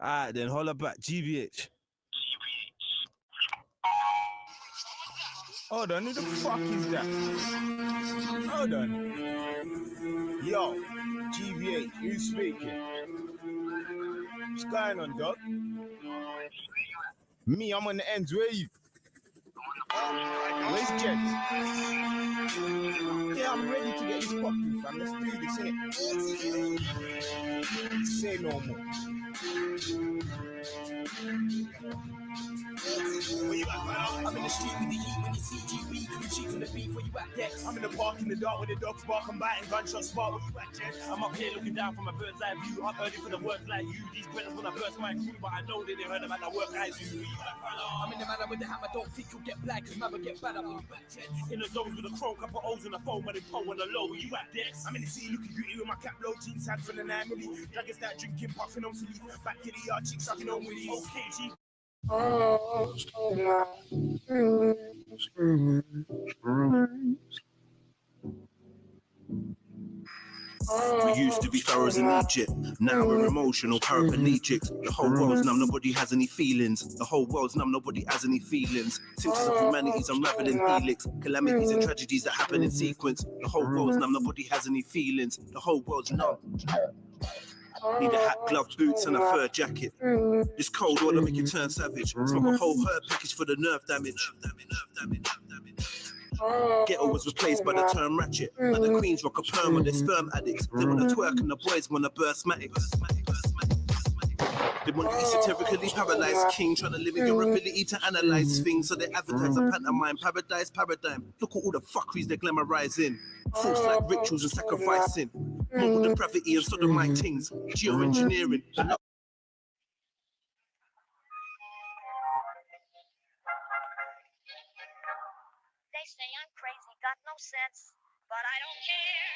Alright then, holla back. GBH. Hold on, who the fuck is that? Hold on. Yo, GBH, who's speaking? What's going on, dog? Me, I'm on the ends. Where are you? Where's Jens? Yeah, I'm ready to get this popping, fam. Let's do this, innit? Say no more. Where you at, man? I'm in the street with the heat when you see GB. You cheat from the beef where you at, Dex. I'm in the park in the dark with the dogs bark and biting gunshot spot where you at, Jens. I'm up here looking down from a bird's eye view. I'm early for the work like you. These brothers when I burst my crew, but I know they didn't heard about the work I do. I'm in the manner with the hammer, don't think you'll get black, cause mama get bad up when you at, Jens. In the zones with a crow, couple O's in the phone, when they pull on the low, where you at, Dex. I'm in the city looking beauty with my cap low, jeans had from the 9 milli. Dragons that drinking, puffing on silly. Back to the yard, chicks sucking on willies. Okay, G. We used to be pharaohs in Egypt, now we're emotional paraplegics. The whole world's numb, nobody has any feelings. The whole world's numb, nobody has any feelings. Symptoms of humanity's unraveling helix, calamities and tragedies that happen in sequence. The whole world's numb, nobody has any feelings. The whole world's numb. Need a hat, gloves, boots and a fur jacket. This cold water make you turn savage. Smoke a whole herb package for the nerve damage. Ghetto was replaced by the term ratchet. And the queens rock a perm with their sperm addicts. They wanna twerk and the boys wanna burst matics. They want to esoterically paralyzed king, trying to limit your ability to analyze things. So they advertise a pantomime, paradise, paradigm. Look at all the fuckeries they're glamorizing. False like rituals and sacrificing. Moral depravity and sodomite things. Geoengineering. They say I'm crazy, got no sense, but I don't care.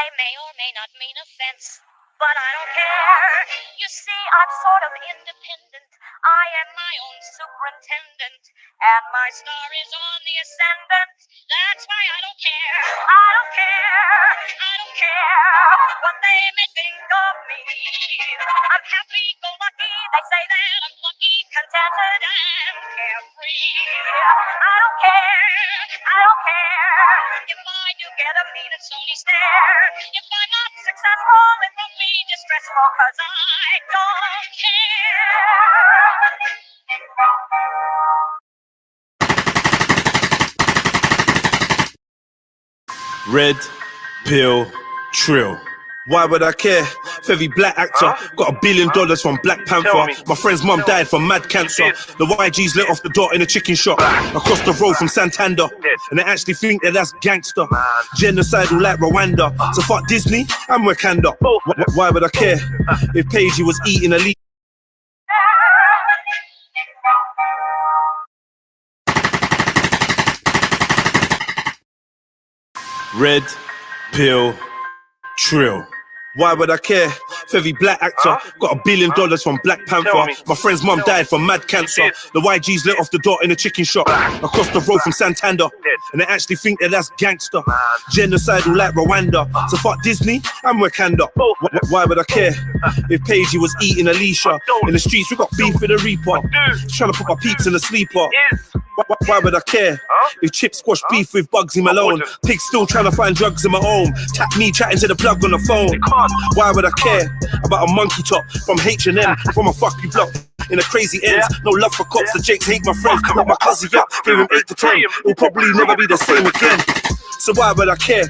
They may or may not mean offense, but I don't care. You see, I'm sort of independent. I am my own superintendent, and my star is on the ascendant. That's why I don't care. I don't care. I don't care what they may think of me. I'm happy-go-lucky. They say that I'm lucky, contented, and carefree. I don't care. I don't care if I do get a mean and stony stare. If I'm not successful, it won't be distressful, cause I don't care. Red pill trill. Why would I care? Fevy black actor, got $1 billion from Black Panther. My friend's mum died from mad cancer. The YGs let off the dot in a chicken shop across the road from Santander, and they actually think that that's gangster, genocidal like Rwanda. So fuck Disney and Wakanda. Why would I care if Paige was eating a leaf? Red pill trill. Why would I care? Fevy black actor, got $1 billion from Black Panther. My friend's mum died from mad cancer. The YGs let off the dot in a chicken shop across the road from Santander, and they actually think that that's gangster, genocidal like Rwanda. So fuck Disney and Wakanda. Why would I care if Paige was eating Alicia? In the streets we got beef with the Reaper, trying to put my peeps in the sleeper. Why would I care if Chips squash beef with Bugsy Malone? Pigs still trying to find drugs in my home. Tap me chatting to the plug on the phone. Why would I care about a monkey top from H&M from a fucking block in a crazy ends? No love for cops, the Jakes hate my friends. Lock my cousin up, gave him 8 to 10. It'll probably never be the same again. So why would I care?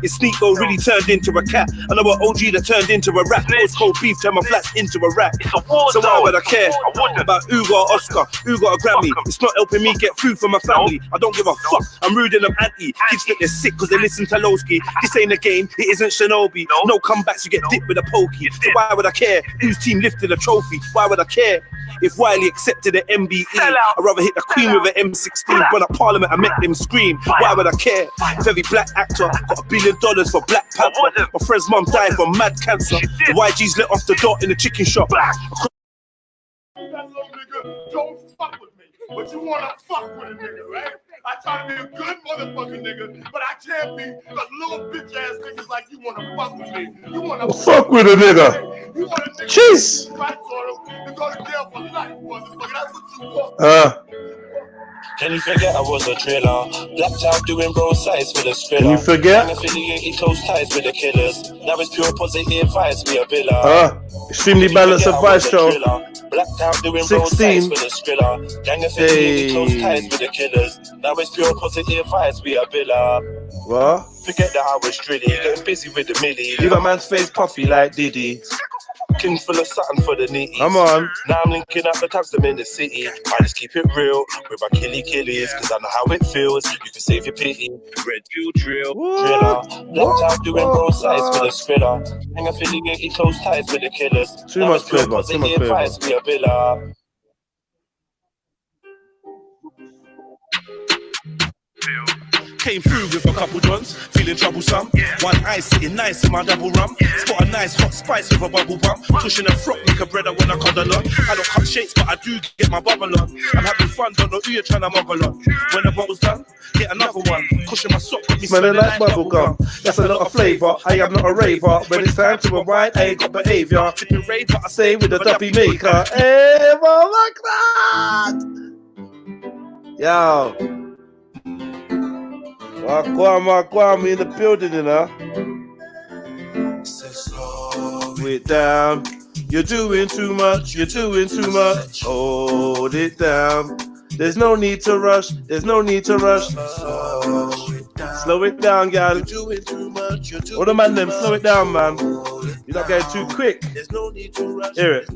If Sneako really turned into a cat, I know an OG that turned into a rat. Post cold beef turned my flats into a rat. So why would I care about who got an Oscar, who got a Grammy? It's not helping me get food for my family. I don't give a fuck, I'm rude and I'm anti. Kids think they're sick cause they listen to Lowski. This ain't a game, it isn't Shinobi. No comebacks, you get dipped with a pokey. So why would I care whose team lifted a trophy? Why would I care if Wiley accepted the MBE? I'd rather hit the Queen with an M16. Run up Parliament and make them scream. Why would I care? Every black actor got $1 billion for Black Panther. My friend's mum died from mad cancer. The YGs let off the dot in the chicken shop. That little nigga don't fuck with me, but you wanna fuck with a nigga, right? I try to be a good motherfucking nigga, but I can't be because little bitch ass niggas like you wanna fuck with me. You wanna Fuck with a nigga. You want a nigga Jeez. to fight for him to go to jail for life, motherfucker. That's what you want. Can you forget I was a driller? Blacked out doing bro size with a skriller. Can you forget? Affiliated close ties with the killers. Now it's pure positive vibes, we a biller. Extremely balanced advice show. Blacked out doing 16. with a skriller. Gang affiliated close ties with the killers. Now it's pure positive vibes, we a biller. What? Forget that I was drilly, getting busy with the millie. Leave a man's face puffy like Diddy. King full of something for the nitties. Come on. Now I'm linking up the tabs them in the city. I just keep it real with my killies, cause I know how it feels. You can save your pity. Red pill drill, driller. Blacked out doing bro size with a skriller. Hang affiliated close ties with the killers. Too much flavor, too much flavor. We a biller. Came through with a couple joints, feeling troublesome. One eye sitting nice in my double rum. Spot a nice hot spice with a bubble bump. Pushing a frock like a breader when I cuddle on. I don't cut shapes, but I do get my bubble on. I'm having fun, don't know who you're trying to muggle on. When the bottle's done, get another one. Cushion my sock, got me Smelling like bubble gum. That's a lot of flavor. I am not a raver. When it's time to unwind, I ain't got behavior. Tipping raid, but I Stay with the duffy maker. Hey, well, like that. Yo. Wagwan, we in the building, you know. Slow it down. You're doing too much. You're doing too much. Hold it down. There's no need to rush. There's no need to rush. Slow it down, gal. All the man them, slow it down, man. You're not getting too quick. Hear it.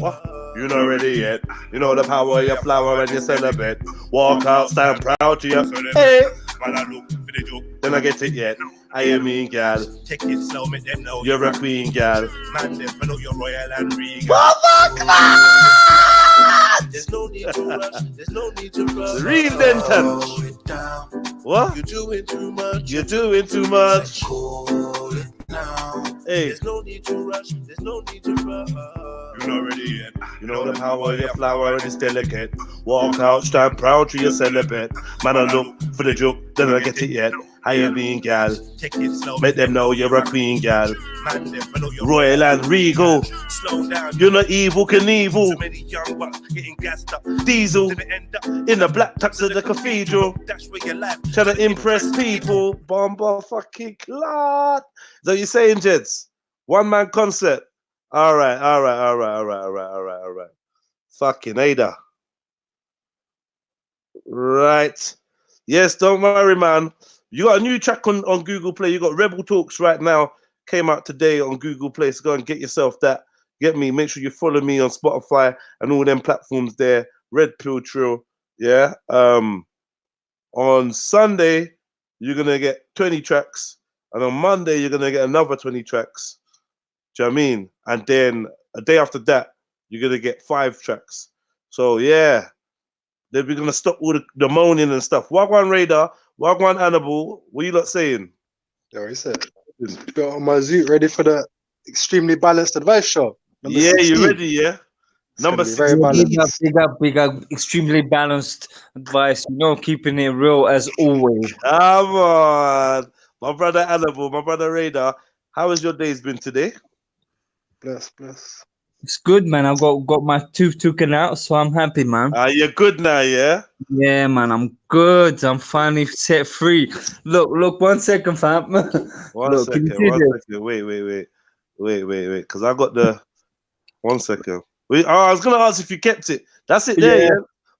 What? You're not ready yet. You know the power of your flower and you celebrate. Walk out, stand proud to you. Hey. Then I get it yet. I am mean, gal. Take it slow, make them know You're a queen, gal. man, them know you're royal and regal. There's no need to rush. There's no need to rush. Real Denton. What? You're doing too much. You're doing too much. Hey. There's no need to rush. There's no need to rush. You're not ready yet. You know the power of your flower and it's delicate. Walk out, stand proud to your celibate. Man, I look for the joke, then I get it yet. I am being gal. Take it slow. Make them know you're a queen, gal. Man, them know you're Royal and regal. slow down. You're not evil, Knievel. Too many young bucks getting gassed up. Diesel. Didn't end up In the black tux of the cathedral. That's where your life. Trying to impress people. Bomber fucking clot. So you saying, Jeds? One man concert. All right. Fucking Ada. Right. Yes, don't worry, man. You got a new track on Google Play. You got Rebel Talks right now. Came out today on Google Play. So go and get yourself that. Get me. Make sure you follow me on Spotify and all them platforms there. Red Pill Trill. Yeah. On Sunday, you're gonna get 20 tracks. And on Monday, you're gonna get another 20 tracks. Do you know what I mean? And then a day after that, you're gonna get 5 tracks. So yeah, then we're gonna stop all the moaning and stuff. Wagwan Radar, Wagwan Annibal, what you lot saying? Yeah, he said. Got on my zoot ready for the extremely balanced advice show. Number Yeah, 16. you ready? Yeah. It's Number gonna be very 16. balanced. Big up, extremely balanced advice. You know, keeping it real as always. Come on, my brother Annibal, my brother Radar. How has your days been today? Bless. It's good, man. I got my tooth taken out, so I'm happy, man. You're good now, yeah? Yeah, man. I'm good. I'm finally set free. Look. 1 second, fam. One Look, can second. you see this? Wait. Because I got the 1 second. Wait, I was gonna ask if you kept it. That's it there, yeah?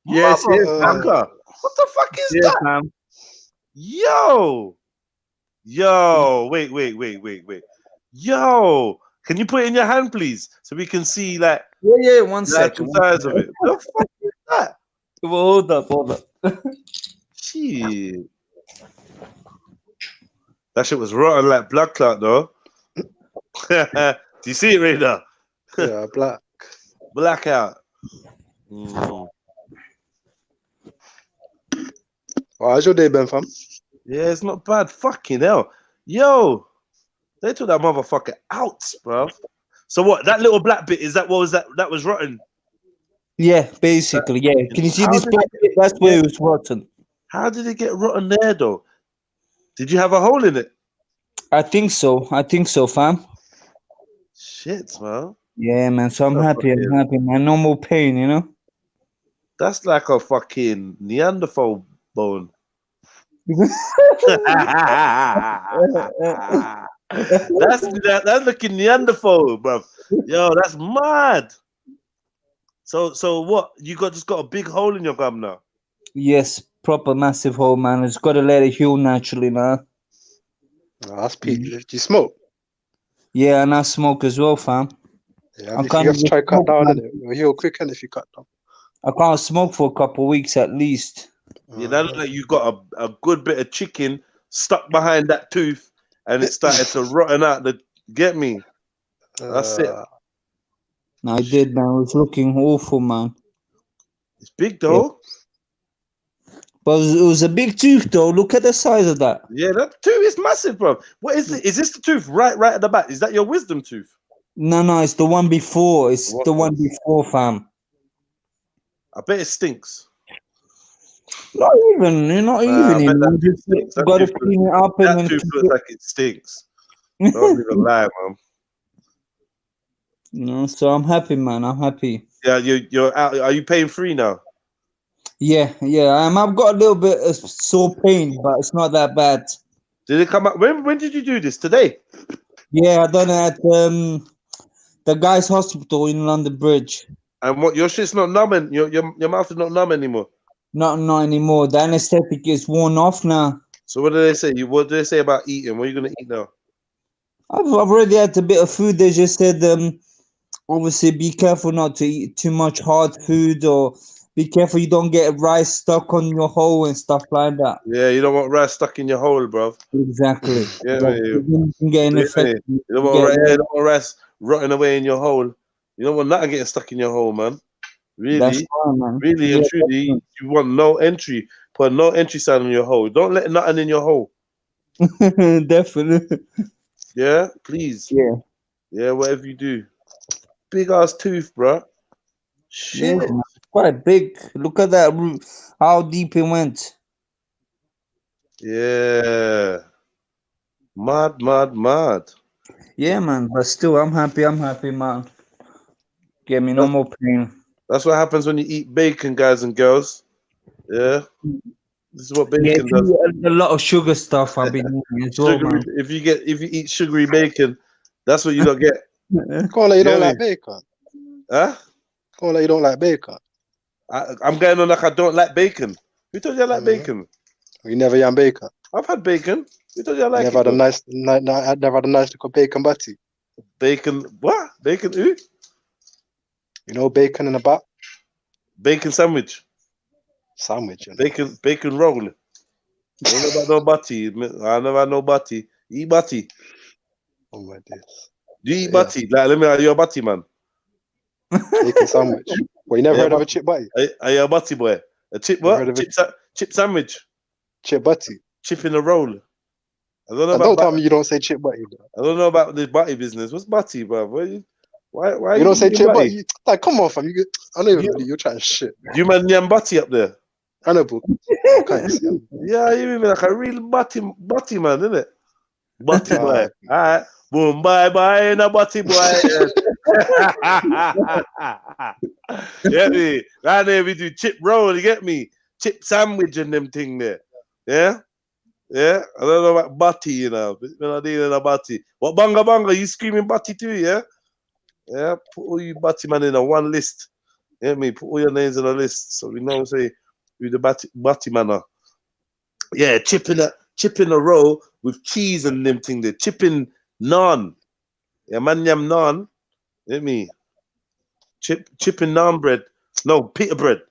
Yes, Motherfucker. What the fuck is yes, that? fam. Yo, wait. Yo, can you put it in your hand, please, so we can see like Yeah. 1 the second. actual size of it? What the fuck is that? Hold up. Shit. That shit was rotten like blood clot, though. Do you see it, Radar? Yeah, black. Blackout. Oh, how's your day been, fam? Yeah, it's not bad. Fucking hell. Yo, they took that motherfucker out, bro. So what? That little black bit, is that what was that? That was rotten. Yeah, basically, yeah. Can you see How this did black it, bit? That's where it was rotten. how did it get rotten there though? Did you have a hole in it? I think so. I think so, fam. Shit, man. Yeah, man. So I'm A happy. I'm fucking, happy, man. No more pain, you know. that's like a fucking Neanderthal bone. That's looking Neanderthal, bruv. Yo, that's mad. So what? You just got a big hole in your gum now. Yes, proper massive hole, man. It's got to let it heal naturally now. Oh, that's peak. Do you smoke? Yeah, and I smoke as well, fam. Yeah, I if you can't have to even try cut smoke, down man. on it, you'll heal quick and if you cut down. I can't smoke for a couple of weeks at least. Yeah, that look like you got a good bit of chicken stuck behind that tooth, and it started to rotten out. Get me? That's it. I did, man. It was looking awful, man. It's big Yeah. though. But it was a big tooth, though. Look at the size of that. Yeah, that tooth is massive, bro. What is it? Is this the tooth right at the back? Is that your wisdom tooth? No, it's the one before. It's What the one? one before, fam. I bet it stinks. Not even, you're not I even, you bet know. that tooth Just stinks. got to clean it up and That then tooth keep looks like it stinks. Don't even lie, man. You know, so I'm happy, man. I'm happy. Yeah, you're out. Are you paying free now? Yeah. I've got a little bit of sore pain, but it's not that bad. Did it come out? When did you do this? Today? Yeah, I done it at the guy's hospital in London Bridge. And what? Your shit's not numbing. Your mouth is not numb anymore. Not anymore. The anesthetic is worn off now. So what did they say? What did they say about eating? What are you gonna eat now? I've already had a bit of food. They just said obviously be careful not to eat too much hard food, or be careful you don't get rice stuck on your hole and stuff like that. Yeah, you don't want rice stuck in your hole, bro. Exactly. Yeah, Like, you can get an effect. you don't want rice rotting away in your hole. You don't want nothing getting stuck in your hole, man. That's Really, fine, man. really Yeah, and truly, you want no entry. Put no entry sign on your hole. Don't let nothing in your hole. definitely. Yeah, please. Yeah. Yeah, whatever you do. Big ass tooth, bro. Yeah, Shit. man. Quite big. Look at that root. How deep it went. Yeah. Mad. Yeah, man. But still, I'm happy. I'm happy, man. Get me no That's, more pain. that's what happens when you eat bacon, guys and girls. Yeah. This is what Yeah, bacon if you does. eat a lot of sugar stuff, I've been eating as well, Sugary. man. If you eat sugary bacon, that's what you don't get. Go on, like you Yeah, don't me. like bacon. Huh? Go on, like you don't like bacon. I'm going on like I don't like bacon. Who told you I like bacon? You never yam bacon. I've had bacon. Who told you I You like never it? had a Though? never had a nice little bacon butty. Bacon. What? Bacon who? You know bacon in a bat? Bacon sandwich. Sandwich, you know. Bacon roll. I don't know about no butty. I never had no butty. You eat butty. Oh my days. Do you eat Yeah. butty? Like, let me know, you're a butty man. Bacon sandwich. Well, you never heard of a chip butty? Are you a butty boy? A chip Never what? heard of a Chip sandwich. chip butty. Chip in a roll. I don't know And about don't tell me you don't say chip butty, bro. I don't know about the butty business. What's butty, bro? Why are You you don't say eating chip butty? butty. Like, come on, fam. I don't even believe you're trying shit. Do you man yam butty up there? Hannibal. Can't see him. Yeah, you mean like a real butty man, isn't it? Butty boy. Nah. Alright. Boom, bye, na butty boy. Get me? Right there we do chip roll, you get me? Chip sandwich and them thing there. Yeah? Yeah? I don't know about butty, you know. We're not dealing a butty. What banga, you screaming butty too, yeah? Yeah, put all you butty man in a one list. Get me? Put all your names in a list so we know say who the butty man are. Yeah, chip in a roll with cheese and them thing there. Chipping naan. Yeah, man yam naan. Get me? Chipping naan bread. No, pita bread.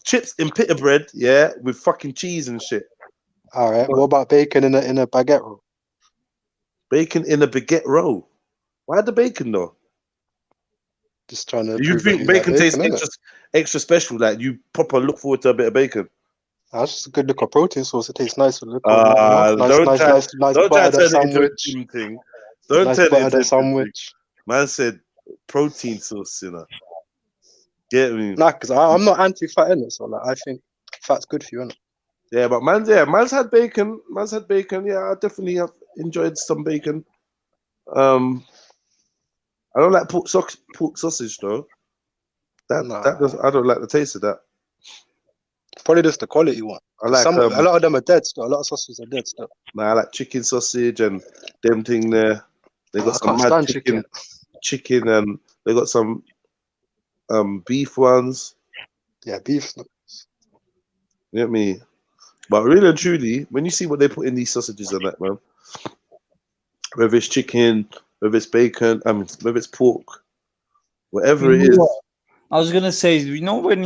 Chips in pita bread, yeah, with fucking cheese and shit. All right. What about bacon in a baguette roll? Bacon in a baguette roll. Why the bacon though? Just trying to Do you prove that think you bacon like tastes bacon, innit? extra special? Like you proper look forward to a bit of bacon? That's just a good little protein source. It tastes nice with a little, you know, nice Don't try butter to that turn it into a sandwich. gym thing. Don't Nice turn it butter into a that gym thing. sandwich. Man said protein sauce, you know. Get me? Nah, because I'm not anti-fat in it, so like I think fat's good for you, innit? Yeah, but man's had bacon. Man's had bacon. Yeah, I definitely have enjoyed some bacon. I don't like pork sausage though. That does, I don't like the taste of that. Probably just the quality one. I like a lot of them are dead still. A lot of sausages are dead still. Nah, I like chicken sausage and them thing there. They got I some can't mad stand chicken, and they got some beef ones. Yeah, beef. You get me? But really and truly, when you see what they put in these sausages and that, man, whether it's chicken, whether it's bacon, whether it's pork, whatever it is. I was gonna say, you know, when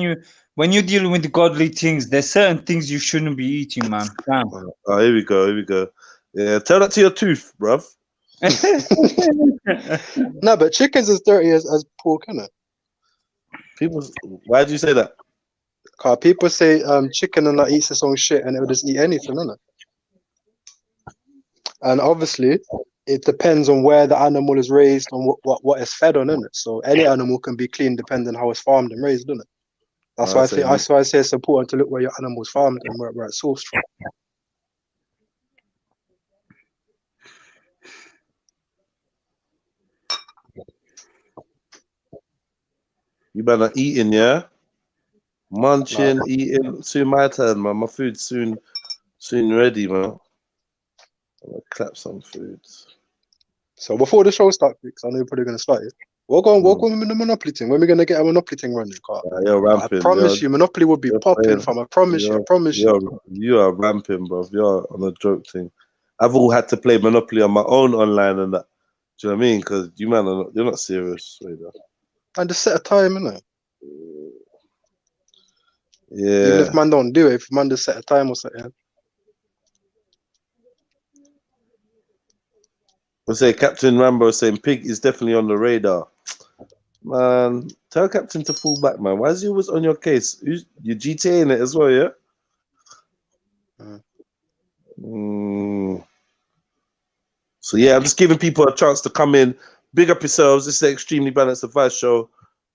you're dealing with godly things, there's certain things you shouldn't be eating, man. Damn. Oh, here we go. Yeah, tell that to your tooth, bruv. No, but chicken's as dirty as pork, innit? Why do you say that? Cause people say chicken and that eats its own shit and it will just eat anything, innit? And obviously, it depends on where the animal is raised and what it's fed on, innit? So any animal can be clean depending on how it's farmed and raised, innit? That's why I say it's important to look where your animal's farmed and where it's sourced from. You better eating, yeah? Munching, eating. Soon my turn, man. My food's soon ready, man. I'm gonna clap some food. So before the show starts, because I know you're probably gonna start it. We're going with the Monopoly thing. When are we gonna get a Monopoly thing running? You're ramping. I promise you, Monopoly will be popping, fam. I promise you. You are ramping, bro. You're on a joke thing. I've all had to play Monopoly on my own online and that. Do you know what I mean? Because you man, you're not serious, right? And just set a time, innit? Yeah. Even if man don't do it, if man just set a time or something. I say Captain Rambo saying Pig is definitely on the radar. Man, tell Captain to fall back, man. Why is he always on your case? You're GTAing it as well, yeah? So yeah, I'm just giving people a chance to come in, big up yourselves. This is the Extremely Balanced Advice Show.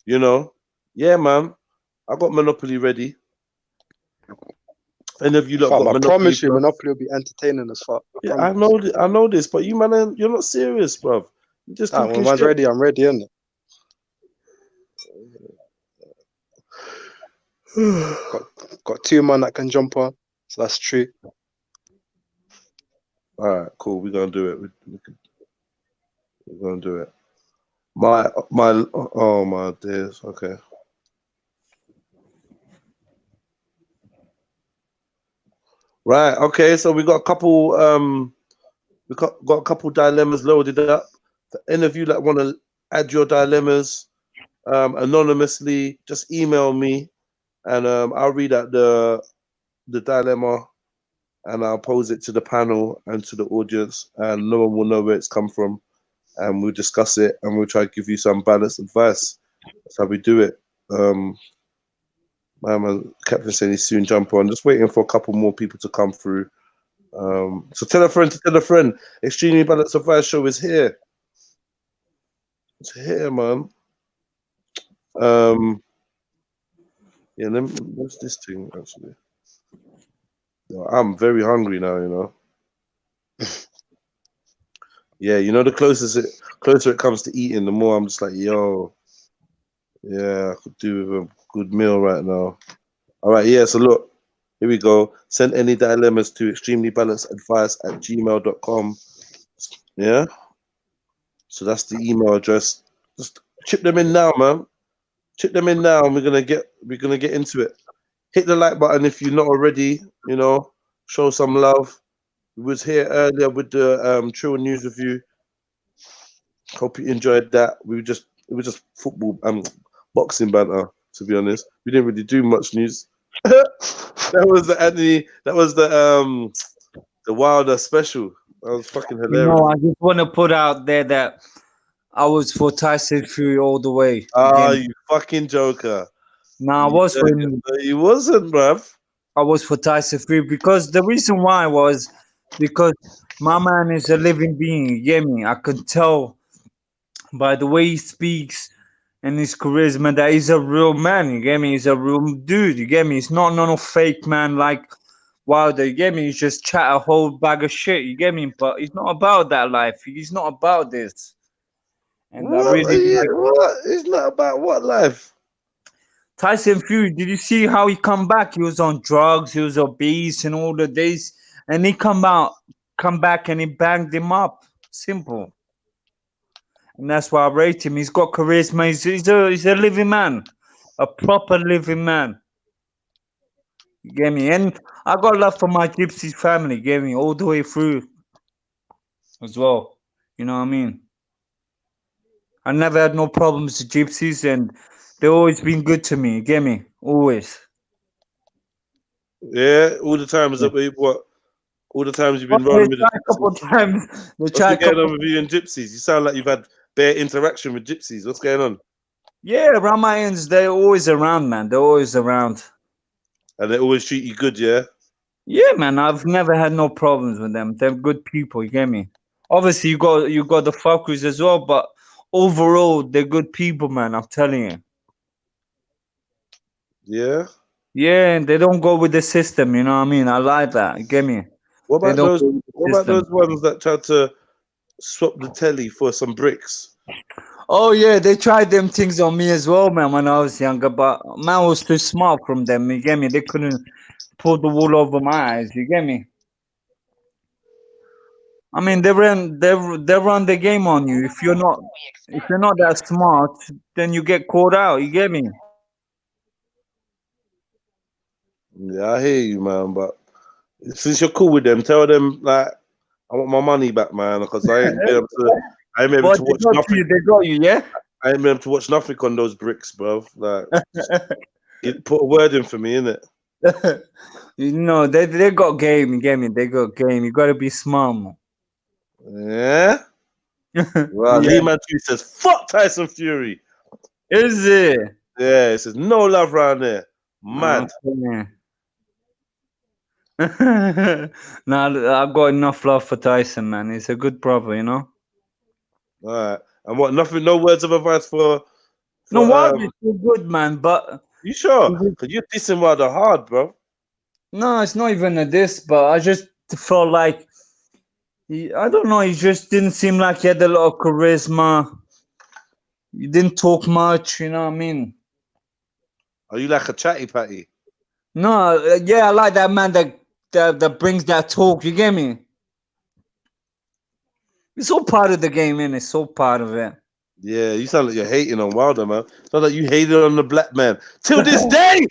You know, yeah, man. I got Monopoly ready. Any of you lot got Monopoly? I promise you, Monopoly will be entertaining as fuck. Yeah, I know this, but you man, you're not serious, bruv. You just when man's ready, I'm ready, innit? got two man that can jump on, so that's true. All right, cool. We're gonna do it. We're gonna do it. Oh my days. Okay. Right. Okay. So we got a couple. We got a couple dilemmas loaded up. For any of you that want to add your dilemmas anonymously, just email me, and I'll read out the dilemma, and I'll pose it to the panel and to the audience, and no one will know where it's come from, and we'll discuss it, and we'll try to give you some balanced advice. That's how we do it. My man, Captain saying he's soon jump on. Just waiting for a couple more people to come through. So tell a friend to tell a friend. Extremely Balanced Advice Show is here. It's here, man. Yeah, what's this thing actually? I'm very hungry now, you know. Yeah, you know, the closer it comes to eating, the more I'm just like, yo, yeah, I could do with a good meal right now. All right, yeah, so look, here we go. Send any dilemmas to extremelybalanceadvice@gmail.com. Yeah? So that's the email address. Just chip them in now, man. Chip them in now, and we're gonna get into it. Hit the like button if you're not already, you know, show some love. We was here earlier with the Trill News Review. Hope you enjoyed that. It was just football boxing banter, to be honest. We didn't really do much news. That was the Wilder special. That was fucking hilarious. You know, I just want to put out there that I was for Tyson Fury all the way. Ah, you fucking joker. Nah, I was for him. He wasn't, bruv. I was for Tyson Fury because the reason why was because my man is a living being. You get me? I could tell by the way he speaks, and his charisma that he's a real man. You get me? He's a real dude. You get me? He's not no fake man like Wilder. You get me? He's just chat a whole bag of shit. You get me? But he's not about that life. He's not about this. And I What? really like What? It's not about what life. Tyson Fury. Did you see how he come back? He was on drugs. He was obese and all the days, and he come back, and he banged him up. Simple. And that's why I rate him. He's got charisma. He's a living man, a proper living man. You get me? And I got love for my gypsy family. You get me? All the way through as well. You know what I mean? I never had no problems with gypsies, and they've always been good to me. You get me? Always. Yeah, all the times that what? All the times you've been Well, they rolling with tried a couple of times. They What's tried a been going couple. on with you and gypsies? You sound like you've had bare interaction with gypsies. What's going on? Yeah, around my ends, they're always around, man. They're always around. And they always treat you good, yeah? Yeah, man. I've never had no problems with them. They're good people. You get me? Obviously, you got the fuckers as well, but overall, they're good people, man. I'm telling you. Yeah. Yeah, and they don't go with the system. You know what I mean? I like that. You get me? What They about don't those go with what the about system. those ones that tried to swap the telly for some bricks? Oh yeah, they tried them things on me as well, man. When I was younger, but man was too smart from them. You get me? They couldn't pull the wool over my eyes. You get me? I mean, they run the game on you. If you're not that smart, then you get caught out. You get me? Yeah, I hear you, man. But since you're cool with them, tell them like I want my money back, man, because I ain't been able But to they watch got nothing. you. They got you. Yeah. I ain't been able to watch nothing on those bricks, bro. Like put a word in for me, innit? They got game. You get me? They got game. You gotta be smart, man. Yeah. Well, Lee Yeah. Man 2 says, fuck Tyson Fury. Is it? Yeah, it says no love around there. Mad. Okay. Nah, I got enough love for Tyson, man. He's a good brother, you know. All right. And what? Nothing. No words of advice for No, for Wilder is still good, man. But You sure? Cause you're dissing rather hard, bro. no, it's not even a diss. But I just felt like I don't know. He just didn't seem like he had a lot of charisma. He didn't talk much. You know what I mean? Are you like a chatty patty? No, yeah, I like that man that brings that talk. You get me? It's all part of the game, man. It's all part of it. Yeah, you sound like you're hating on Wilder, man. Sound like you hated on the black man till this day.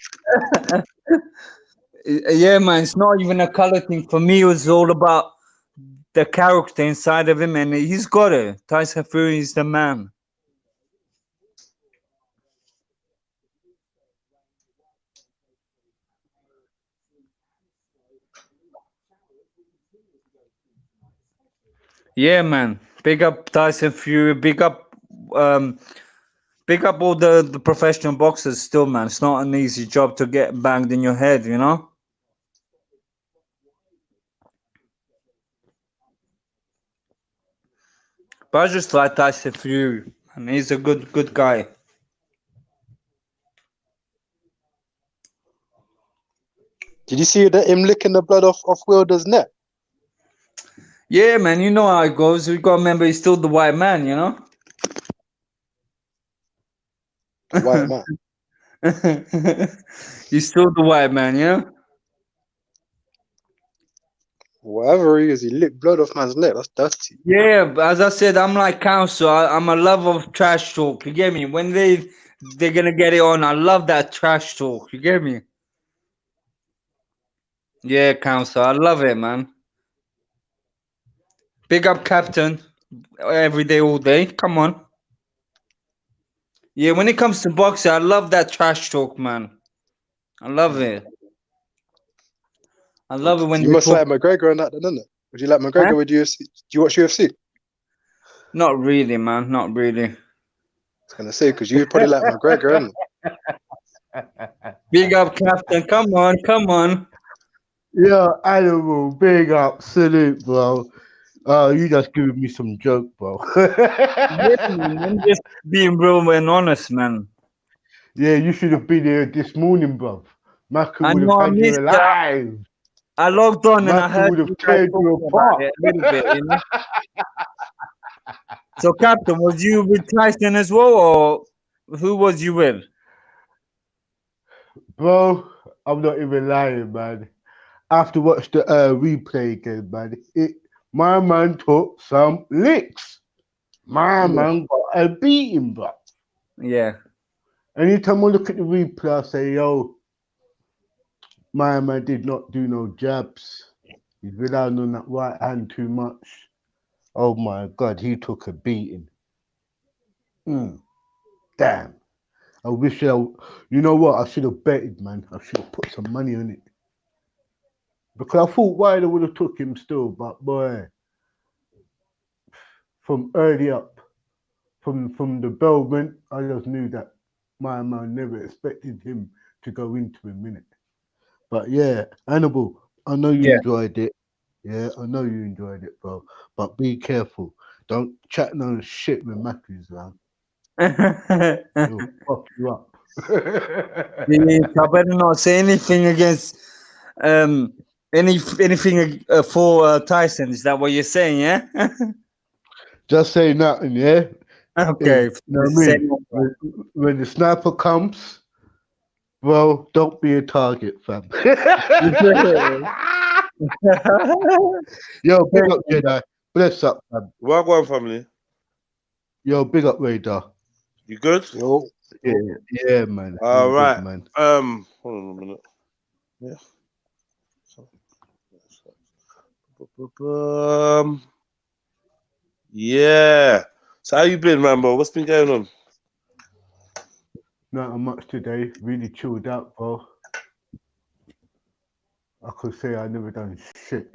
Yeah, man. It's not even a color thing for me. It was all about the character inside of him, and he's got it. Tyson Fury is the man. Yeah, man. Big up Tyson Fury. Um, big up all the professional boxers. Still, man, it's not an easy job to get banged in your head. You know. But I just like Tyson Fury, and he's a good guy. Did you see that him licking the blood off Wilder's neck? Yeah, man. You know how it goes. We got to remember he's still the white man. You know. The white man. He's still the white man. You know. Whatever he is, he licked blood off man's neck. That's dirty. Yeah, but as I said, I'm like counsel. I'm a lover of trash talk. You get me? When they're gonna get it on, I love that trash talk. You get me? Yeah, counsel. I love it, man. Big up, captain. Every day, all day. Come on. Yeah, when it comes to boxing, I love that trash talk, man. I love it. I love it when You they must talk. like McGregor and that, then, innit? Would you like Huh? McGregor with UFC? Do you watch UFC? I Not really, man. Not really. was gonna say because you probably like McGregor, innit? Big up, captain. Come on, come on. Yeah, animal, big up, salute, bro. Oh, you just giving me some joke, bro. Yeah, man, I'm just being real and honest, man. Yeah, you should have been here this morning, bro. Maka I would have know I had you missed that. alive. I logged on and I Maka heard would have you guys teared you talking about apart. it a little bit, you know. So, Captain, was you with Tyson as well, or who was you with? Bro, I'm not even lying, man. I have to watch the replay again, man. My man took some licks. My man got a beating, bro. Yeah. Anytime I look at the replay, I say, yo, my man did not do no jabs. He's relying on that right hand too much. Oh my God, he took a beating. Damn. I wish you know what? I should have betted, man. I should have put some money on it. Because I thought Wilder would have took him still, but boy, from early up, from the bell went, I just knew that my man never expected him to go into a minute. But yeah, Hannibal, I know you enjoyed it. Yeah, I know you enjoyed it, bro. But be careful. Don't chat no shit when Matthew's around. He'll fuck you up. Yes, I better not say anything against anything for Tyson. Is that what you're saying? Yeah. Just say nothing, yeah? Okay. You know what I mean? When the sniper comes, bro, don't be a target, fam. Yo, big up, Jedi. Bless up, fam. Wagwan family. Yo, big up, Radar. You good? Yo, Yeah, man. All I'm right. good, man. Hold on a minute. Yeah. Yeah. So how you been, Rambo? What's been going on? Not much today. Really chilled out, bro. I could say I never done shit.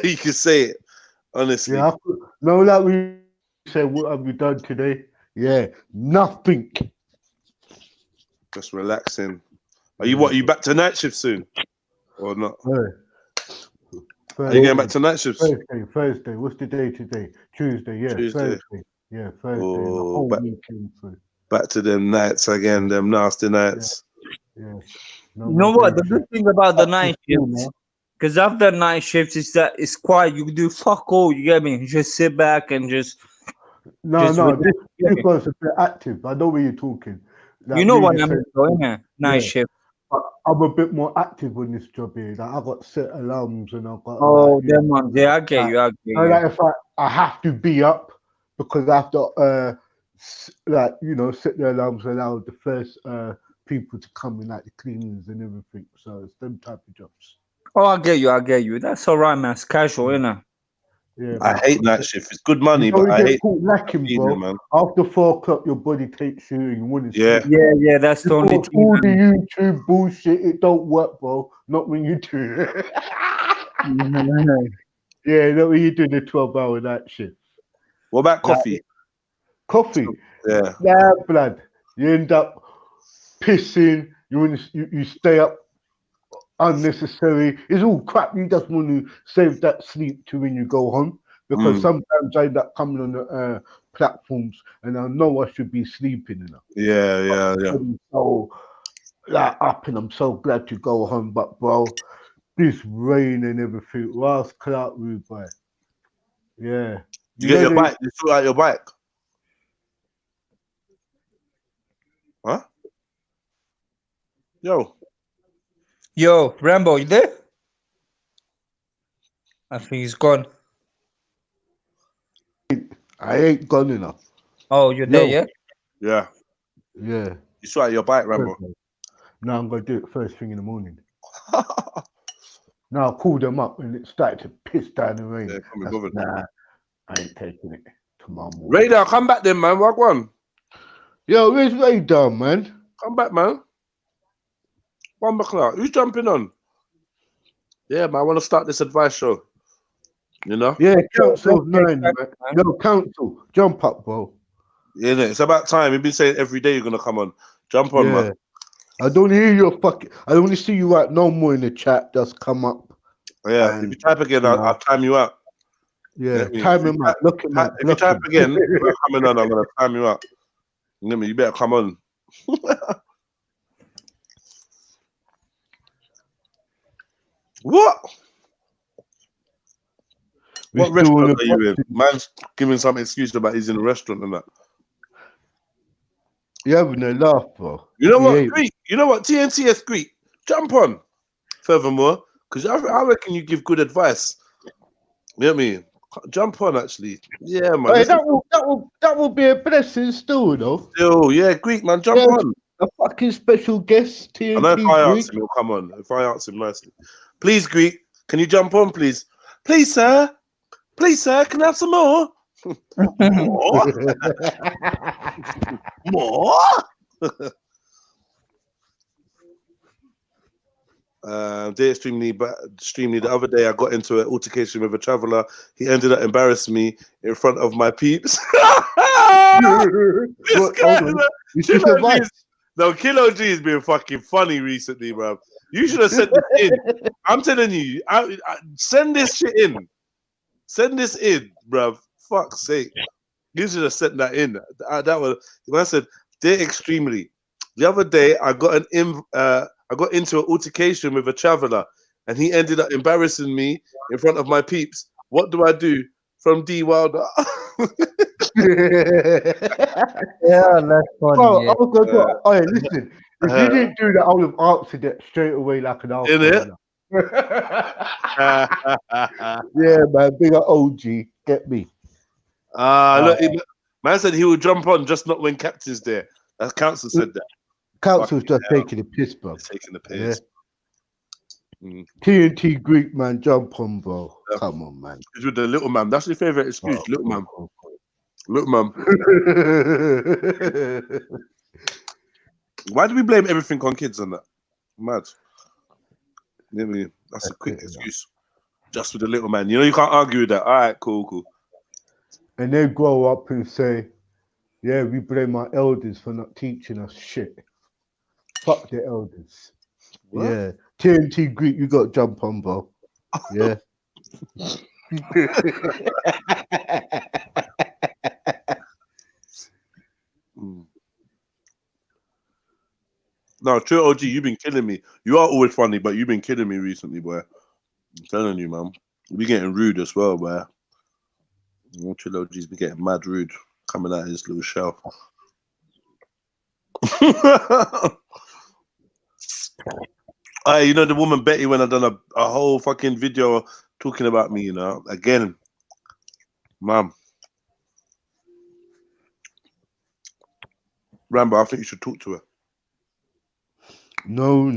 You can say it, honestly. Yeah, no, like we say, what have you done today? Yeah, nothing. Just relaxing. Are you back to night shift soon? Or not? Are you going back to night shifts? Thursday. What's the day today? Tuesday, yeah. Tuesday. Thursday. Yeah, Thursday. Oh, the whole weekend through. Back to them nights again, them nasty nights. Yeah. You know what? The good thing about the night shifts, because after night shifts, is that it's quiet. You can do fuck all. You get me? You just sit back and just. No, this one's a bit active. I know where you're talking. Like, you know what I mean, innit? Night shift. I'm a bit more active on this job here. Like, I got set alarms and I've got. Oh, them ones. Yeah, I get you. I get you. Like if I have to be up because I have to, set the alarms, allow the first people to come in, like the cleaners and everything. So it's them type of jobs. Oh, I get you. That's all right, man. It's casual, innit? Yeah, I hate night shift. It's good money, but I hate lacking, bro. Man. After 4 o'clock, your body takes you and you want to Yeah, that's the only thing. All the YouTube bullshit, it don't work, bro. Not when you do it. Yeah, not when you do the 12-hour night shift. What about coffee? Coffee? Yeah. Yeah, blood. You end up pissing. You stay up unnecessary. It's all crap. You just want to save that sleep to when you go home, because sometimes I end up coming on the platforms and I know I should be sleeping enough. Yeah. I'm so up and I'm so glad to go home, but bro, this rain and everything, last clout roof, boy. Yeah. You get your bike? You sort out your bike? Huh? Yo, Rambo, you there? I think he's gone. I ain't gone enough. Oh, you're there, yeah? Yeah. Yeah. You sort out your bike, Rambo? No, I'm going to do it first thing in the morning. Now I called them up and it started to piss down the rain. Yeah, nah, I ain't taking it tomorrow morning. Radar, come back then, man. Walk one. Yo, where's Radar, man? Come back, man. 1 o'clock. Who's jumping on? Yeah, man. I want to start this advice show. You know? Yeah, Council 9, man. Yo, Council, jump up, bro. Yeah, it's about time. You've been saying every day you're gonna come on. Jump on, man. I don't hear your fucking. I don't want to see you right no more in the chat. Just come up. Yeah, if you type again, I'll time you out. Yeah, Get me? time him out. Look him up. If you type again, we're coming on. I'm gonna time you up. You get me? You better come on. What? What restaurant are you in? Man's giving some excuse about he's in a restaurant and that. You're having a laugh, bro. You know what, Greek? You know what? TNTS Greek. Jump on. Furthermore, because I reckon you give good advice. You know what I mean? Jump on, actually. Yeah, man. Hey, that will be a blessing still, though. Still, yeah, Greek, man. Jump on. A fucking special guest, TNT I know if I Greek. ask him, he'll come on. If I ask him nicely. Please, Greek, can you jump on, please? Please, sir. Please, sir, can I have some more? More? More? Dear Extremely, the other day I got into an altercation with a traveller. He ended up embarrassing me in front of my peeps. No, Kilo G has been fucking funny recently, bro. You should have sent this in. I'm telling you, send this shit in. Send this in, bro. Fuck's sake. You should have sent that in. That was when I said, "Dear Extremely." The other day, I got into an altercation with a traveller, and he ended up embarrassing me in front of my peeps. What do I do? From D Wilder. Yeah, that's funny. Oh, Yeah. oh, yeah, listen. If you didn't do that, I would have answered it straight away like an In it? Yeah, man. Bigger OG. Get me. Look, man said he would jump on, just not when captain's there. That council said that. Council's just taking the piss, bro. He's taking the piss. Yeah. TNT Greek, man. Jump on, bro. Yeah. Come on, man. He's with the little man. That's your favorite excuse. Little man. Little man. Why do we blame everything on kids on that? Mad. You know what I mean? That's a quick excuse. Just with the little man. You know, you can't argue with that. All right, cool. And they grow up and say, yeah, we blame our elders for not teaching us shit. Fuck the elders. What? Yeah. TNT Greek, you got to jump on, bro. Yeah. No, true OG, you've been killing me. You are always funny, but you've been killing me recently, boy. I'm telling you, man. You be getting rude as well, boy. True OG's been getting mad rude coming out of his little shell. You know the woman Betty when I done a whole fucking video talking about me, you know, again, mom. Rambo, I think you should talk to her. No.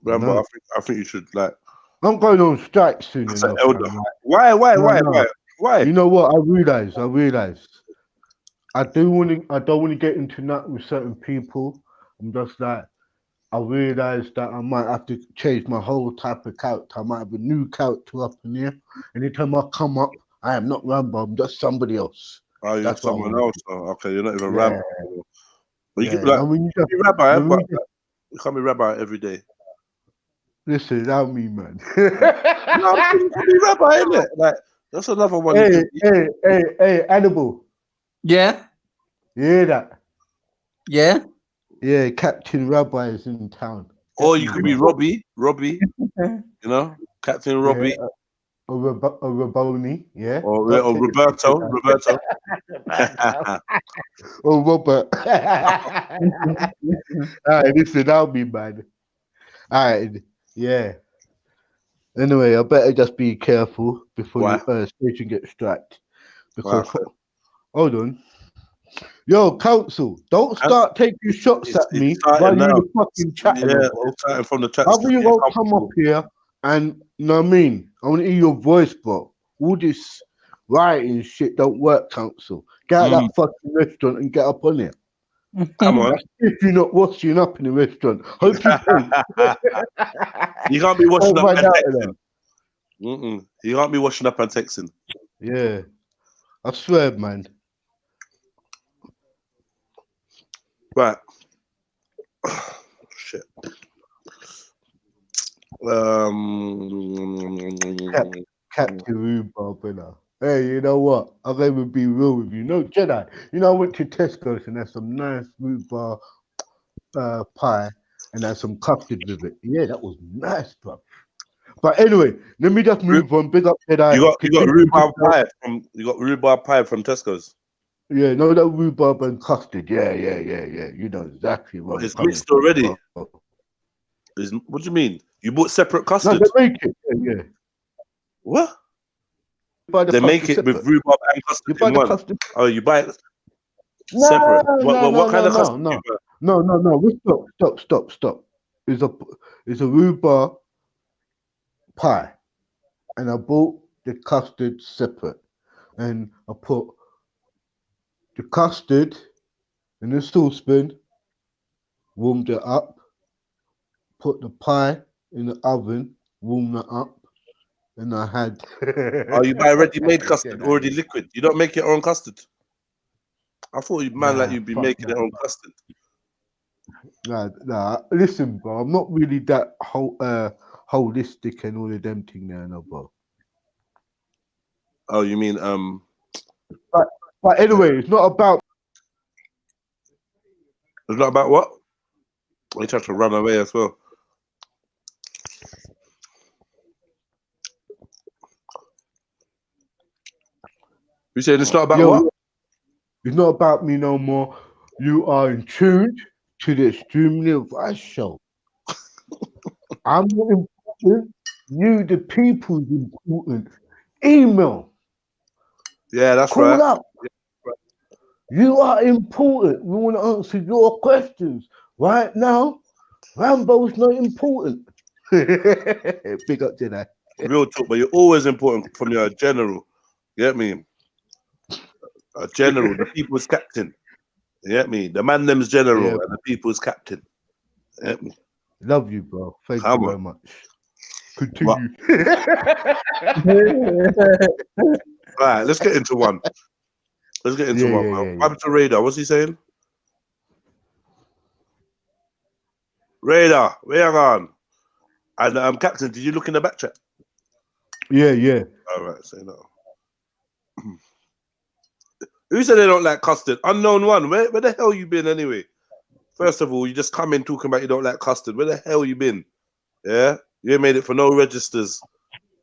Rambo, I think you should like. I'm going on strike soon. Why? Why? You know what? I realize. I don't want to get into that with certain people. I'm just like, I realize that I might have to change my whole type of character. I might have a new character up in here. Anytime I come up, I am not Rambo. I'm just somebody else. Oh, you're someone else. Oh, okay, you're not even Rambo. But you yeah. can, like, you be rabbi, but you can't be rabbi every day. Listen, that me, man. No, you can be rabbi, innit? Like, that's another one. Hey, Animal. Yeah. You hear that? Yeah. Yeah, Captain Rabbi is in town. Or you could be Robbie, you know, Captain Robbie. Yeah, or Raboni, yeah. Or Roberto. Or Robert. Alright, listen, that'll be bad. Alright, yeah. Anyway, I better just be careful before your station gets strapped. Because hold on. Yo, council, don't start taking shots at me while you're in the fucking chat. Yeah, starting from the chat. How you gonna come up here and, you know what I mean? I want to hear your voice, bro. All this writing shit don't work, council. Get out that fucking restaurant and get up on it. Come on. If you're not washing up in the restaurant, hope you pay. You can't be washing up and texting. You can't be washing up and texting. Yeah, I swear, man. Right. Shit. Captain Rhubarb, brother. Hey, you know what? I'm going to be real with you. No, Jedi. You know, I went to Tesco's and had some nice rhubarb pie and had some custard with it. Yeah, that was nice, bro. But anyway, let me just move on. Big up Jedi. You got rhubarb pie from Tesco's. Yeah, no, that rhubarb and custard. Yeah. You know exactly what It's mixed already. What do you mean? You bought separate custard? No, they make it. Yeah. What? They make it separate. with rhubarb and custard You buy in the one. custard. Oh, you buy it separate. What kind of custard? No. Stop. It's a rhubarb pie, and I bought the custard separate, and I put the custard in a saucepan, warmed it up, put the pie in the oven, warmed it up, and I had. Oh, you buy ready-made custard, already liquid. You don't make your own custard. I thought you'd be making your own custard. Nah. Listen, bro, I'm not really that holistic and all of them thing there, no, bro. Oh, you mean But anyway, it's not about. It's not about what? They tried to run away as well. You saying it's not about what? It's not about me no more. You are in tune to the Extremely Advice Show. I'm not important. You, the people, is important. Email. Yeah, that's Call right. up. You are important. We want to answer your questions. Right now, Rambo's not important. Big up to that. Real talk, but you're always important from your general. You get me? A general, the people's captain. You get me? The man them's general and the people's captain. You get me? Love you, bro. Thank you very much. Continue. All right, let's get into one. Let's get into one. What happened to Radar? What's he saying? Radar, where you on? And Captain, did you look in the back chat? Yeah. All right, say no. Who said they don't like custard? Unknown one. Where the hell you been anyway? First of all, you just come in talking about you don't like custard. Where the hell you been? Yeah? You ain't made it for no registers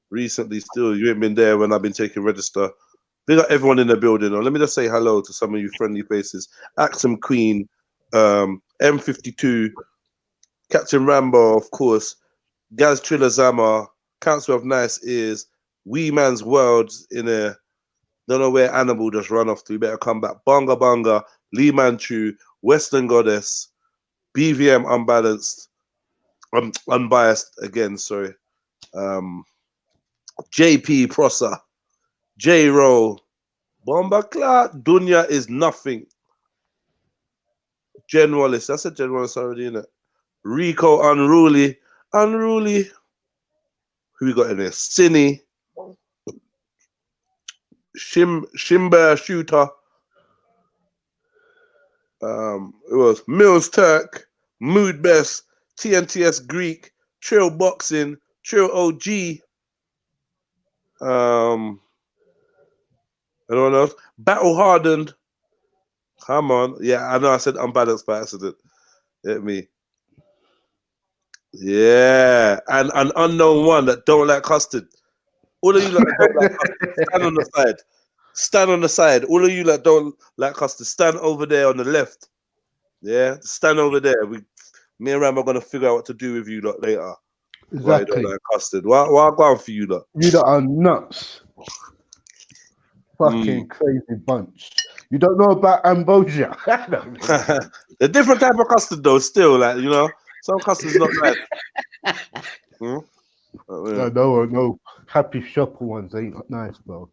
recently still. You ain't been there when I've been taking register. Big up everyone in the building. Let me just say hello to some of you friendly faces. Axum Queen, M52, Captain Rambo, of course, Gaz Trillazama, Council of Nice Ears, Wee Man's Worlds in a don't know where Animal just run off to. You better come back. Bonga Bonga, Lee Manchu, Western Goddess, BVM Unbalanced, Unbiased again, sorry. JP Prosser, J Roll, Bomba Clark, Dunya is nothing. Jen Wallace, that's a Jen Wallace already, isn't it? Rico Unruly. Who we got in there? Cine. Shimber Shooter. It was Mills Turk, Mood Best, TNTS Greek, Trill Boxing, Trill OG. Anyone else? Battle Hardened. Come on. Yeah, I know I said unbalanced by accident. Hit me. Yeah. And an unknown one that don't like custard. All of you that don't like custard, stand on the side. Stand on the side. All of you that don't like custard, stand over there on the left. Yeah, stand over there. Me and Ram are gonna figure out what to do with you lot later. Exactly. Why you don't like custard? Why I go on for you lot? You lot are nuts. Fucking crazy bunch. You don't know about ambrosia. A different type of custard though, still, like, you know, some custard's not bad. No. Happy shopper ones ain't nice, bro.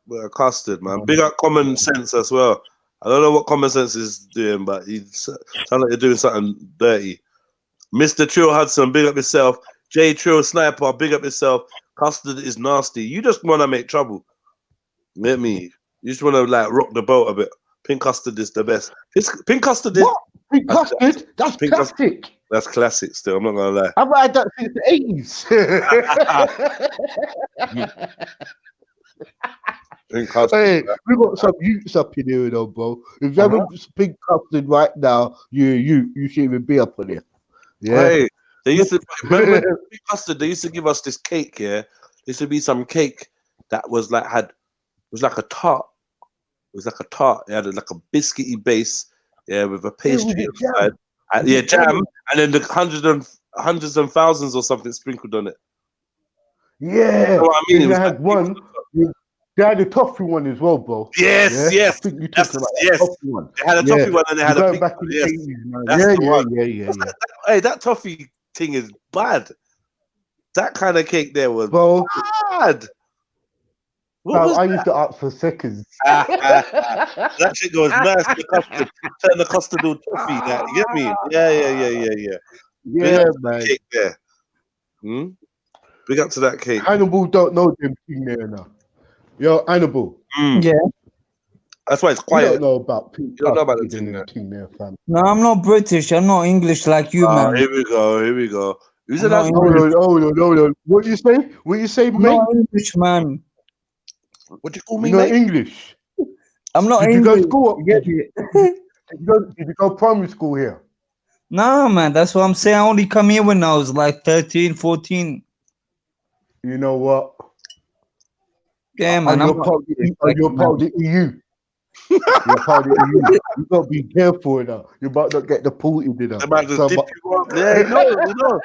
But custard, man. Big up Common Sense as well. I don't know what Common Sense is doing, but he sounds like you're doing something dirty. Mr. Trill Hudson, big up yourself. J Trill Sniper, big up yourself. Custard is nasty. You just want to make trouble. Get me? You just want to like rock the boat a bit. Pink custard is the best. Pink custard is... What? Pink custard? That's pink plastic. That's classic still, I'm not gonna lie. I've had that since the 80s. Hey, we got some youths up in here, though, bro. If you haven't pink custard right now, you shouldn't even be up on here. Yeah. Hey, they used to remember Big Custard. They used to give us this cake. Yeah, there used to be some cake that was like like a tart. It was like a tart. It had like a biscuity base. Yeah, with a pastry inside. Yeah, jam, and then the hundreds and thousands or something sprinkled on it. Yeah, You know what I mean? They had one. They had a toffee one as well, bro. Yes, yeah? yes. I think you talking about yes. a toffee one. They had a toffee one and they had a pink back one. in Yes. the 80s, man. That's the one. Yeah. Hey, that toffee thing is bad. That kind of cake there was bad. I used to ask for seconds. That shit goes nice. Turn the custard to toffee. That, you get me? Yeah. Yeah, man. Cake there. Big up to that cake. Hannibal don't know them thing there now. Yo, Hannibal. Yeah. That's why it's quiet. You don't know about people. You don't know about the thing there, fam. No, I'm not British. I'm not English like you, man. Here we go. Who's an not Hold on. What you say? What you say, I'm mate? not English, man. What do you call me, You're not mate? English. I'm not Did English. you go school? Get it? Did you go primary school here? Nah, man. That's what I'm saying. I only come here when I was like 13, 14. You know what? Yeah, man. You're part of the EU. You're part of the EU. You gotta be careful now. You might not get deported in They might just dip you up. Yeah, you know.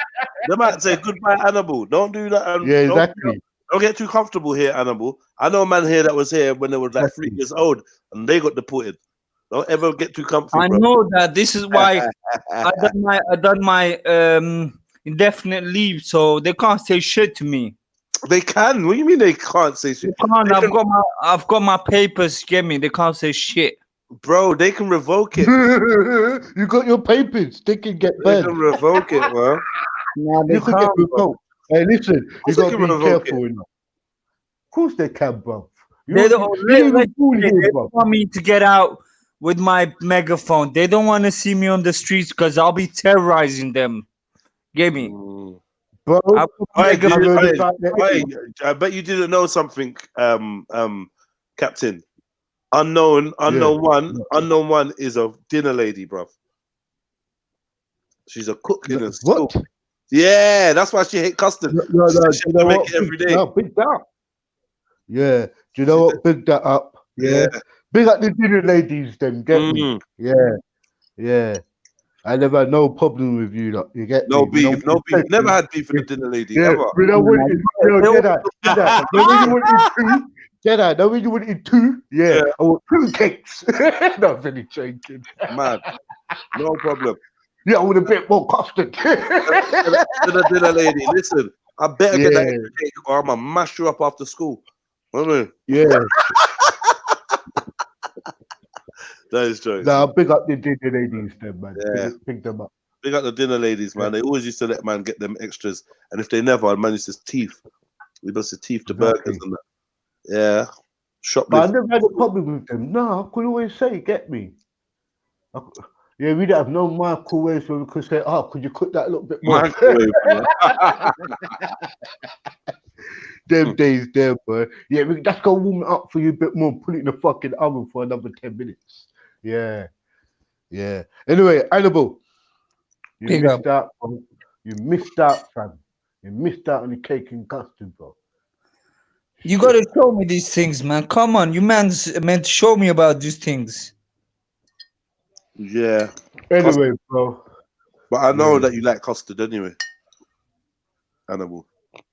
They might say goodbye, Hannibal. Don't do that. Yeah, exactly. Don't get too comfortable here, Hannibal. I know a man here that was here when they was like 3 years old and they got deported. Don't ever get too comfortable. I know that. This is why I done my indefinite leave, so they can't say shit to me. They can. What do you mean they can't say shit? I've got my papers. Get me? They can't say shit, bro. They can revoke it. You got your papers. They can get banned. They can revoke it, bro. No, they you can get revoked. Hey, listen, you got to be careful. Of course they can, bro. They want me to get out with my megaphone. They don't want to see me on the streets because I'll be terrorizing them. Get me? Bro, I bet you didn't know something, Captain. Unknown one is a dinner lady, bro. She's a cook in a school. What? Yeah, that's why she hate custard. No, she make it every day. No, big that up. Yeah, do you know what? Big that up. Yeah. Big up the dinner ladies, then get me. Yeah. I never had no problem with you, though. You get no me? beef, no beef. Never had beef with the dinner lady. Yeah, Ever. but I wanted, no, when you wanted two, yeah. I want 2 cakes. No, I'm really joking. Mad. No problem. Yeah, I want a bit more custard. To the dinner lady, listen, I better get that extra cake or I'm gonna mash you up after school. Yeah. That is true. Nah, big up the dinner ladies, then, man. Yeah. Pick them up. Big up the dinner ladies, man. They always used to let man get them extras, and if they never, man used his teeth. We must have teeth to burgers and that. Yeah. But I never had a problem with them. No, I could always say, get me. Yeah, we don't have no microwaves where we could say, oh, could you cook that a little bit more? Them days there, boy. Yeah, let's go warm it up for you a bit more. Put it in the fucking oven for another 10 minutes. Yeah. Anyway, Hannibal, you missed out, bro. You missed out, fam. You missed out on the cake and custard, bro. You gotta show me these things, man. Come on, you man's meant to show me about these things. Yeah. Anyway, bro. But I know that you like custard anyway. Hannibal.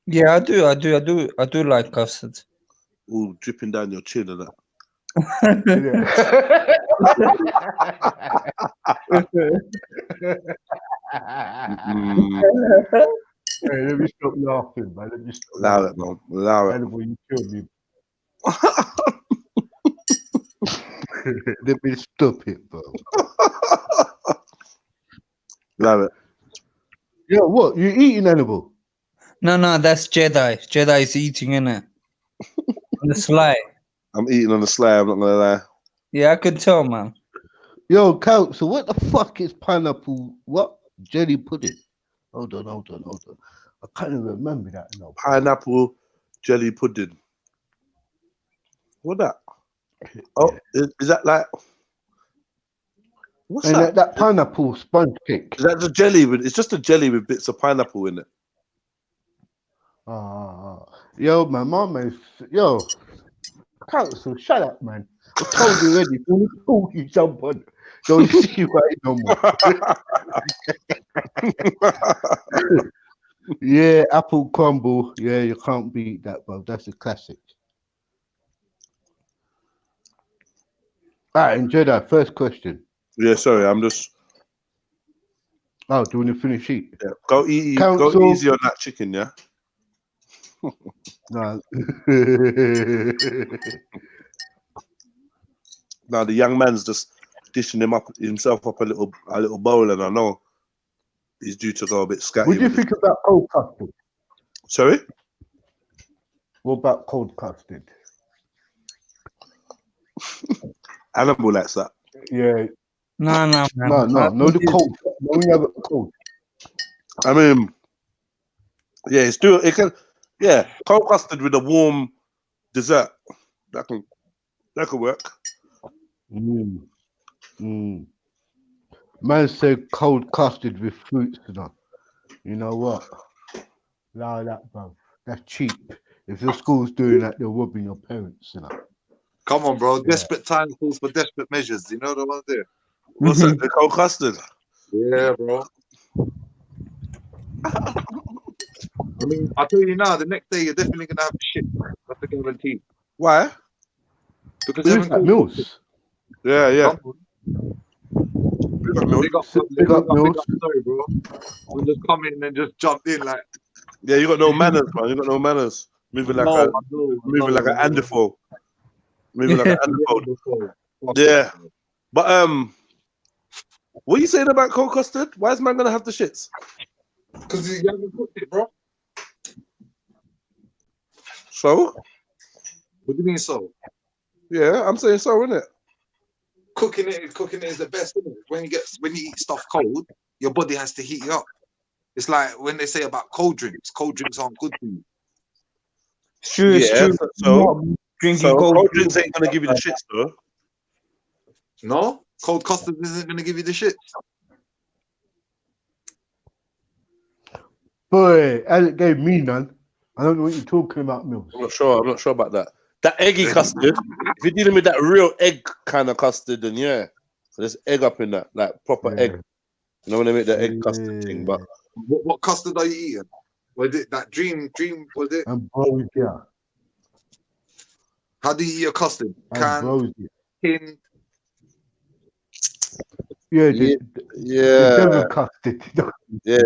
Yeah, I do like custard. Ooh, dripping down your chin and that. Hey, let me stop laughing, man. Let me stop Allow it, man. Allow it. Hannibal, you killed me. Let me stop it, bro. Allow it. Yeah, what? You eating, Hannibal? No, that's Jedi. Jedi's eating, innit? On the sly. I'm eating on the sly, I'm not gonna lie. Yeah, I could tell, man. Yo, Council, what the fuck is pineapple? What? Jelly pudding. Hold on. I can't even remember that. No. Pineapple jelly pudding. What that? Oh, is that like? What's And that? that pineapple sponge cake. Is that the jelly with? It's just a jelly with bits of pineapple in it. Yo, my mom is council. Shut up, man. I told you already. When you talk, you jump on. Don't see right no more. Yeah, apple crumble. Yeah, you can't beat that, bro. That's a classic. All right, enjoy that. First question. Yeah, sorry, I'm just. Oh, do you want to finish eat? Yeah. Go easy on that chicken, yeah. No. Now the young man's just dishing himself up a little bowl, and I know he's due to go a bit scatty. What do you think about cold custard? Sorry? What about cold custard? Animal likes that. Yeah. No, The cold. No, we have it cold. I mean, yeah, it can. Yeah, cold custard with a warm dessert. That can work. Man said cold custard with fruits and all. You know what? Allow that, bro. That's cheap. If your school's doing that, they're robbing your parents, you know. Come on, bro. Desperate time calls for desperate measures. You know the one there? What's that? The cold custard? Yeah, bro. I mean, I'll tell you now, the next day you're definitely going to have shit. That's the guarantee. Why? Because Who's that, Mills? Yeah. Big up, sorry, bro. We just come in and just jump in like. Yeah, you got no manners, man. You got no manners. Moving like an Anderfall. Moving like an Anderfall. Yeah. But what are you saying about cold custard? Why is man gonna have the shits? Because you haven't cooked it, bro. So? What do you mean so? Yeah, I'm saying so, innit? Cooking it is the best, isn't it? When you eat stuff cold, your body has to heat you up. It's like when they say about cold drinks aren't good for you. True. So cold drinks ain't gonna give you the shits, though. No? Cold custard isn't gonna give you the shits. Boy, Alec gave me none. I don't know what you're talking about, Mills. I'm not sure about that. That eggy custard, if you're dealing with that real egg kind of custard, then yeah. So there's egg up in that, like proper egg. You know when they make the egg custard thing, but what custard are you eating? Was it that dream was it? Ambrosia. How do you eat your custard? Canned, tinned? Yeah. Yeah. The devil custard. Yeah.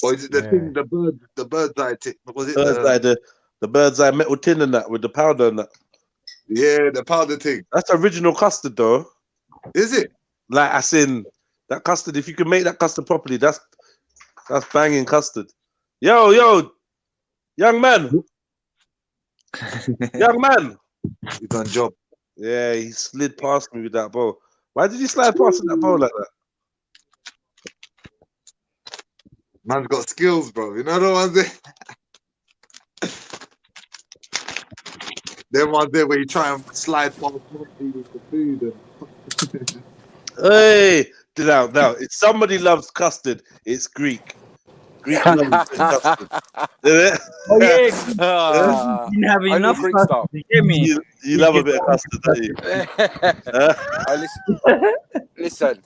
Or is it the thing, the bird's eye tin? Was it the bird's eye metal tin and that with the powder and that? Yeah, the powder thing. That's original custard though. Is it? Like as in that custard, if you can make that custard properly, that's banging custard. Yo, young man. Young man. You done job. Yeah, he slid past me with that bowl. Why did you slide past that bowl like that? Man's got skills, bro. You know the ones there? Them ones there where you try and slide past the food. Hey, now, if somebody loves custard, it's Greek. Greek loves custard. Oh yeah, you didn't have enough Greek custard. stuff. You get me? You love a bit of custard, don't you? Listen,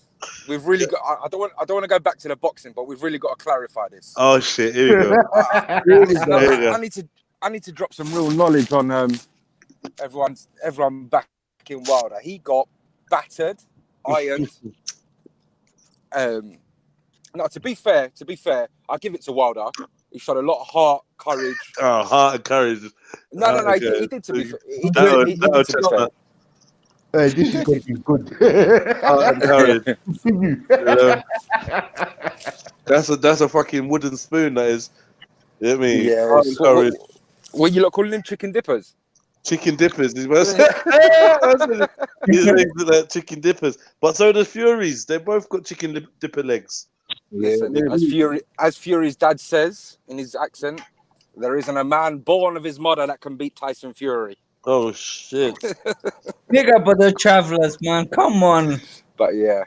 we've really got. I don't want to go back to the boxing, but we've really got to clarify this. Oh shit! Here we go. I need to drop some real knowledge on everyone back in Wilder. He got battered, ironed. No, to be fair, I give it to Wilder. He showed a lot of heart, courage. Oh, heart and courage. No, Okay. he did to be fair. He did to be fair. Hey, this is going to be good. Heart and courage. That's a fucking wooden spoon. That is. You know what I mean? Yeah. Heart and courage. What you lot calling them chicken dippers? Chicken dippers. His legs look like chicken dippers. But so does Fury's. They both got chicken dipper legs. Listen, as Fury's dad says in his accent, there isn't a man born of his mother that can beat Tyson Fury. Oh shit! Big up for the travelers, man. Come on. But yeah,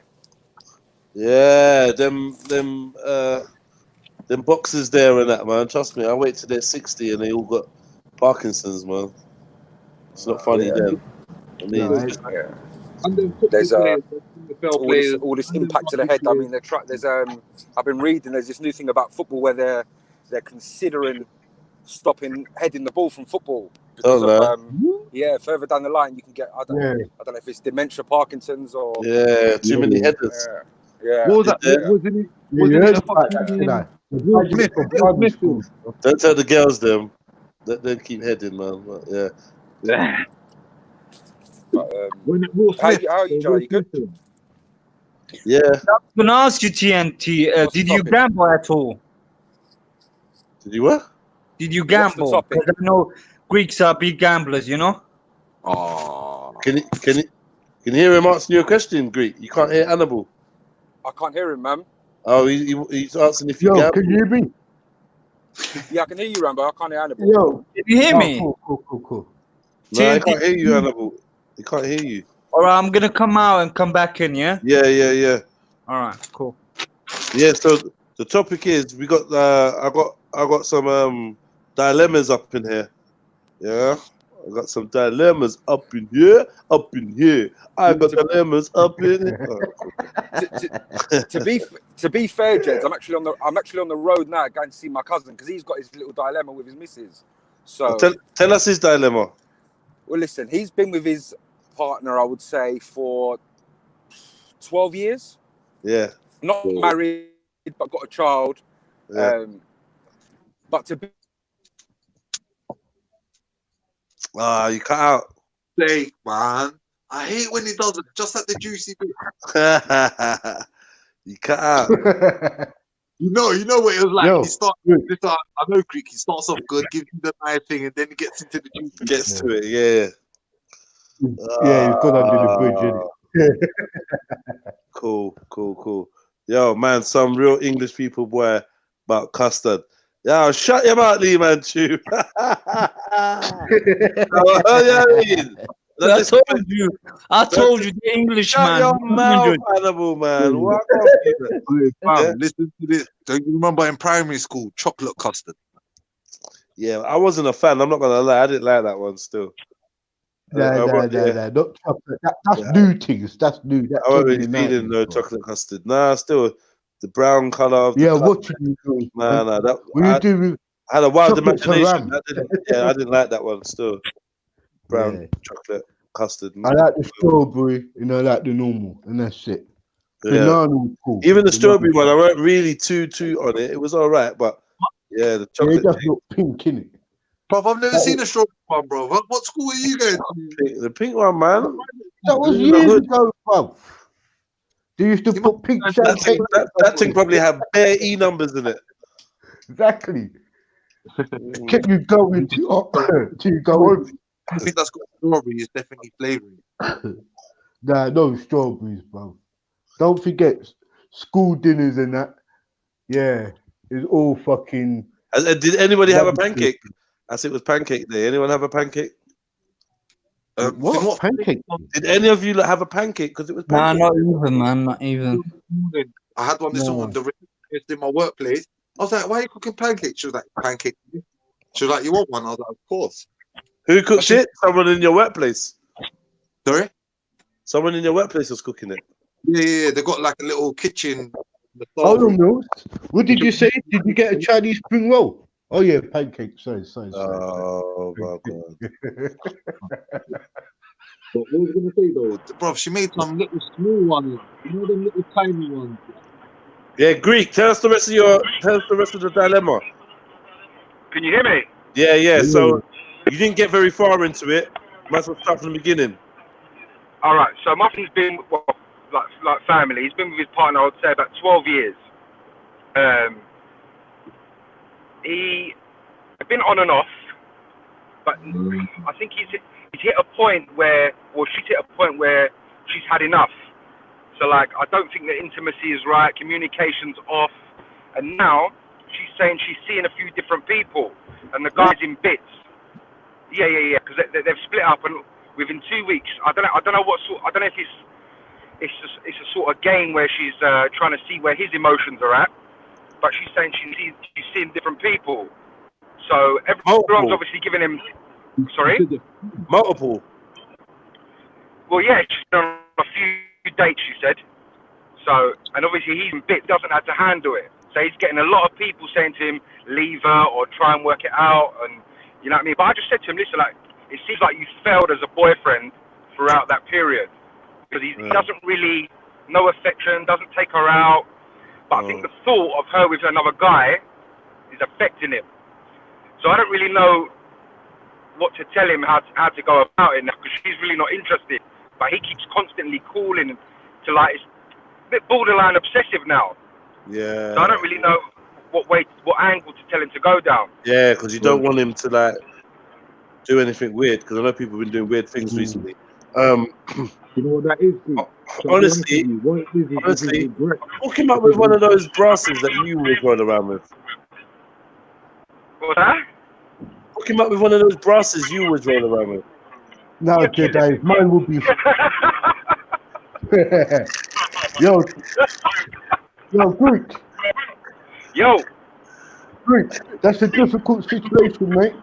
them boxers there and that, man. Trust me, I wait till they're 60 and they all got Parkinson's, man. It's not funny then. I mean, there's all this impact to the head. I mean, there's I've been reading. There's this new thing about football where they're considering stopping heading the ball from football because further down the line you can get I don't know if it's dementia, Parkinson's, or too many headers. What was that? Don't tell the girls them. Let them keep heading, man. But, how are you, Joe? You good? Yeah. I was going to ask you, TNT, did you gamble at all? Did you what? Did you gamble? Because I know Greeks are big gamblers, you know? Oh. Can you hear him answering your question, Greek? You can't hear Hannibal. I can't hear him, man. Oh, he's asking if you gamble. Can you hear me? Yeah, I can hear you, Rambo. I can't hear Hannibal. Yo, can you hear me? Cool. No, I can't hear you, Hannibal. He can't hear you. All right, I'm gonna come out and come back in. Yeah. Yeah. All right, cool. Yeah. So the topic is we got. I got some dilemmas up in here. Yeah. I got some dilemmas up in here. I got dilemmas up in here. To be fair, Jeds, I'm actually on the road now going to see my cousin because he's got his little dilemma with his missus. So tell us his dilemma. Well, listen, he's been with his partner, I would say, for 12 years. Yeah. Not married, but got a child. Yeah. But to be... you cut out. Say, man. I hate when he does it, just like the juicy bit. You cut out. You know what it was like. He starts. I know Greek. He starts off good, gives you the nice thing, and then he gets into the juicy. Gets to it, yeah. Yeah, he's got under the bridge, isn't it? Cool. Yo, man, some real English people, boy, about custard. Yo, shut your mouth, Lee, man, chew. I told you, the English Shut man. Your mouth, Hannibal, man. What Listen to this. Don't you remember in primary school, chocolate custard? Yeah, I wasn't a fan. I'm not gonna lie. I didn't like that one still. Nah. Not chocolate. That's new things. That's new. I wasn't really feeling no chocolate custard. Nah, still the brown color of the custard. What you do? Nah. I had a wild imagination. I didn't like that one still. Brown chocolate custard. I like the strawberry, like the normal, and that's it. Banana was cool. Even the strawberry one, I weren't really too on it. It was all right, but yeah, the chocolate. It just looked pink, innit? Bro, I've never seen a strawberry one, bro. What school are you going to? The pink one, man. That was years ago, bro. They used to put pink champagne. That thing probably had bare E numbers in it. Exactly. Kept you going to go on. I think that's got strawberry. It's definitely flavouring. Nah, no strawberries, bro. Don't forget school dinners and that. Yeah, it's all fucking. Did anybody have a pancake? I said it was pancake day. Anyone have a pancake? What pancake? Did any of you have a pancake? Because it was pancake. Nah, not even, man. Not even. I had one this morning. In my workplace. I was like, "Why are you cooking pancakes?" She was like, "Pancake." She was like, "You want one?" I was like, "Of course." Who cooked it? Someone in your workplace. Sorry? Someone in your workplace was cooking it. Yeah. They got like a little kitchen. Hold on, Mills. What did you say? Did you get a Chinese spring roll? Oh yeah, pancakes. Sorry. Oh my god. What was I gonna say though, bro? She made some little small ones. You know them little tiny ones. Yeah, Greek. Tell us the rest of the dilemma. Can you hear me? Yeah. So you didn't get very far into it. Might as well start from the beginning. All right. So Muffy's been like family. He's been with his partner, I would say, about 12 years. He had been on and off. but I think he's hit a point where, or she's hit a point where she's had enough. So like, I don't think the intimacy is right, communication's off, and now she's saying she's seeing a few different people, and the guy's in bits. Yeah, because they've split up, and within 2 weeks, I don't know what sort. I don't know if it's a sort of game where she's trying to see where his emotions are at, but she's saying she's seeing different people. So everyone's obviously giving him. Sorry. Multiple. Well, yeah, she's been on a few dates, she said. So, and obviously he's in bit, doesn't have to handle it. So he's getting a lot of people saying to him, leave her or try and work it out, and you know what I mean. But I just said to him, listen, like, it seems like you failed as a boyfriend throughout that period, because he doesn't really no affection, doesn't take her out. But I think the thought of her with another guy is affecting him. So I don't really know what to tell him, how to go about it now, because she's really not interested. But he keeps constantly calling to, like, it's a bit borderline obsessive now. Yeah. So I don't really know what angle to tell him to go down. Yeah, because you don't want him to like do anything weird. Because I know people have been doing weird things recently. You know what that is? Honestly, hook him up with one of those brasses that you always run around with. What's that? Hook him up with one of those brasses you always roll around with. Nowadays, mine will be. Yo, Greek. Yo. Greek, that's a difficult situation, mate.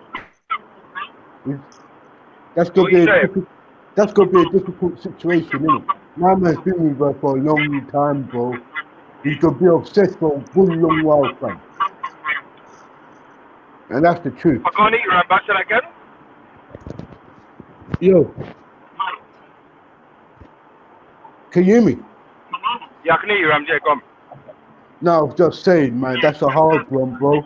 That's gonna be a difficult situation, isn't it? My man's been with her for a long time, bro. He's gonna be obsessed for a good long while, fam. And that's the truth. I can't hear you, Ram. Say that again. Yo. Can you hear me? Yeah, I can hear you, Ram. Yeah, go on. No, I was just saying, man, that's a hard one, bro.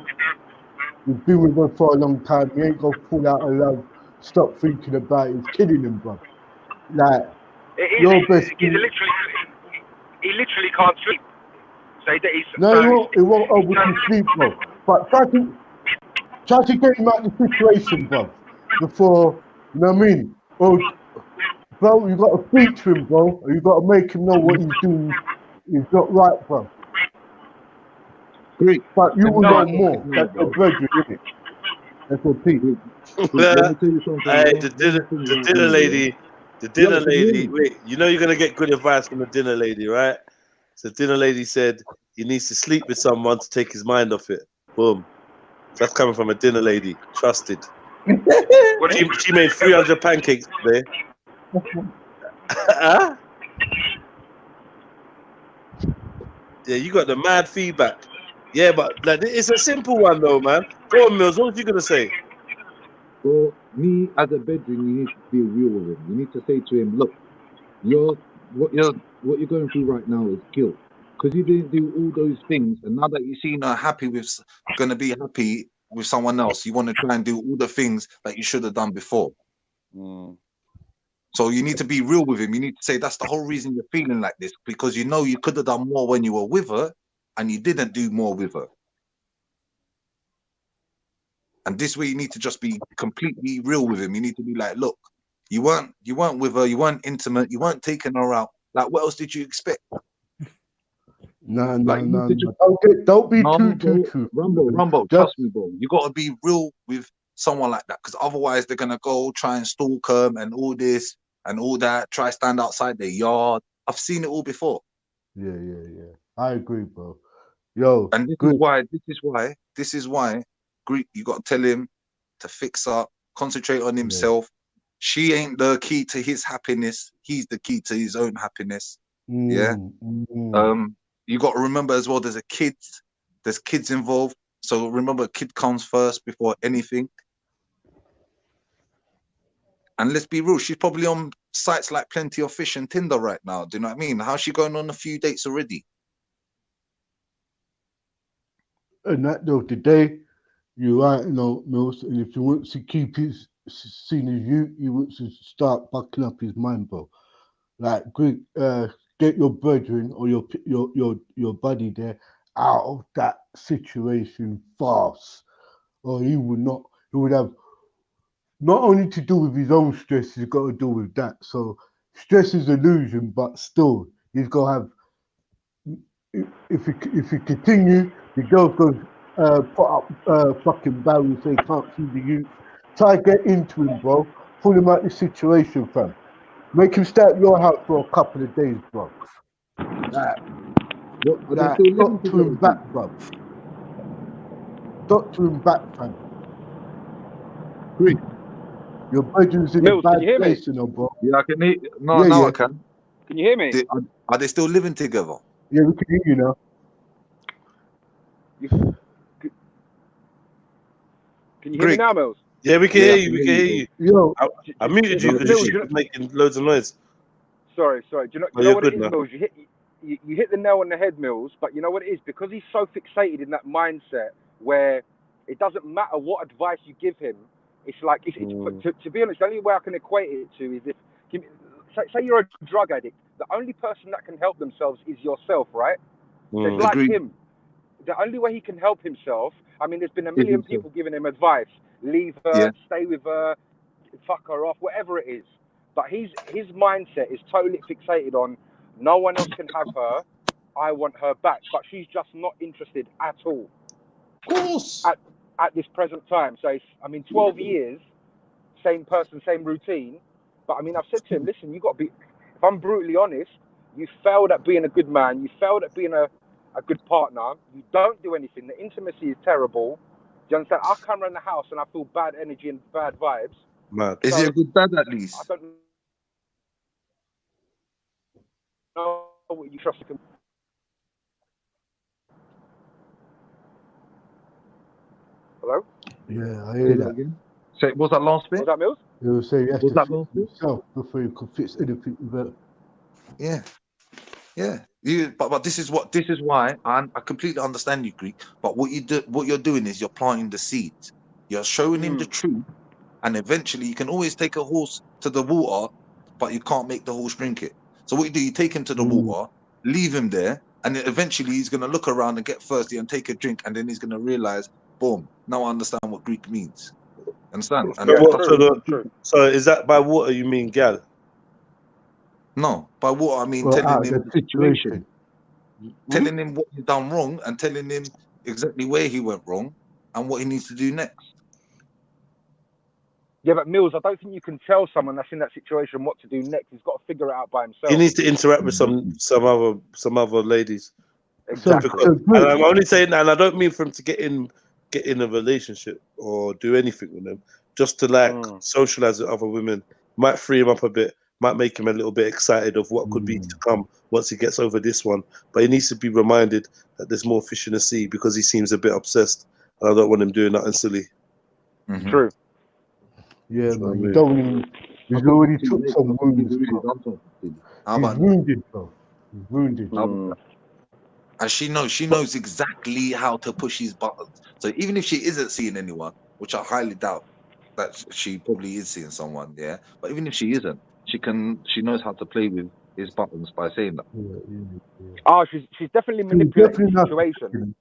You've been with her for a long time. You ain't gonna fall out of love. Stop thinking about it. It's killing him, bro. Like, he literally can't sleep. So it won't obviously sleep, bro. But try to get him out of the situation, bro. Before, you know what I mean? Bro, you got to speak to him, bro. You got to make him know what he's doing. He's not right, bro. Great. But you will know more. That's the virgin, isn't it? That's what Pete. Hey, the dinner lady. Wait, you know you're gonna get good advice from the dinner lady, right? So the dinner lady said he needs to sleep with someone to take his mind off it. Boom. So that's coming from a dinner lady, trusted. She made 300 pancakes today. Huh? Yeah, you got the mad feedback. Yeah, but like, it's a simple one though, man. Go on, Mills. What was you gonna say? Well, me as a bedroom, you need to be real with him. You need to say to him, look, what you're going through right now is guilt, because you didn't do all those things, and now that you've seen her gonna be happy with someone else, you want to try and do all the things that you should have done before. So you need to be real with him. You need to say that's the whole reason you're feeling like this, because you know you could have done more when you were with her, and you didn't do more with her. And this way, you need to just be completely real with him. You need to be like, look, you weren't with her, you weren't intimate, you weren't taking her out. Like, what else did you expect? No. Don't be too. Rumbo, trust me, bro. You got to be real with someone like that, because otherwise they're gonna go try and stalk them and all this and all that. Try stand outside their yard. I've seen it all before. Yeah. I agree, bro. Yo, and this is why, Greek, you got to tell him to fix up, concentrate on himself. She ain't the key to his happiness. He's the key to his own happiness. You got to remember as well, there's kids involved. So remember, kid comes first before anything. And let's be real, she's probably on sites like Plenty of Fish and Tinder right now. Do you know what I mean? How's she going on a few dates already? And that though, today, you're right, Mills. And if he wants to keep his seen as you, he wants to start buckling up his mind, bro. Like, Greek, get your brethren or your buddy there out of that situation fast, or he would have not only to do with his own stress, he's got to do with that. So stress is illusion, but still, he's got to have. If you continue, the girls go put up fucking barriers so he can't see the youth. Try to get into him, bro. Pull him out the situation, fam. Make him stay at your house for a couple of days, bro. What, are they still living Talk to together? him back, bro. Talk to him back, fam. Greek. Your bedroom's in Mills, a can bad you hear me? place, you know, bro. Yeah, I can hear. No, Yeah, now yeah. I can. Can you hear me? Are they still living together? Yeah, we can hear you now. Can you hear me now, Mills? Yeah, we can Yeah, hear I you. can We hear can hear you, you. Yo, I muted you because Mills, you was making loads of noise. Sorry. Do you know, Oh, you're what it good is, now. Mills? You hit the nail on the head, Mills. But you know what it is? Because he's so fixated in that mindset where it doesn't matter what advice you give him. It's like, to be honest, the only way I can equate it to is if, say you're a drug addict, the only person that can help themselves is yourself, right? So it's like Agreed. him. The only way he can help himself, I mean, there's been a million people giving him advice. Leave her, Yeah. stay with her, fuck her off, whatever it is. But his mindset is totally fixated on no one else can have her. I want her back. But she's just not interested at all. Of course. At this present time. So, 12 years, same person, same routine. But, I've said to him, listen, you got to be, if I'm brutally honest, you failed at being a good man. You failed at being a good partner. You don't do anything. The intimacy is terrible. Do you understand? I come around the house and I feel bad energy and bad vibes. Mad. Is he a good dad at I least? don't know what you trust. Hello? Yeah, I hear that. Again. Say, what's that last bit? Was that Mills? He'll say you have What's to that fix last bit? himself before you can fix anything with it. Yeah. Yeah. But this is why I completely understand you, Greek. But what you're doing is you're planting the seeds. You're showing him the truth, and eventually you can always take a horse to the water, but you can't make the horse drink it. So what you do, you take him to the water, leave him there, and then eventually he's gonna look around and get thirsty and take a drink, and then he's gonna realize, boom, now I understand what Greek means. Understand? And So is that by water you mean gal? no, by water I mean Well, telling out him of the situation. telling him what he's done wrong and telling him exactly where he went wrong and what he needs to do next. Yeah, but Mills, I don't think you can tell someone that's in that situation what to do next. He's got to figure it out by himself. He needs to interact with some other ladies. Exactly. And I'm only saying that, and I don't mean for him to get in a relationship or do anything with them, just to socialize with other women. Might free him up a bit, might make him a little bit excited of what could be to come once he gets over this one. But he needs to be reminded that there's more fish in the sea because he seems a bit obsessed, and I don't want him doing nothing silly. True. Yeah, man. You don't even. He's already took some wounds. He's wounded, bro. He's wounded. And she knows exactly how to push his buttons. So even if she isn't seeing anyone, which I highly doubt that she probably is seeing someone, yeah. But even if she isn't, she knows how to play with his buttons by saying that. Yeah. Oh, she's definitely manipulating the situation.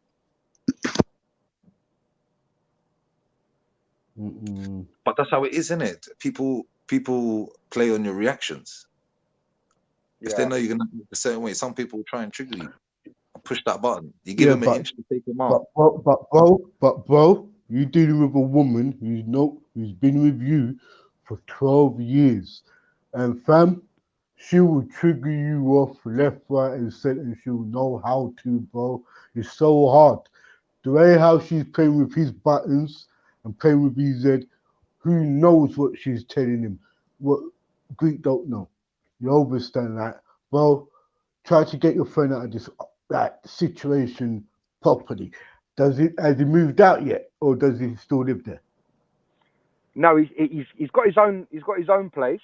But that's how it is, isn't it? People play on your reactions. If they know you're gonna act a certain way, some people will try and trigger you. Push that button. You give him an inch to take him out. But bro, you dealing with a woman who's been with you for 12 years, and fam, she will trigger you off left, right, and center, and she'll know how to, bro. It's so hard. The way how she's playing with his buttons and playing with his head, who knows what she's telling him? What Greek don't know. You understand that, bro? Try to get your friend out of this situation properly. Has he moved out yet, or does he still live there? No, he's got his own place.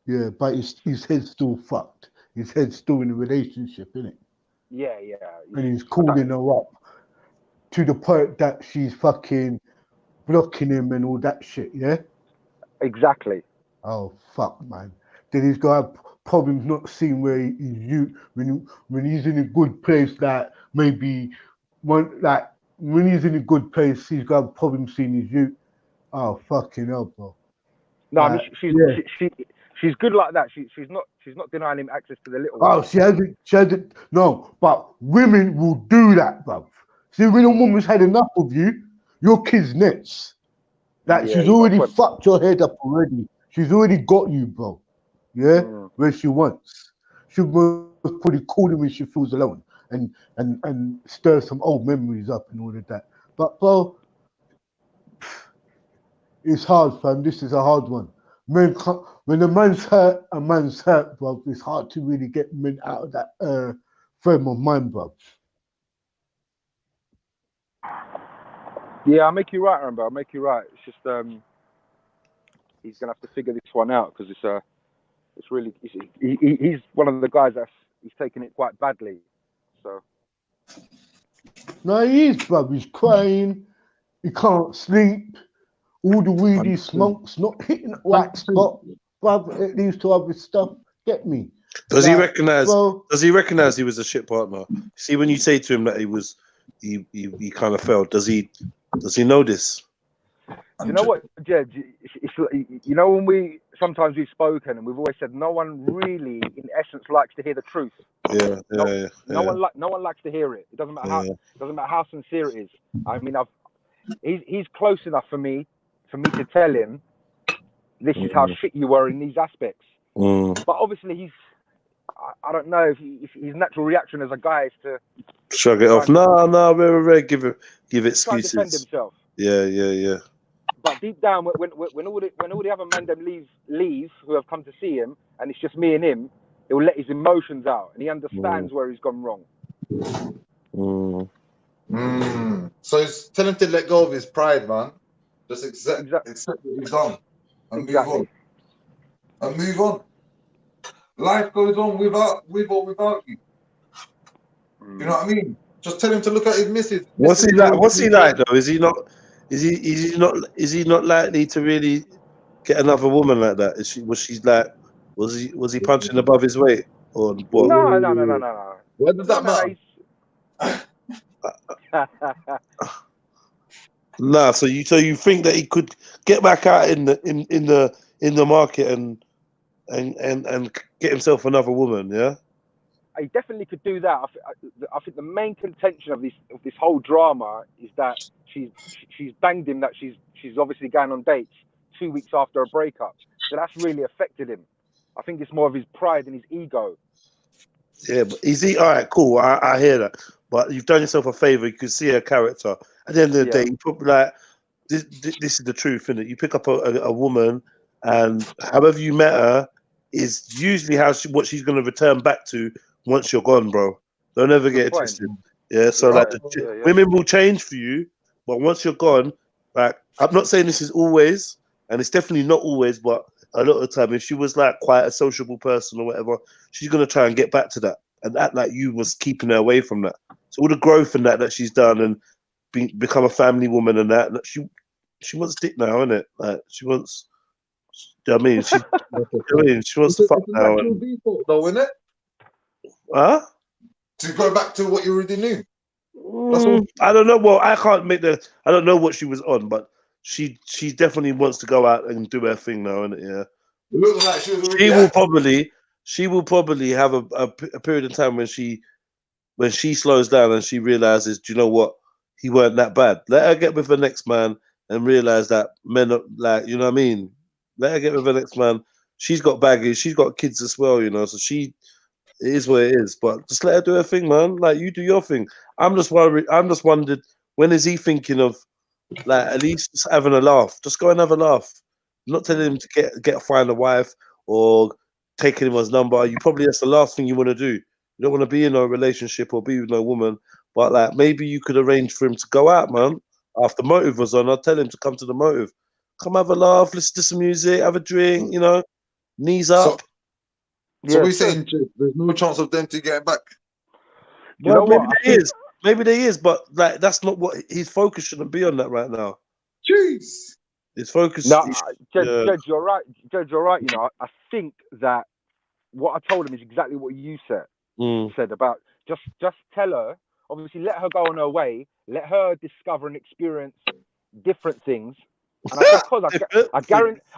Yeah, but his head's still fucked. His head's still in a relationship, isn't it? Yeah. And he's calling her up to the point that she's fucking blocking him and all that shit. Yeah. Exactly. Oh fuck, man. Then he's got problems not seeing where when he's in a good place, that maybe when he's in a good place, he's got a problem seeing his youth. Oh, fucking hell, bro. No, I mean Yeah. she's good like that. She's not denying him access to the little one. Oh, she hasn't. No, but women will do that, bruv. See, when a woman's had enough of you, your kid's next. Like, Yeah, she's you got a already point. fucked your head up already. She's already got you, bro. Yeah, where she wants. She was probably calling when she feels alone and stir some old memories up and all of that. But, bro, it's hard, fam. This is a hard one. Men can't, when a man's hurt, bro. It's hard to really get men out of that frame of mind, bro. Yeah, I'll make you right, Rambo. I'll make you right. It's just he's gonna have to figure this one out because it's really he's one of the guys he's taking it quite badly. So No, he is, bro. He's crying. He can't sleep. All the weed he smokes, not hitting the right spot, bro. It leads to other stuff. Get me? Does he Like, recognize? bro, Does he recognize he was a shit partner? See, when you say to him that he kind of failed, does he know this? you know what, Jed? You know when sometimes we've spoken and we've always said no one really, in essence, likes to hear the truth. No one likes to hear it. It doesn't matter how sincere it is. I mean, he's close enough for me to tell him this is how shit you were in these aspects. But obviously I don't know if his natural reaction as a guy is to shrug it off. No, very give excuses. Try and defend himself. Yeah. But deep down, when all the other men them leave who have come to see him, and it's just me and him, he'll let his emotions out, and he understands where he's gone wrong. So tell him to let go of his pride, man. Just accept what he's done and move on. And move on. Life goes on with or without you. You know what I mean? Just tell him to look at his missus. What's he like? What's he like though? Is he not? Is he not likely to really get another woman like that? Was he punching above his weight or what? No. Where does that matter? Nah, so you think that he could get back out in the market and get himself another woman? Yeah, he definitely could do that. I think the main contention of this whole drama is that she's banged him that she's obviously going on dates 2 weeks after a breakup. So that's really affected him. I think it's more of his pride and his ego. Yeah, but is he all right? Cool, I hear that. But you've done yourself a favor. You could see her character. At the end of the day, you probably like this is the truth, isn't it? You pick up a woman, and however you met her is usually what she's going to return back to once you're gone, bro. Don't ever get it twisted. Yeah, so women will change for you, but once you're gone, like I'm not saying this is always, and it's definitely not always, but a lot of the time, if she was like quite a sociable person or whatever, she's gonna try and get back to that and act like you was keeping her away from that. So all the growth and that she's done and become a family woman and that she wants dick now, innit? Like she wants. I mean, she wants to fuck now. Default, though, isn't it? Huh? To go back to what you already knew. I don't know. Well, I can't make I don't know what she was on, but she definitely wants to go out and do her thing now, innit? Yeah. It looks like she was already. She will probably have a period of time when she slows down and she realizes, do you know what? He weren't that bad. Let her get with the next man and realize that men are like, you know what I mean? Let her get with the next man. She's got baggage. She's got kids as well, you know. So it is what it is. But just let her do her thing, man. Like you do your thing. I'm just wondered when is he thinking of like at least just having a laugh. Just go and have a laugh. I'm not telling him to find a wife or taking him as number. That's the last thing you want to do. You don't want to be in a relationship or be with no woman. But like maybe you could arrange for him to go out, man. After Motive was on, I'll tell him to come to the Motive. Come have a laugh, listen to some music, have a drink, you know, knees up. So we're saying there's no chance of them to get back. Well, maybe there is. Maybe there is, but like that's not what his focus shouldn't be on that right now. Jeez. His focus. No, Judge, you're right. Judge, you're right. You know, I think that what I told him is exactly what you said about just tell her. Obviously, let her go on her way. Let her discover and experience different things, And I said, Cos,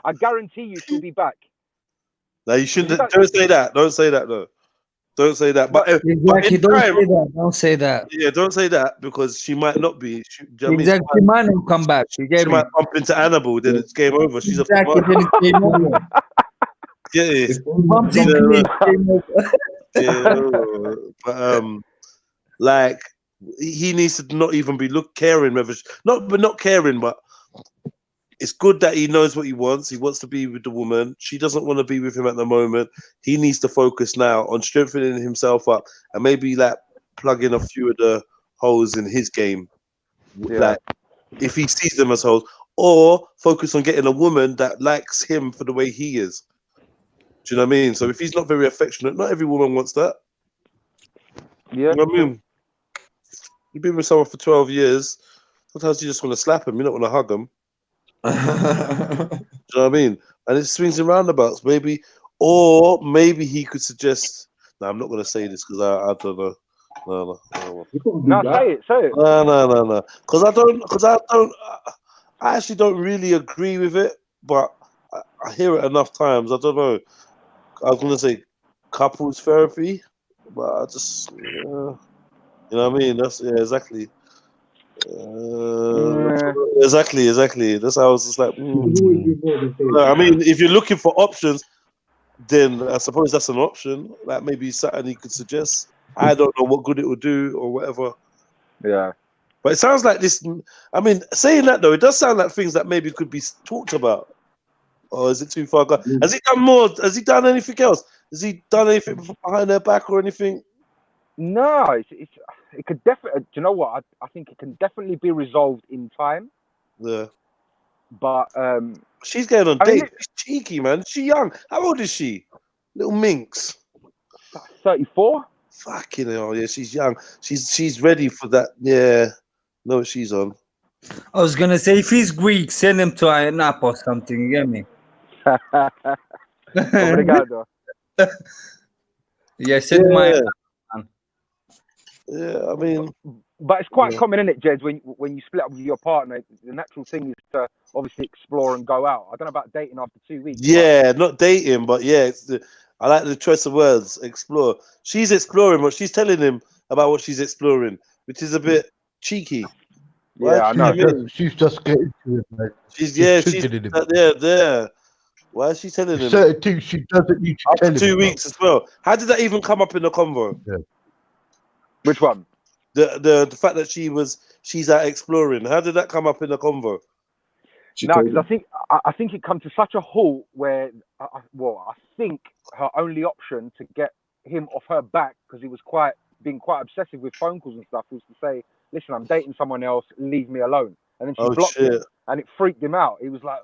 I guarantee you she'll be back. No, you shouldn't. Don't say that. Don't say that, though. Don't say that. But, Exactly. but in Don't time, say that. Don't say that. yeah, don't say that because she might not be. Do you know what I mean? Exactly. She might not come back. You get She me? might bump into Annabelle, then it's game over. She's off the Exactly. market. Then it's game over. Yeah, Bumps into me, it's game over. yeah. But like he needs to not even be caring whether not caring, but it's good that he knows what he wants. He wants to be with the woman. She doesn't want to be with him at the moment. He needs to focus now on strengthening himself up and maybe like plug in a few of the holes in his game. Yeah. Like if he sees them as holes, or focus on getting a woman that likes him for the way he is. Do you know what I mean? So if he's not very affectionate, not every woman wants that. Yeah. You know what I mean? You've been with someone for 12 years. Sometimes you just want to slap him. You don't want to hug him. Do you know what I mean? And it swings and roundabouts, maybe. Or maybe he could suggest. No, I'm not going to say this because I don't know. No, say it. No. Because I actually don't really agree with it, but I hear it enough times. I don't know. I was going to say couples therapy, but I just, you know what I mean? That's, yeah, exactly. Exactly. That's how I was just like, I mean, if you're looking for options, then I suppose that's an option. Like maybe something he could suggest. I don't know what good it would do or whatever. Yeah. But it sounds like this. I mean, saying that though, it does sound like things that maybe could be talked about. Or is it too far gone? Has he done more? Has he done anything else? Has he done anything behind their back or anything? No, it could definitely. Do you know what? I think it can definitely be resolved in time. Yeah. But she's going on dates. She's cheeky, man. She's young. How old is she? Little minx. 34. Fucking hell, yeah, she's young. She's ready for that. Yeah. No, she's on. I was gonna say if he's Greek, send him to an app or something. You get me? Obrigado. Yeah, send my. Yeah, I mean, but it's quite common, isn't it, Jez? When you split up with your partner, the natural thing is to obviously explore and go out. I don't know about dating after 2 weeks. Yeah, not dating, but yeah, I like the choice of words. Explore. She's exploring what she's telling him about what she's exploring, which is a bit cheeky. Yeah, I know. She's just getting to it, man. She's triggering him. there. Why is she telling him? Certain things she doesn't need to tell him. 2 weeks as well. How did that even come up in the convo? Yeah. Which one? The fact that she's out exploring. How did that come up in the convo? No, because I think it come to such a halt where I think her only option to get him off her back, because he was being quite obsessive with phone calls and stuff, was to say, "Listen, I'm dating someone else. Leave me alone." And then she blocked him, and it freaked him out. He was like,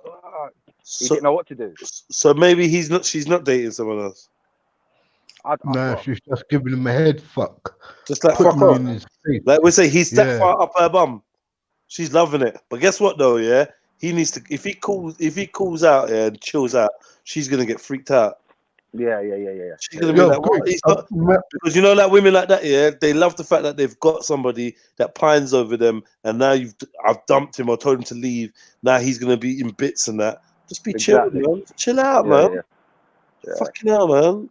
he didn't know what to do. So maybe she's not dating someone else. No, she's just giving him a head fuck. Just like fuck off. Like we say, he's that far up her bum. She's loving it. But guess what though? Yeah, he needs to. If he calls out and chills out, she's gonna get freaked out. Yeah. She's gonna be like, what? He's not, because you know, like women like that, yeah, they love the fact that they've got somebody that pines over them, and now I've dumped him or told him to leave. Now he's gonna be in bits and that. Just be chill, man. Chill out, man. Yeah. Fucking hell, man.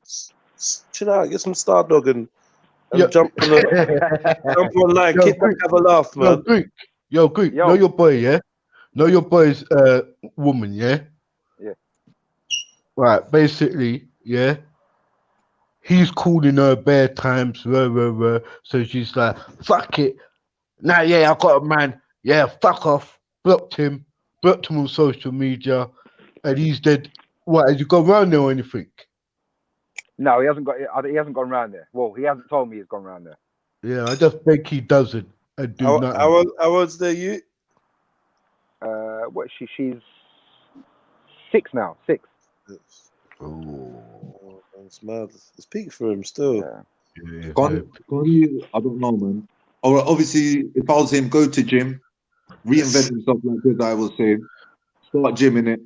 Chill out. Get some Star Dog and jump online. Kick back, have a laugh, man. Yo, Greek. Know your boy, yeah. Know your boy's woman, yeah. Yeah. Right. Basically, yeah. He's calling her bare times, so she's like, "Fuck it." Nah, yeah, I got a man. Yeah, fuck off. Blocked him on social media, and he's dead. What? Has he gone round there or anything? No, he hasn't gone round there. Well, he hasn't told me he's gone round there. Yeah, I just think he doesn't and do nothing. How old's the you? What is she? She's 6 now. 6. Oh, that's mad. It's peak for him still. Yeah. I don't know, man. Or obviously, if I was him, go to gym, reinvent himself like this. I was saying, start gymming it,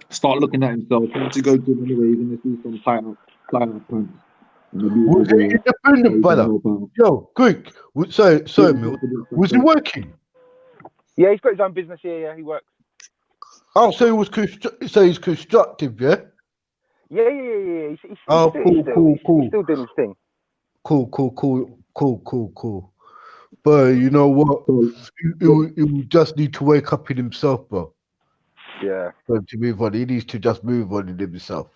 start looking at himself. Once you go to gym anyway, you're gonna see some tight up pants. Was he independent, brother? Yo, Greek. Sorry, Mill. Was he working? Yeah, he's got his own business. Yeah, he works. Oh, so he was so he's constructive, yeah. Yeah. He's Oh, cool. he's still doing his thing. Cool. But you know what? He just need to wake up in himself, bro. Yeah. So to move on, he needs to just move on in himself.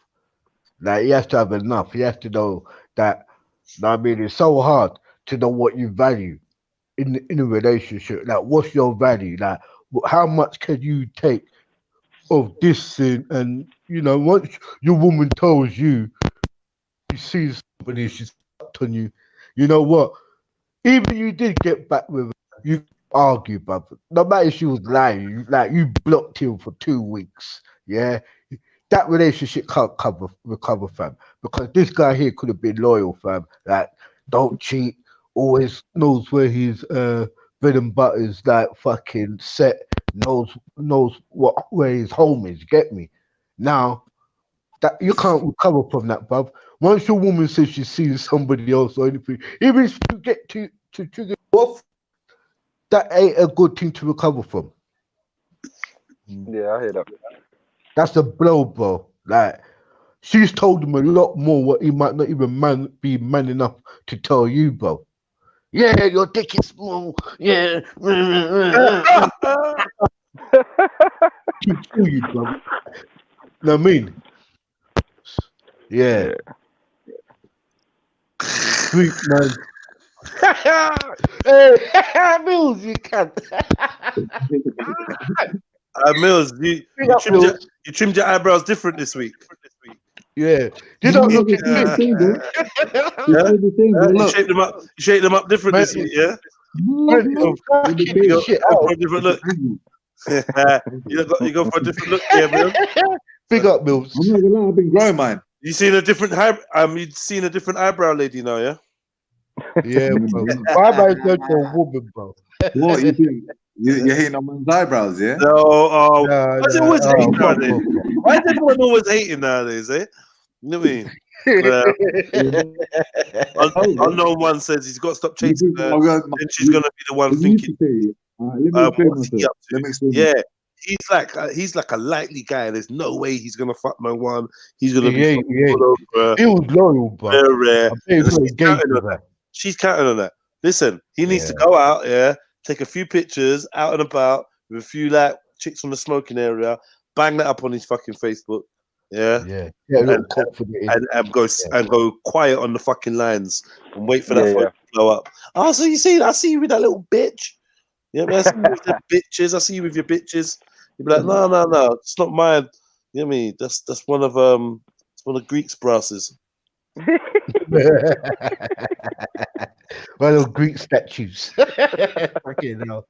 Like he has to have enough. He has to know that. I mean, it's so hard to know what you value in a relationship. Like, what's your value? Like, how much can you take of this thing? And you know, once your woman tells you, she sees somebody, she's hooked on you. You know what? Even you did get back with her, you argue, brother. No matter if she was lying, you blocked him for 2 weeks. Yeah, that relationship can't recover, fam. Because this guy here could have been loyal, fam. Like, don't cheat. Always knows where his bread and butter is, like fucking set. Knows where his home is. Get me? Now that you can't recover from that, bruv. Once your woman says she's seen somebody else or anything, even if you get to trigger off, that ain't a good thing to recover from. Yeah, I hear that. That's a blow, bro. Like, she's told him a lot more what he might not even be man enough to tell you, bro. Yeah, your dick is small. Yeah. Kill you, bro. Know what I mean? Yeah. Sweet man. Hey, Mills, you can. Mills, you trimmed your eyebrows different this week. Yeah, you don't look at me. You shaped them up different this week, yeah. You go for a different look. You go for a different look, yeah, Mills. Big up, Mills. I'm not gonna lie, I've been growing mine. You seen a different eyebrow lady now, yeah? Yeah, bro. Why am I going to a woman, bro? What you think? You're hating on man's eyebrows, yeah? No, Nah, why's it always hating nowadays? Why is everyone always hating nowadays, eh? You know what I mean? Unknown one says he's got to stop chasing her, and she's gonna be the one thinking, what's he up to? Yeah, he's like a likely guy. There's no way he's gonna fuck no one. He's gonna be all over. He was loyal, bro. Very rare. She's counting on that. Listen, he needs to go out, take a few pictures out and about with a few like chicks from the smoking area, bang that up on his fucking Facebook. And go quiet on the fucking lines and wait for that phone to blow up. Oh, so I see you with that little bitch. Yeah, man, I see you with the bitches. I see you with your bitches. You'd be like, no, it's not mine. You know what I mean? That's one of Greek's brasses. One of Greek statues. Fucking hell.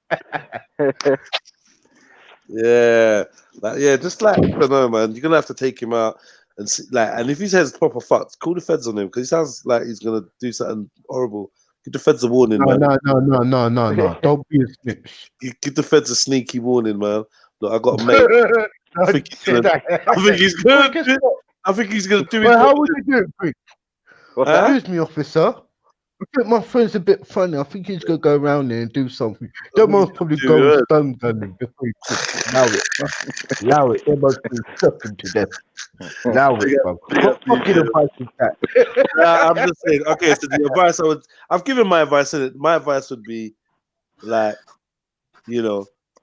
Just like, I don't know, man. You're gonna have to take him out and see, and if he says proper fucked, call the feds on him because he sounds like he's gonna do something horrible. Give the feds a warning, man. No. Don't be a snitch. Give the feds a sneaky warning, man. Look, I got a mate. I think he's good. I think he's gonna do it. Well, how would you do it, Greek? Excuse me, officer. I think my friend's a bit funny. I think he's gonna go around there and do something. They must probably go and stun gun him before he allow it. Allow it. They must be shocking to death. Allow it, bro. What fucking advice is that? I'm just saying. Okay, so the advice I've given my advice. My advice would be like,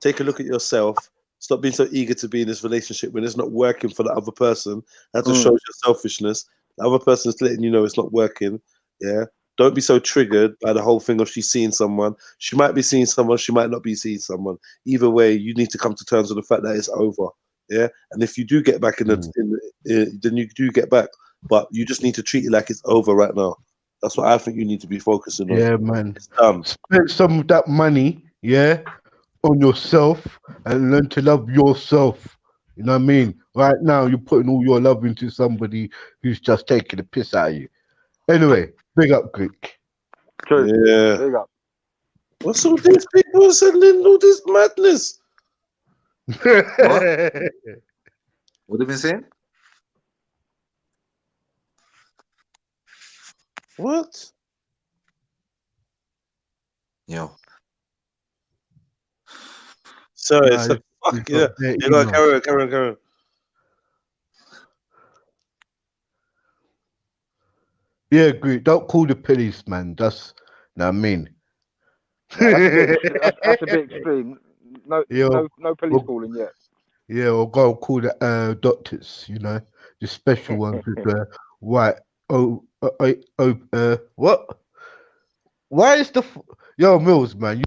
take a look at yourself. Stop being so eager to be in this relationship when it's not working for the other person. That just shows your selfishness. The other person's letting you know it's not working. Yeah. Don't be so triggered by the whole thing of she's seeing someone. She might be seeing someone. She might not be seeing someone. Either way, you need to come to terms with the fact that it's over. Yeah. And if you do get back then you do get back. But you just need to treat it like it's over right now. That's what I think you need to be focusing on. Yeah, man. Spend some of that money, on yourself and learn to love yourself. You know what I mean? Right now, you're putting all your love into somebody who's just taking the piss out of you. Anyway, big up, Greek. Yeah. Big up. What's all these people sending all this madness? What have you been saying? What? Yo. Sorry, Fuck yeah. You know, carry on. Yeah, Greek. Don't call the police, man. That's what I mean. That's a bit extreme. No, Yeah, no police calling yet. yeah, or go call the doctors. You know, the special ones with the white. What? Why is the yo Mills, man?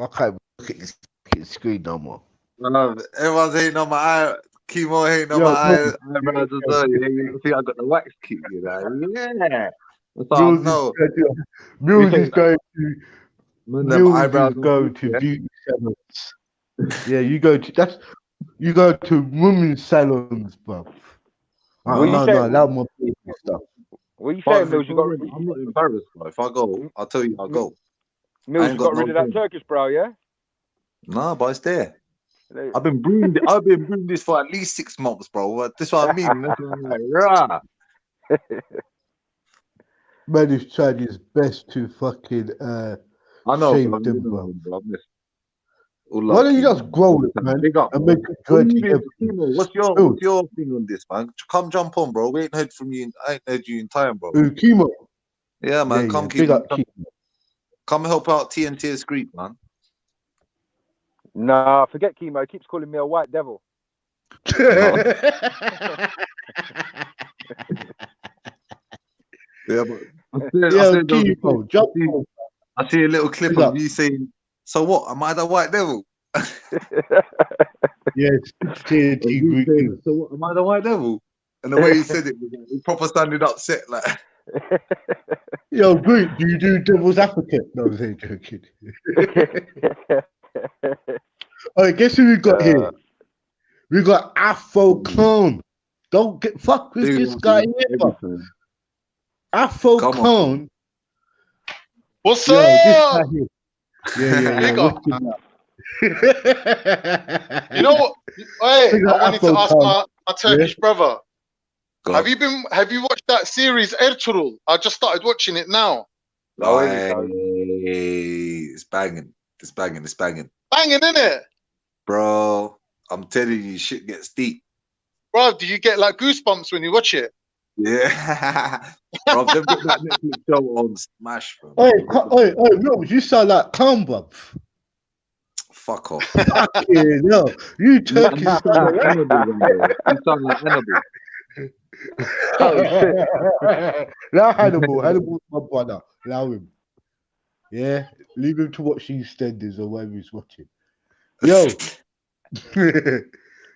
I can't look at this fucking screen no more. No, everyone's hating on my eye. Chemo hating on Yo, my Mills, eyebrows as well. You see, I got the wax kit, you know. Yeah. That's all I Mills know. is going to. Man, them Mills eyebrows is are going big, to yeah? beauty salons. Yeah, you go to women's salons, bro. What are you No, saying? that more people stuff. What are you But saying, Mills? You got I'm not embarrassed, bro. If I go, I'll tell you I'll go. I Mills. ain't You got got no rid of that shame. Turkish brow, yeah? No, but it's there. I've been brewing this for at least 6 months, bro. That's what I mean. That's what I'm like, rah. Man is trying his best to fucking I know, shave bro. them, You know, bro. bro. All Why love, don't you Chemo. just grow it, man, Big up, and bro. make it What join you together? doing, Chemo? What's your thing on this, man? Come jump on, bro. We ain't heard from you. I ain't heard you in time, bro. Chemo. Yeah, man. Yeah, big up Chemo. Come help out TNT Street, man. Nah, forget Chemo. He keeps calling me a white devil. Yeah, but I see a little clip of you saying, "So what? Am I the white devil?" Yes, TNT saying, "So what? Am I the white devil?" And the way he said it, he proper sounded upset, like. Yo, Greek, do you do devil's advocate? No, I ain't joking. All right, guess who we got here? We got Afro Clone. Don't get fucked with this guy here, bro. Afro Clone. What's Yo, this up? guy here. Yeah. What's you know what? Hey, I wanted to ask my Turkish brother. Have you watched that series Ertuğrul? I just started watching it now. It's banging. It's banging. Banging, innit? Bro, I'm telling you, shit gets deep. Bro, do you get like goosebumps when you watch it? Yeah. Bro, they've got that Netflix show on Smash, bro. Hey, no, you sound like calm, bro. Fuck off. Fucking no, you Turkish. You sound like Hannibal. Now Hannibal's my brother. Allow him. Yeah, leave him to watch EastEnders or whatever he's watching.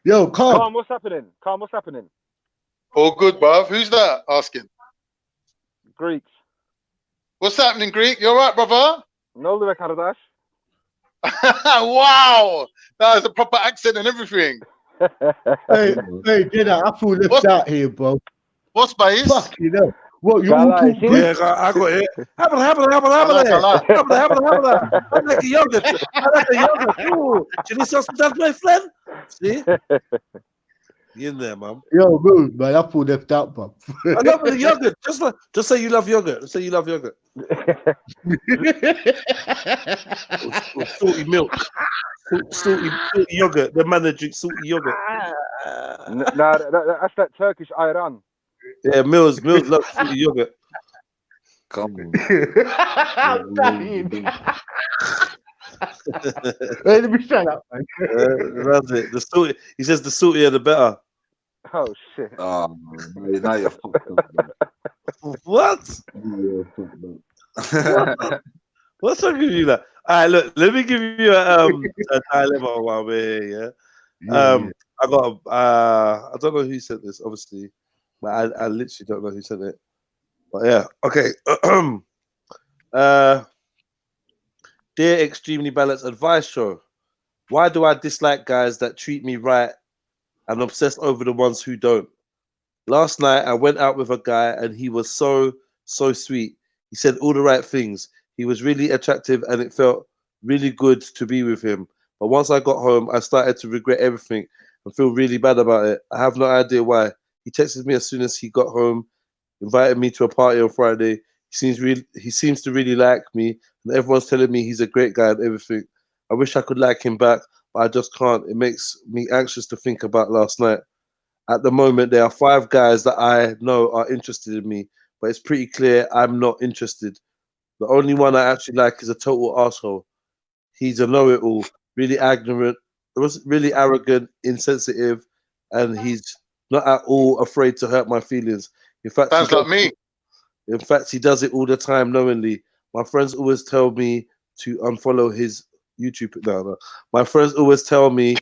Yo, Calm, what's happening? Calm, what's happening? All good, bruv. Who's that asking? Greeks. What's happening, Greek? You all right, brother? No, the Karadash. Wow, that was a proper accent and everything. hey, Jenna, I feel left out here, bro. What's base? Fuck you know. What you all talk Greek? Yeah, I got it. Habla. I like the yogurt. Ooh, chili sauce with that, my friend. See? You in there, man. Yo, move, man. I feel left out, bro. I love the yogurt. Just say you love yogurt. Say you love yogurt. Or salty milk. Salty yogurt. The man that drinks salty yogurt. Nah, that's that Turkish Iran. Yeah, Mills loves salty yogurt. Come on. I'm dying. Hey, let me shut up, man. That's it. The salty. He says the saltier the better. Oh shit. Oh, now you're fucked up, man. What? What's wrong with you? That? All right, look. Let me give you a dilemma while we're here. Yeah. I got. I don't know who sent this, obviously, but I literally don't know who sent it. But yeah, okay. Dear Extremely Balanced Advice Show, why do I dislike guys that treat me right and obsess over the ones who don't? Last night I went out with a guy and he was so sweet. He said all the right things. He was really attractive and it felt really good to be with him. But once I got home, I started to regret everything and feel really bad about it. I have no idea why. He texted me as soon as he got home, invited me to a party on Friday. He seems to really like me, and everyone's telling me he's a great guy and everything. I wish I could like him back, I just can't. It makes me anxious to think about last night. At the moment, there are 5 guys that I know are interested in me, but it's pretty clear I'm not interested. The only one I actually like is a total asshole. He's a know-it-all, really ignorant, really arrogant, insensitive, and he's not at all afraid to hurt my feelings. In fact, Sounds like me. In fact, he does it all the time knowingly. My friends always tell me to unfollow his YouTube. No. My friends always tell me.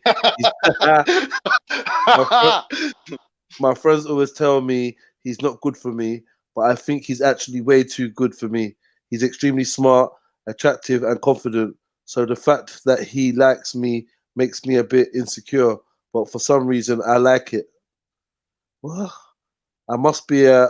My friends always tell me he's not good for me, but I think he's actually way too good for me. He's extremely smart, attractive, and confident. So the fact that he likes me makes me a bit insecure, but for some reason I like it. What? I must be a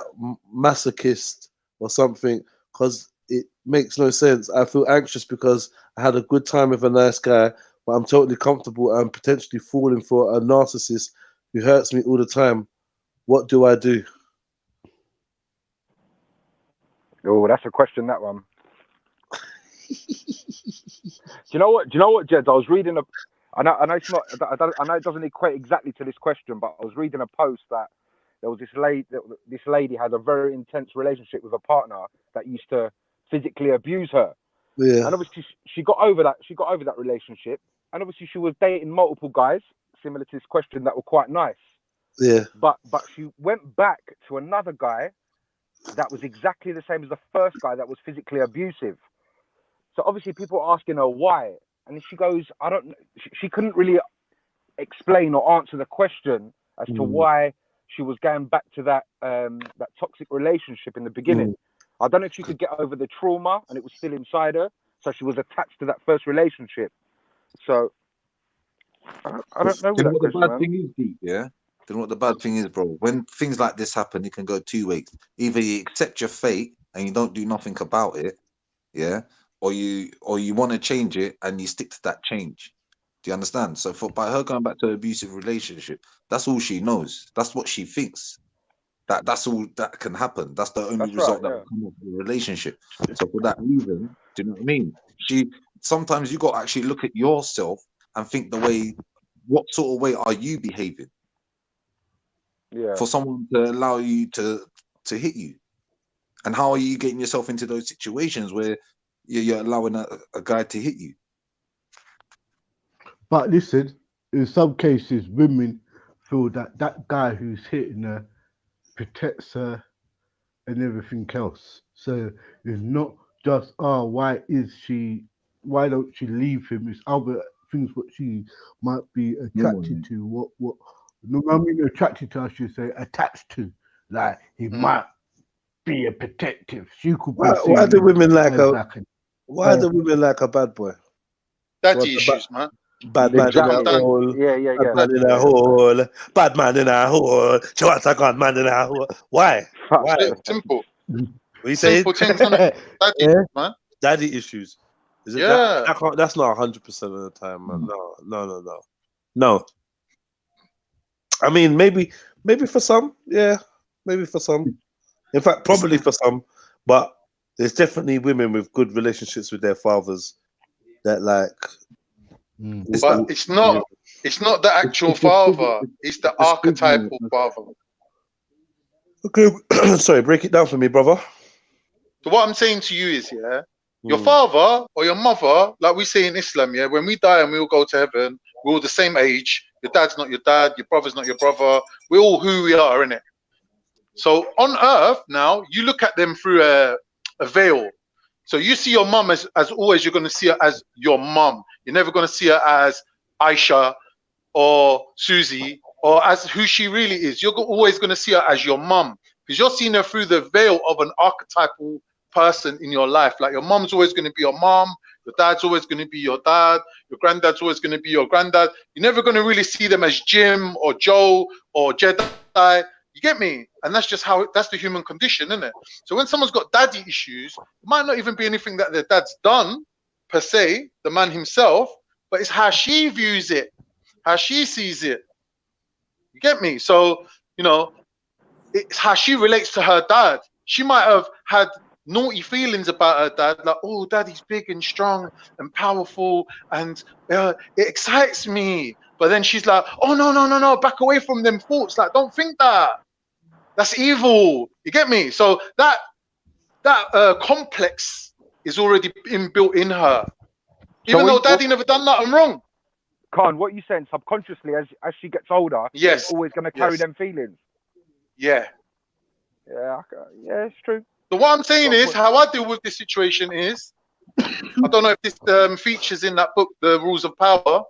masochist or something, because it makes no sense. I feel anxious because I had a good time with a nice guy, but I'm totally comfortable and potentially falling for a narcissist who hurts me all the time. What do I do? Oh, that's a question, that one. Do you know what, Jeds? I was reading I know it's not. I know it doesn't equate exactly to this question, but I was reading a post that there was this lady had a very intense relationship with a partner that used to physically abuse her. Yeah. And obviously she got over that. She got over that relationship, and obviously she was dating multiple guys, similar to this question, that were quite nice. Yeah. But she went back to another guy that was exactly the same as the first guy that was physically abusive. So obviously people are asking her why, and she goes, I don't know. She couldn't really explain or answer the question as to why she was going back to that toxic relationship in the beginning. I don't know if she could get over the trauma and it was still inside her, so she was attached to that first relationship. So I don't know. You know what the bad thing is, Deep, yeah? You know what the bad thing is, bro? When things like this happen, it can go 2 ways. Either you accept your fate and you don't do nothing about it, yeah, or you want to change it and you stick to that change. Do you understand? So by her going back to an abusive relationship, that's all she knows. That's what she thinks. That's all that can happen. That's the only result that will come of the relationship. So for that reason, do you know what I mean? Sometimes you got to actually look at yourself and think what sort of way are you behaving? Yeah. For someone to allow you to hit you, and how are you getting yourself into those situations where you're allowing a guy to hit you? But listen, in some cases, women feel that that guy who's hitting her protects her and everything else. So it's not just, why don't she leave him? It's other things what she might be attracted to. I mean attracted to, I should say, attached to. Like he might be a protective. She could be Why do women like why do a women like a bad boy? Daddy issues, man. Bad man in a hole. Bad man in a hole. Bad man in a hole. She wants a gun man in a hole. Why? Why? Simple. What you saying? Simple things, innit? Daddy issues, man. Daddy issues. Is it that's not 100% of the time, man. No. I mean, maybe for some, yeah. Maybe for some. In fact, probably for some. But there's definitely women with good relationships with their fathers that like. But it's not the actual father. It's the archetypal father. Okay, sorry, break it down for me, brother. So what I'm saying to you is, your father or your mother, like we say in Islam, when we die and we all go to heaven, we're all the same age. Your dad's not your dad, your brother's not your brother. We're all who we are, innit? So on earth now, you look at them through a veil. So you see your mum as always, you're going to see her as your mum. You're never going to see her as Aisha or Susie or as who she really is. You're always going to see her as your mum because you're seeing her through the veil of an archetypal person in your life. Like your mum's always going to be your mum. Your dad's always going to be your dad. Your granddad's always going to be your granddad. You're never going to really see them as Jim or Joe or Jedi. You get me? And that's just that's the human condition, isn't it? So when someone's got daddy issues, it might not even be anything that their dad's done, per se, the man himself, but it's how she views it, how she sees it. You get me? So, it's how she relates to her dad. She might have had naughty feelings about her dad, like, oh, daddy's big and strong and powerful, and it excites me. But then she's like, oh, no, back away from them thoughts. Like, don't think that. That's evil. You get me? So that complex is already inbuilt in her. Even though daddy never done nothing wrong. Khan, what you saying subconsciously as she gets older, yes, she's always going to carry them feelings. Yeah. Yeah, it's true. So what I'm saying is, how I deal with this situation is, I don't know if this features in that book, The Rules of Power.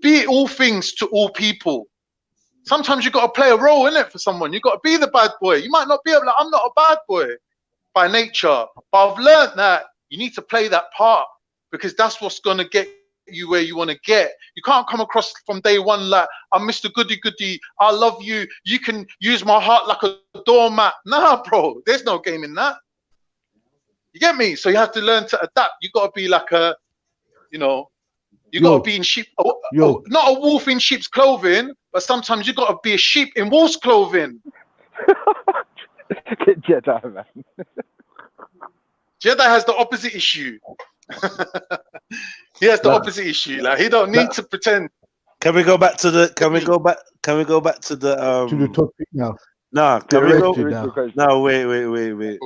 Be all things to all people. Sometimes you got to play a role in it for someone. You got to be the bad boy. You might not be able. Like, I'm not a bad boy by nature, but I've learned that you need to play that part because that's what's gonna get you where you want to get. You can't come across from day one like I'm Mr. Goody Goody. I love you. You can use my heart like a doormat. Nah, bro. There's no game in that. You get me? So you have to learn to adapt. You got to be like a, you know, you got to be in sheep. Not a wolf in sheep's clothing, but sometimes you got to be a sheep in wolf's clothing. Jedi, man. Jedi has the opposite issue. He has the opposite issue. Like he don't need to pretend. Can we go back to the? Can we go back to the? To the topic now. No, can we go? Now. No, wait.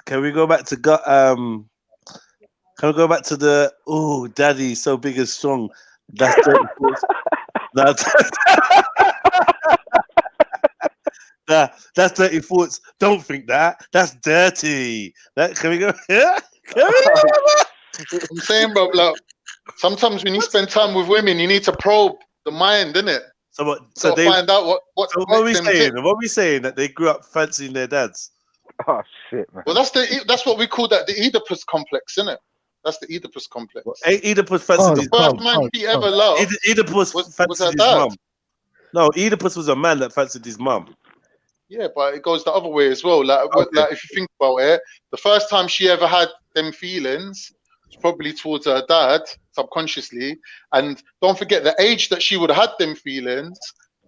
Can we go back to Can we go back to the? Oh, daddy, so big and strong. That's that's dirty thoughts. Don't think that. That's dirty. Can we go? Yeah. I'm saying, bro, like, sometimes when you spend time with women, you need to probe the mind, innit? So they find out what are we saying? What are we saying? That they grew up fancying their dads? Oh shit, man. Well, that's what we call that, the Oedipus complex, innit? That's the Oedipus complex. Oedipus fancied his mum. The first man he ever loved Oedipus fancied his mum. No, Oedipus was a man that fancied his mum. Yeah, but it goes the other way as well. Like if you think about it, the first time she ever had them feelings was probably towards her dad, subconsciously. And don't forget the age that she would have had them feelings.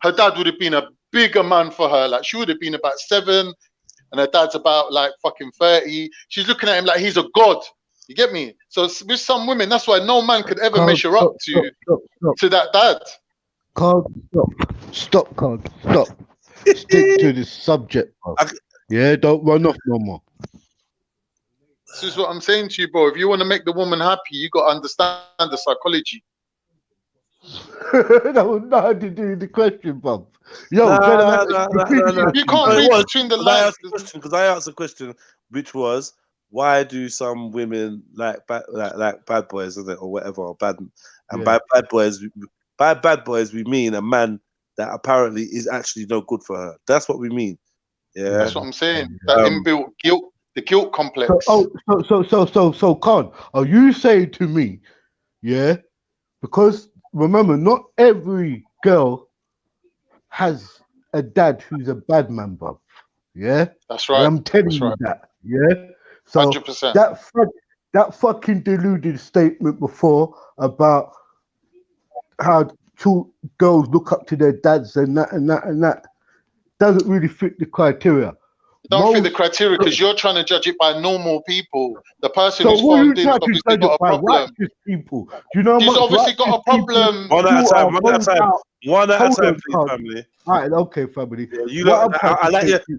Her dad would have been a bigger man for her. Like she would have been about 7, and her dad's about like fucking 30. She's looking at him like he's a god. You get me? So with some women, that's why no man could ever measure up to that dad. Stop. Stick to the subject, bro. Yeah, don't run off no more. This is what I'm saying to you, bro. If you want to make the woman happy, you got to understand the psychology. That was nothing to do with the question, bro. You can't read between the lines. Because I asked a question, which was, why do some women like bad boys, isn't it, or whatever, or bad? And by bad boys, we mean a man that apparently is actually no good for her. That's what we mean. Yeah, that's what I'm saying. That inbuilt guilt, the guilt complex. So, Khan, are you saying to me, yeah? Because remember, not every girl has a dad who's a bad man, bro. Yeah, that's right. And I'm telling you that. Yeah. So 100%. That fucking deluded statement before about how two girls look up to their dads and that doesn't really fit the criteria. Don't fit the criteria because you're trying to judge it by normal people. The person who's formed in obviously got a problem. People. Do you know he's obviously got a problem. One at a time, please, family. All right, okay, family. Yeah,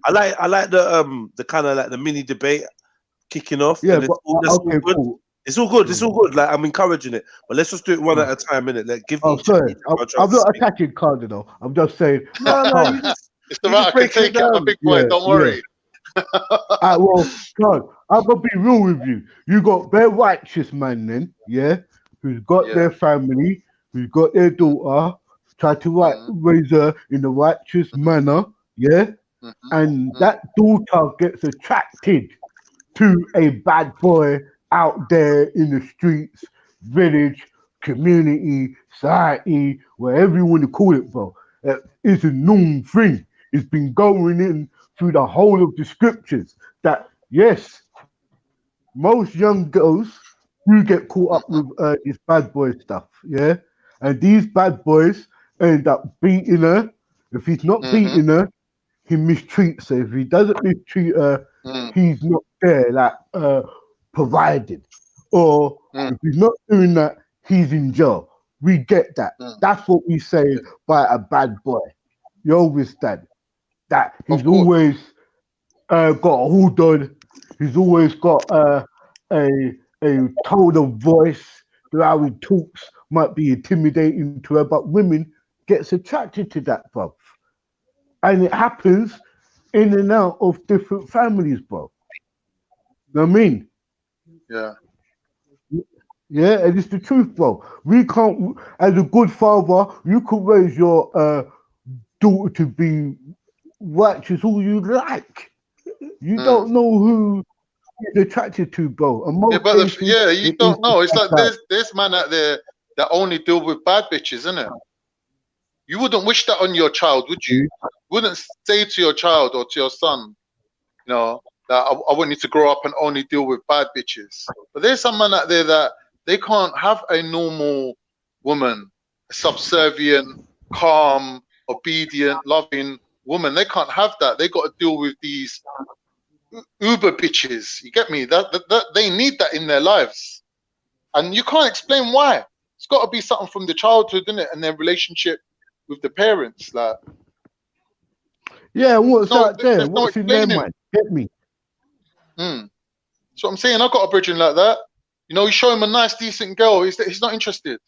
I like the kind of like the mini debate kicking off. Yeah, but, okay, cool. It's all good. It's all good. Like I'm encouraging it, but let's just do it one at a time, innit? Like give me. Sorry, I'm not attacking Cardinal. I'm just saying. No, it's the right. I can take it. I'm a big boy. Don't worry. Well, God, I'm gonna be real with you. You got their righteous man, then, yeah, who's got their family, who's got their daughter, try to raise her in the righteous manner, yeah, and that daughter gets attracted to a bad boy out there in the streets, village, community, society, whatever you want to call it, bro. It's a known thing. It's been going in through the whole of the scriptures that, yes, most young girls do get caught up with this bad boy stuff, yeah? And these bad boys end up beating her. If he's not beating her, he mistreats her. If he doesn't mistreat her, he's not there, like provided, or if he's not doing that, he's in jail. We get that. That's what we say by a bad boy. You understand that he's always got a hood on. He's always got a tone of voice. How he talks might be intimidating to her, but women gets attracted to that, bro. And it happens in and out of different families, bro. You know what I mean? Yeah. Yeah, and it's the truth, bro. We can't, as a good father, you could raise your daughter to be righteous all you like. You don't know who you're attracted to, bro. And most cases, you don't know. It's like there's man out there that only deal with bad bitches, isn't it? You wouldn't wish that on your child, would you? Wouldn't say to your child or to your son, you know, that I want you to grow up and only deal with bad bitches. But there's some man out there that they can't have a normal woman, a subservient, calm, obedient, loving woman. They can't have that. They got to deal with these uber bitches. You get me? That they need that in their lives, and you can't explain why. It's got to be something from the childhood, isn't it, and their relationship with the parents. Like, yeah, what's out there? There's no What's in their explaining. mind? Get me? So I'm saying I got a bridging like that. You know, you show him a nice, decent girl, he's not interested.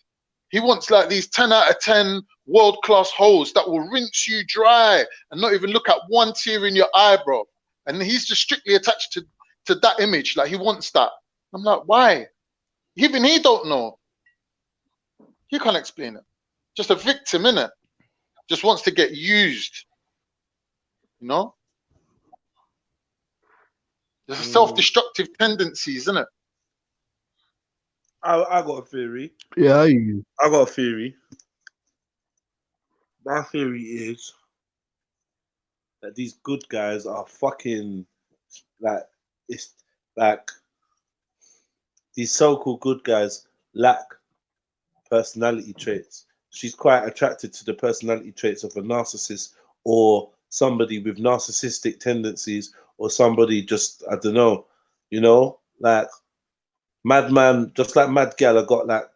He wants like these 10 out of 10 world-class hoes that will rinse you dry and not even look at one tear in your eye, bro. And he's just strictly attached to that image. Like, he wants that. I'm like, why? Even he don't know. He can't explain it. Just a victim, innit? Just wants to get used. You know? There's a self-destructive tendencies, isn't it? I got a theory. Yeah, I got a theory. My theory is that these good guys are fucking it's like these so-called good guys lack personality traits. She's quite attracted to the personality traits of a narcissist or somebody with narcissistic tendencies or somebody just, I don't know, you know, like madman, just like mad gal have got like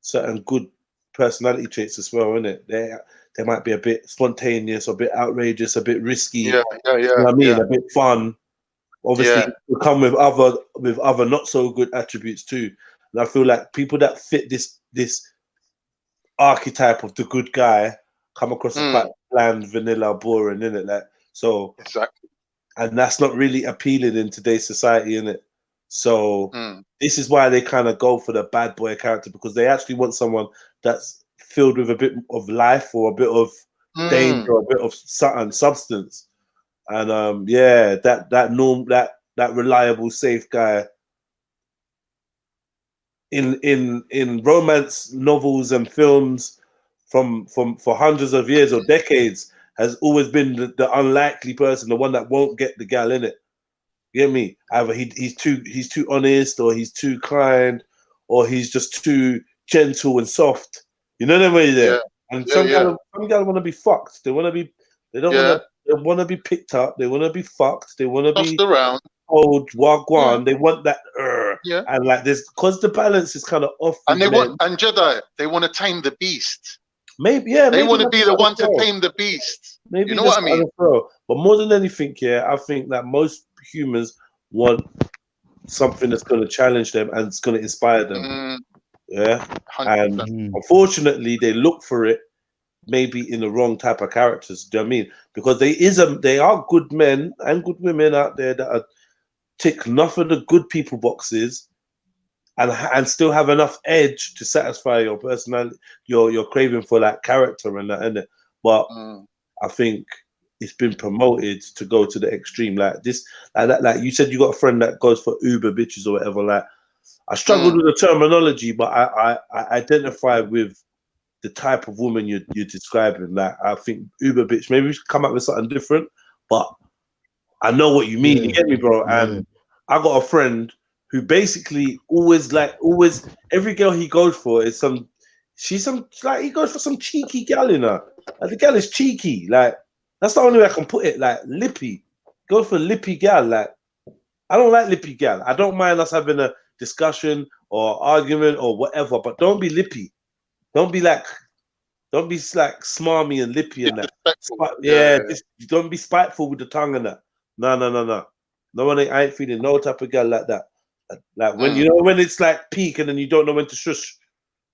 certain good personality traits as well, innit? They might be a bit spontaneous, a bit outrageous, a bit risky. Yeah. You know what I mean? A bit fun. Obviously, will come with other not so good attributes too. And I feel like people that fit this archetype of the good guy come across as quite bland, vanilla, boring, innit? Like, so exactly. And that's not really appealing in today's society, innit? So this is why they kind of go for the bad boy character, because they actually want someone that's filled with a bit of life or a bit of danger or a bit of substance. And yeah, that reliable, safe guy in romance novels and films for hundreds of years or decades has always been the unlikely person, the one that won't get the gal in it. You get me? Either he's too honest, or he's too kind, or he's just too gentle and soft. You know the way there. And some guys want to be fucked. They want to be picked up. They want to be fucked. They want to be around. Old wagwan. They want that. And like this, because the balance is kind of off. And they want Jedi. They want to tame the beast. Maybe they want to be the one to tame the beast. Maybe you know what I mean? But more than anything, I think that most humans want something that's going to challenge them and it's going to inspire them. 100%. And unfortunately, they look for it maybe in the wrong type of characters. Do you know what I mean? Because they are good men and good women out there that are tick enough of the good people boxes and still have enough edge to satisfy your personality, your craving for that character and that, innit? But I think it's been promoted to go to the extreme, like this, like you said, you got a friend that goes for Uber bitches or whatever. Like, I struggled with the terminology, but I identify with the type of woman you're describing. Like, I think Uber bitch, maybe we should come up with something different, but I know what you mean. You get me, bro? And I got a friend who basically always every girl he goes for is he goes for some cheeky gal in her. Like, the gal is cheeky. Like, that's the only way I can put it. Like, lippy. Go for lippy gal. Like, I don't like lippy gal. I don't mind us having a discussion or argument or whatever, but don't be lippy. Don't be like smarmy and lippy and that. Just don't be spiteful with the tongue and that. No. No one, I ain't feeling no type of girl like that. Like when you know when it's like peak and then you don't know when to shush.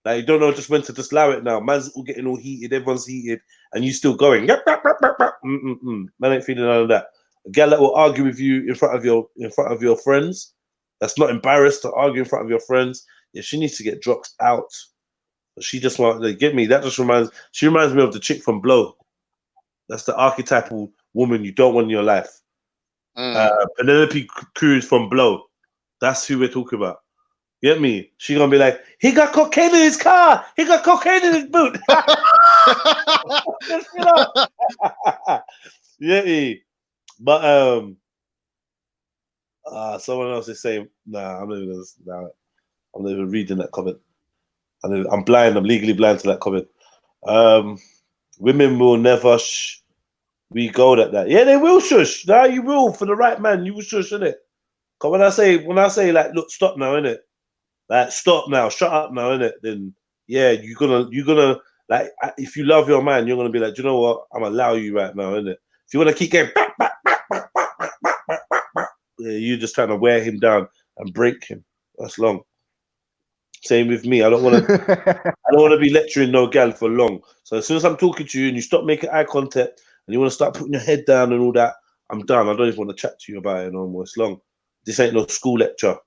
Like you don't know just when to just allow it now. Man's all getting all heated, everyone's heated, and you still going. Man ain't feeling none of that. A girl that will argue with you in front of your friends, that's not embarrassed to argue in front of your friends. Yeah, she needs to get dropped out. But she just want to get me. That just reminds me of the chick from Blow. That's the archetypal woman you don't want in your life. Penelope Cruz from Blow. That's who we're talking about. Get me? She gonna be like, he got cocaine in his car. He got cocaine in his boot. Yeah. But someone else is saying, I'm not even reading that comment. I'm blind. I'm legally blind to that comment. Women will never we go at that. Yeah, they will shush. Now you will for the right man. You will shush, innit? Cause when I say like, look, stop now, innit? Like, stop now, shut up now, innit? Then yeah, you're gonna like, if you love your man, you're gonna be like, do you know what? I'm gonna allow you right now, innit? If you wanna keep going back, yeah, you're just trying to wear him down and break him. That's long. Same with me. I don't want to be lecturing no gal for long. So as soon as I'm talking to you and you stop making eye contact and you want to start putting your head down and all that, I'm done. I don't even want to chat to you about it no more. It's long. This ain't no school lecture.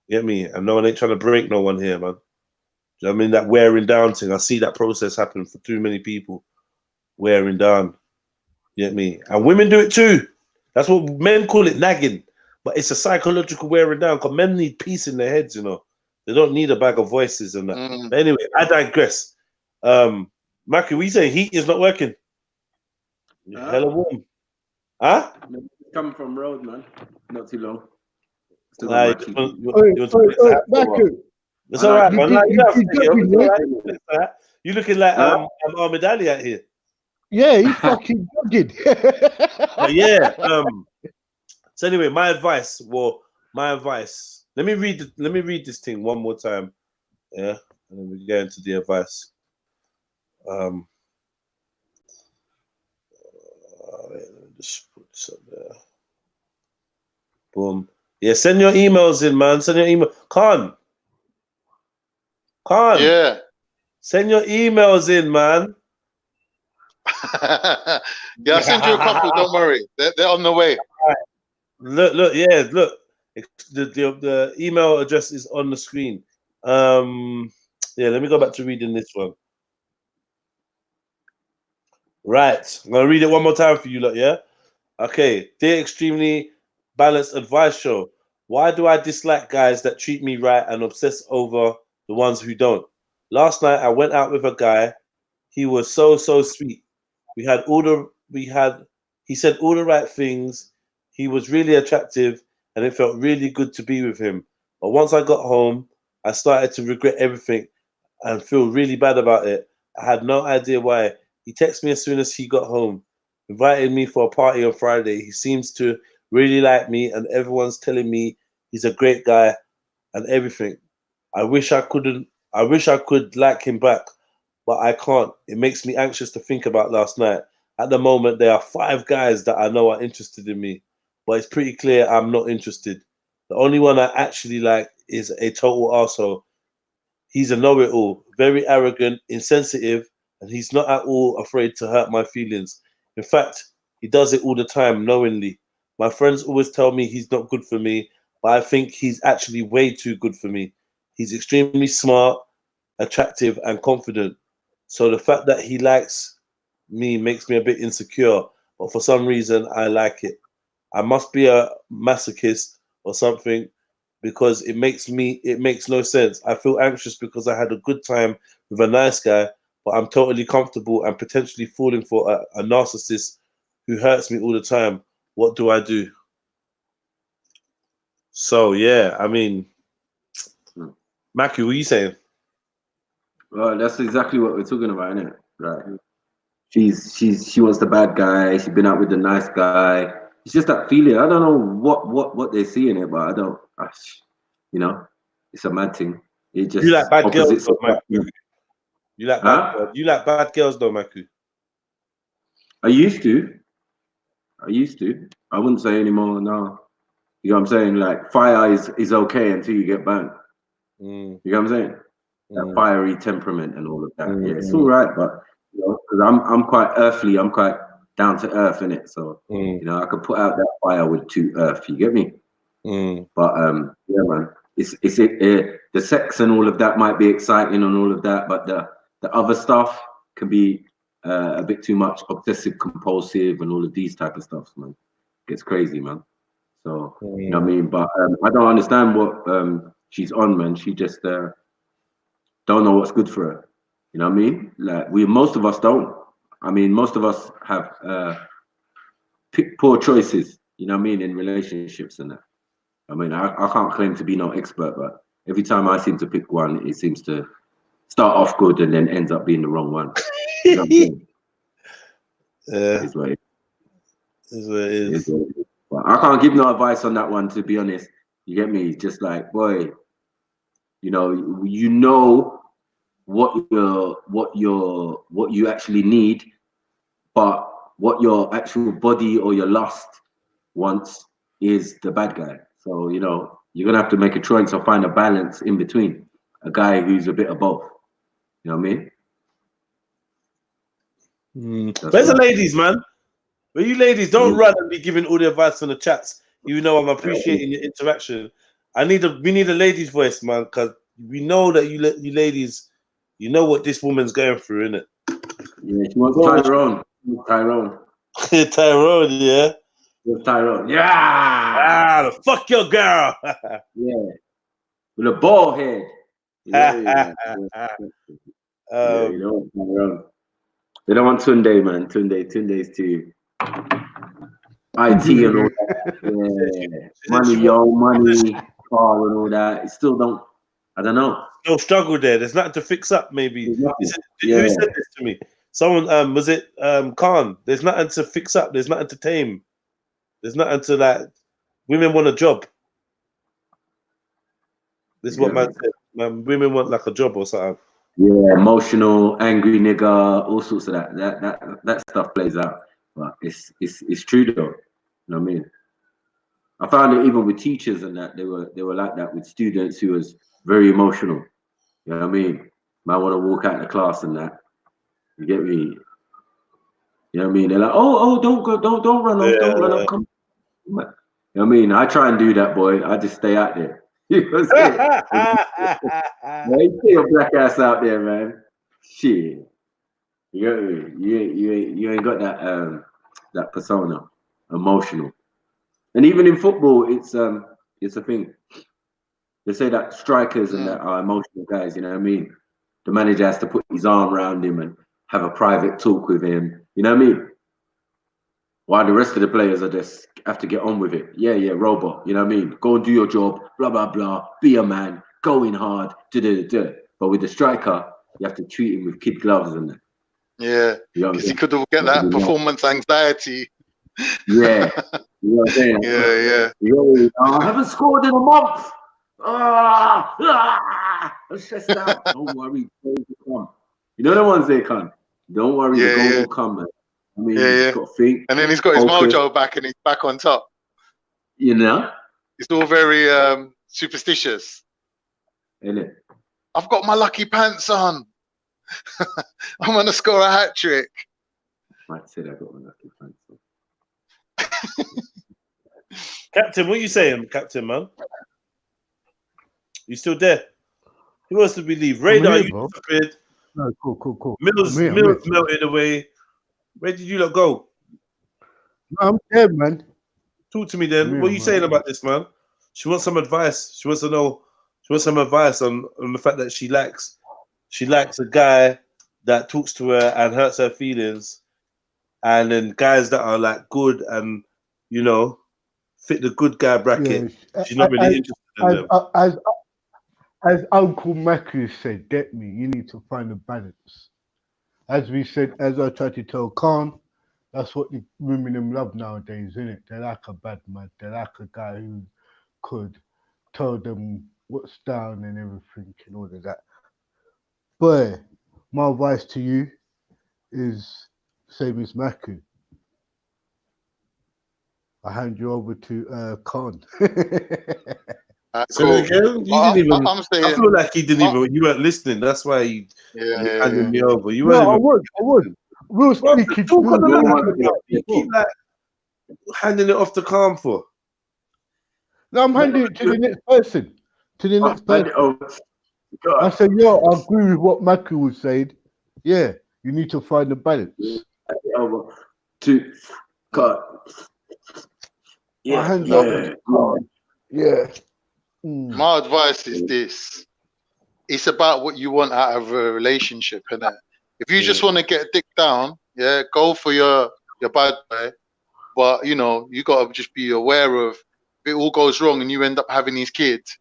You get me? And no one ain't trying to break no one here, man. Do you know what I mean? That wearing down thing. I see that process happen for too many people. Wearing down. You get me? And women do it too. That's what men call it, nagging. But it's a psychological wearing down because men need peace in their heads, you know. They don't need a bag of voices and that. But anyway, I digress. Maki, what you saying? Heat is not working. Hella warm. Huh? Coming from road, man. Not too long. It's all right, man. You looking like Ahmed Ali out here. Yeah, he's fucking jogging. But yeah. So anyway, my advice. Let me read this thing one more time. Yeah, and then we get into the advice. Let me just put this up there. Boom. Yeah, send your emails in, man. Send your email. Khan. Yeah. Send your emails in, man. Yeah, I'll send you a couple. Don't worry. They're on the way. Right. Look. The email address is on the screen. Yeah, let me go back to reading this one. Right. I'm gonna read it one more time for you, lot, yeah? Okay. Dear Extremely Balanced Advice Show. Why do I dislike guys that treat me right and obsess over the ones who don't? Last night I went out with a guy. He was so sweet. He said all the right things. He was really attractive and it felt really good to be with him. But once I got home, I started to regret everything and feel really bad about it. I had no idea why. He texted me as soon as he got home, invited me for a party on Friday. He seems to really like me and everyone's telling me he's a great guy and everything. I wish I could like him back, but I can't. It makes me anxious to think about last night. At the moment, there are 5 guys that I know are interested in me, but it's pretty clear I'm not interested. The only one I actually like is a total arsehole. He's a know-it-all, very arrogant, insensitive, and he's not at all afraid to hurt my feelings. In fact, he does it all the time, knowingly. My friends always tell me he's not good for me, but I think he's actually way too good for me. He's extremely smart, attractive, and confident. So the fact that he likes me makes me a bit insecure, but for some reason, I like it. I must be a masochist or something, because it makes no sense. I feel anxious because I had a good time with a nice guy, but I'm totally comfortable and potentially falling for a narcissist who hurts me all the time. What do I do? So yeah, I mean, Maki, what are you saying? Well, that's exactly what we're talking about, isn't it? Right. She wants the bad guy. She's been out with the nice guy. It's just that feeling. I don't know what they see in it, but I don't. You know, it's a mad thing. It just You like bad girls, opposites. though, Maku. You like bad girls. You like bad girls, though, Maku. I used to. I wouldn't say anymore now. You know what I'm saying? Like fire is okay until you get burnt. You know what I'm saying? That fiery temperament and all of that. Yeah, it's all right, but you know, because I'm quite earthly. I'm quite down to earth in it. So you know, I could put out that fire with 2 earth. You get me? But yeah, man. It's the sex and all of that might be exciting and all of that, but the other stuff can be a bit too much, obsessive compulsive and all of these type of stuff, man. Gets crazy, man. So you know what I mean? But I don't understand what she's on, man. She just don't know what's good for her. You know what I mean? Like most of us don't. I mean, most of us have picked poor choices, you know what I mean, in relationships and that. I mean, I can't claim to be no expert, but every time I seem to pick one, it seems to start off good and then ends up being the wrong one. You know what I'm saying? It's what it is. But I can't give no advice on that one, to be honest. You get me? Just like, boy, you know what you actually need, but what your actual body or your lust wants is the bad guy. So you know you're gonna have to make a choice or find a balance in between. A guy who's a bit of both. You know what I mean? Where's the ladies, man? Where you ladies? Don't run and be giving all the advice on the chats. You know I'm appreciating your interaction. We need a lady's voice, man, because we know that you ladies, you know what this woman's going through, innit? Yeah, she wants Tyrone. Tyrone, yeah. Tyrone. Yeah. Fuck your girl. Yeah. With a bald head. Yeah, you know, Tyrone. They don't want Tunde, man. Tunde's too IT and all that. Yeah. Money, car and all that. It still don't. I don't know. No struggle there. There's nothing to fix up. Maybe. Who said this to me? Someone. Was it Khan? There's nothing to fix up. There's nothing to tame. There's nothing to like. Women want a job. This is what man said. Women want like a job or something. Yeah, emotional, angry nigga, all sorts of that stuff plays out. But it's true though. You know what I mean? I found it even with teachers and that they were like that with students who was very emotional. You know what I mean? Might want to walk out of the class and that. You get me? You know what I mean? They're like, oh, don't go, don't run off, don't run off. Come. You know what I mean? I try and do that, boy. I just stay out there. You know what I'm saying? You see your black ass out there, man. Shit. You get me? You ain't got that persona, emotional. And even in football, it's a thing. They say that strikers and that are emotional guys, you know what I mean? The manager has to put his arm around him and have a private talk with him. You know what I mean? While the rest of the players are just have to get on with it. Yeah, robot. You know what I mean? Go and do your job, blah, blah, blah. Be a man, going hard, do. But with the striker, you have to treat him with kid gloves and that. Yeah, because he could get that performance anxiety. Yeah. You know what I'm saying? Yeah. I haven't scored in a month. I'm stressed out. Don't worry, the goal will come. You know the ones they come. Don't worry, the goal will come, man. I mean, he's got feet. And then he's got his mojo back and he's back on top. You know? It's all very superstitious. Isn't it? I've got my lucky pants on. I'm going to score a hat trick. I might say I got my lucky pants on. Captain, what are you saying, Captain, man? You still there? Who wants to believe? Radar, you disappeared. No, cool. Mills melted away. Where did you lot go? No, I'm dead, man. Talk to me then. What are you saying about this, man? She wants some advice. She wants to know. She wants some advice on the fact that she likes a guy that talks to her and hurts her feelings, and then guys that are like good and fit the good guy bracket. Yeah. She's not really interested in them. As Uncle Macu said, you need to find a balance. As we said, as I tried to tell Khan, That's what the women them love nowadays, isn't it? They like a bad man. They like a guy who could tell them what's down and everything and all of that. Boy, my advice to you is same as Maku. I hand you over to Khan. So Cool. again, you didn't even. I'm I saying, feel like he didn't even. You weren't listening. That's why you handed me over. You weren't No, I even. would. We were Well, speaking. talk We on the were line. talking about You before. keep like handing it off to Calm for. No, I'm handing it to the next person. To the next person. I said, yo, I agree with what Maku was saying. Yeah, you need to find the balance. Over to cut. I hand you over to Khan. Yeah. my advice is this: it's about what you want out of a relationship, innit? If you just want to get a dick down, yeah, go for your bad boy. But you know, you gotta just be aware of if it all goes wrong and you end up having these kids,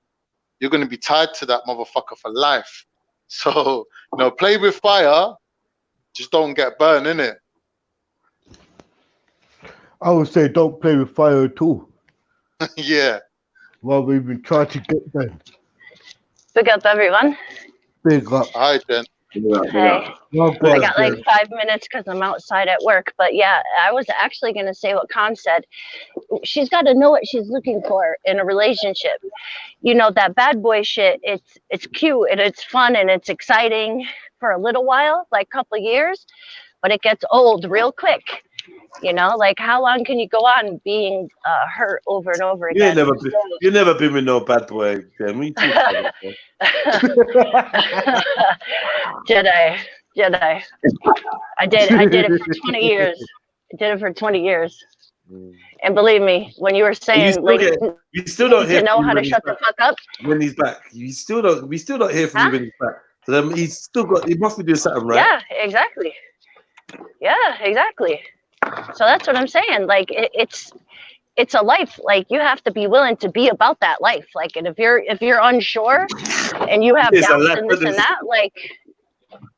you're gonna be tied to that motherfucker for life. So, you know, play with fire, just don't get burned, innit? I would say don't play with fire at all. Yeah. Rather even try to get them. Big up, everyone. Big up. Hi, Jen. Hey. I got like 5 minutes because I'm outside at work. But yeah, I was actually going to say what Khan said. She's got to know what she's looking for in a relationship. You know, that bad boy shit, it's cute and it's fun and it's exciting for a little while, like a couple of years, but it gets old real quick. You know, like how long can you go on being hurt over and over You ain't again? never been. You never been with no bad boy. Jen. We talk about it, Jedi. I did it for 20 years. I did it for 20 years. And believe me, when you were saying like you still don't hear to know from how him to when shut the fuck up. When he's back, we still don't hear from you when he's back. So he's still got. He must be doing something right. Yeah, exactly. So that's what I'm saying. Like it's a life. Like you have to be willing to be about that life. Like, and if you're unsure and you have doubts and this and that, like,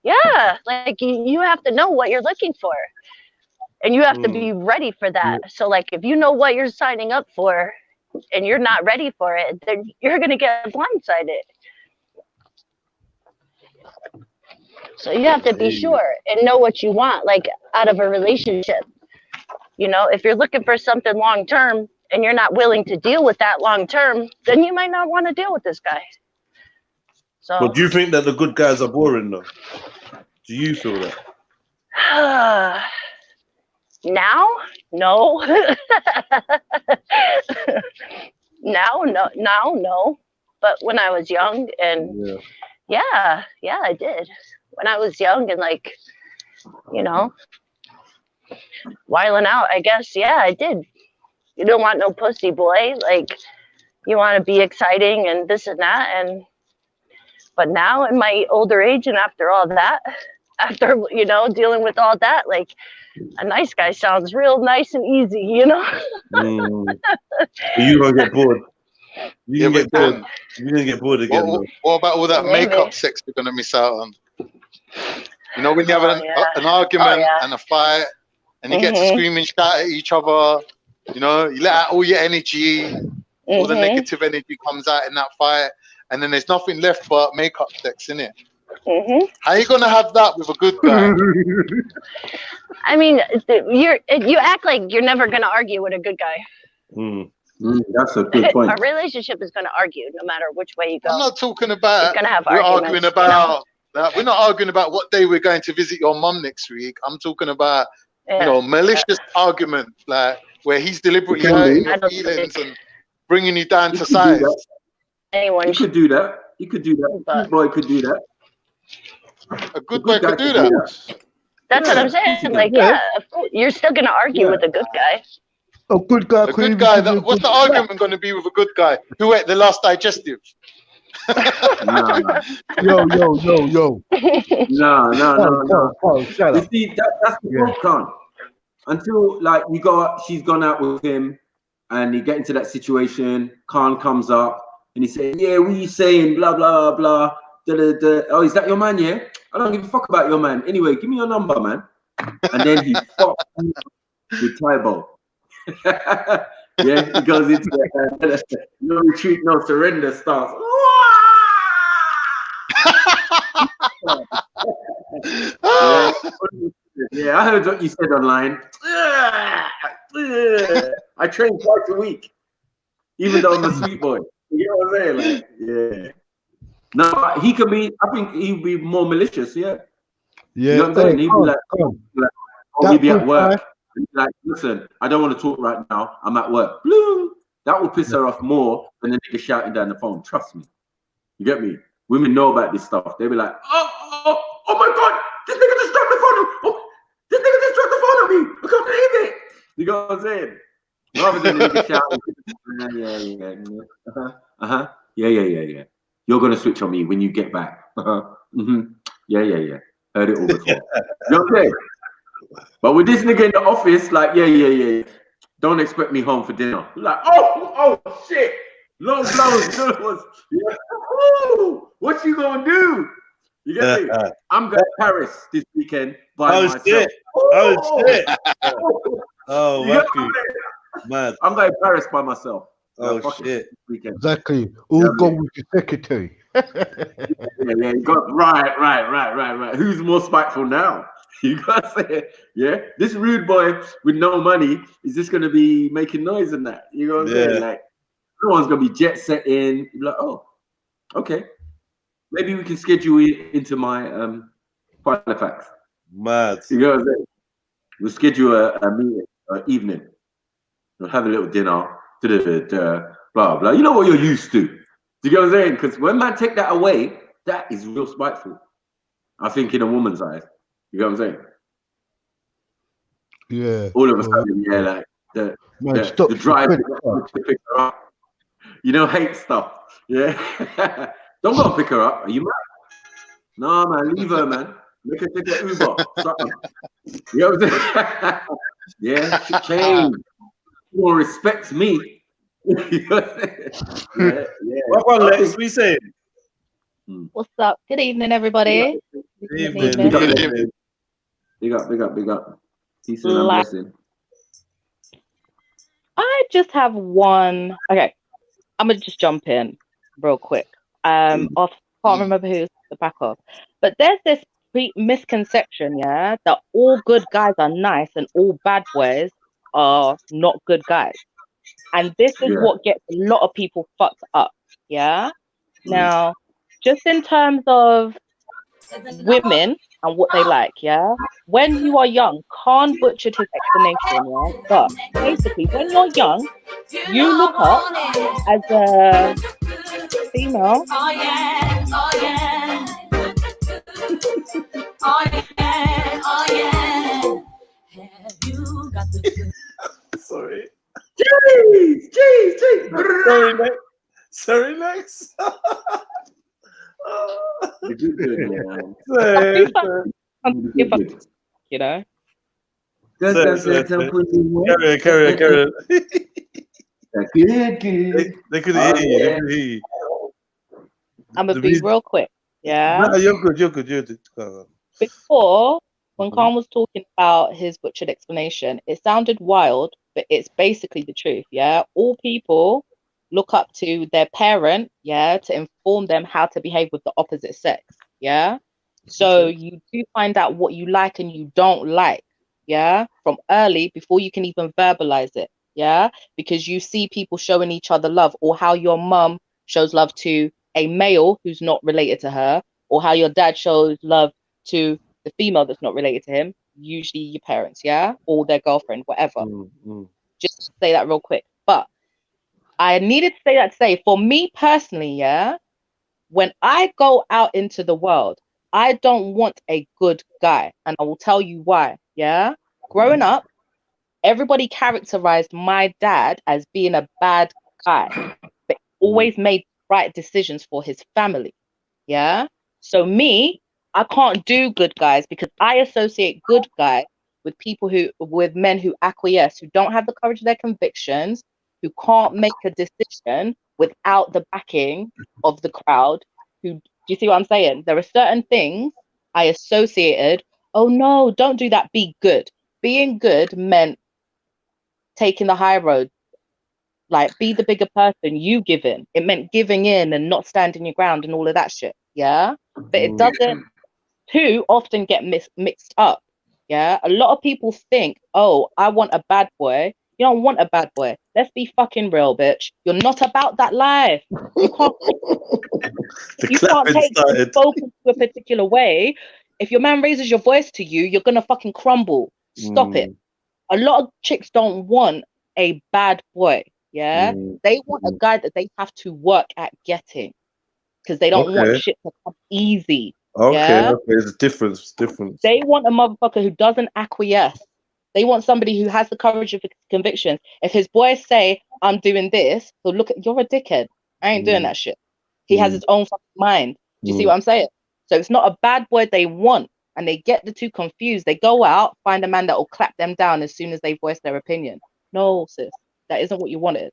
yeah, like you have to know what you're looking for, and you have to be ready for that. So like, if you know what you're signing up for, and you're not ready for it, then you're gonna get blindsided. So you have to be sure and know what you want, like out of a relationship. You know, if you're looking for something long term and you're not willing to deal with that long term, then you might not want to deal with this guy. So, But do you think that the good guys are boring though? Do you feel that? now, no. now, no. But when I was young and yeah, I did. When I was young and like, you know, whiling out, I guess, yeah, I did. You don't want no pussy boy. Like, you want to be exciting and this and that. But now in my older age and after all that, after, you know, dealing with all that, like, a nice guy sounds real nice and easy, you know? You gonna get bored. You can get bored. Then, you can get bored again. What about all that makeup sex you're gonna miss out on? You know, when you have an argument and a fight, and you get to scream and shout at each other. You know, you let out all your energy, all the negative energy comes out in that fight, and then there's nothing left but makeup sex, innit? How are you gonna have that with a good guy? I mean, you act like you're never gonna argue with a good guy. That's a good point. A relationship is gonna argue no matter which way you go. I'm not talking about. Gonna have we're arguments, arguing about. We're not arguing about what day we're going to visit your mum next week. I'm talking about, you know, malicious argument, like where he's deliberately hurting your feelings and bringing you down to size. Anyone could do that. You could do that. A good boy could do that. A good boy could do that. That's what I'm saying. Like, you're still gonna argue with a good guy. A good guy. A good guy. What's the argument going to be with a good guy who ate the last digestive? Yo. No. Shut up. You see, that's the problem. Until like she's gone out with him, and you get into that situation. Khan comes up and he's saying, "Yeah, what are you saying? Blah blah blah. Oh, is that your man? Yeah, I don't give a fuck about your man. Anyway, give me your number, man." And then he fucks with Tybo. Yeah, he goes into the no retreat, no surrender stance. Yeah. Yeah, I heard what you said online. I train twice a week, even though I'm a sweet boy. You know what I'm saying? Like, yeah. No, he could be. I think he'd be more malicious. Yeah. Yeah. You know what I'm saying? He'd be like, oh, he'd That be at good work. guy. He'd be like, listen, I don't want to talk right now. I'm at work. Blue. That would piss her off more than the nigga shouting down the phone. Trust me. You get me? Women know about this stuff. They be like, oh my God, this nigga just dropped the phone. Oh, this nigga just dropped the phone on me. I can't believe it. You know what I'm saying? Rather than the nigga shouting, yeah. You're gonna switch on me when you get back. Yeah. Heard it all before. You know what I'm saying? But with this nigga in the office, like, yeah. Don't expect me home for dinner. Like, oh shit. Long blows, good ones. Yeah. Ooh, what you gonna do? You get me? I'm going to Paris this weekend by myself. Shit. Oh shit. Oh, you mad. I'm going to Paris by myself. Oh shit. Weekend. Exactly. All go with your secretary. yeah. You got right. Who's more spiteful now? You gotta say it. Yeah. This rude boy with no money is just gonna be making noise and that. You know what I'm saying? Like, no one's gonna be jet setting. Like, oh, okay. Maybe we can schedule it into my Halifax. Mad. You know what I'm saying? We'll schedule a meeting, evening. We'll have a little dinner. Blah blah. You know what you're used to. Do you know what I'm saying? Because when man take that away, that is real spiteful. I think in a woman's eyes. You know what I'm saying? Yeah. All of a sudden, yeah, like the drive to pick her up. You know, hate stuff. Yeah. Don't go and pick her up. Are you mad? No, man, leave her, man. Make her take an Uber. Something. You know what I'm saying? Yeah, shit change. More respects me. Yeah. What one, Lex? We saying? What's up? Good evening, everybody. Good evening. Big up. Peace and blessing. I just have one. Okay, I'm gonna just jump in real quick. I can't remember who's the back of, but there's this misconception, yeah, that all good guys are nice and all bad boys are not good guys, and this is what gets a lot of people fucked up. Yeah. Now, just in terms of women and what they like, yeah. When you are young, Khan butchered his explanation, yeah. But basically, when you're young, you look up as a female. Sorry. Jeez. Sorry, Lex. You know. Carry on. They couldn't hear you. I'm gonna be real quick. Yeah. No, you're good. Before, when Khan was talking about his butchered explanation, it sounded wild, but it's basically the truth. Yeah. All people look up to their parent, yeah, to inform them how to behave with the opposite sex. Yeah. So you do find out what you like and you don't like, yeah, from early before you can even verbalize it, yeah, because you see people showing each other love, or how your mum shows love to a male who's not related to her, or how your dad shows love to the female that's not related to him, usually your parents, yeah, or their girlfriend, whatever. Just to say that real quick. But I needed to say that to say, for me personally, yeah, when I go out into the world, I don't want a good guy. And I will tell you why. Yeah. Growing up, everybody characterized my dad as being a bad guy, but always made right decisions for his family. Yeah. So me, I can't do good guys because I associate good guy with with men who acquiesce, who don't have the courage of their convictions, who can't make a decision without the backing of the crowd. Do you see what I'm saying? There are certain things I associated. Oh no, don't do that. Be good. Being good meant taking the high road. Like, be the bigger person, you give in. It meant giving in and not standing your ground and all of that shit. Yeah. But it doesn't too often get mixed up. Yeah. A lot of people think, oh, I want a bad boy. You don't want a bad boy. Let's be fucking real, bitch. You're not about that life. You can't take it spoken to a particular way. If your man raises your voice to you, you're gonna fucking crumble. Stop it. A lot of chicks don't want a bad boy. Yeah, they want a guy that they have to work at getting, because they don't want shit to come easy. Yeah? There's a difference. They want a motherfucker who doesn't acquiesce. They want somebody who has the courage of conviction. If his boys say, I'm doing this, he'll look at, you're a dickhead. I ain't doing that shit. He has his own fucking mind. Do you see what I'm saying? So it's not a bad boy they want, and they get the two confused. They go out, find a man that will clap them down as soon as they voice their opinion. No, sis, that isn't what you wanted.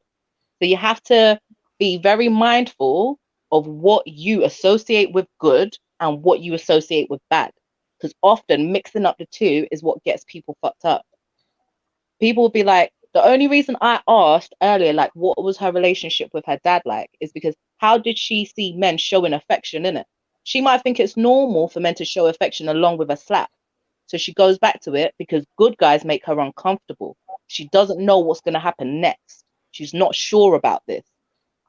So you have to be very mindful of what you associate with good and what you associate with bad, because often mixing up the two is what gets people fucked up. People will be like, the only reason I asked earlier, like, what was her relationship with her dad like, is because how did she see men showing affection in it? She might think it's normal for men to show affection along with a slap. So she goes back to it because good guys make her uncomfortable. She doesn't know what's going to happen next. She's not sure about this.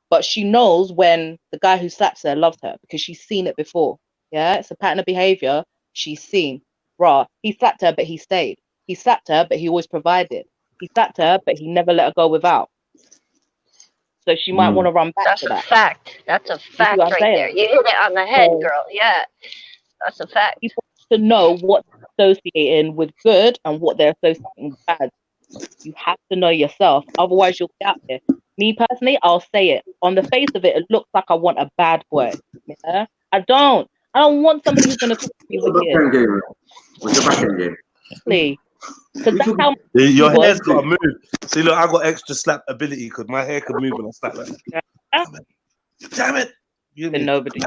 But she knows when the guy who slaps her loves her because she's seen it before. Yeah, it's a pattern of behavior she's seen. Bruh, he slapped her, but he stayed. He slapped her, but he always provided. He slapped her, but he never let her go without. So she might want to run back to that. That's a fact. That's a fact right there. You hit it on the head, girl. Yeah, that's a fact. People have to know what's associating with good and what they're associating with bad. You have to know yourself. Otherwise, you'll be out there. Me personally, I'll say it. On the face of it, it looks like I want a bad boy. Yeah? I don't want somebody who's going to talk to me wicked. What's your back end game? Please. Because that's how your hair's got to move. See, look, I got extra slap ability because my hair can move when I slap like that. Damn it. Nobody.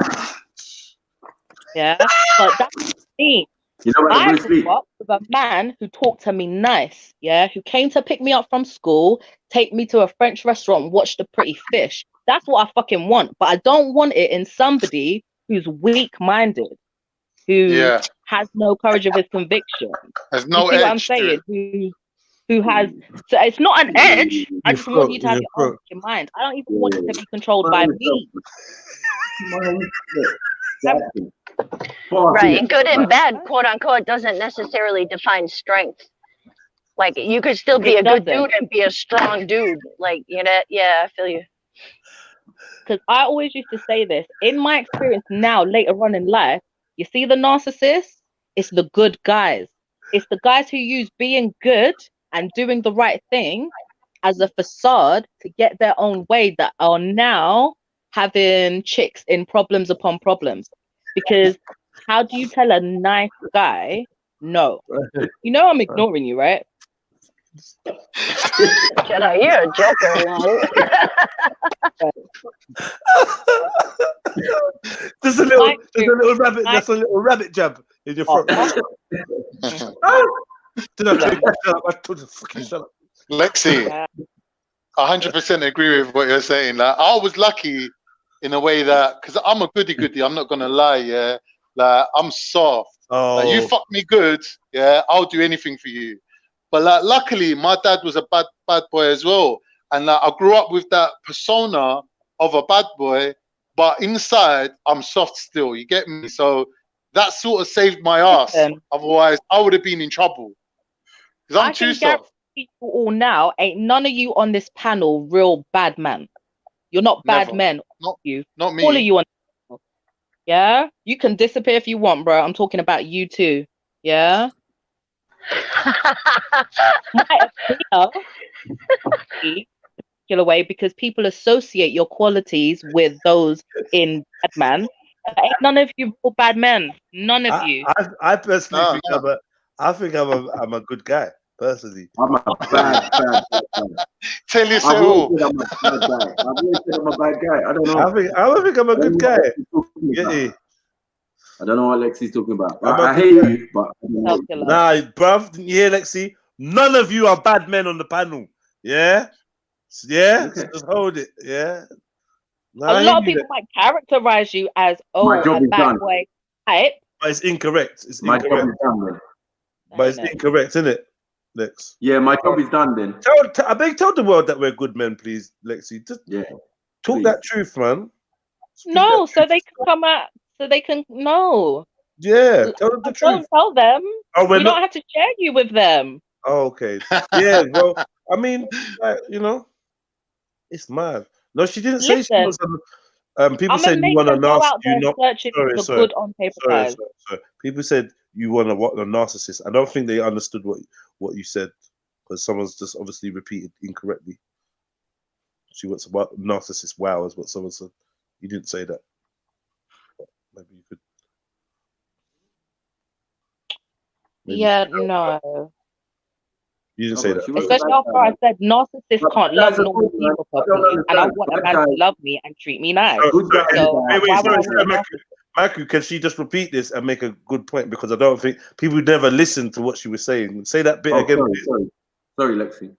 Yeah, but that's me. You know what, I grew up with a man who talked to me nice, yeah, who came to pick me up from school, take me to a French restaurant, watch the pretty fish. That's what I fucking want. But I don't want it in somebody who's weak-minded, who has no courage of his conviction. There's no edge. What I'm saying? Who has? So it's not an edge. I just want you to have your own fucking mind. I don't even want it to be controlled by me. Right, good and bad, quote unquote, doesn't necessarily define strength. Like, you could still be a good dude and be a strong dude. Like, you know, yeah, I feel you. Because I always used to say this, in my experience now, later on in life, you see the narcissists, it's the good guys. It's the guys who use being good and doing the right thing as a facade to get their own way that are now having chicks in problems upon problems. Because how do you tell a nice guy no? You know I'm ignoring you, right? Jedi, you're a joker, man. There's a little rabbit. That's a little rabbit jab in your front. Lexi, 100% agree with what you're saying. Like, I was lucky in a way that, because I'm a goody, I'm not gonna lie, yeah. Like, I'm soft. Like, you fuck me good, yeah, I'll do anything for you. But like, luckily, my dad was a bad boy as well, and like, I grew up with that persona of a bad boy, but inside I'm soft still. You get me? So that sort of saved my ass. Otherwise, I would have been in trouble because I'm too soft. People all now, ain't none of you on this panel real bad man. You're not bad men. Not you. Not me. All of you on. Yeah, you can disappear if you want, bro. I'm talking about you too. Yeah. Might appear particular way because people associate your qualities with those in bad man. Ain't none of you real bad men. None of you. I personally think I'm a good guy. Personally, I'm a bad guy. Tell you so. I'm a bad guy. I've always said I'm a bad guy. I don't know. I think I'm a good guy. Yeah. I don't know what Lexi's talking about. I hate you, but nah, bruv, didn't you hear Lexi? None of you are bad men on the panel. Yeah, yeah. Just hold it. Yeah. No, A I lot hear of you people there. might characterize you as My job a is bad done. boy type. But it's incorrect. It's My job incorrect. is done then. But it's incorrect, isn't it, Lex? Yeah, my job is done then. I beg, tell the world that we're good men, please, Lexi. Just talk please. that truth, man. No, so they can come out, so they can know. Yeah, tell them the truth. Don't tell them. Oh, we're We not. don't have to share you with them. Oh, okay. Yeah, well, I mean, like, you know, it's mad. No, she didn't say she Listen, was. People I'm gonna said you make want a them go narcissist. out there searching for the good on paper guys. Sorry. People said you want a narcissist. I don't think they understood what you said because someone's just obviously repeated incorrectly. She wants a narcissist. Wow, is what someone said. You didn't say that. Maybe you could. Yeah, no. You didn't say that. Especially after I said narcissists can't love normal people properly, and I want a man to love me and treat me nice. So why would I want a narcissist? Maku, can she just repeat this and make a good point? Because I don't think people never listened to what she was saying. Say that bit again. Sorry, Lexi.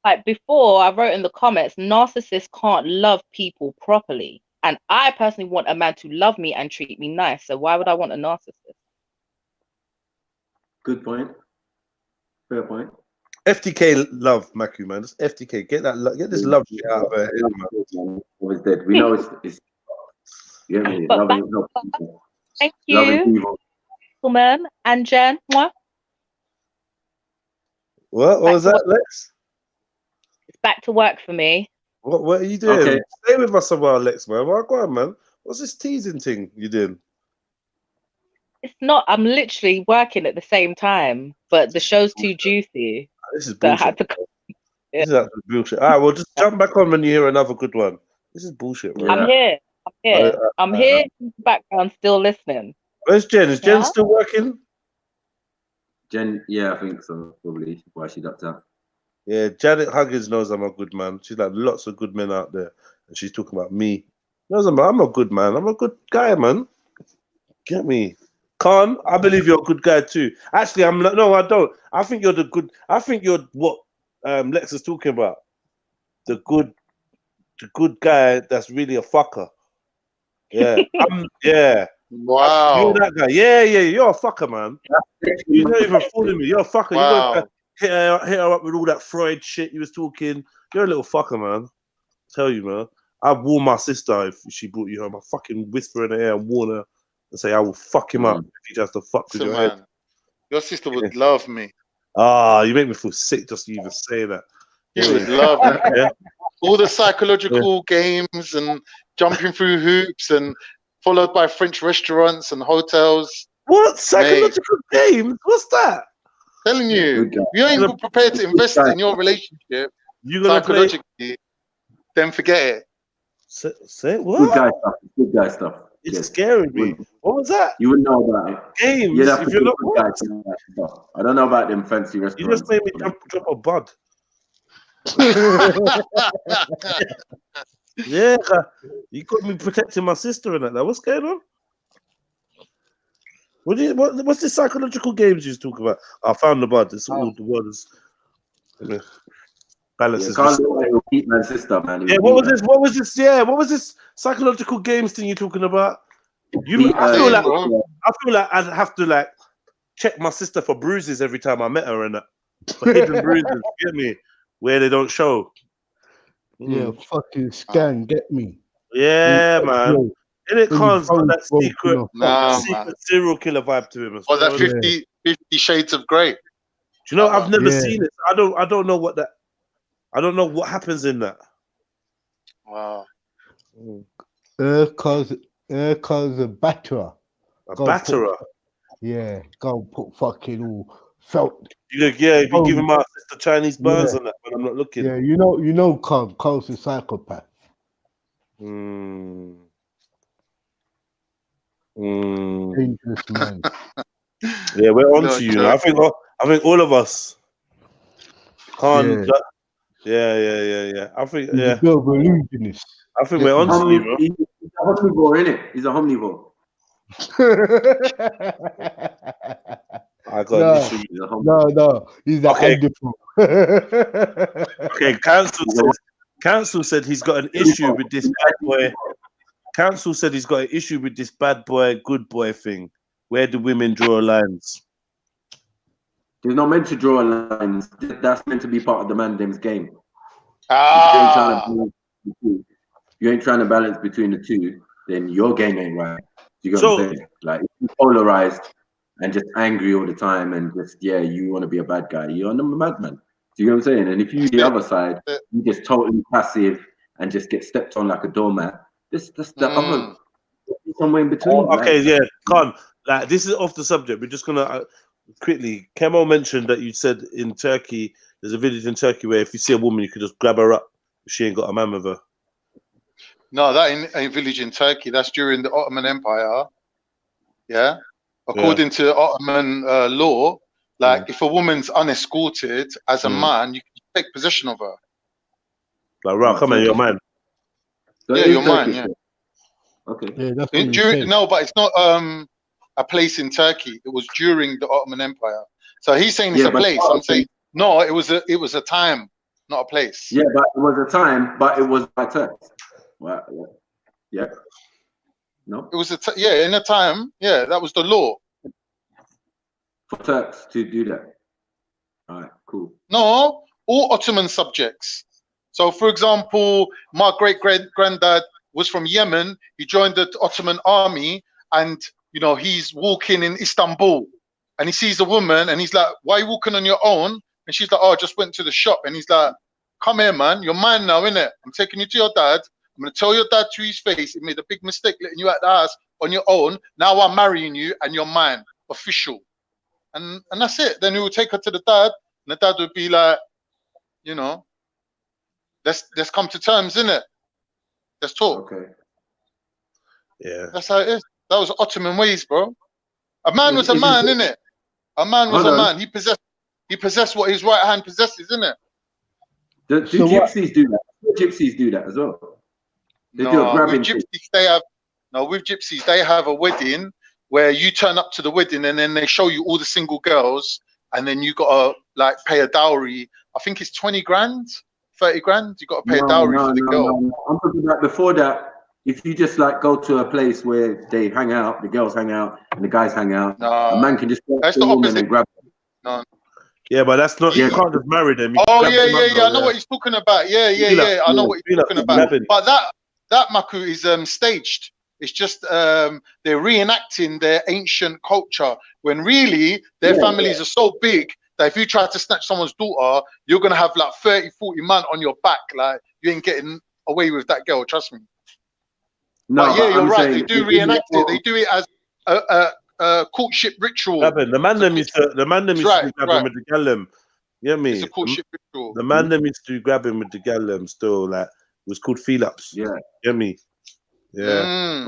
Like before, I wrote in the comments, narcissists can't love people properly. And I personally want a man to love me and treat me nice. So why would I want a narcissist? Good point. Fair point. FTK love, Maku, man. Just FTK. Get this love shit out of her head, man. Always dead. We know it's yeah, thank you, woman and Jen. What was that, Lex? It's back to work for me. What are you doing? Okay. Stay with us a while, Lex, man. Well, go on, man. What's this teasing thing you doing? It's not. I'm literally working at the same time, but the show's too juicy. This is so I bullshit. had to This is absolute bullshit. All right, well, just jump back on when you hear another good one. This is bullshit, man. I'm here. I'm here in the background, still listening. Where's Jen? Is Jen still working? Jen, yeah, I think so. Probably why she ducked out. Yeah, Janet Huggins knows I'm a good man. She's like lots of good men out there, and she's talking about me. Knows I'm a good man. I'm a good guy, man. Get me, Khan. I believe you're a good guy too. Actually, I'm not. No, I don't. I think you're the good. I think you're what Lex is talking about. The good guy that's really a fucker. Yeah, yeah. Wow. You're that guy. Yeah. You're a fucker, man. You're not even fooling me. You're a fucker. Wow. You hit her up with all that Freud shit you was talking. You're a little fucker, man. I tell you, man. I'd warn my sister if she brought you home. I fucking whisper in her ear and warn her and say I will fuck him up if he tries to fuck with your head. Your sister would love me. Ah, you make me feel sick just to even say that. You would love me. Yeah. All the psychological games and jumping through hoops and followed by French restaurants and hotels. What psychological games? What's that? Telling you, if you ain't prepared to invest in your relationship psychologically, then forget it. Say what? Good guy stuff. It's scaring me. What was that? You wouldn't know about it. Games. You'd have to if you're be not good guy stuff. I don't know about them fancy restaurants. You just made me drop a bud. Yeah, you got me protecting my sister and that. What's going on? What's the psychological games you talk about? I found the bud. It's all the words. Balances. Can't beat my sister, man. Yeah, what was this? What was this? Yeah, what was this psychological games thing you're talking about? I feel like I'd have to like check my sister for bruises every time I met her and that. For hidden bruises, get me? Where they don't show. Yeah, fucking scan, get me. Yeah, man. And it comes with that secret serial killer vibe to him. Or that 50 Shades of Grey. Do you know? I've never seen it. I don't know what that. I don't know what happens in that. Wow. Cause a batterer. A batterer. Go put fucking all felt. You be giving my sister Chinese burns on that when I'm not looking. Yeah, you know, Carl's a psychopath. Dangerous man. Yeah, we're on to you. I think all of us can't. Yeah. I think He's a bit of an illusionist. I think we're on to you, bro. He's a omnivore, innit? He's a omnivore. I got no, he's an okay. Okay, council said he's got an issue with this bad boy. Council said he's got an issue with this bad boy, good boy thing. Where do women draw lines? There's not meant to draw lines. That's meant to be part of the man them's game. Ah. You ain't trying to balance between the two, then your game ain't right. You got what I'm saying? Like, if you're polarized and just angry all the time and just, you want to be a bad guy, you're a madman. Do you know what I'm saying? And if you the other side, you just totally passive and just get stepped on like a doormat. That's the other, somewhere in between. Okay, Con, like, this is off the subject. We're just gonna quickly. Kemo mentioned that you said in Turkey, there's a village in Turkey where if you see a woman, you could just grab her up if she ain't got a man with her. No, that ain't a village in Turkey. That's during the Ottoman Empire. Yeah. According to Ottoman law, like if a woman's unescorted as a man, you can take possession of her. Like, right, come on, you're mine. Yeah, you're mine. Yeah. Okay. Yeah, that's No, but it's not a place in Turkey. It was during the Ottoman Empire. So he's saying it's a place. I'm saying no. It was a time, not a place. Yeah, but it was a time, but it was by Turks. Wow. Yeah. No. It was in a time. Yeah, that was the law for Turks to do that. All right, cool. No, all Ottoman subjects. So, for example, my great-granddad was from Yemen. He joined the Ottoman army, and he's walking in Istanbul, and he sees a woman, and he's like, "Why are you walking on your own?" And she's like, "Oh, I just went to the shop." And he's like, "Come here, man. You're mine now, innit? I'm taking you to your dad. I'm gonna tell your dad to his face. He made a big mistake letting you out the house on your own. Now I'm marrying you, and you're mine, official." And that's it. Then he would take her to the dad, and the dad would be like, let's come to terms, innit? Let's talk. Okay. Yeah. That's how it is. That was Ottoman ways, bro. A man was a man, innit? A man was a man. He possessed what his right hand possesses, innit? Do gypsies do that? Gypsies do that as well. They do a grabbing. With gypsies, they have a wedding where you turn up to the wedding and then they show you all the single girls, and then you gotta like pay a dowry. I think it's 20 grand, 30 grand. You gotta pay a dowry for the girl. No. I'm talking about before that. If you just like go to a place where they hang out, the girls hang out and the guys hang out, a man can just go to the woman and grab them. No. Yeah, but that's not. You can't just marry them. I know what he's talking about. Yeah. I know what he's talking about. But that Maku is staged. It's just they're reenacting their ancient culture when really their families are so big that if you try to snatch someone's daughter, you're gonna have like 30, 40 man on your back. Like you ain't getting away with that girl. Trust me. No, but yeah, you're right. They do reenact it. They do it as a courtship ritual. The man them used to grab him with the gallem. You know what I mean? It's a courtship ritual. The man them used to grab him with the gallem still, like, it was called feel-ups. Yeah. You know what I mean? Yeah.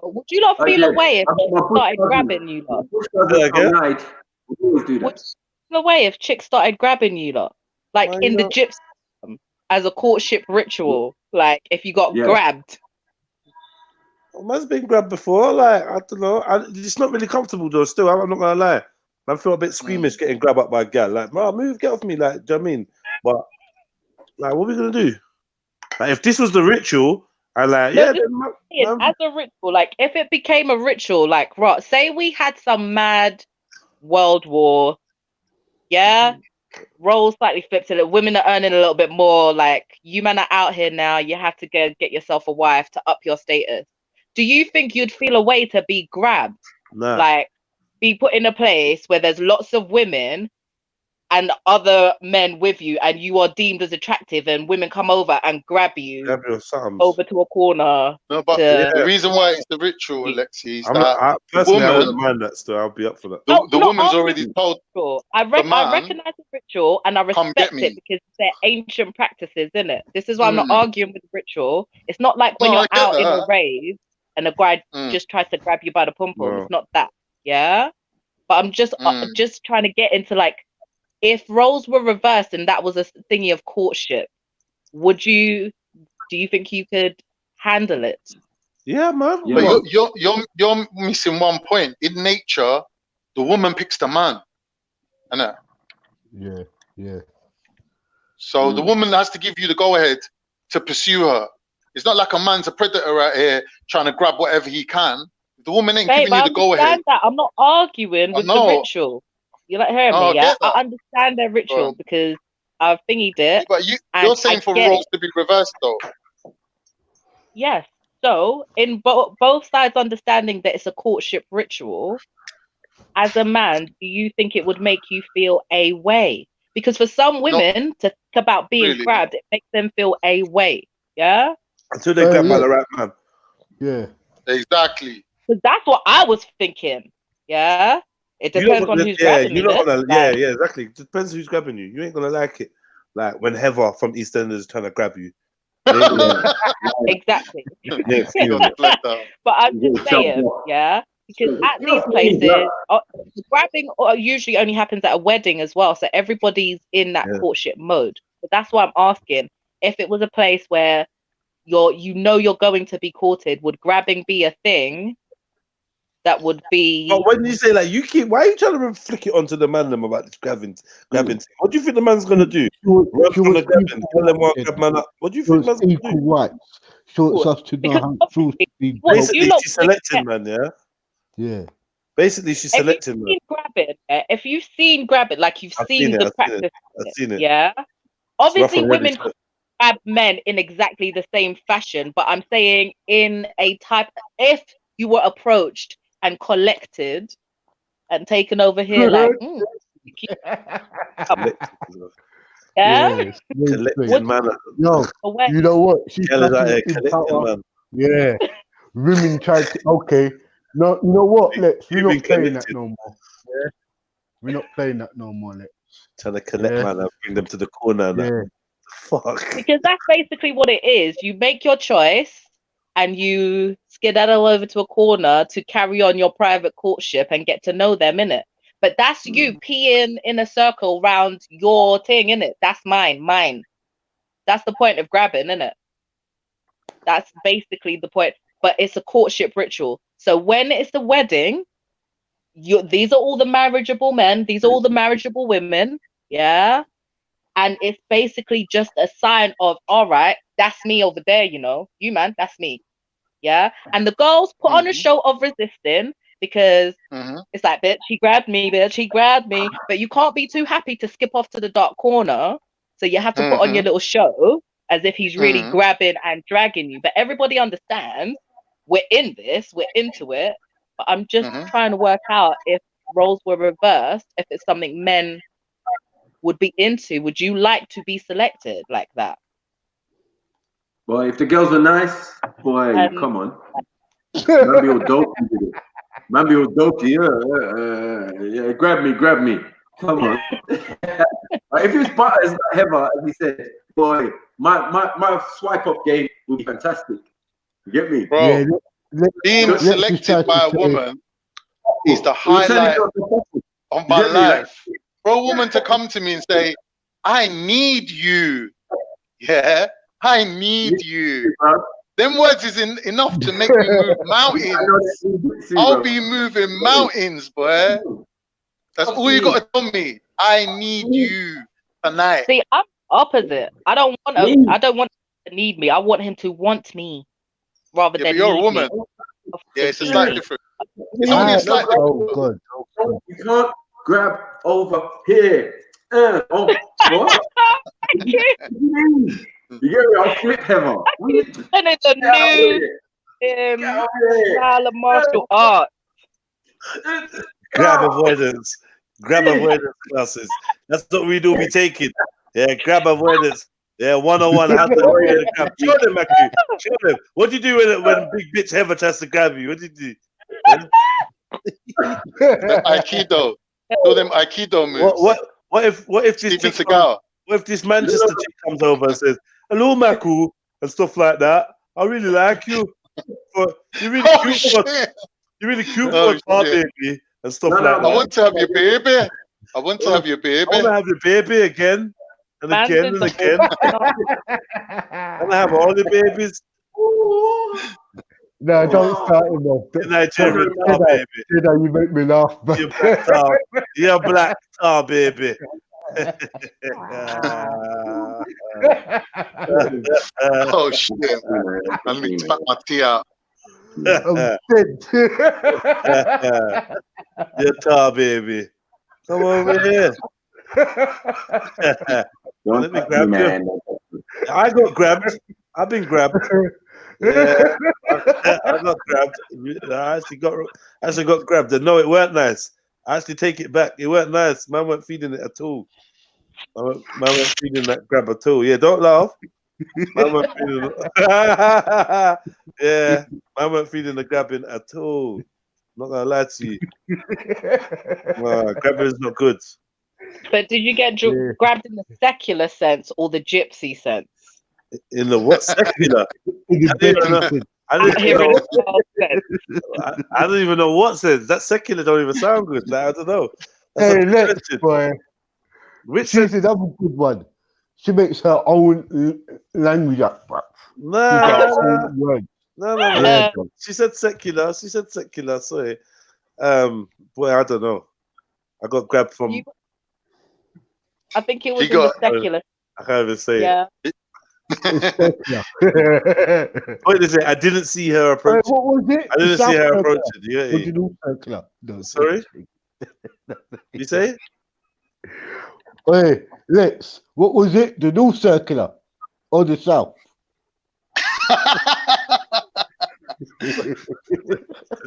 Would you not feel away if chicks started grabbing you lot? Would you feel away if chicks started grabbing you lot? Like in the gypsy as a courtship ritual, like if you got grabbed. Man's been grabbed before, like, I don't know. It's not really comfortable though, still, I'm not gonna lie. I feel a bit squeamish getting grabbed up by a gal. Like, move, get off me, like, do you know what I mean? But, like, what are we gonna do? Like, if this was the ritual, as a ritual, like, if it became a ritual, like, right, say we had some mad world war, roles slightly flipped, so that women are earning a little bit more, like, you men are out here now, you have to get yourself a wife to up your status. Do you think you'd feel a way to be grabbed? Nah. Like, be put in a place where there's lots of women and other men with you, and you are deemed as attractive, and women come over and grab you over to a corner. No, but the reason why it's the ritual, Alexi, is that personally, I wouldn't mind that still. I'll be up for that. The woman's already told. I recognize the ritual and I respect it because they're ancient practices, isn't it? This is why I'm not arguing with the ritual. It's not like when you're out in a rave and a guy just tries to grab you by the pom pom. It's not that, But I'm just trying to get into, like, if roles were reversed and that was a thingy of courtship, do you think you could handle it? Yeah, man. But you're missing one point. In nature, the woman picks the man. Yeah. So the woman has to give you the go ahead to pursue her. It's not like a man's a predator out here trying to grab whatever he can. If the woman ain't Babe, giving you I the go ahead. understand that. I'm not arguing I with the know. ritual. You're not hearing No, me, I yeah? get I that. understand their ritual because I've thingied it. But and you're saying I for get roles it. to be reversed, though. Yes. So, in both sides understanding that it's a courtship ritual, as a man, do you think it would make you feel a way? Because for some women to think about being really. grabbed, it makes them feel a way. Yeah? Until they grab by the right man. Yeah. Exactly. Because that's what I was thinking. Yeah? It You don't depends on wanna- who's yeah, grabbing you're you. not gonna, Like, yeah, exactly. It depends who's grabbing you. You ain't gonna like it. Like when Heather from EastEnders is trying to grab you. You ain't gonna- exactly. you ain't feeling it. But I'm just saying, yeah, because at these places, the grabbing usually only happens at a wedding as well. So everybody's in that courtship mode. So that's why I'm asking if it was a place where you're going to be courted, would grabbing be a thing that would be? But when you say like why are you trying to flick it onto the man them about this grabbing? What do you think the man's gonna do? Run from the grabbing, tell them what grab man up. What do you think man's gonna do? Equal rights. So it's us to know how it feels to be Basically, you she's selecting, man. Yeah. Yeah. Basically, she's If you've selecting, man. seen grabbing, if you've seen grabbing, like you've seen the practice, I've seen it. yeah. It's Obviously, rough and ready, women grab men in exactly the same fashion, but I'm saying in a type, if you were approached and collected and taken over here, like, yeah, collecting man. No, you know what? She's Girls out here in collecting power. man. Yeah. Women try to, okay. No, you know what, Lex? We're not playing that no more. Yeah. We're not playing that no more, Lex. Trying to collect man and bring them to the corner. Yeah. Fuck. because that's basically what it is. You make your choice and you skedaddle over to a corner to carry on your private courtship and get to know them, innit? But that's you peeing in a circle round your thing, innit? That's mine. That's the point of grabbing, innit? That's basically the point. But it's a courtship ritual. So when it's the wedding, these are all the marriageable men, these are all the marriageable women, yeah? And it's basically just a sign of, all right, that's me over there, you know? You, man, that's me. Yeah? And the girls put on a show of resisting because it's like, bitch, he grabbed me, bitch, he grabbed me. But you can't be too happy to skip off to the dark corner. So you have to put on your little show as if he's really grabbing and dragging you. But everybody understands we're in this, we're into it. But I'm just trying to work out if roles were reversed, if it's something men would be into. Would you like to be selected like that? Boy, if the girls are nice, boy, come on. Man be all dopey with it. Man be all dopey, yeah, grab me. Come on. If it's butters, Heather, as he said, boy, my swipe up game will be fantastic. You get me? Bro, being selected by a woman is the highlight of my life. For a woman to come to me and say, I need you. Yeah, I need you. Them words is enough to make me move mountains. I'll be moving mountains, boy. That's all you got to tell me. I need you tonight. See, I'm opposite. I don't want him to need me. I want him to want me rather than you're a need woman. me. Yeah, it's a slight difference. It's only a slight difference. Oh, God. You can't grab over here. What? You get me? I'll flip Heather. And it's a new style of martial art. Grab avoidance classes. That's what we do. We take it. Yeah, grab avoidance. Yeah, 101. How to avoid the grab. Show them, Matthew. Show them. What do you do when big bitch Heather tries to grab you? What do you do? Aikido. Do them Aikido moves. What if this chick what if this Manchester chick comes over and says, "Hello, Maku," and stuff like that? I really like you. You're really cute for a car baby and stuff like that. I want to have your baby. I want to have your baby. I want to have your baby again and again and again. And I have all the babies. No, don't start him off. Nigerian tar baby. You make me laugh. You're black tar. You're black tar baby. Oh shit! Let me tap my tea out. I'm dead. Your tar, baby. Come over here. Don't Let me touch me, grab you. man. I got grabbed. I've been grabbed. Yeah, I got grabbed. I actually got grabbed. And no, it weren't nice. I actually take it back. It weren't nice. Man weren't feeding it at all. Man weren't feeding that grab at all. Yeah, don't laugh. Man weren't feeding yeah, man weren't feeding the grabbing at all. Not gonna lie to you. Grabbing is not good. But did you get grabbed in the secular sense or the gypsy sense? In the what secular? I don't even know what sense. That secular don't even sound good. Like, I don't know. That's Hey, let's boy. Which she's another good one. She makes her own language up. No. Yeah, She said secular. Sorry. Boy, I don't know. I got grabbed from. I think it was in the secular. I can't even say it. What is it? I didn't see her approach. What was it? I didn't see her approach it. Yeah. Original circular. No, sorry? You say? Hey, Lex, what was it? The North Circular or the South?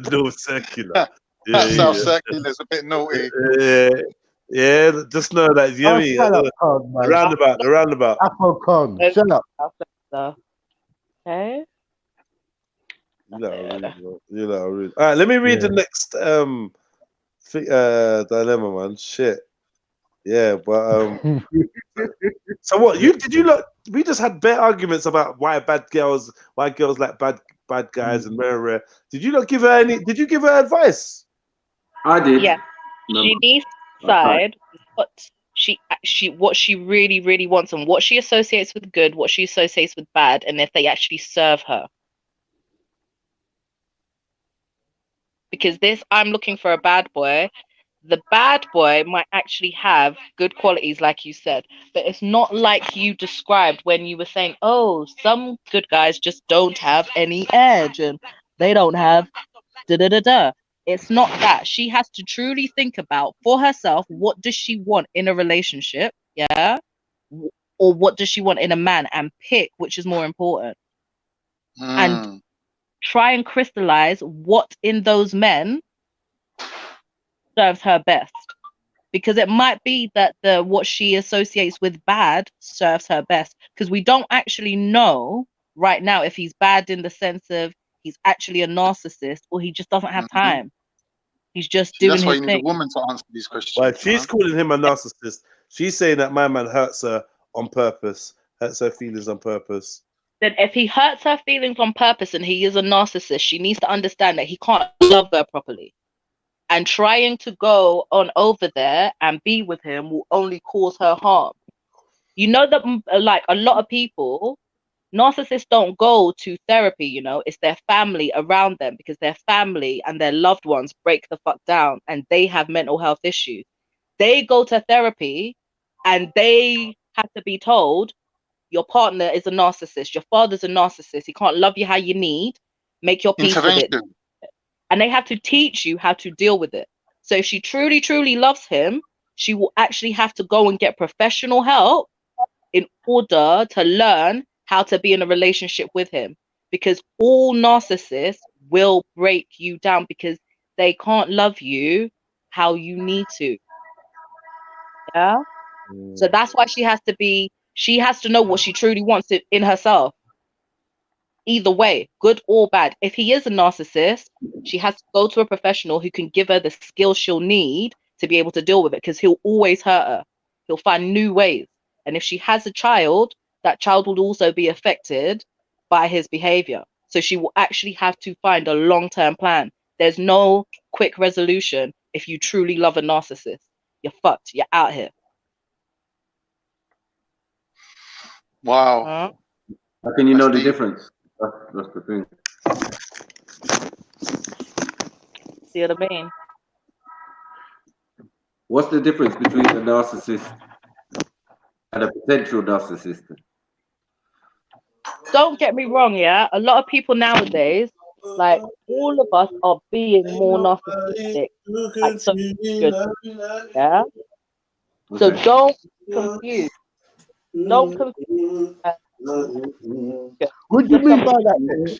North Circular. That South Circular is a bit naughty. Yeah, just know that the roundabout. Afro-con, shut up. Okay. You know, rude. All right, let me read the next dilemma, man. Shit. Yeah, but so what? Did you look? We just had bare arguments about why girls like bad guys and rare. Did you not give her any? Did you give her advice? I did. Yeah, she needs to decide what she really wants and what she associates with good, what she associates with bad, and if they actually serve her. Because I'm looking for a bad boy. The bad boy might actually have good qualities, like you said, but it's not like you described when you were saying, oh, some good guys just don't have any edge and they don't have da-da-da-da. It's not that. She has to truly think about for herself, what does she want in a relationship, yeah? Or what does she want in a man, and pick which is more important. And try and crystallize what in those men serves her best, because it might be that what she associates with bad serves her best, because we don't actually know right now if he's bad in the sense of he's actually a narcissist or he just doesn't have time. He's just doing his thing. That's why you need a woman to answer these questions. Well, she's calling him a narcissist. She's saying that my man hurts her on purpose, hurts her feelings on purpose. Then if he hurts her feelings on purpose and he is a narcissist, she needs to understand that he can't love her properly. And trying to go on over there and be with him will only cause her harm. You know that, like, a lot of people, narcissists don't go to therapy, you know, it's their family around them, because their family and their loved ones break the fuck down and they have mental health issues. They go to therapy and they have to be told, your partner is a narcissist, your father's a narcissist, he can't love you how you need, make your peace with it. And they have to teach you how to deal with it. So if she truly loves him, she will actually have to go and get professional help in order to learn how to be in a relationship with him. Because all narcissists will break you down because they can't love you how you need to. Yeah? So that's why she has to know what she truly wants in herself. Either way, good or bad. If he is a narcissist, she has to go to a professional who can give her the skills she'll need to be able to deal with it, because he'll always hurt her. He'll find new ways. And if she has a child, that child will also be affected by his behavior. So she will actually have to find a long-term plan. There's no quick resolution if you truly love a narcissist. You're fucked. You're out here. Wow. How can you know the difference? That's the thing. See what I mean? What's the difference between a narcissist a potential narcissist. Don't get me wrong, yeah. A lot of people nowadays, like all of us, are being more narcissistic. Like so good, yeah. So don't confuse. Don't confuse. What do you mean by that, Lex?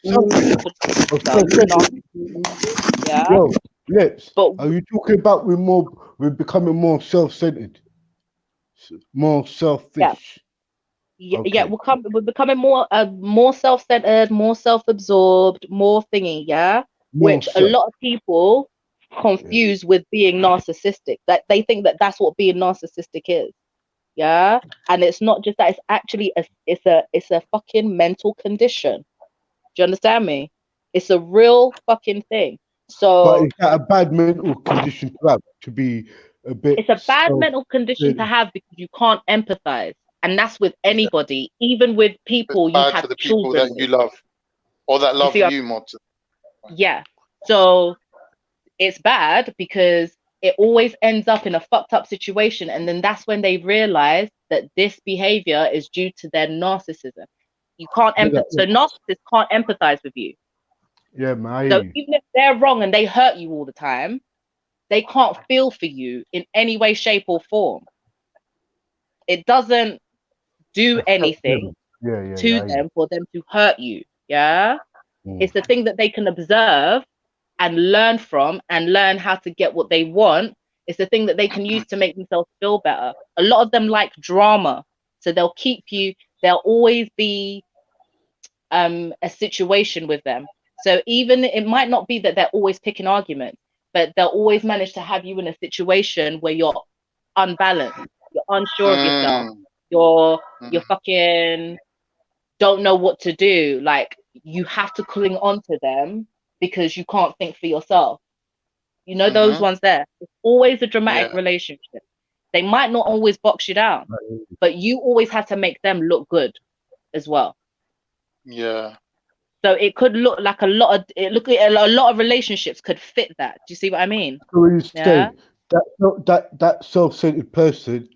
Yeah. Yo, Lex, but are you talking about we're becoming more self-centered, more selfish? Yeah, Okay. yeah, we're becoming more self-centered, more self-absorbed, more thingy, yeah. More Which a lot of people confuse with being narcissistic. That they think that that's what being narcissistic is, yeah. And it's not just that; it's actually it's a fucking mental condition. Do you understand me? It's a real fucking thing. But So is that a bad mental condition to have? To be a bit it's a bad mental condition to have because you can't empathize, and that's with anybody, even with people you Bad have for the people children that with. you love or that love see what you more. Yeah. So it's bad because it always ends up in a fucked up situation. And then that's when they realize that this behavior is due to their narcissism. You can't empathize. So narcissists can't empathize with you. Yeah, man. So even if they're wrong and they hurt you all the time, they can't feel for you in any way, shape, or form. It doesn't do anything to them for them to hurt you. Yeah. It's the thing that they can observe and learn from and learn how to get what they want. It's the thing that they can use to make themselves feel better. A lot of them like drama. So they'll keep you, there'll always be a situation with them. So even it might not be that they're always picking arguments, but they'll always manage to have you in a situation where you're unbalanced, you're unsure of yourself, you're fucking don't know what to do. Like you have to cling on to them because you can't think for yourself. You know those ones there. It's always a dramatic relationship. They might not always box you down, but you always have to make them look good as well. Yeah. So it could look like a lot of relationships could fit that. Do you see what I mean? So you say that self-centered person,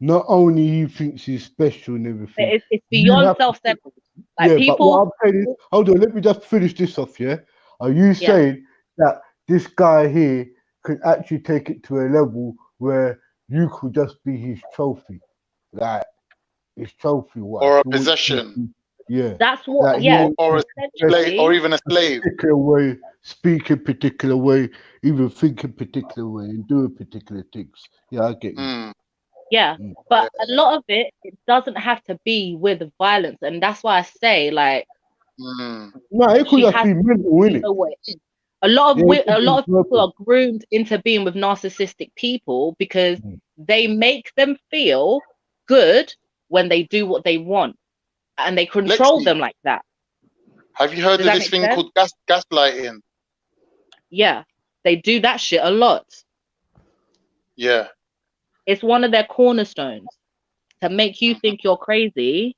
not only he thinks he's special and everything. It's beyond self-centered. Like But what I'm saying is, people. hold on, let me just finish this off. Yeah, are you saying that this guy here could actually take it to a level where you could just be his trophy, like his trophy wife, or a possession? Yeah, That's what. Or even a slave. Particular way, speak a particular way, even think a particular way, and do a particular things. Yeah, I get you. Yeah, but a lot of it doesn't have to be with violence, and that's why I say like. No, it could just be mental, innit? A lot of people are groomed into being with narcissistic people because they make them feel good when they do what they want, and they control them like that. Have you heard of this thing called gaslighting? Yeah, they do that shit a lot. Yeah. It's one of their cornerstones to make you think you're crazy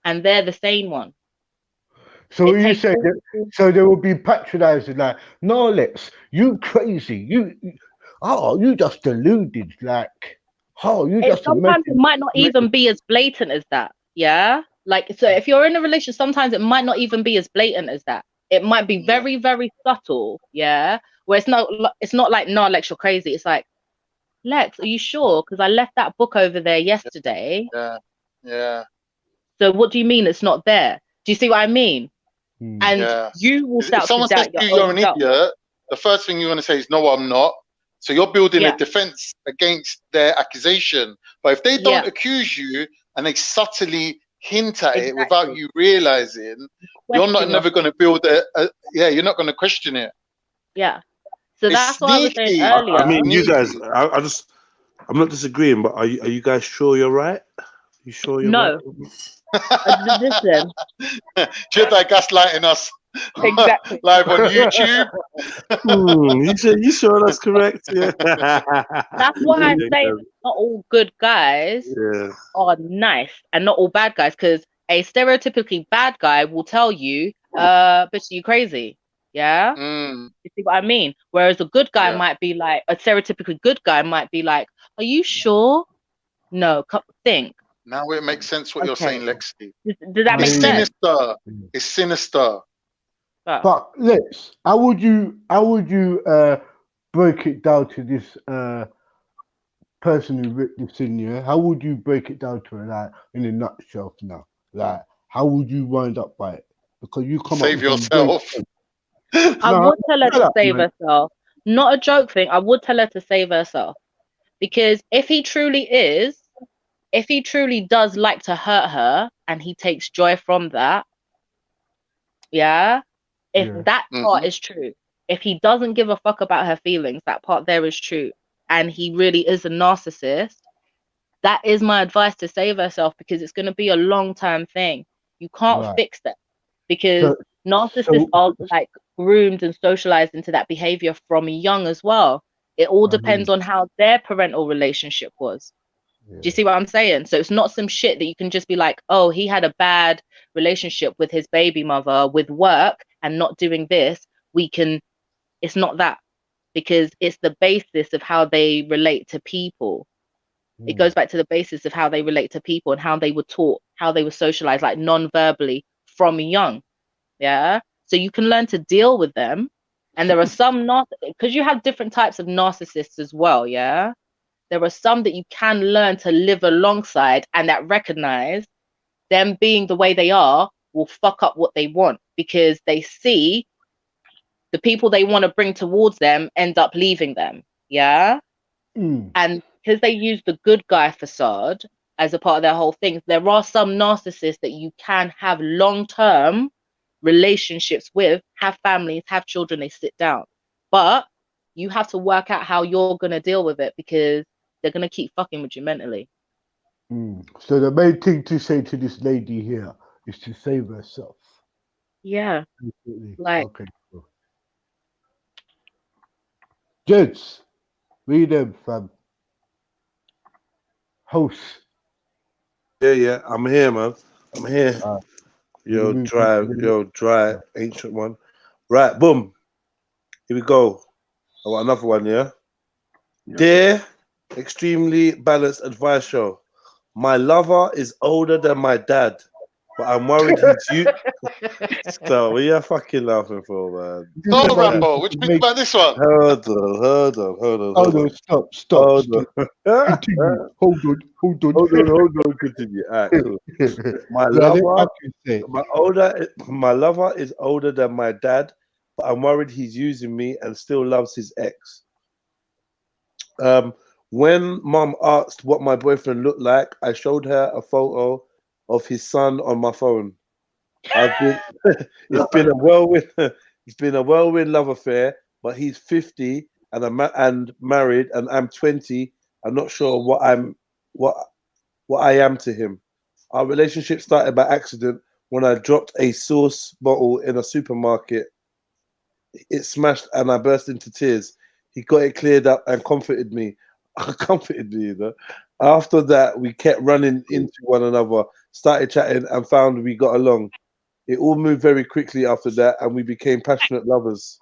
and they're the sane one. So you say that, so they will be patronizing, like, no, Lex, you crazy, you just deluded, like, sometimes it might not even be as blatant as that. Yeah, like, so if you're in a relationship, sometimes it might not even be as blatant as that. It might be very, very subtle. Yeah, where it's not like, no, Lex, you're crazy. It's like, Lex, are you sure? Because I left that book over there yesterday. Yeah. So what do you mean it's not there? Do you see what I mean? And you will start if someone to says doubt to your you, you're own an self. idiot, the first thing you want to say is, no, I'm not. So you're building a defense against their accusation. But if they don't accuse you and they subtly hint at it without you realizing, you're never going to build you're not going to question it. Yeah. So that's what I was saying sneaky. earlier. I mean, you guys, I'm not disagreeing, but are you guys sure you're right? You sure you're right? Listen. Jedi gaslighting us. Exactly. Live on YouTube. You sure that's correct? Yeah. That's why I say that not all good guys are nice and not all bad guys, because a stereotypically bad guy will tell you, bitch, you crazy. Yeah? You see what I mean? Whereas a good guy might be like, a stereotypically good guy might be like, are you sure? No, think. Now it makes sense what you're saying, Lexi. Does that make It's sense? sinister. It's sinister. But Lex, how would you break it down to this person who wrote this in? Yeah, how would you break it down to her, like in a nutshell now? Like, how would you wind up by it? Because you come Save up with yourself. I would tell her to save herself. Not a joke thing. I would tell her to save herself. Because if he truly does like to hurt her and he takes joy from that, yeah, if that part is true, if he doesn't give a fuck about her feelings, that part there is true, and he really is a narcissist, that is my advice, to save herself, because it's going to be a long-term thing. You can't fix that, because narcissists are like groomed and socialized into that behavior from young as well. It all depends on how their parental relationship was. Do you see what I'm saying? So it's not some shit that you can just be like, oh, he had a bad relationship with his baby mother with work and not doing this. It's not that, because it's the basis of how they relate to people. It goes back to the basis of how they relate to people and how they were taught, how they were socialized, like non-verbally from young. Yeah. So you can learn to deal with them. And there are some because you have different types of narcissists as well. Yeah. There are some that you can learn to live alongside and that recognize them being the way they are will fuck up what they want, because they see the people they want to bring towards them end up leaving them. Yeah. And because they use the good guy facade as a part of their whole thing, there are some narcissists that you can have long-term relationships with, have families, have children, they sit down. But you have to work out how you're going to deal with it, because they're going to keep fucking with you mentally. So the main thing to say to this lady here is to save herself. Yeah. Like, okay, cool. Gents, read them, fam. Host. Yeah, I'm here, man. I'm here. Yo, dry, ancient one. Right, boom. Here we go. I got another one, yeah? Dear Extremely Balanced Advice Show, my lover is older than my dad, but I'm worried he's you. So, what are you fucking laughing for, man? No, Rambo. What you think about this one? Hold on. Stop. Hold on. Continue. Hold on. Continue. All right, cool. My lover is older than my dad, but I'm worried he's using me and still loves his ex. When mom asked what my boyfriend looked like, I showed her a photo of his son on my phone. It's been a whirlwind love affair, but he's 50 and married, and I'm 20. I'm not sure what I am to him. Our relationship started by accident when I dropped a sauce bottle in a supermarket. It smashed and I burst into tears. He got it cleared up and comforted me. You know. After that, we kept running into one another, started chatting, and found we got along. It all moved very quickly after that, and we became passionate lovers.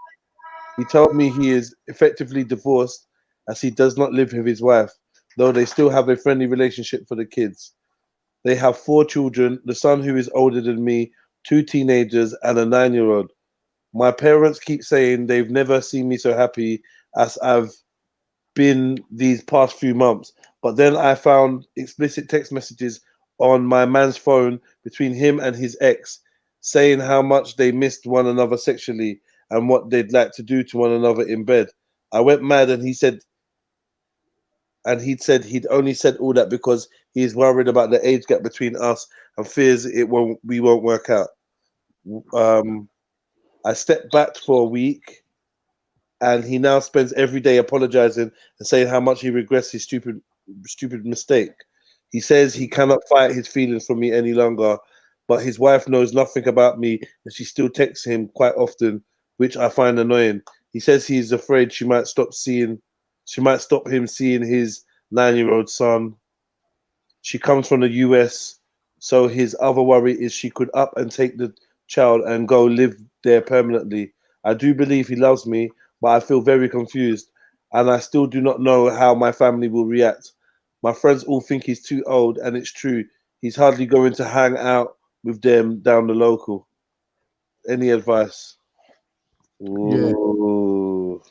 He told me he is effectively divorced, as he does not live with his wife, though they still have a friendly relationship for the kids. They have 4 children, the son who is older than me, 2 teenagers, and a 9-year-old. My parents keep saying they've never seen me so happy as I've been these past few months. But then I found explicit text messages on my man's phone between him and his ex, saying how much they missed one another sexually and what they'd like to do to one another in bed. I went mad, and he'd said he'd only said all that because he's worried about the age gap between us and fears we won't work out. I stepped back for a week, and he now spends every day apologizing and saying how much he regrets his stupid mistake. He says he cannot fight his feelings for me any longer, but his wife knows nothing about me, and she still texts him quite often, which I find annoying. He says he's afraid she might stop him seeing his 9-year-old son. She comes from the US, so his other worry is she could up and take the child and go live there permanently. I do believe he loves me, but I feel very confused, and I still do not know how my family will react. My friends all think he's too old, and it's true. He's hardly going to hang out with them down the local. Any advice? Yeah. Ooh.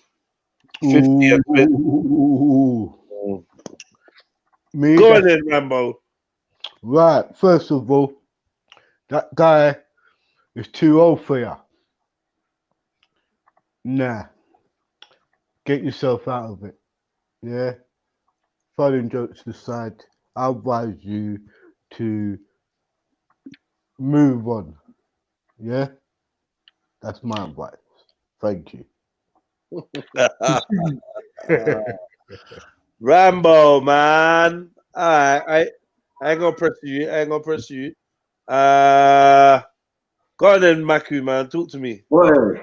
50 a bit. Me, Go on then, Rambo. Right. First of all, that guy is too old for you. Nah. Get yourself out of it. Yeah. Following jokes aside, I advise you to move on. Yeah. That's my advice. Thank you. Rambo, man. All right, I ain't gonna press you. Go on then, Maku, man. Talk to me. Boy,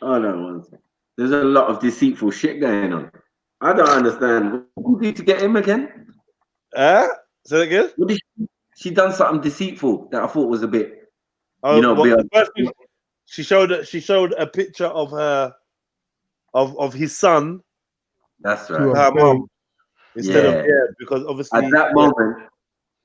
hold on one second. There's a lot of deceitful shit going on. I don't understand. What did you do to get him again? Say that again? What did she done something deceitful that I thought was a bit, Oh, you know, beyond. She showed a picture of her of his son. That's To right. Her mom. Instead of because obviously at that moment,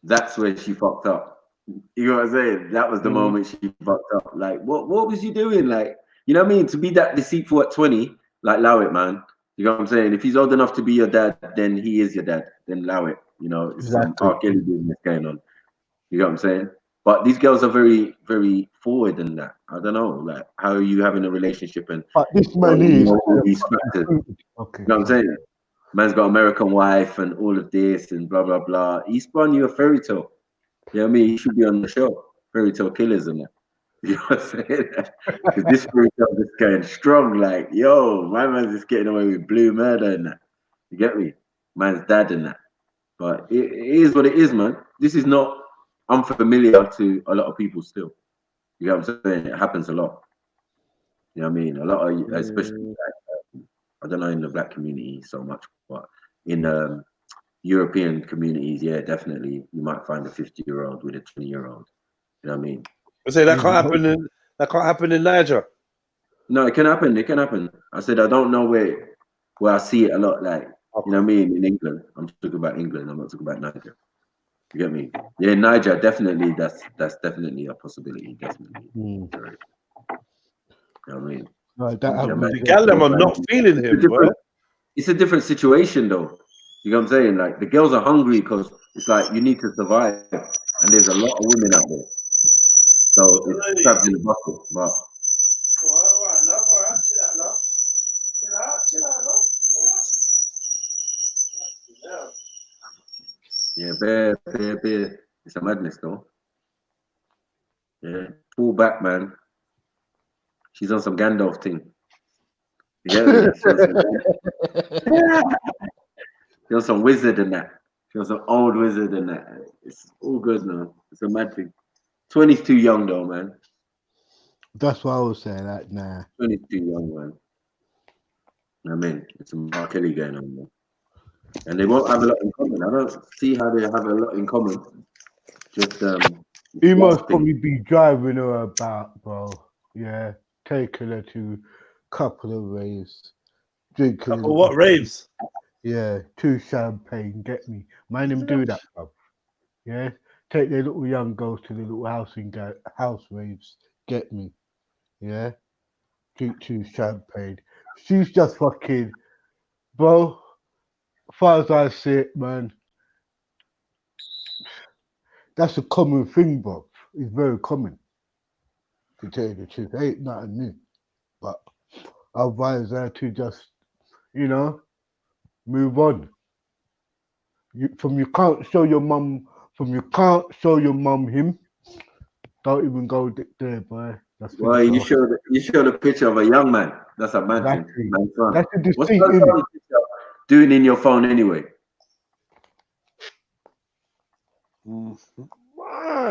that's where she fucked up. You know what I'm saying? That was the moment she fucked up. Like, what was you doing? Like, you know what I mean? To be that deceitful at 20, like, allow it, man. You know what I'm saying? If he's old enough to be your dad, then he is your dad. Then allow it. You know, it's some R. Kelly business going on. You know what I'm saying? But these girls are very, very forward in that. I don't know, like, how are you having a relationship and this man is all these factors? okay. You know what I'm saying? Man's got American wife and all of this and blah blah blah. He spun you a fairy tale. You know what I mean? He should be on the show. Fairy tale killers and that. You know what I'm saying? Because this fairy tale is going strong. Like, yo, my man's just getting away with blue murder and that. You get me? Man's dad and that. But it is what it is, man. This is not unfamiliar to a lot of people still. You know what I'm saying? It happens a lot. You know what I mean? A lot of, especially like, I don't know in the black community so much, but in European communities, yeah, definitely, you might find a 50-year-old with a 20-year-old. You know what I mean? I say that can't happen in Niger. No, it can happen. It can happen. I said I don't know where I see it a lot. Like, you know what I mean? In England, I'm talking about England. I'm not talking about Niger. You get me? Yeah, Niger, definitely. That's definitely a possibility. Definitely. You know what I mean? The gal them are not feeling him, bro. It's a different situation, though. You know what I'm saying? Like, the girls are hungry because it's like you need to survive, and there's a lot of women out there. So it's trapped in the bucket. But yeah, bear. It's a madness, though. Yeah, pull back, man. She's on some Gandalf thing. You get me? She's on some wizard and that. She's some old wizard and that. It's all good, man. It's a mad thing. 20's too young, though, man. That's what I was saying. That nah. 20's too young, man. I mean, it's some R. Kelly going on, man. And they won't have a lot in common. I don't see how they have a lot in common. Just he must probably be driving her about, bro. Yeah, taking her to a couple of raves, drinking. What raves? Yeah, 2 champagne. Get me, man. Them do that, bro. Yeah, take their little young girls to the little house raves. Get me, yeah. Drink 2 champagne. She's just fucking, bro. As far as I see it, man, that's a common thing, bro. It's very common. To tell you the truth, ain't nothing new. But I advise her to just, you know, move on. You can't show your mum him. Don't even go there, boy. Well, you showed a picture of a young man. That's a mad thing. That's a deceit, What's that doing in your phone anyway? I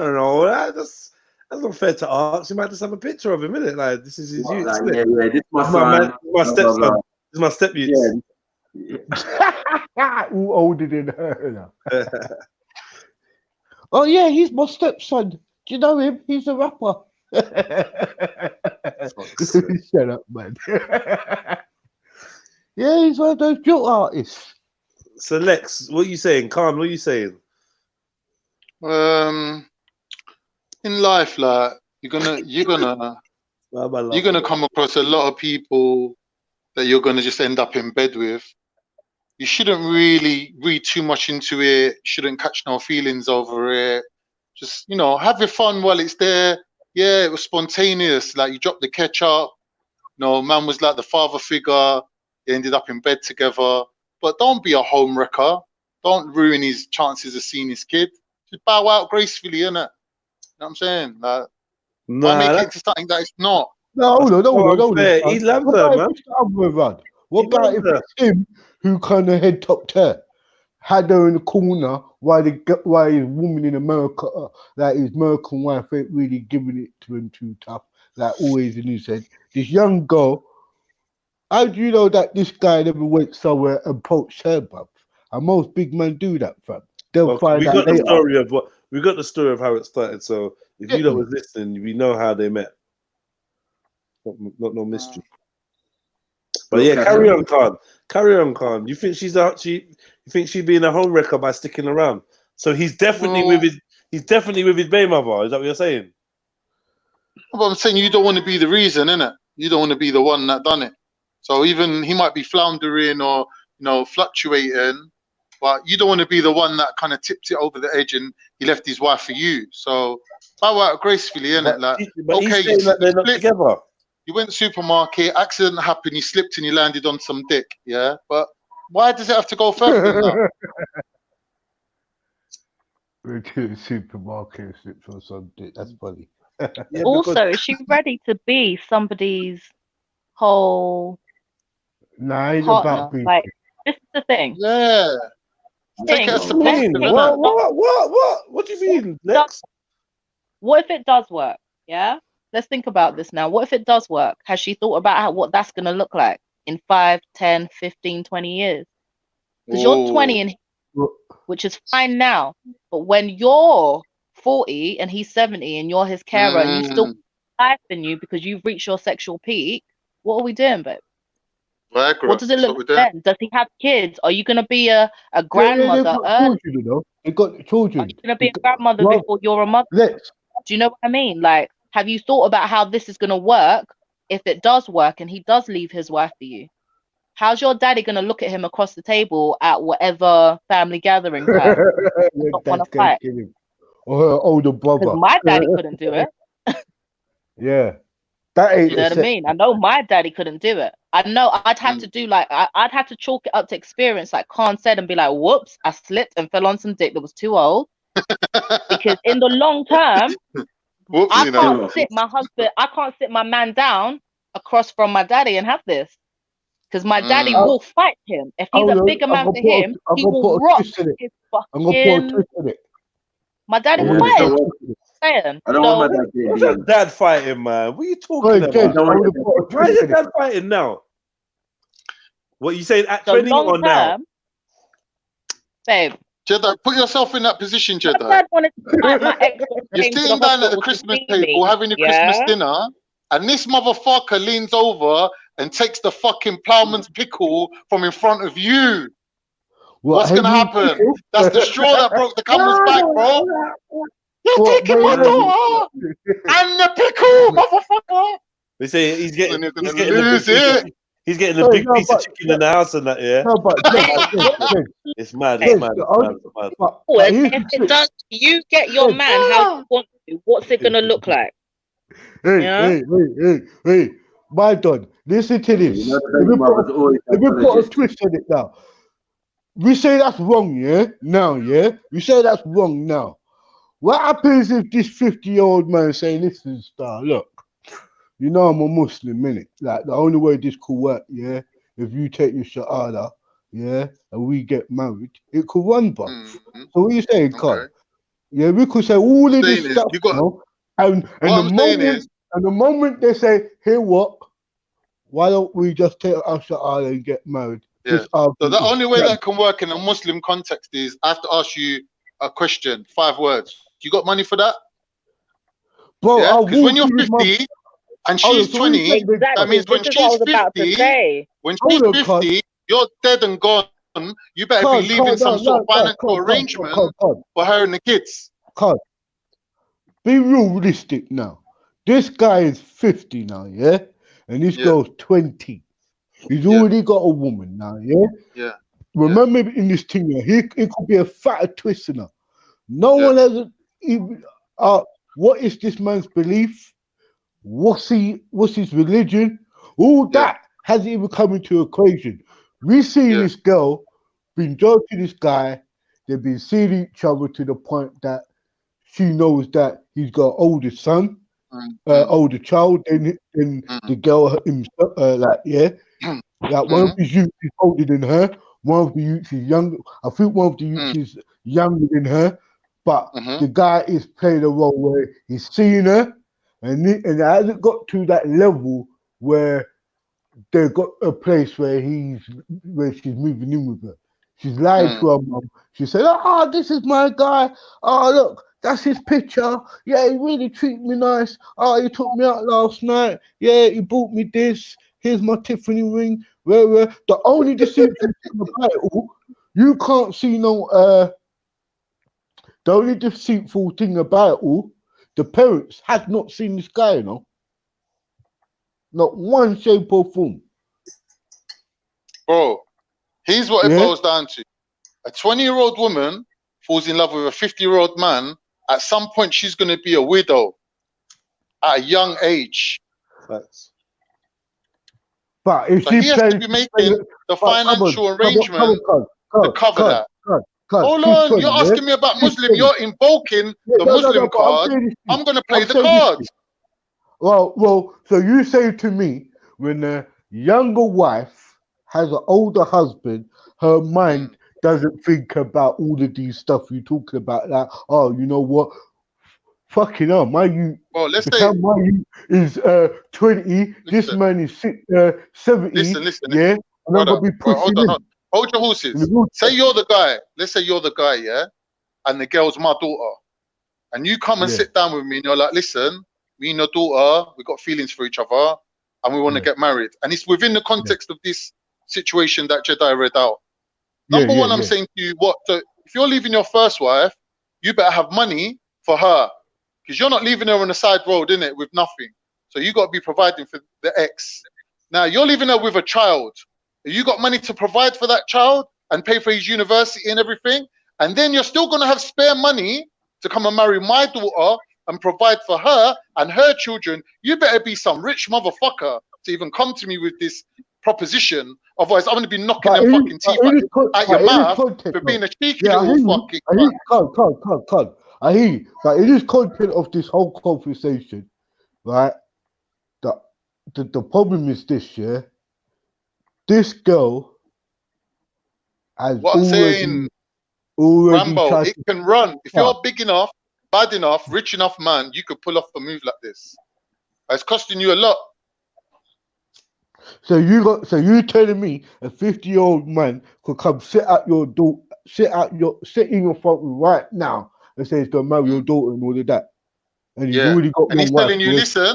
don't know. That's not fair to ask. You might just have a picture of him, isn't it? Like, this is his youth. Like, yeah, this is my son. My stepson. This is my step youth. Yeah. Who older than her now? Oh yeah, he's my stepson. Do you know him? He's a rapper. Shut up, man. Yeah, he's one of those drill artists. So Lex, what are you saying? Khan, what are you saying? In life, like you're gonna come across a lot of people that you're gonna just end up in bed with. You shouldn't really read too much into it. Shouldn't catch no feelings over it. Just have your fun while it's there. Yeah, it was spontaneous. Like you dropped the ketchup. Man was like the father figure. They ended up in bed together. But don't be a home wrecker. Don't ruin his chances of seeing his kid. Just bow out gracefully, innit? You know what I'm saying? Like, don't make it into something that it's not. No, hold on. He loves What her, about man. if it's the other way around? What about if it's him who kind of head topped her, had her in the corner while his woman in America, like his American wife, ain't really giving it to him too tough, like always in his head. This young girl, how do you know that this guy never went somewhere and approached her, bruv? And most big men do that, fam. They'll find out later. We got the story of how it started. So if you lot was listening, we know how they met. Not no mystery. But yeah, carry on, Khan. Carry on, Khan. You think she's being a home wrecker by sticking around? So he's definitely with his baby mother. Is that what you're saying? But I'm saying you don't want to be the reason, innit? You don't want to be the one that done it. So even he might be floundering or fluctuating, but you don't want to be the one that kind of tipped it over the edge and he left his wife for you. So bow out gracefully, innit? But he's saying that they're not together. You went to the supermarket, accident happened, you slipped and you landed on some dick, yeah? But why does it have to go further than that? Went to the supermarket and slipped on some dick. That's funny. Also, is she ready to be somebody's whole partner? Like, this is the thing. Yeah. Take it as a positive. What do you mean, Lex? What if it does work? Yeah? Let's think about this now. What if it does work? Has she thought about what that's going to look like in 5, 10, 15, 20 years? Because you're 20 and which is fine now. But when you're 40 and he's 70 and you're his carer and you still life in you because you've reached your sexual peak, what are we doing, babe? Viagra. What does it look like then? Does he have kids? Are you going to be a grandmother? They've got children. Are you going to be a grandmother before you're a mother? Do you know what I mean? Like, have you thought about how this is going to work if it does work and he does leave his wife for you? How's your daddy going to look at him across the table at whatever family gathering time? Not want to fight. Or her older brother. Because my daddy couldn't do it. Yeah. That ain't you know what I mean? I know my daddy couldn't do it. I know I'd have to do I'd have to chalk it up to experience, like Khan said, and be like, whoops, I slipped and fell on some dick that was too old. Because in the long term, I can't sit my man down across from my daddy and have this. Because my daddy will fight him. If he's a bigger man for him, he will rock his fucking... My daddy will fight him. I don't want my dad to be your dad fighting, man. What are you talking about? Why is your dad fighting now? What you saying at 20 or now? Babe. Jedi, put yourself in that position, Jedi. You're sitting down at the Christmas table having your Christmas dinner, and this motherfucker leans over and takes the fucking ploughman's pickle from in front of you. What's gonna happen? That's the straw that broke the camel's back, bro. You're taking my daughter and the pickle, motherfucker. They say he's getting the big piece of chicken in the house and that, yeah. No, but it's mad. If it does, you get your man how you want to. What's it gonna look like? Hey, my dad, listen to this. Let me put a twist on it now. We say that's wrong, yeah? Now, yeah? We say that's wrong now. What happens if this 50-year-old man saying, listen, star, look, you know I'm a Muslim, innit? Like, the only way this could work, yeah, if you take your shahada, yeah, and we get married, it could run, bro. So what are you saying, Carl? Yeah, we could say all of this stuff, and the moment they say, hey, what? Why don't we just take our shahada and get married? Yeah. So the only way that can work in a Muslim context is I have to ask you a question, 5 words. You got money for that? Bro, because when you're 50 and she's 20, that means when she's 50, you're dead and gone. you better be leaving some sort of financial arrangement for her and the kids. Be realistic now. This guy is 50 now, yeah? And this girl's 20. He's already got a woman now, yeah? Yeah. Remember in this thing, it could be a fatter twist now. No one has even. What is this man's belief? What's his religion? All that hasn't even come into equation. We see this girl been joking to this guy. They've been seeing each other to the point that she knows that he's got an older son, older child than the girl himself. Like one of the youths is older than her. One of the youths is younger. I think one of the youths is younger than her. But the guy is playing a role where he's seeing her, and it hasn't got to that level where they've got a place where she's moving in with her. She's lied to her mum. She said, "Oh, this is my guy. Oh, look, that's his picture. Yeah, he really treated me nice. Oh, he took me out last night. Yeah, he bought me this. Here's my Tiffany ring." The only deceitful thing about it all, you can't see no. The only deceitful thing about it all, the parents had not seen this guy, you know. Not one shape or form. Bro, here's what it boils down to. A 20-year-old woman falls in love with a 50-year-old man. At some point, she's going to be a widow at a young age. But if so he has to be making the financial arrangement to cover that. Hold on, you're asking me about Muslim. You're invoking the Muslim card. I'm going to play the cards. Well, so you say to me, when a younger wife has an older husband, her mind doesn't think about all of these stuff you're talking about. Like, oh, you know what? Fucking hell, my youth. Well, let's say my youth is 20. This man is 70. Listen. Yeah, and I'm gonna be pushing him. Hold your horses. Say you're the guy. Let's say you're the guy, yeah, and the girl's my daughter, and you come and sit down with me, and you're like, "Listen, me and your daughter, we got feelings for each other, and we want to get married." And it's within the context of this situation that Jedi read out. Number one, I'm saying to you, if you're leaving your first wife, you better have money for her, because you're not leaving her on the side road, innit, with nothing. So you got to be providing for the ex. Now you're leaving her with a child. You got money to provide for that child and pay for his university and everything, and then you're still going to have spare money to come and marry my daughter and provide for her and her children. You better be some rich motherfucker to even come to me with this proposition. Otherwise, I'm going to be knocking them fucking teeth out your mouth for being a cheeky little fucking. I hear you, but it is content of this whole conversation, right? The problem is this, yeah. This girl has what I'm saying, Rambo, it can run. If you're big enough, bad enough, rich enough, man, you could pull off a move like this. It's costing you a lot. So you telling me a 50-year-old man could come sit at your door, sit in your front room right now and say he's gonna marry your daughter and all of that, and he's already got and he's telling you, listen.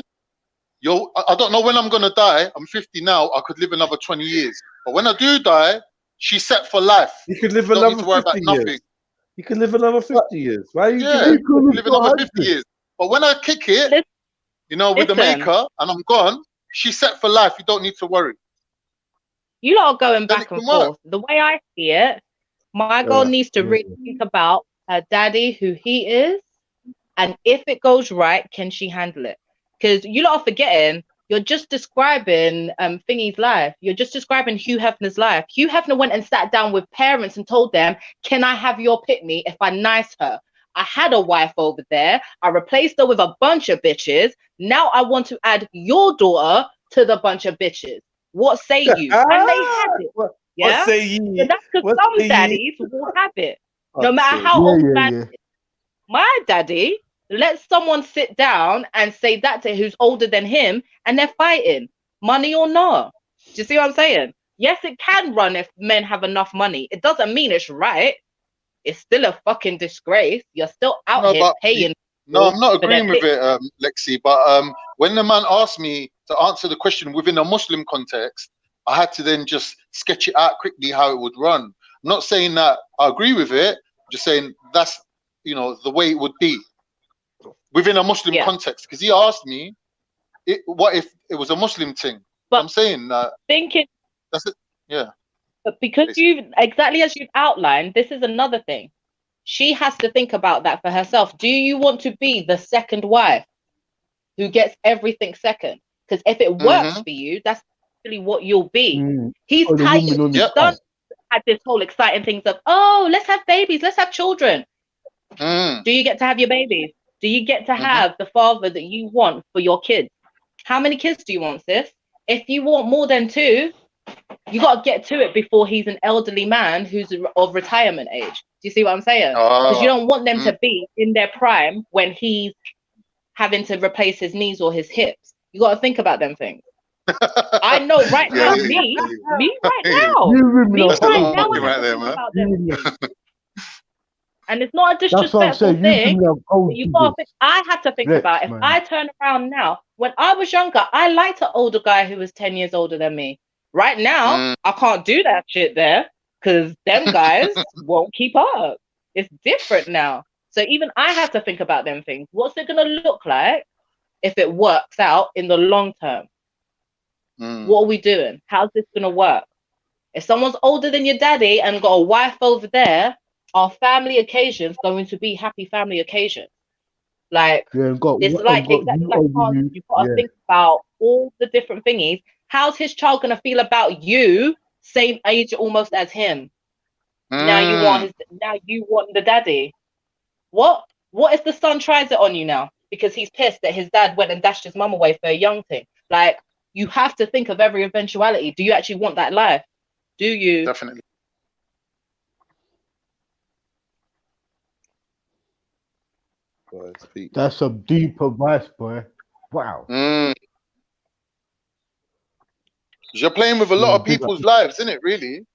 I don't know when I'm gonna die. I'm 50 now. I could live another 20 years. But when I do die, she's set for life. You could live another 50 years. You could live another 50 years. Why are you live another 50 years? But when I kick it, with the maker and I'm gone, she's set for life. You don't need to worry. You lot are going back and forth. The way I see it, my girl needs to really think about her daddy, who he is, and if it goes right, can she handle it? Because you lot are forgetting, you're just describing Thingy's life. You're just describing Hugh Hefner's life. Hugh Hefner went and sat down with parents and told them, can I have your pitney if I nice her? I had a wife over there. I replaced her with a bunch of bitches. Now I want to add your daughter to the bunch of bitches. What say you? And they had it. What say you? So that's because some daddies will have it. No matter how old man is. My daddy lets someone sit down and say that to who's older than him, and they're fighting, money or not. Do you see what I'm saying? Yes, it can run if men have enough money. It doesn't mean it's right. It's still a fucking disgrace. You're still out here paying. No, I'm not agreeing with it, Lexi. But when the man asked me to answer the question within a Muslim context, I had to then just sketch it out quickly how it would run. not saying that I agree with it. Just saying that's the way it would be within a Muslim context. Because he asked me, what if it was a Muslim thing? But I'm saying that thinking that's it. Yeah. But because exactly as you've outlined, this is another thing. She has to think about that for herself. Do you want to be the second wife who gets everything second? Because if it works for you, that's really what you'll be. He's tired. He's done. Had this whole exciting things of, oh, let's have babies, let's have children. Do you get to have your babies? Do you get to have the father that you want for your kids? How many kids do you want, sis? If you want more than 2, you got to get to it before he's an elderly man who's of retirement age. Do you see what I'm saying? Because you don't want them to be in their prime when he's having to replace his knees or his hips. You got to think about them things. I know right now, me right now, and it's not a disrespectful thing. I had to think about if I turn around now. When I was younger, I liked an older guy who was 10 years older than me. Right now, I can't do that shit there because them guys won't keep up. It's different now. So even I have to think about them things. What's it going to look like if it works out in the long term? What are we doing? How's this going to work? If someone's older than your daddy and got a wife over there, are family occasions going to be happy family occasions? Like, it's like exactly like you've got to think about all the different thingies. How's his child going to feel about you, same age almost as him? Now you want the daddy. What if the son tries it on you now because he's pissed that his dad went and dashed his mum away for a young thing? Like, you have to think of every eventuality. Do you actually want that life? Do you? Definitely. That's some deep advice, boy. Wow. You're playing with a lot of people's lives, isn't it? Really,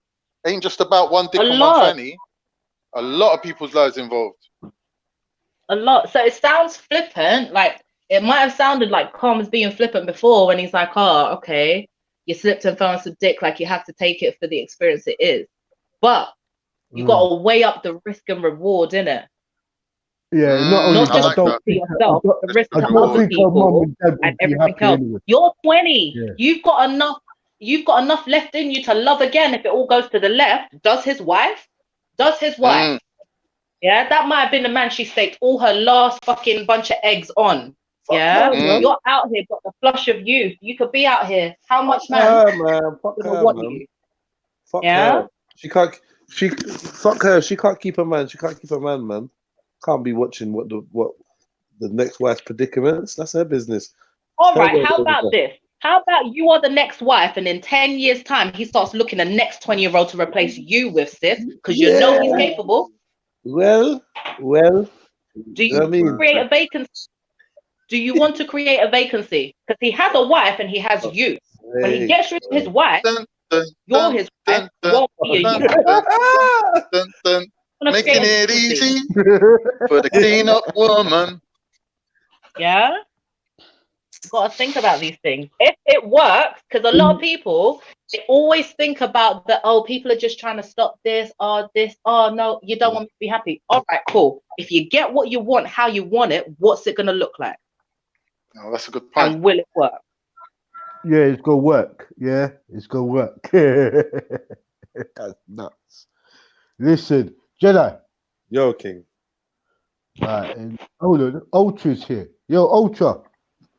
ain't just about one dick and one fanny. A lot of people's lives involved. A lot. So it sounds flippant. Like it might have sounded like Calm was being flippant before when he's like, "Oh, okay, you slipped and fell on some dick. Like you have to take it for the experience it is." But you got to weigh up the risk and reward, innit? Yeah, not just for yourself, the risk to other people and everything else. Anyway. You're 20. Yeah. You've got enough left in you to love again. If it all goes to the left, does his wife? Yeah, that might have been the man she staked all her last fucking bunch of eggs on. Yeah, you're out here, got the flush of youth. You could be out here. How much man? Fuck her, man. Fuck her. Fuck her. She can't keep a man. She can't keep a man, man. Can't be watching what the next wife's predicaments. That's her business. All right. How about this? How about you are the next wife, and in 10 years' time, he starts looking the next 20-year-old to replace you with, sis, because you know he's capable. Well. Do you create a vacancy? Do you want to create a vacancy? Because he has a wife and he has you. When he gets rid of his wife, you're his wife. Won't be a you. Making it easy for the clean-up woman. Yeah? You've got to think about these things. If it works, because a lot of people, they always think about people are just trying to stop this, no, you don't want me to be happy. All right, cool. If you get what you want, how you want it, what's it going to look like? Oh, that's a good point. And will it work? Yeah, it's going to work. Yeah, it's going to work. That's nuts. Listen, Jedi. Yo, King. Right, and hold on. Ultra's here. Yo, Ultra.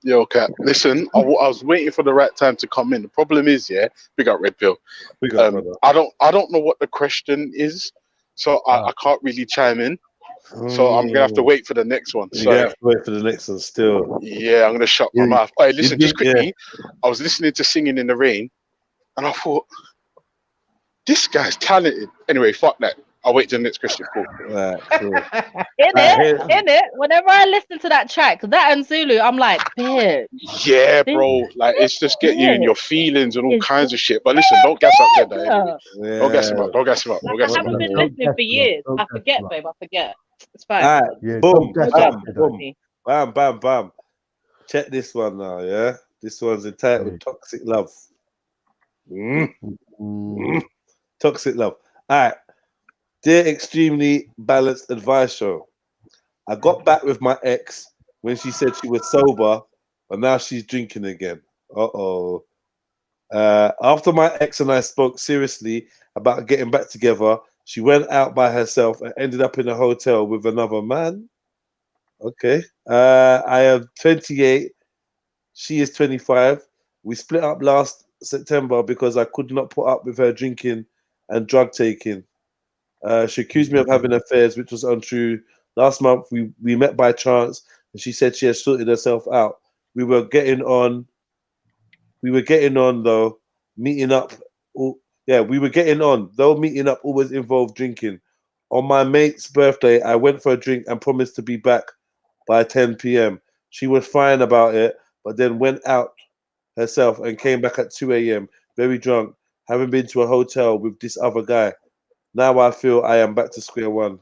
Yo, Cap. Listen, I was waiting for the right time to come in. The problem is, big up Red Pill. I don't know what the question is, so I can't really chime in. So I'm gonna have to wait for the next one. You have to wait for the next one still. Yeah, I'm gonna shut my mouth. Hey, listen, just quickly. I was listening to Singing in the Rain, and I thought, this guy's talented. Anyway, fuck that. I'll wait till the next question. Cool. Right, cool. In it. Whenever I listen to that track, that and Zulu, I'm like, bitch. Yeah, bro. Like, it's just get you in your feelings and all kinds of shit. But listen, don't gas up Jedi. Anyway. Don't gas him up. I haven't been listening for years. I forget, babe. I forget. It's fine. All right. Boom. Bam. Check this one now, yeah? This one's entitled Toxic Love. Toxic Love. All right. Dear Extremely Balanced Advice Show, I got back with my ex when she said she was sober, but now she's drinking again. Uh-oh. After my ex and I spoke seriously about getting back together, she went out by herself and ended up in a hotel with another man. Okay. I am 28. She is 25. We split up last September because I could not put up with her drinking and drug taking. She accused me of having affairs, which was untrue. Last month, we met by chance, and she said she had sorted herself out. We were getting on. We were getting on though, meeting up. We were getting on though. Meeting up always involved drinking. On my mate's birthday, I went for a drink and promised to be back by 10 p.m. She was fine about it, but then went out herself and came back at 2 a.m. very drunk, having been to a hotel with this other guy. Now I feel I am back to square one.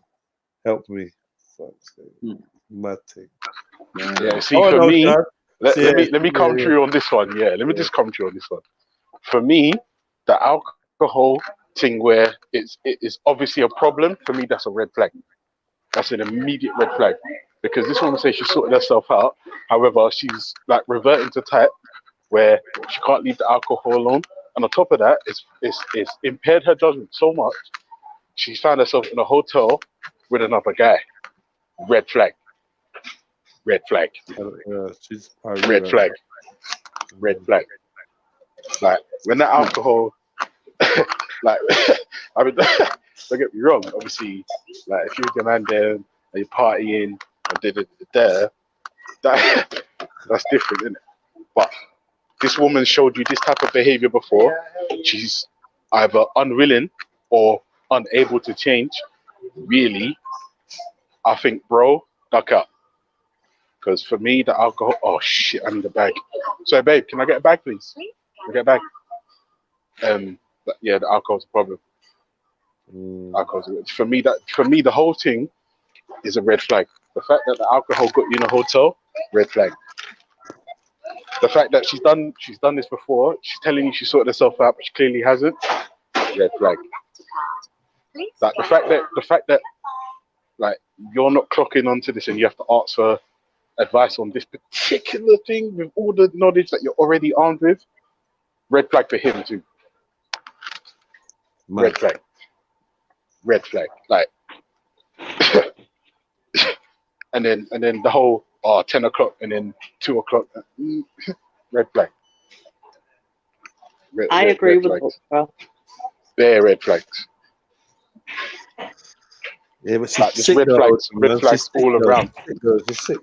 Help me. Mad thing. Yeah, see, for me, let me come through on this one. Yeah, let me just come through on this one. For me, the alcohol thing where it is obviously a problem, for me, that's a red flag. That's an immediate red flag. Because this woman says she sorted herself out. However, she's like reverting to type where she can't leave the alcohol alone. And on top of that, it's impaired her judgment so much. She found herself in a hotel with another guy. Red flag. Red flag. Red flag. Red flag. Like when the alcohol, like I mean, don't get me wrong. Obviously, like if you're a man there and you're partying and that's different, isn't it? But this woman showed you this type of behavior before. She's either unwilling or unable to change. Really, I think, bro, duck out. Because for me, the alcohol. Oh shit! I need a bag. So, babe, can I get a bag, please? Can I get a bag? But yeah, the alcohol's a problem. For me, the whole thing is a red flag. The fact that the alcohol got you in a hotel, red flag. The fact that she's done this before, she's telling you she sorted herself out, but she clearly hasn't, red flag. Like the fact that like you're not clocking onto this and you have to ask for advice on this particular thing with all the knowledge that you're already armed with, red flag for him too. Red flag. Red flag. Like and then the whole 10 o'clock and then 2 o'clock. Red flag. I agree with Bro. They're red flags. Yeah, but she's like, sick red flags all around. She's sick,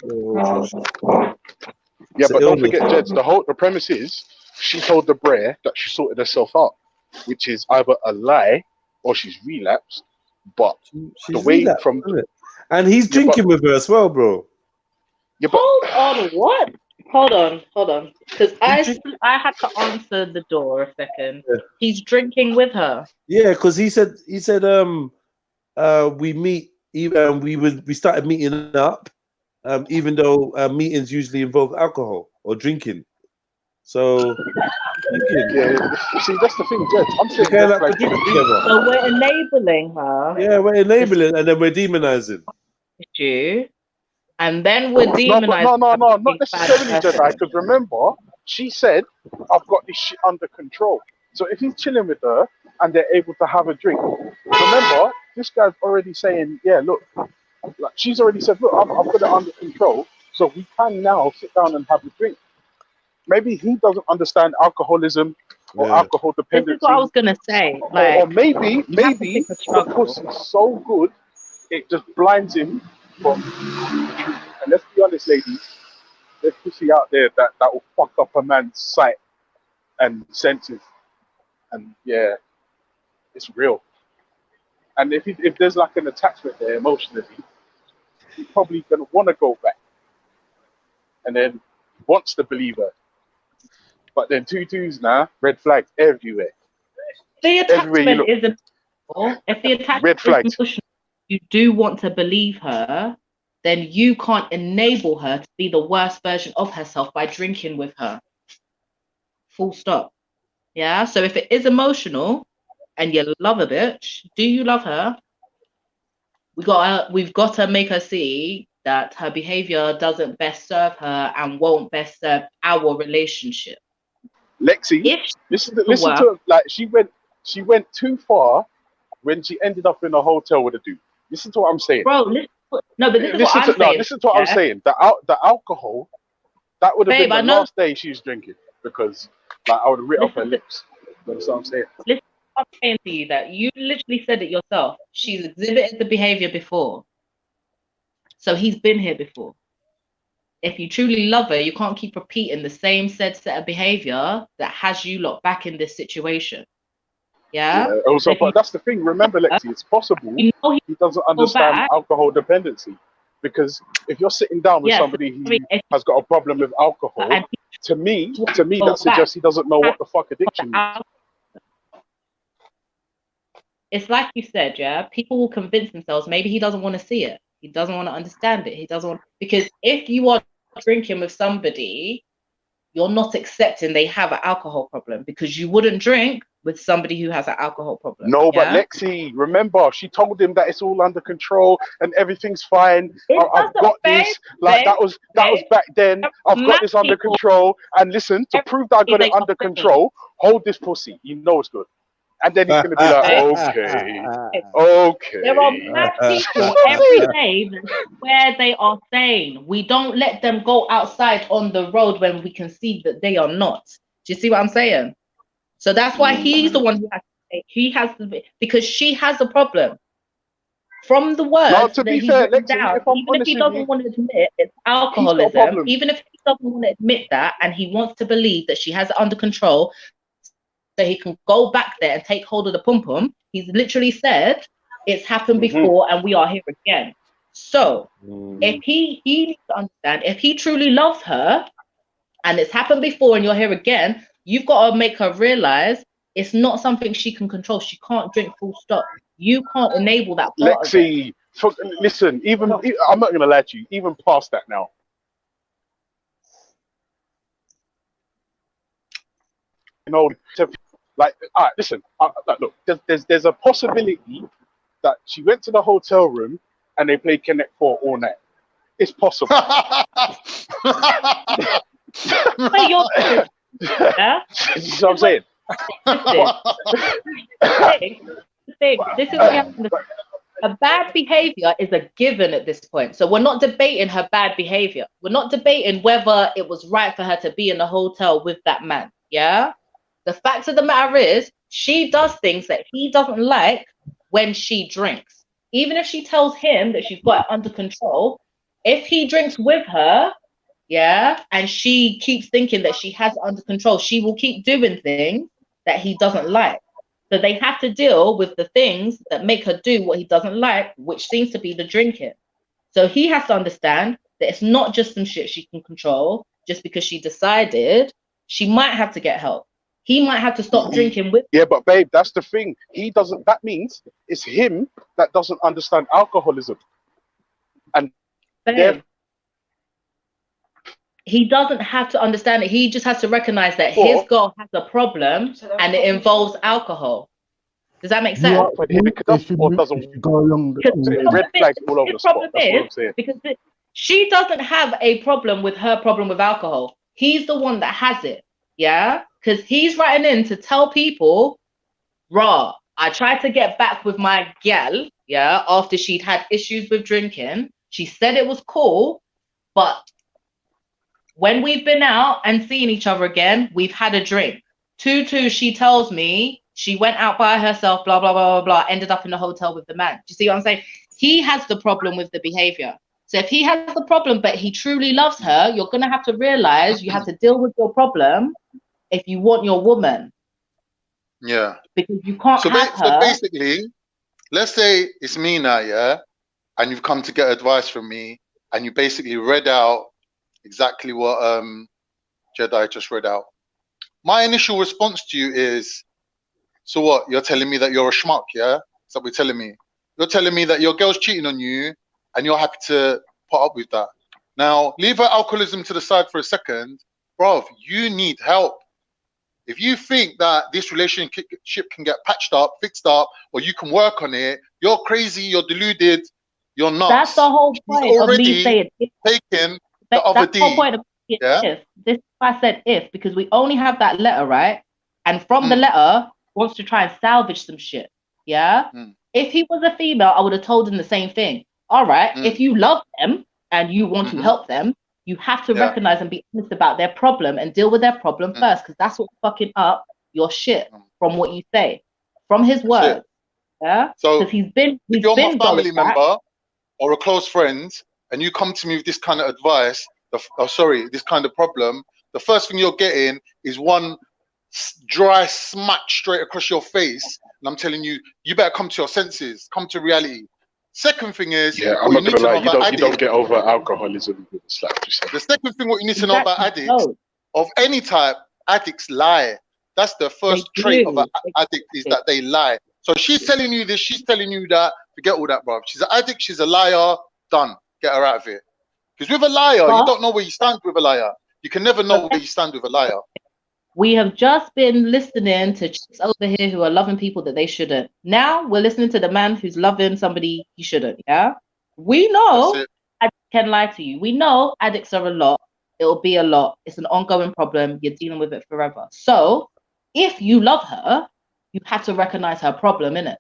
Yeah, but don't forget, Jeds, the premise is she told the Brer that she sorted herself out, which is either a lie or she's relapsed. But she's the way relapsed, from and he's drinking with her as well, bro. Yeah, but hold on, what? Hold on, because I had to answer the door a second. Yeah. He's drinking with her. Yeah, because he said we meet. We started meeting up, even though meetings usually involve alcohol or drinking. So, yeah. See, that's the thing, Jed. I'm saying like together. So we're enabling her. Yeah, we're enabling, and then we're demonizing. You. And then we're demonizing. No, not necessarily, Jedi. Because remember, she said, "I've got this shit under control." So if he's chilling with her and they're able to have a drink, remember, this guy's already saying, "Yeah, look," like she's already said, "Look, I've got it under control, so we can now sit down and have a drink." Maybe he doesn't understand alcoholism or alcohol dependency. This is what I was gonna say. Like, or maybe the pussy's so good, it just blinds him from. And let's be honest, ladies, there's pussy out there that will fuck up a man's sight and senses. And yeah, it's real. And if there's like an attachment there emotionally, he's probably gonna want to go back. And then wants to believe her. But then 2-2s now, red flags everywhere. The attachment isn't. If the attachment is emotional, you do want to believe her, then you can't enable her to be the worst version of herself by drinking with her. Full stop. Yeah. So if it is emotional and you love a bitch, do you love her? we've got to make her see that her behavior doesn't best serve her and won't best serve our relationship. Lexi, listen to like she went too far when she ended up in a hotel with a dude. Listen to what I'm saying, bro. This is what I'm saying. Listen to what I'm saying. The alcohol, that would have been the last day she was drinking, because like I would have written off her lips. That's what I'm saying. Listen, I'm saying to you that you literally said it yourself. She's exhibited the behavior before, so he's been here before. If you truly love her, you can't keep repeating the same set of behavior that has you lot back in this situation. Yeah. Also, but that's the thing. Remember, Lexi, it's possible he doesn't understand alcohol dependency, because if you're sitting down with somebody who has got a problem with alcohol, to me, that suggests he doesn't know what the fuck addiction is. It's like you said, yeah. People will convince themselves. Maybe he doesn't want to see it. He doesn't want to understand it. He doesn't want, because if you are drinking with somebody, you're not accepting they have an alcohol problem, because you wouldn't drink with somebody who has an alcohol problem. No, but Lexi, remember, she told him that it's all under control and everything's fine. I've got this. Like that was back then. I've got this under control. And listen, to prove that I got it under control, hold this pussy. You know it's good. And then he's going to be like, okay. There are mad people every day where they are saying, we don't let them go outside on the road when we can see that they are not. Do you see what I'm saying? So that's why he's the one who has to say, he has to, because she has a problem. From the words now, to be fair, Lexi, down, even if he doesn't want to admit it's alcoholism, even if he doesn't want to admit that, and he wants to believe that she has it under control, so he can go back there and take hold of the pum-pum, he's literally said it's happened before and we are here again. So if he needs to understand, if he truly loves her and it's happened before and you're here again, you've got to make her realize it's not something she can control. She can't drink full stop. You can't enable that part Lexi, listen, even I'm not going to lie to you, even past that now. You know, like, all right, listen, look, there's a possibility that she went to the hotel room and they played Connect 4 all night. It's possible. But you're yeah? That's what I'm saying. This is what happens. Her bad behavior is a given at this point. So we're not debating her bad behavior. We're not debating whether it was right for her to be in the hotel with that man. Yeah? The fact of the matter is, she does things that he doesn't like when she drinks. Even if she tells him that she's got it under control, if he drinks with her, yeah, and she keeps thinking that she has it under control, she will keep doing things that he doesn't like. So they have to deal with the things that make her do what he doesn't like, which seems to be the drinking. So he has to understand that it's not just some shit she can control just because she decided. She might have to get help. He might have to stop drinking with. Yeah, but babe, that's the thing. He doesn't. That means it's him that doesn't understand alcoholism. And he doesn't have to understand it. He just has to recognize that his girl has a problem and it involves alcohol. Does that make sense? Go along red flags all over the spot. That's what I'm saying. Because she doesn't have a problem with her problem with alcohol. He's the one that has it. Yeah, because he's writing in to tell people, raw, I tried to get back with my gal, yeah, after she'd had issues with drinking. She said it was cool, but when we've been out and seen each other again, we've had a drink. Tutu, she tells me she went out by herself, blah, blah, blah, blah, blah, ended up in the hotel with the man. Do you see what I'm saying? He has the problem with the behavior. So if he has the problem, but he truly loves her, you're going to have to realize you have to deal with your problem if you want your woman. Yeah. Because you can't have her. So basically, let's say it's me now, yeah? And you've come to get advice from me, and you basically read out exactly what Jedi just read out. My initial response to you is, so what? You're telling me that you're a schmuck, yeah? That's what you're telling me. You're telling me that your girl's cheating on you, and you're happy to put up with that. Now, leave her alcoholism to the side for a second. Bruv, you need help. If you think that this relationship can get patched up, fixed up, or you can work on it, you're crazy, you're deluded, You're not. That's the whole point of me saying if. Taken the other That's the whole point of me saying yeah? if. This is why I said if, because we only have that letter, right? And from the letter, wants to try and salvage some shit. Yeah? If he was a female, I would have told him the same thing. All right, if you love them and you want to help them, you have to recognize and be honest about their problem and deal with their problem first, because that's what's fucking up your shit from what you say, from his words. Yeah. So because he's been if you're my going family back. member or a close friend, and you come to me with this kind of advice, this kind of problem, the first thing you're getting is one dry smack straight across your face, and I'm telling you, you better come to your senses, come to reality. Second thing is, Yeah, I'm what not you need gonna to lie. know about You don't addicts. get over alcoholism with a slap. The second thing, what you need to know about addicts of any type, addicts lie. That's the first trait of an addict, is that they lie. So she's telling you this, she's telling you that. Forget all that, bro. She's an addict, she's a liar. Done. Get her out of here. Because with a liar, you don't know where you stand with a liar. You can never know where you stand with a liar. We have just been listening to chicks over here who are loving people that they shouldn't. Now we're listening to the man who's loving somebody he shouldn't. Yeah, we know addicts can lie to you. We know addicts are a lot. It'll be a lot. It's an ongoing problem. You're dealing with it forever. So if you love her, you have to recognize her problem, innit?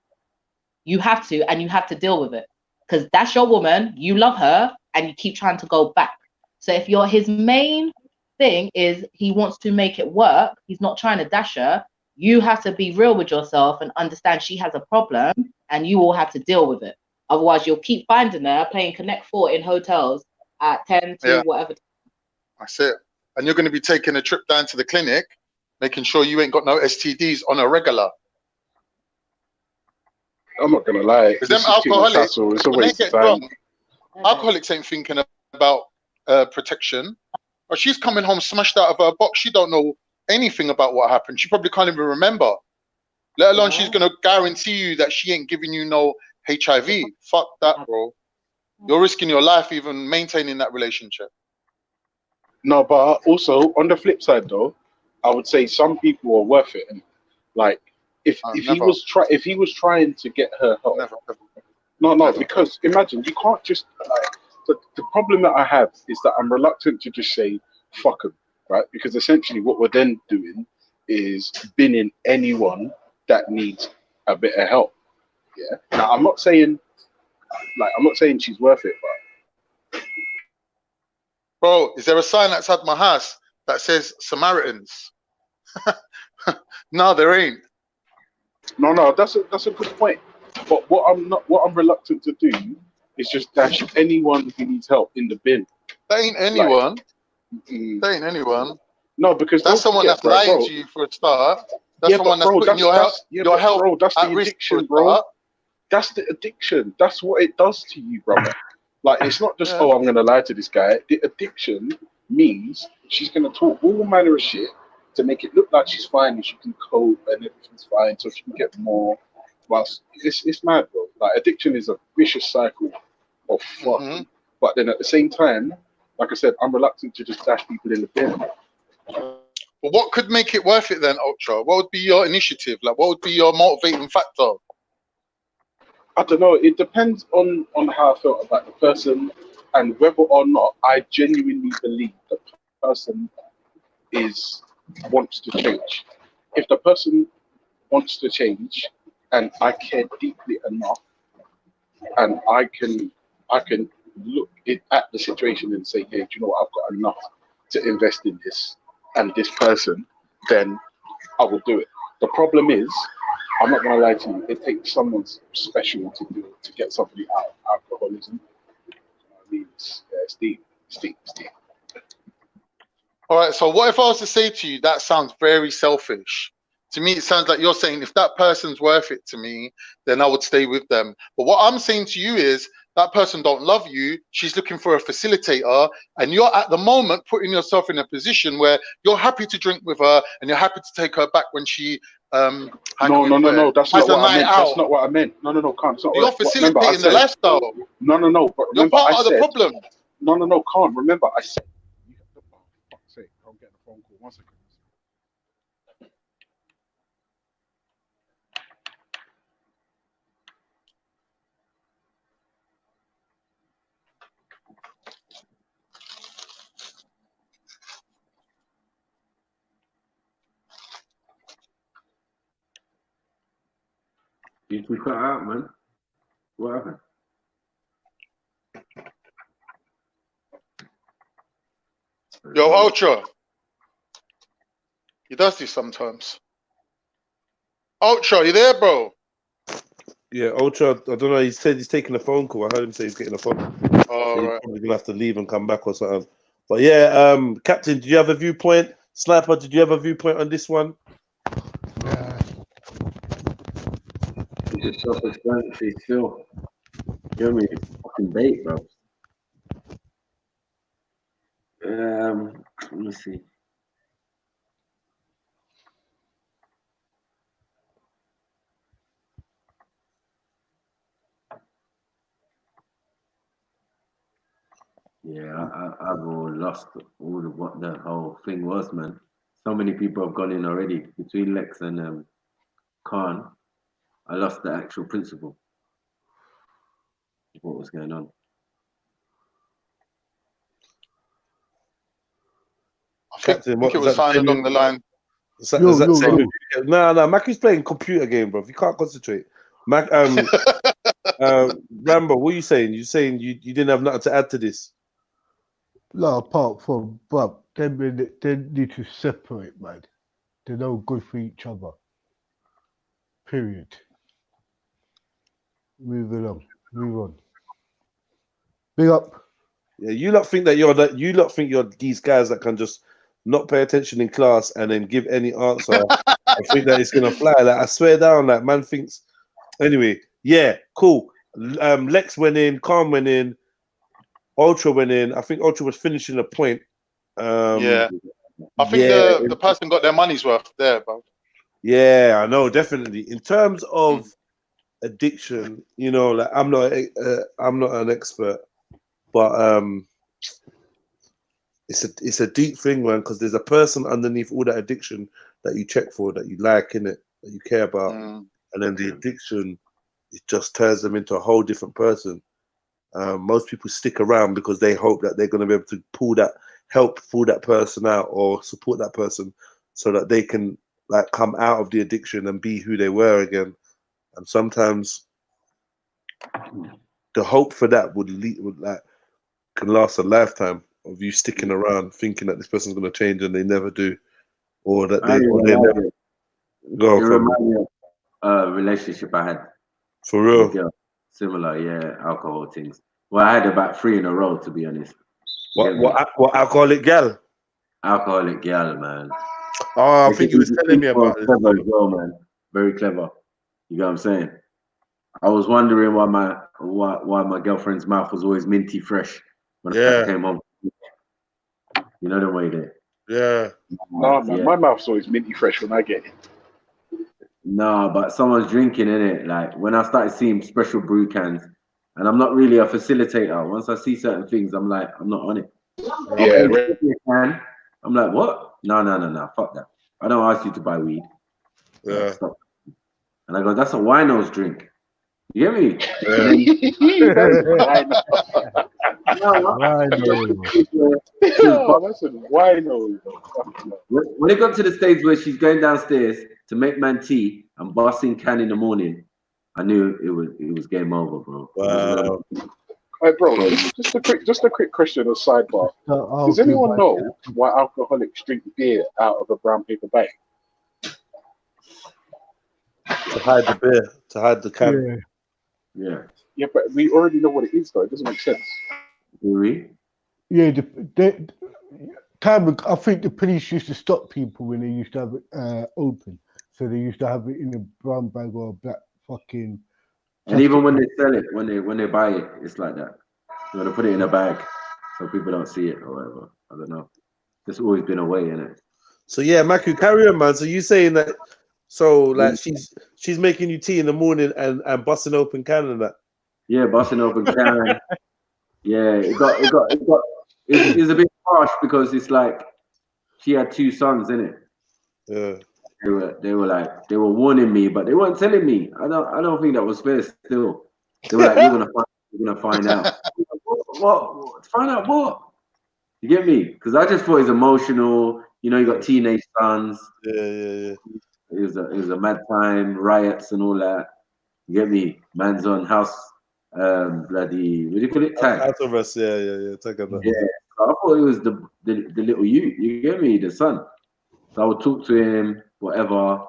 You have to, and you have to deal with it, because that's your woman. You love her, and you keep trying to go back. So if you're his main thing is he wants to make it work, he's not trying to dash her, you have to be real with yourself and understand she has a problem, and you will have to deal with it. Otherwise, you'll keep finding her playing Connect 4 in hotels at 10 to whatever. That's it. And you're going to be taking a trip down to the clinic, making sure you ain't got no STDs on a regular. I'm not gonna lie. Because them alcoholics, it's a when they waste of get time. drunk, alcoholics ain't thinking about protection. Or she's coming home smashed out of her box. She don't know anything about what happened. She probably can't even remember. Let alone she's gonna guarantee you that she ain't giving you no HIV. Fuck that, bro. You're risking your life even maintaining that relationship. No, but also on the flip side, though, I would say some people are worth it. And like, if he was trying to get her help, no, because imagine you can't just like the problem that I have is that I'm reluctant to just say fuck him, right? Because essentially what we're then doing is binning anyone that needs a bit of help. Yeah. Now I'm not saying she's worth it, but bro, is there a sign outside my house that says Samaritans? No, there ain't. No, that's a good point. But what I'm reluctant to do is just dash anyone who needs help in the bin. That ain't anyone. That ain't anyone. No, because that's someone that's lying to you for a start. That's someone that's putting your health that's at the risk addiction, bro. That's the addiction. That's what it does to you, brother. Like, it's not just I'm gonna lie to this guy. The addiction means she's gonna talk all manner of shit to make it look like she's fine and she can cope and everything's fine, so she can get more. Whilst it's mad, bro. Like, addiction is a vicious cycle of fucking. But then at the same time, like I said, I'm reluctant to just dash people in the bin. Well, what could make it worth it then, Ultra? What would be your initiative? Like, what would be your motivating factor? I don't know. It depends on how I felt about the person and whether or not I genuinely believe the person wants to change. If the person wants to change and I care deeply enough, and I can look at the situation and say, hey, do you know what? I've got enough to invest in this and this person, then I will do it. The problem is, I'm not going to lie to you, it takes someone special to do it, to get somebody out of alcoholism. I mean, it's deep. All right, so what if I was to say to you, that sounds very selfish? To me, it sounds like you're saying, if that person's worth it to me, then I would stay with them. But what I'm saying to you is, that person don't love you, she's looking for a facilitator, and you're at the moment putting yourself in a position where you're happy to drink with her, and you're happy to take her back when she No, that's not what I meant. That's not what I meant. No, Khan. You're facilitating the lifestyle. No, but you're remember, part of the problem. No, Khan. Remember, I said. For fuck's sake, I'm getting a phone call. 1 second. You cut out, man. What happened? Yo, Ultra. He does this sometimes. Ultra, you there, bro? Yeah, Ultra. I don't know. He said he's taking a phone call. I heard him say he's getting a phone call. Oh, So he's right. probably gonna have to leave and come back or something. But yeah, Captain, did you have a viewpoint? Sniper, did you have a viewpoint on this one? It's self-explanatory still. You know what I mean? Fucking bait, bro. Let me see. Yeah, I've all lost all of what the whole thing was, man. So many people have gone in already between Lex and Khan. I lost the actual principle of what was going on. I think Captain, what it is was that? fine along the line. Is that the same with you? No, Mackie's playing computer game, bro. You can't concentrate. Mac, Rambo, what are you saying? You saying you didn't have nothing to add to this? No, apart from, bruv, they need to separate, man. They're no good for each other. Period. Move along. Move on. Big up. Yeah, you lot think that you lot think you're these guys that can just not pay attention in class and then give any answer. I think that it's gonna fly. Like I swear down, like man thinks. Anyway, yeah, cool. Lex went in, Calm went in, Ultra went in. I think Ultra was finishing a point. Yeah. I think yeah, the person got their money's worth there, bro. yeah, I know, definitely. In terms of addiction, you know, like I'm not an expert, but it's a deep thing, man, because there's a person underneath all that addiction that you check for, that you like, in it, that you care about, and then the addiction, it just turns them into a whole different person. Most people stick around because they hope that they're going to be able to help pull that person out or support that person so that they can like come out of the addiction and be who they were again. And sometimes the hope for that can last a lifetime of you sticking around thinking that this person's going to change and they never do, or that they never go. It reminds me of a relationship I had. For real? Girl. Similar, yeah, alcohol things. Well, I had about 3 in a row, to be honest. What alcoholic gal? Alcoholic gal, man. Oh, I think you was telling me about this. Clever as well, man. Very clever. You know what I'm saying? I was wondering why my girlfriend's mouth was always minty fresh when I came home. You know the way there. Yeah. No, man, my mouth's always minty fresh when I get it. No, but someone's drinking in it. Like when I started seeing special brew cans, and I'm not really a facilitator. Once I see certain things, I'm like, I'm not on it. Yeah. I'm like, what? No, fuck that. I don't ask you to buy weed. Yeah. Like, stop. And I go, that's a wino's drink. You get me? When it got to the stage where she's going downstairs to make man tea and busting can in the morning, I knew it was game over, bro. Wow. Hey, bro, just a quick question or sidebar. Does anyone know why alcoholics drink beer out of a brown paper bag? To hide the beer, to hide the can. Yeah, but we already know what it is, though. It doesn't make sense. Do we? Yeah, I think the police used to stop people when they used to have it open. So they used to have it in a brown bag or a black fucking. And even when they sell it, when they buy it, it's like that. You want to put it in a bag so people don't see it or whatever. I don't know. There's always been a way in it. So yeah, Maku, carry on, man. So you saying that? So like she's making you tea in the morning and busting open can and that. Yeah, busting open can. Yeah, it was a bit harsh because it's like she had 2 sons, innit? Yeah. They were warning me, but they weren't telling me. I don't think that was fair still. They were like, you're gonna find out. What? Find out what? You get me? Because I just thought it's emotional. You know, you got teenage sons. Yeah. It was a mad time, riots and all that. You get me? Man's on house, bloody, what do you call it? Tag. Out of us, yeah. Tag of that. Yeah. So I thought it was the little you get me, the son. So I would talk to him, whatever,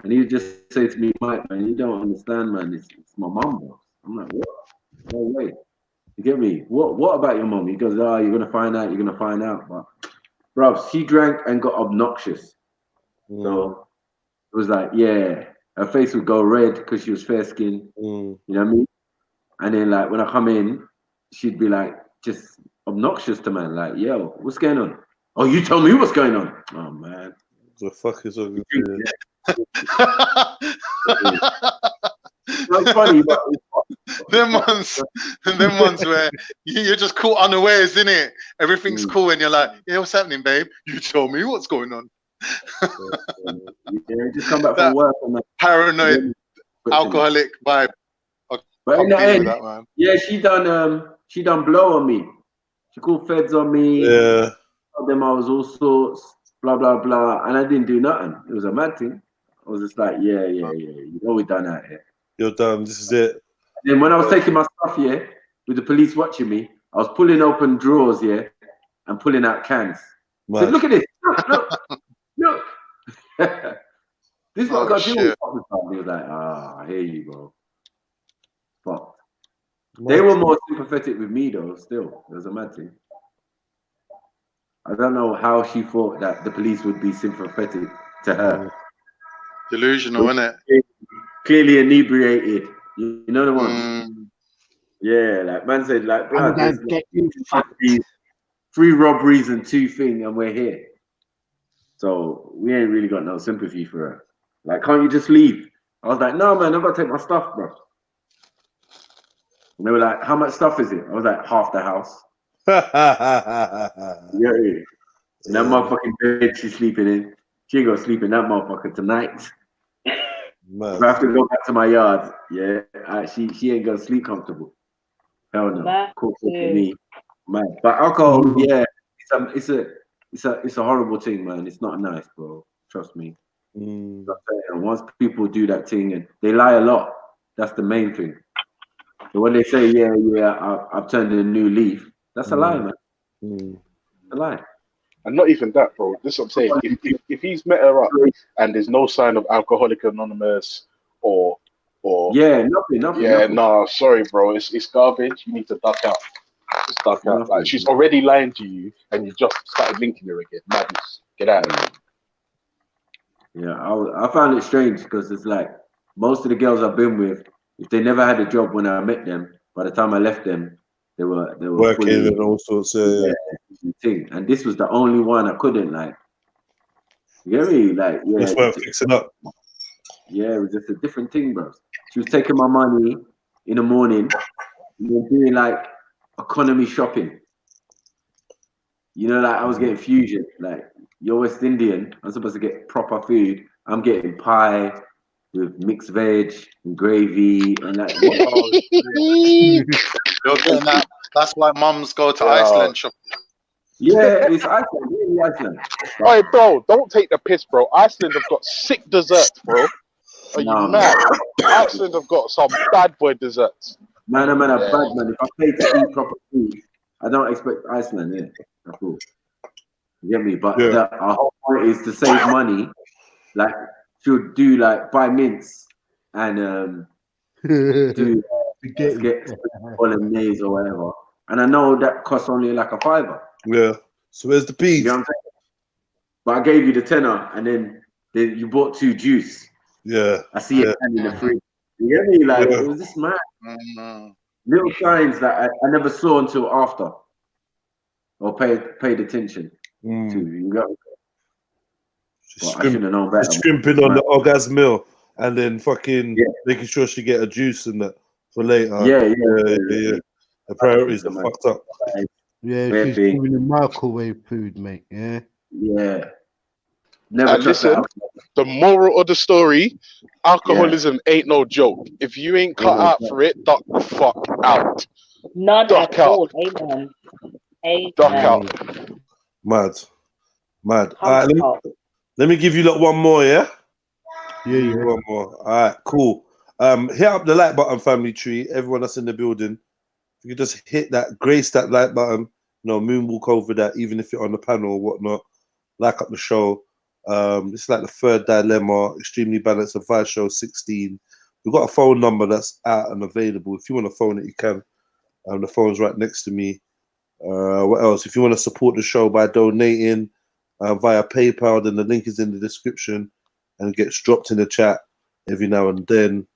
and he would just say to me, Mike, man, you don't understand, man. It's my mum, bro. I'm like, what? No way. You get me? What about your mum? He goes, you're gonna find out. You're gonna find out. But, bro, she drank and got obnoxious. So it was like, yeah, her face would go red because she was fair skinned. You know what I mean? And then like when I come in, she'd be like just obnoxious to man, like, yo, what's going on? Oh, you tell me what's going on. Oh man. The fuck is all good? It's funny, but them ones where you're just caught unawares, isn't it? Everything's cool and you're like, yeah, what's happening, babe? You tell me what's going on. Just come back from work and that paranoid alcoholic vibe. But in the end, that, man. Yeah, she done blow on me. She called feds on me. Yeah. Told them I was all sorts, blah blah blah, and I didn't do nothing. It was a mad thing. I was just like, yeah. You know we done out here. You're done. This is it. And then when I was taking my stuff, with the police watching me, I was pulling open drawers, and pulling out cans. I said, look at this. Look. This is what I got to do. He was like, I hear you, bro. But they were more sympathetic with me, though, still. It was a mad thing. I don't know how she thought that the police would be sympathetic to her. Delusional, isn't it? Clearly inebriated. You know the one? Yeah, like man said, like, blood, get you 3 robberies and 2 things, and we're here. So we ain't really got no sympathy for her. Like, can't you just leave? I was like, no, man, I've got to take my stuff, bro. And they were like, how much stuff is it? I was like, half the house. Yeah. And that motherfucking bed she's sleeping in, she ain't gonna sleep in that motherfucker tonight. If I have to go back to my yard, she ain't gonna sleep comfortable. Hell no. Cool for me. Man. But alcohol, it's a horrible thing, man. It's not nice, bro. Trust me. And once people do that thing and they lie a lot, that's the main thing. So when they say, I've turned a new leaf, that's a lie, man. A lie. And not even that, bro. This is what I'm saying. If he's met her up and there's no sign of Alcoholic Anonymous or nothing. Yeah, no, sorry, bro. It's garbage. You need to duck out. Just duck out. Like, she's already lying to you, and you just started linking her again. Madness. Get out of here. Yeah, I found it strange because it's like most of the girls I've been with, if they never had a job when I met them, by the time I left them, they were working and all sorts of thing. And this was the only one I couldn't, like. You get me? Like, it's worth fixing up. Yeah, it was just a different thing, bro. She was taking my money in the morning and then doing like economy shopping. You know, like I was getting fusion. Like, you're West Indian, I'm supposed to get proper food. I'm getting pie with mixed veg and gravy and like. You're getting that. That's why mums go to Iceland shopping. Yeah, it's Iceland. Really Iceland. Hey, bro, don't take the piss, bro. Iceland have got sick desserts, bro. Are you mad? Iceland have got some bad boy desserts. Man, I'm a bad man. If I pay to eat proper food, I don't expect Iceland. That's cool. You get me? But our whole point is to save money. Like, she'll do like buy mints and do get bolognese or whatever. And I know that costs only like a $5. Yeah. So where's the peas? You know what I'm saying? But I gave you the tenner, and then you bought 2 juice. Yeah. I see it in the fridge. You get me? Like, it was just mad. Little signs that I never saw until after, or paid attention to. You got. I should have known better. Scrimping on the orgasm meal, and then fucking making sure she get a juice and that for later. Yeah. The priorities are fucked up. Yeah, she's giving the microwave food, mate. Yeah. Yeah. Never listen, the moral of the story, alcoholism ain't no joke. If you ain't cut out for it, duck the fuck out. None at all. Amen. Duck out. Mad. All right, let me give you one more, yeah? Yeah. One more. All right, cool. Hit up the like button, family tree. Everyone that's in the building, if you just hit that, grace that like button. Moonwalk over that, even if you're on the panel or whatnot. Like up the show. It's like the third dilemma, extremely balanced advice show 16. We've got a phone number that's out and available. If you want to phone it, you can. The phone's right next to me. What else? If you want to support the show by donating via PayPal, then the link is in the description and gets dropped in the chat every now and then.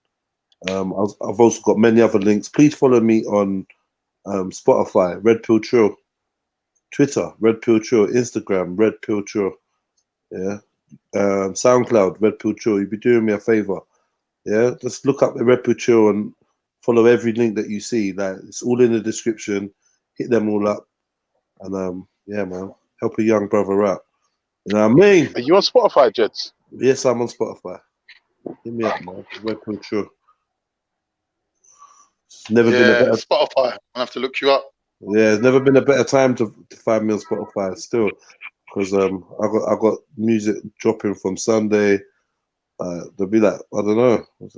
I've also got many other links. Please follow me on Spotify, Red Pill Trill, Twitter, Red Pill Trill, Instagram, Red Pill Trill. Yeah. SoundCloud, Red Pill Trill. You'd be doing me a favor. Yeah. Just look up the Red Pill Trill and follow every link that you see. Like, it's all in the description. Hit them all up. And yeah, man. Help a young brother out. You know what I mean? Are you on Spotify, Jets? Yes, I'm on Spotify. Hit me up, man. Red Pill Trill. It's never been a better Spotify. I have to look you up. Yeah, it's never been a better time to find me on Spotify still. Because I got music dropping from Sunday. There'll be like, I don't know. Is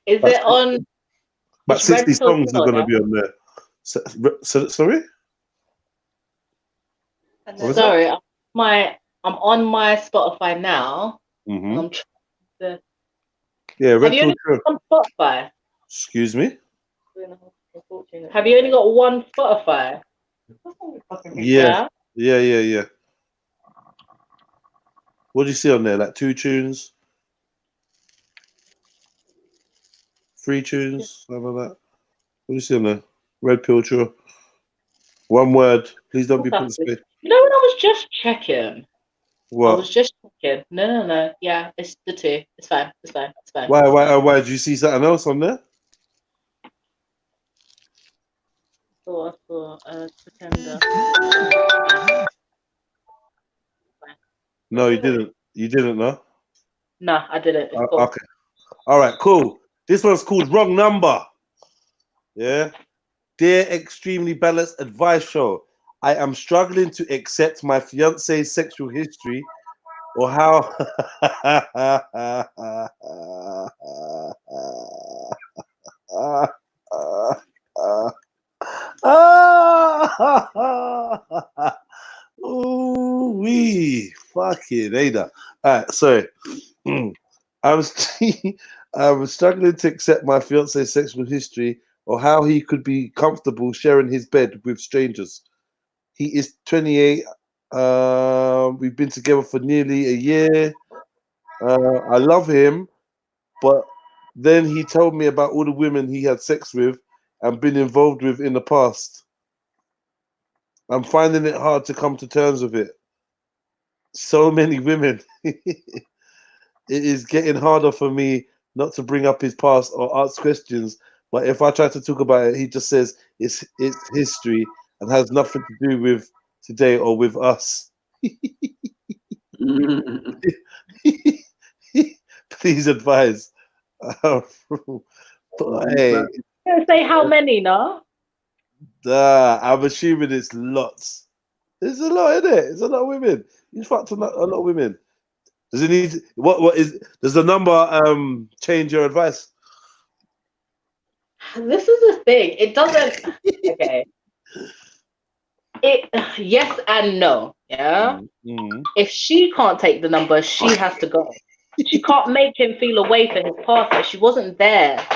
it on? About 60 songs are gonna be on there. Sorry? Sorry, I'm on my Spotify now. Mm-hmm. I'm trying to. Yeah, Have Red you Pill only Trill. got one Spotify? Excuse me? Have you only got one Spotify? Yeah. What do you see on there? Like 2 tunes? 3 tunes? Something like that. What do you see on there? Red Pill Trill. One word. Please don't be putting space. You know, when I was just checking. What? I was just checking. No. Yeah, it's the 2. It's fine. It's fine. Why? Did you see something else on there? Pretender. No, you didn't. You didn't, no? No, I didn't. It's cool. Okay. All right, cool. This one's called Wrong Number. Yeah. Dear Extremely Balanced Advice Show, I am struggling to accept my fiance's sexual history or how ooh wee fucking Ada. All right, sorry. I'm struggling to accept my fiance's sexual history or how he could be comfortable sharing his bed with strangers. He is 28. We've been together for nearly a year. I love him, but then he told me about all the women he had sex with and been involved with in the past. I'm finding it hard to come to terms with it. So many women. It is getting harder for me not to bring up his past or ask questions. But if I try to talk about it, he just says it's history and has nothing to do with today or with us. Please advise. Hey, Say how many, no? I'm assuming it's lots. There's a lot in it. It's a lot of women. You fucked a lot of women. Does it need does the number change your advice? This is the thing. It doesn't. Okay. Yes and no. Yeah. Mm-hmm. If she can't take the number, she has to go. She can't make him feel away for his past. Like she wasn't there.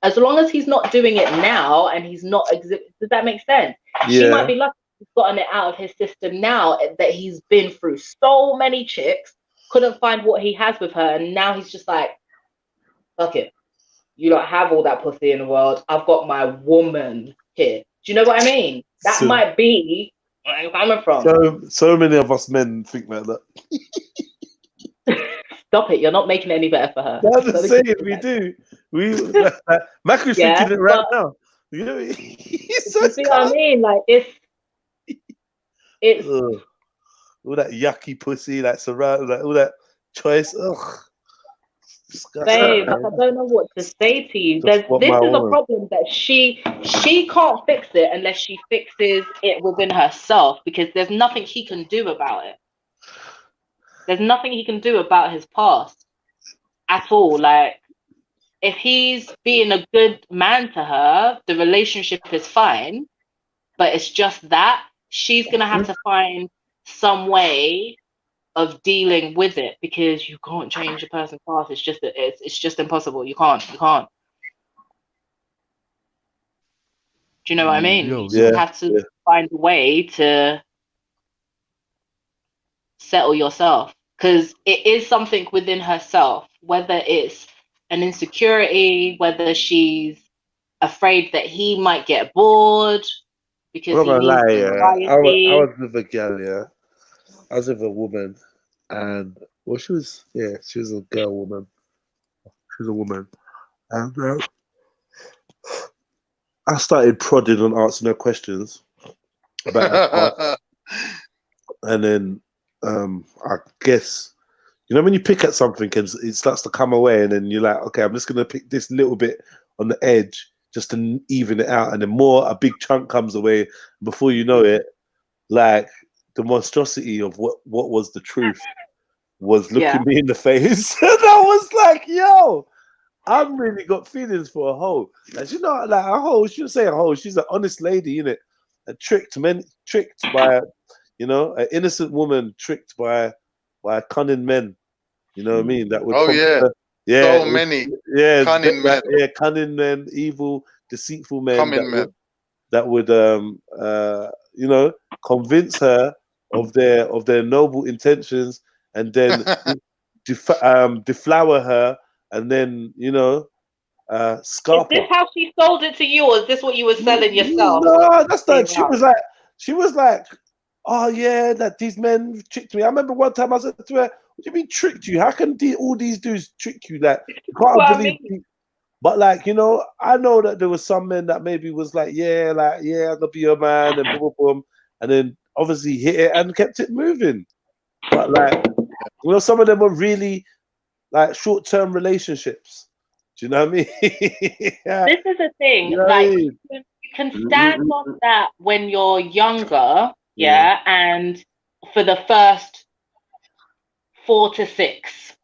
As long as he's not doing it now and he's not does that make sense? Yeah. She might be lucky he's gotten it out of his system now that he's been through so many chicks, couldn't find what he has with her, and now he's just like, fuck it. You don't have all that pussy in the world. I've got my woman here. Do you know what I mean? That might be where I'm coming from. So many of us men think like that. Stop it. You're not making it any better for her. I'm just saying, we do. Maku's thinking it right now. You know, he's so you see what I mean? Like, it's all that yucky pussy, like surround, like all that choice. Ugh. Babe, I don't know what to say to you. This is a problem that she can't fix it unless she fixes it within herself, because there's nothing he can do about it. There's nothing he can do about his past at all. Like, if he's being a good man to her, the relationship is fine. But it's just that she's gonna have to find some way of dealing with it, because you can't change a person's past. It's just impossible. You can't. Do you know what I mean? You just have to find a way to settle yourself, because it is something within herself, whether it's an insecurity, whether she's afraid that he might get bored because I'm not he gonna needs lie, yeah. I variety. was with a girl, yeah. I was with a woman, and well, she was a girl woman. She was a woman, and I started prodding and answering her questions about her past, and then I guess when you pick at something and it starts to come away, and then you're like, okay, I'm just gonna pick this little bit on the edge just to even it out, and then a big chunk comes away. Before you know it, like the monstrosity of what was the truth was looking me in the face, and I was like, yo, I've really got feelings for a hoe. Like, like a hoe, she shouldn't say a hoe, she's an honest lady, innit? Tricked by, an innocent woman tricked by cunning men. You know what I mean? That would so many cunning men. Yeah, cunning men, evil, deceitful men that would convince her of their noble intentions, and then deflower her, and then scarp Is this how she sold it to you, or is this what you were selling yourself? No, that's not. She was like, oh yeah, that these men tricked me. I remember one time I said to her, "What do you mean tricked you? How can all these dudes trick you? Like, you can't believe." But like, I know that there was some men that maybe was like, yeah, I'm gonna be your man, and boom, boom, boom, and then obviously hit it and kept it moving. But like, some of them were really like short-term relationships. Do you know what I mean? This is the thing. You can stand on that when you're younger, and for the first 4 to 6,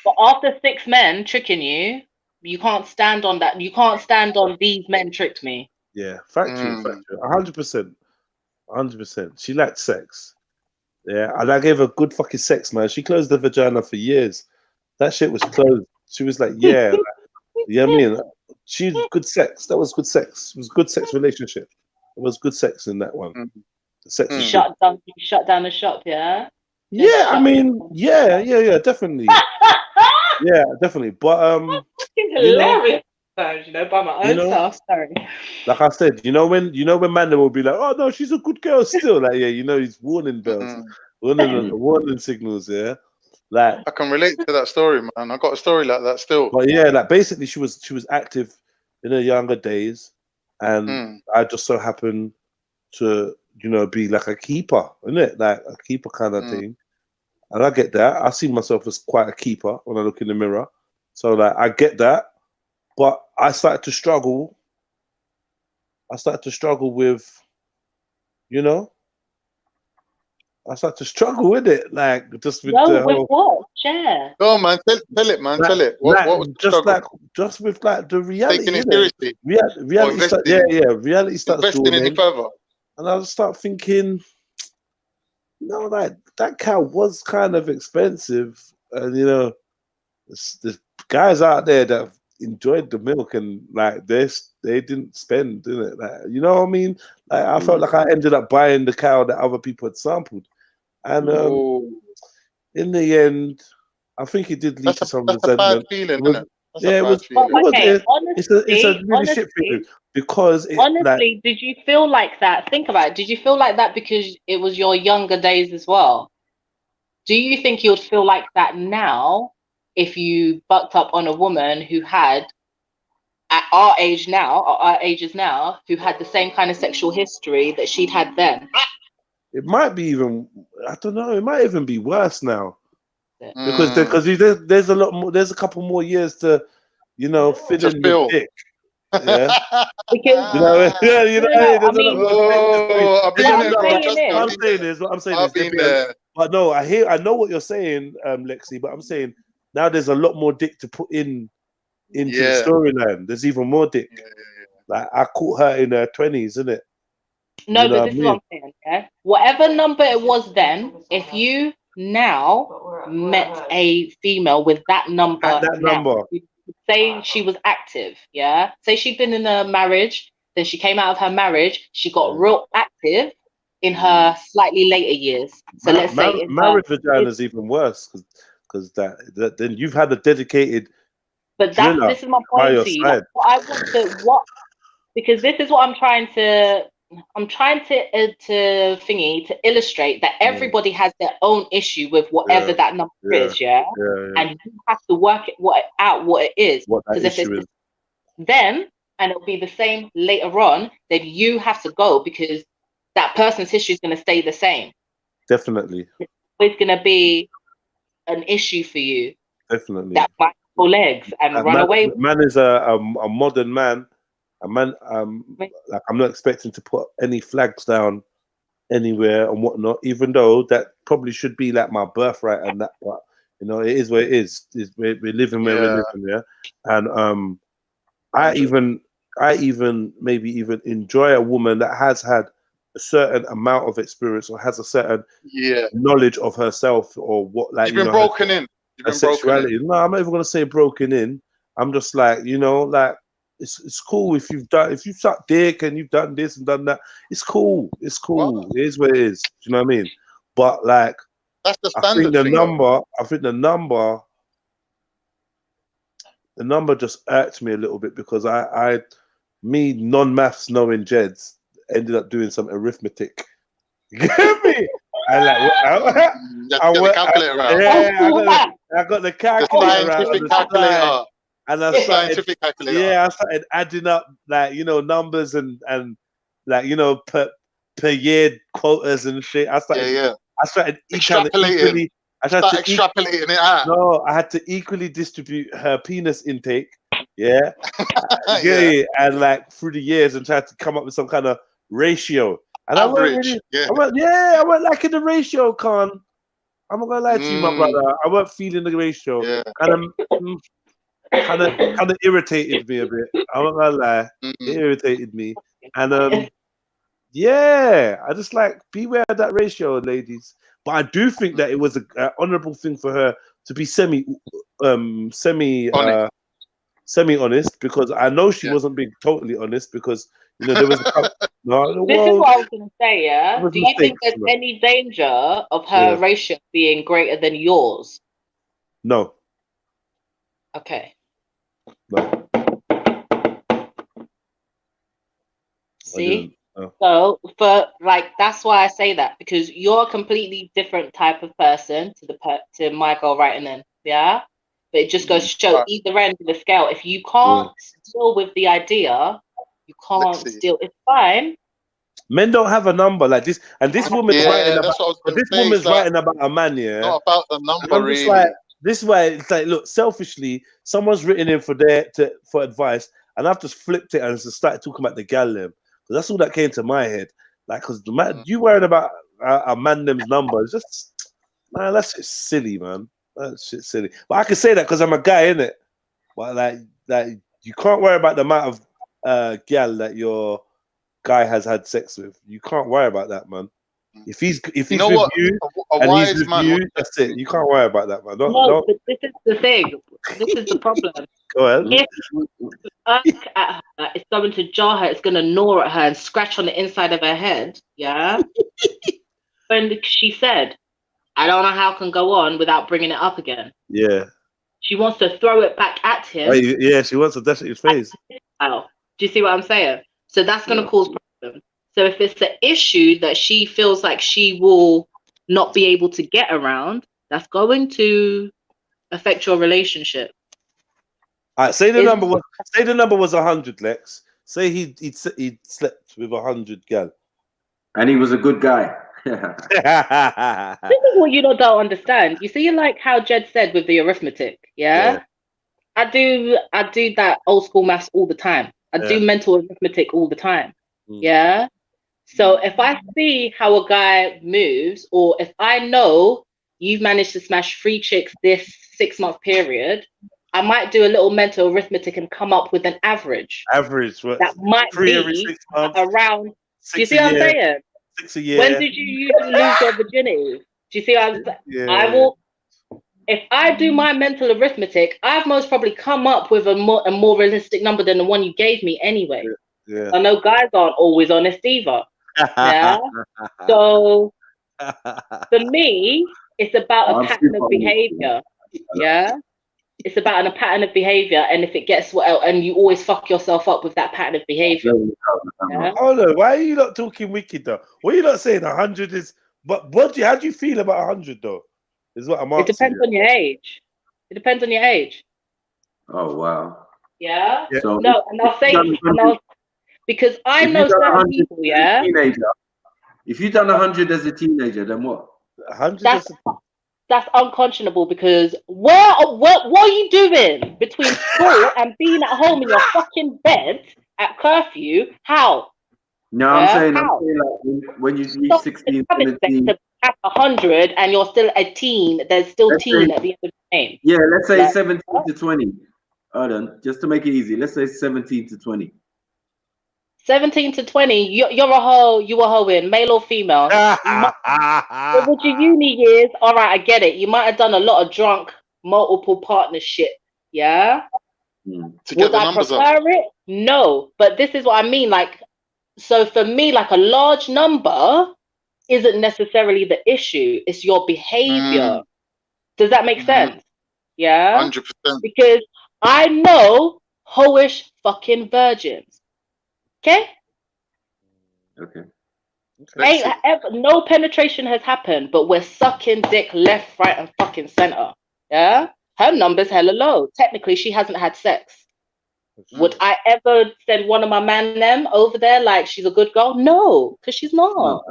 but after 6 men tricking you, you can't stand on that. You can't stand on these men tricked me. Yeah, factual, 100%, 100%. She liked sex. Yeah, and I gave her good fucking sex, man. She closed the vagina for years. That shit was closed. She was like, yeah, I mean, she's good sex. That was good sex. It was good sex relationship. It was good sex in that one. The sex was shut down the shop, yeah. Yeah, I mean, yeah, definitely. Yeah, definitely. But hilarious. By my own self. Sorry. Like I said, when man will be like, oh no, she's a good girl still. Like, yeah, it's warning bells, warning signals. Yeah, like I can relate to that story, man. I got a story like that still. But yeah, like basically, she was active in her younger days, and I just so happened to be like a keeper, isn't it? Like a keeper kind of thing. And I get that. I see myself as quite a keeper when I look in the mirror. So like I get that. But I started to struggle. I started to struggle with, I started to struggle with it, like just with the whole. What? Share. Go on, man. Tell it, man. Tell it. What was the struggle? Just with like the reality. Taking it seriously. Reality. Reality starts investing any further. And I start thinking, like that cow was kind of expensive, and there's guys out there that enjoyed the milk, and like they didn't spend, didn't it? Like, you know what I mean? Like I felt like I ended up buying the cow that other people had sampled, and in the end, I think it did lead to some resentment. That's a bad feeling, isn't it? It's a really shit feeling because honestly, did you feel like that? Think about it. Did you feel like that because it was your younger days as well? Do you think you'd feel like that now if you bucked up on a woman who had, at our ages now, who had the same kind of sexual history that she'd had then? It might be even, I don't know, it might even be worse now. Because there's a lot more, there's a couple more years to, fill in the dick. Yeah. Because I'm saying is, but no, I know what you're saying, Lexi, but I'm saying now there's a lot more dick to put into the storyline. There's even more dick. Like I caught her in her 20s, isn't it? No, You know but this is what I'm saying, yeah? Whatever number it was then, if you now met a female with that number At that now, number. say she was active, yeah? Say she'd been in a marriage, then she came out of her marriage, she got real active in her slightly later years. So let's say in marriage vagina is even worse because that then you've had a dedicated But driller this is my by point your to you. side. I want to because this is what I'm trying to thingy to illustrate that everybody has their own issue with whatever that number is, and you have to work out what it is. What that Because if issue it's is. then and it'll be the same later on, then you have to go because that person's history is going to stay the same. Definitely. It's going to be an issue for you. Definitely. That might pull legs and run away. Man is a modern man. A man, like I'm not expecting to put any flags down anywhere and whatnot, even though that probably should be like my birthright and that. But you know, it is what it is. We're living where we're living, yeah. And I even maybe even enjoy a woman that has had a certain amount of experience or has a certain knowledge of herself or what, like, You've been broken in. You've been sexuality. No, I'm not even gonna say broken in. I'm just like, you know, like it's cool if you've sucked dick and you've done this and done that. It's cool. It's cool. Wow. It is what it is. Do you know what I mean? But like, that's the standard. I think the number just irked me a little bit because me non-maths knowing Jeds ended up doing some arithmetic. You get me? I got the calculator out. And I started, I started adding up, like, you know, numbers and like, you know, per year quotas and shit. I started extrapolating. Extrapolating it out. No, I had to equally distribute her penis intake, and like through the years and tried to come up with some kind of ratio. And average, I went like in the ratio, Con. I'm not gonna lie to you, my brother. I weren't feeling the ratio. Kind of irritated me a bit. I'm not gonna lie, it irritated me. And I just like beware of that ratio, ladies. But I do think that it was an honourable thing for her to be semi honest, because I know she wasn't being totally honest, because you know there was this is what I was going to say. Yeah, do you think there's any danger of her ratio being greater than yours? No. Okay. No. See, so for like that's why I say that, because you're a completely different type of person to my girl writing in, but it just goes to show either end of the scale. If you can't deal with the idea, you can't deal. It's fine. Men don't have a number like this, and this woman's writing about. This woman's writing about a man, not about the number, really. Like, this way, it's like, look, selfishly, someone's written in for advice, and I've just flipped it and just started talking about the gal them, because that's all that came to my head. Like, because the man, you worrying about a man them's number, it's just, man, that's just silly, man. That shit's silly. But I can say that because I'm a guy, innit? But like you can't worry about the amount of gal that your guy has had sex with. You can't worry about that, man. If he's with you and he's with you, that's it. You can't worry about that, man. But this is the thing. This is the problem. Go ahead. If you at her, it's going to jar her. It's going to gnaw at her and scratch on the inside of her head. Yeah. When she said, "I don't know how it can go on without bringing it up again." Yeah. She wants to throw it back at him. Oh, yeah, she wants to dash at his face. Oh, do you see what I'm saying? So that's going to cause problems. So if it's an issue that she feels like she will not be able to get around, that's going to affect your relationship. All right, say the number was 100, Lex. Say he'd slept with 100 gal, and he was a good guy. This is what you don't understand. You see, like how Jed said with the arithmetic. Yeah. I do that old school maths all the time. I do mental arithmetic all the time. Yeah. So if I see how a guy moves, or if I know, you've managed to smash 3 chicks this 6-month period, I might do a little mental arithmetic and come up with an average. Average, what? That might 3 every be 6 months. around. Do you 6 see a what I'm year. saying? 6 a year. When did you usually lose your virginity? Do you see what I'm saying? Yeah. I will. If I do my mental arithmetic, I've most probably come up with a more realistic number than the one you gave me anyway. Yeah. I know guys aren't always honest either. Yeah. So for me, it's about a pattern of behavior. Yeah. It's about a pattern of behavior, and if it gets and you always fuck yourself up with that pattern of behavior. Yeah? Oh no, why are you not talking wicked though? What are you not saying? 100 is, but how do you feel about 100 though? Is what I'm asking. It depends on your age. It depends on your age. Oh wow. Yeah. So No, and I'll say, because I know certain people. Yeah. If you've done 100 as a teenager, then what? 100. That's unconscionable, because what are you doing between school and being at home in your fucking bed at curfew? How? No, I'm saying like when you reach 16, 17. To have 100 and you're still a teen, there's still teen at the end of the game. Yeah, let's say 17 to 20. Hold on, just to make it easy, let's say 17 to 20. 17 to 20, you a hoeing, male or female. With your uni years, all right, I get it. You might have done a lot of drunk, multiple partnership, yeah? To get Would I prefer it? No, but this is what I mean. Like, so for me, like a large number isn't necessarily the issue. It's your behavior. Does that make sense? Yeah? 100%. Because I know hoish fucking virgins. Okay? Okay. Ain't ever, no penetration has happened, but we're sucking dick left, right, and fucking center. Yeah? Her number's hella low. Technically, she hasn't had sex. Would I ever send one of my man them over there like she's a good girl? No, because she's not. Oh,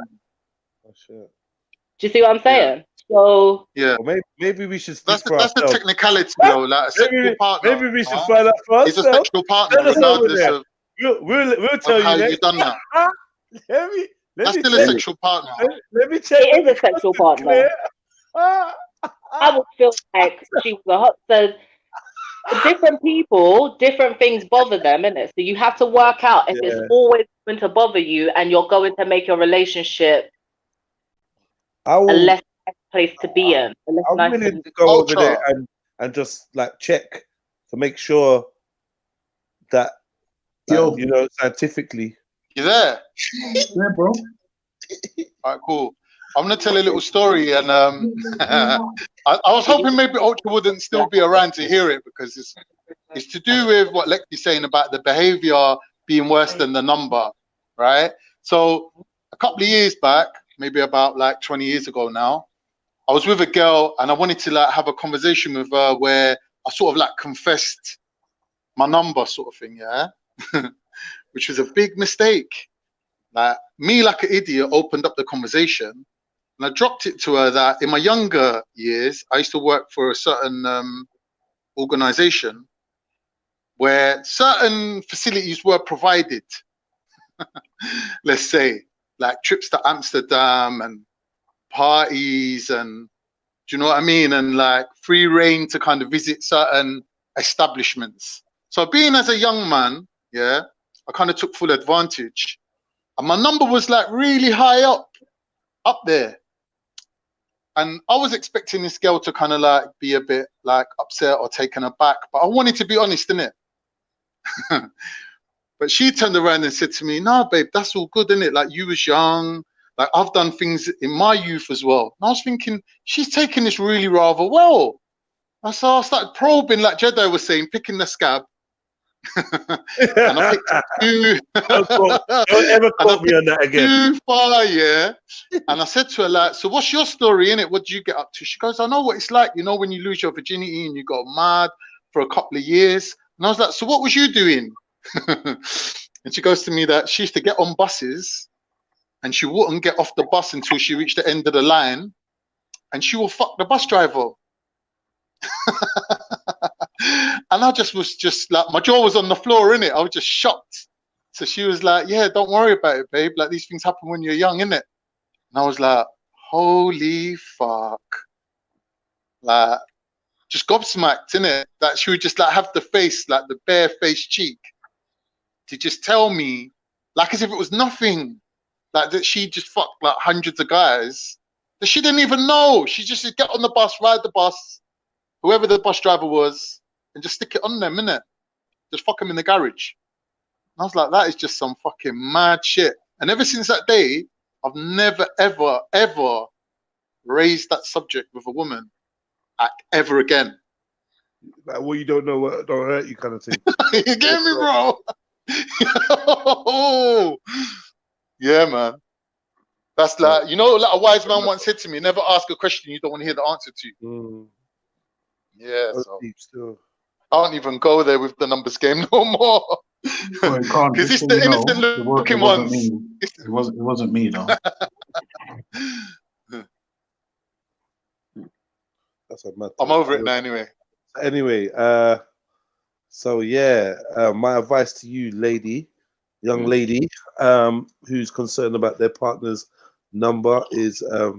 shit. Do you see what I'm saying? So yeah, well, maybe we should. That's the technicality, though. Like a sexual partner. Maybe we should find out for He's a sexual partner, regardless of. We'll tell you how next. you've done that. That's still a sexual partner. Let me check. It is a sexual partner. I would feel like she was a hot. So different people, different things bother them, innit? So you have to work out if it's always going to bother you, and you're going to make your relationship a less nice place to be in. I'm willing to go over there and just like check to make sure that you know, scientifically. You there? Yeah, bro. All right, cool. I'm gonna tell a little story, and I was hoping maybe Ultra wouldn't still be around to hear it, because it's to do with what Lexi's saying about the behavior being worse than the number, right? So a couple of years back, maybe about like 20 years ago now, I was with a girl and I wanted to like have a conversation with her where I sort of like confessed my number, sort of thing, yeah. Which was a big mistake. Like me, like an idiot, opened up the conversation, and I dropped it to her that in my younger years, I used to work for a certain organization where certain facilities were provided. Let's say, like trips to Amsterdam and parties, and do you know what I mean? And like free reign to kind of visit certain establishments. So being as a young man, yeah, I kind of took full advantage. And my number was like really high up there. And I was expecting this girl to kind of like be a bit like upset or taken aback, but I wanted to be honest, innit? But she turned around and said to me, "Nah, babe, that's all good, innit? Like you was young, like I've done things in my youth as well." And I was thinking, she's taking this really rather well. And so I started probing, like Jedi was saying, picking the scab. And I picked too. Don't ever quote me on that again. Too far, yeah. And I said to her, like, "So what's your story, innit? What did you get up to?" She goes, "I know what it's like, you know, when you lose your virginity and you got mad for a couple of years." And I was like, "So what was you doing?" And she goes to me that she used to get on buses and she wouldn't get off the bus until she reached the end of the line, and she will fuck the bus driver. And I was just like, my jaw was on the floor, innit? I was just shocked. So she was like, "Yeah, don't worry about it, babe. Like these things happen when you're young, innit?" And I was like, holy fuck. like just gobsmacked, innit? That she would just like have the face, like the bare face cheek, to just tell me, like as if it was nothing, like that she just fucked like hundreds of guys that she didn't even know. She just said, get on the bus, ride the bus, whoever the bus driver was, and just stick it on them, innit? Just fuck them in the garage. And I was like, that is just some fucking mad shit. And ever since that day, I've never, ever, ever raised that subject with a woman ever again. Like, what you don't know, what don't hurt you, kind of thing. You get me, bro? Yeah, man. That's like, you know, like a wise man once said to me, never ask a question you don't want to hear the answer to. Yeah, so still. I don't even go there with the numbers game no more. Because it's the innocent looking ones. It wasn't me though. That's a mad I'm over it now anyway. Anyway, so yeah, my advice to you, young lady, who's concerned about their partner's number is, I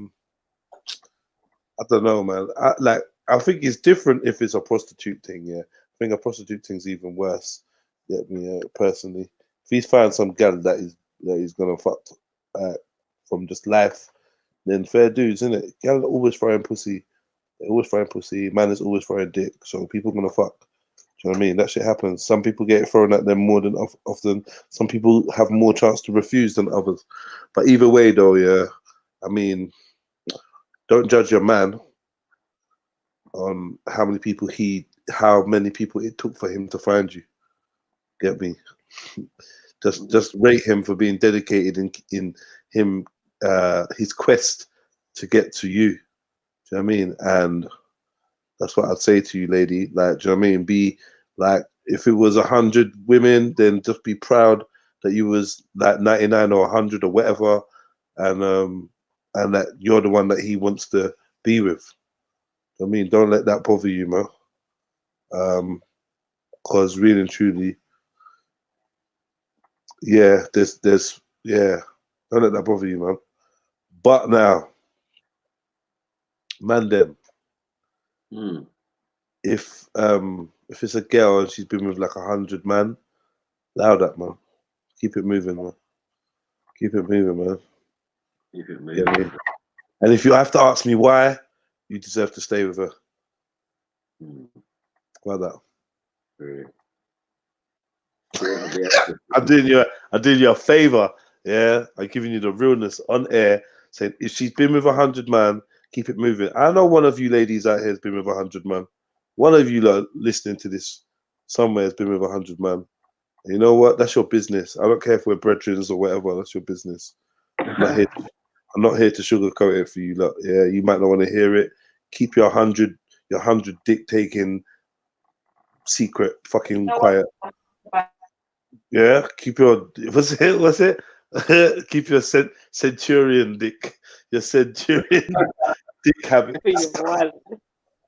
don't know, man. I think it's different if it's a prostitute thing. Yeah, I think a prostitute thing's even worse. Get me, personally. If he's found some gal that he's gonna fuck from just life, then fair dues, isn't it? Gal are always throwing pussy. They're always throwing pussy. Man is always throwing dick. So people gonna fuck. Do you know what I mean? That shit happens. Some people get it thrown at them more than often. Some people have more chance to refuse than others. But either way, though, yeah, I mean, don't judge your man on how many people it took for him to find you. Get me? Just rate him for being dedicated in him his quest to get to you. Do you know what I mean? And that's what I'd say to you, lady. Like, do you know what I mean? Be like, if it was 100 women, then just be proud that you was like 99 or 100 or whatever, and that you're the one that he wants to be with. I mean, don't let that bother you, man. Because really and truly, yeah, there's don't let that bother you, man. But now, man, then, if it's a girl and she's been with like 100 man, allow that, man. Keep it moving, man. Keep it moving, man. Keep it moving. Yeah, and if you have to ask me why, you deserve to stay with her. Like that. Really? I'm doing you a favor. Yeah, I'm giving you the realness on air, saying if she's been with 100 man, keep it moving. I know one of you ladies out here has been with 100 man. One of you listening to this somewhere has been with 100 man. And you know what? That's your business. I don't care if we're brethren or whatever. That's your business. I'm not here to sugarcoat it for you. Look, yeah, you might not want to hear it. Keep your 100 dick taking secret fucking quiet. Yeah, keep your what's it? Keep your centurion dick, your centurion dick habit.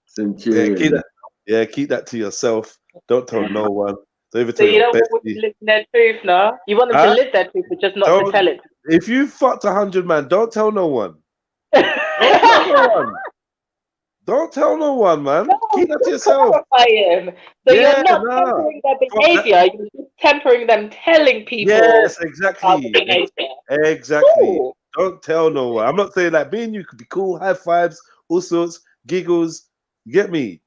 Centurion. Keep that to yourself. Don't tell no one. Don't even So tell you your don't want them bestie. to live in their truth, no? You want them to live their truth, but just not to tell it. If you fucked 100 man, don't tell no one. Don't tell no one. Don't tell no one, man. Keep that to yourself. So you're not tempering their behavior, you're just tempering them telling people. Yes, exactly. Exactly. Ooh. Don't tell no one. I'm not saying like me and you could be cool, high fives, all sorts, giggles. You get me?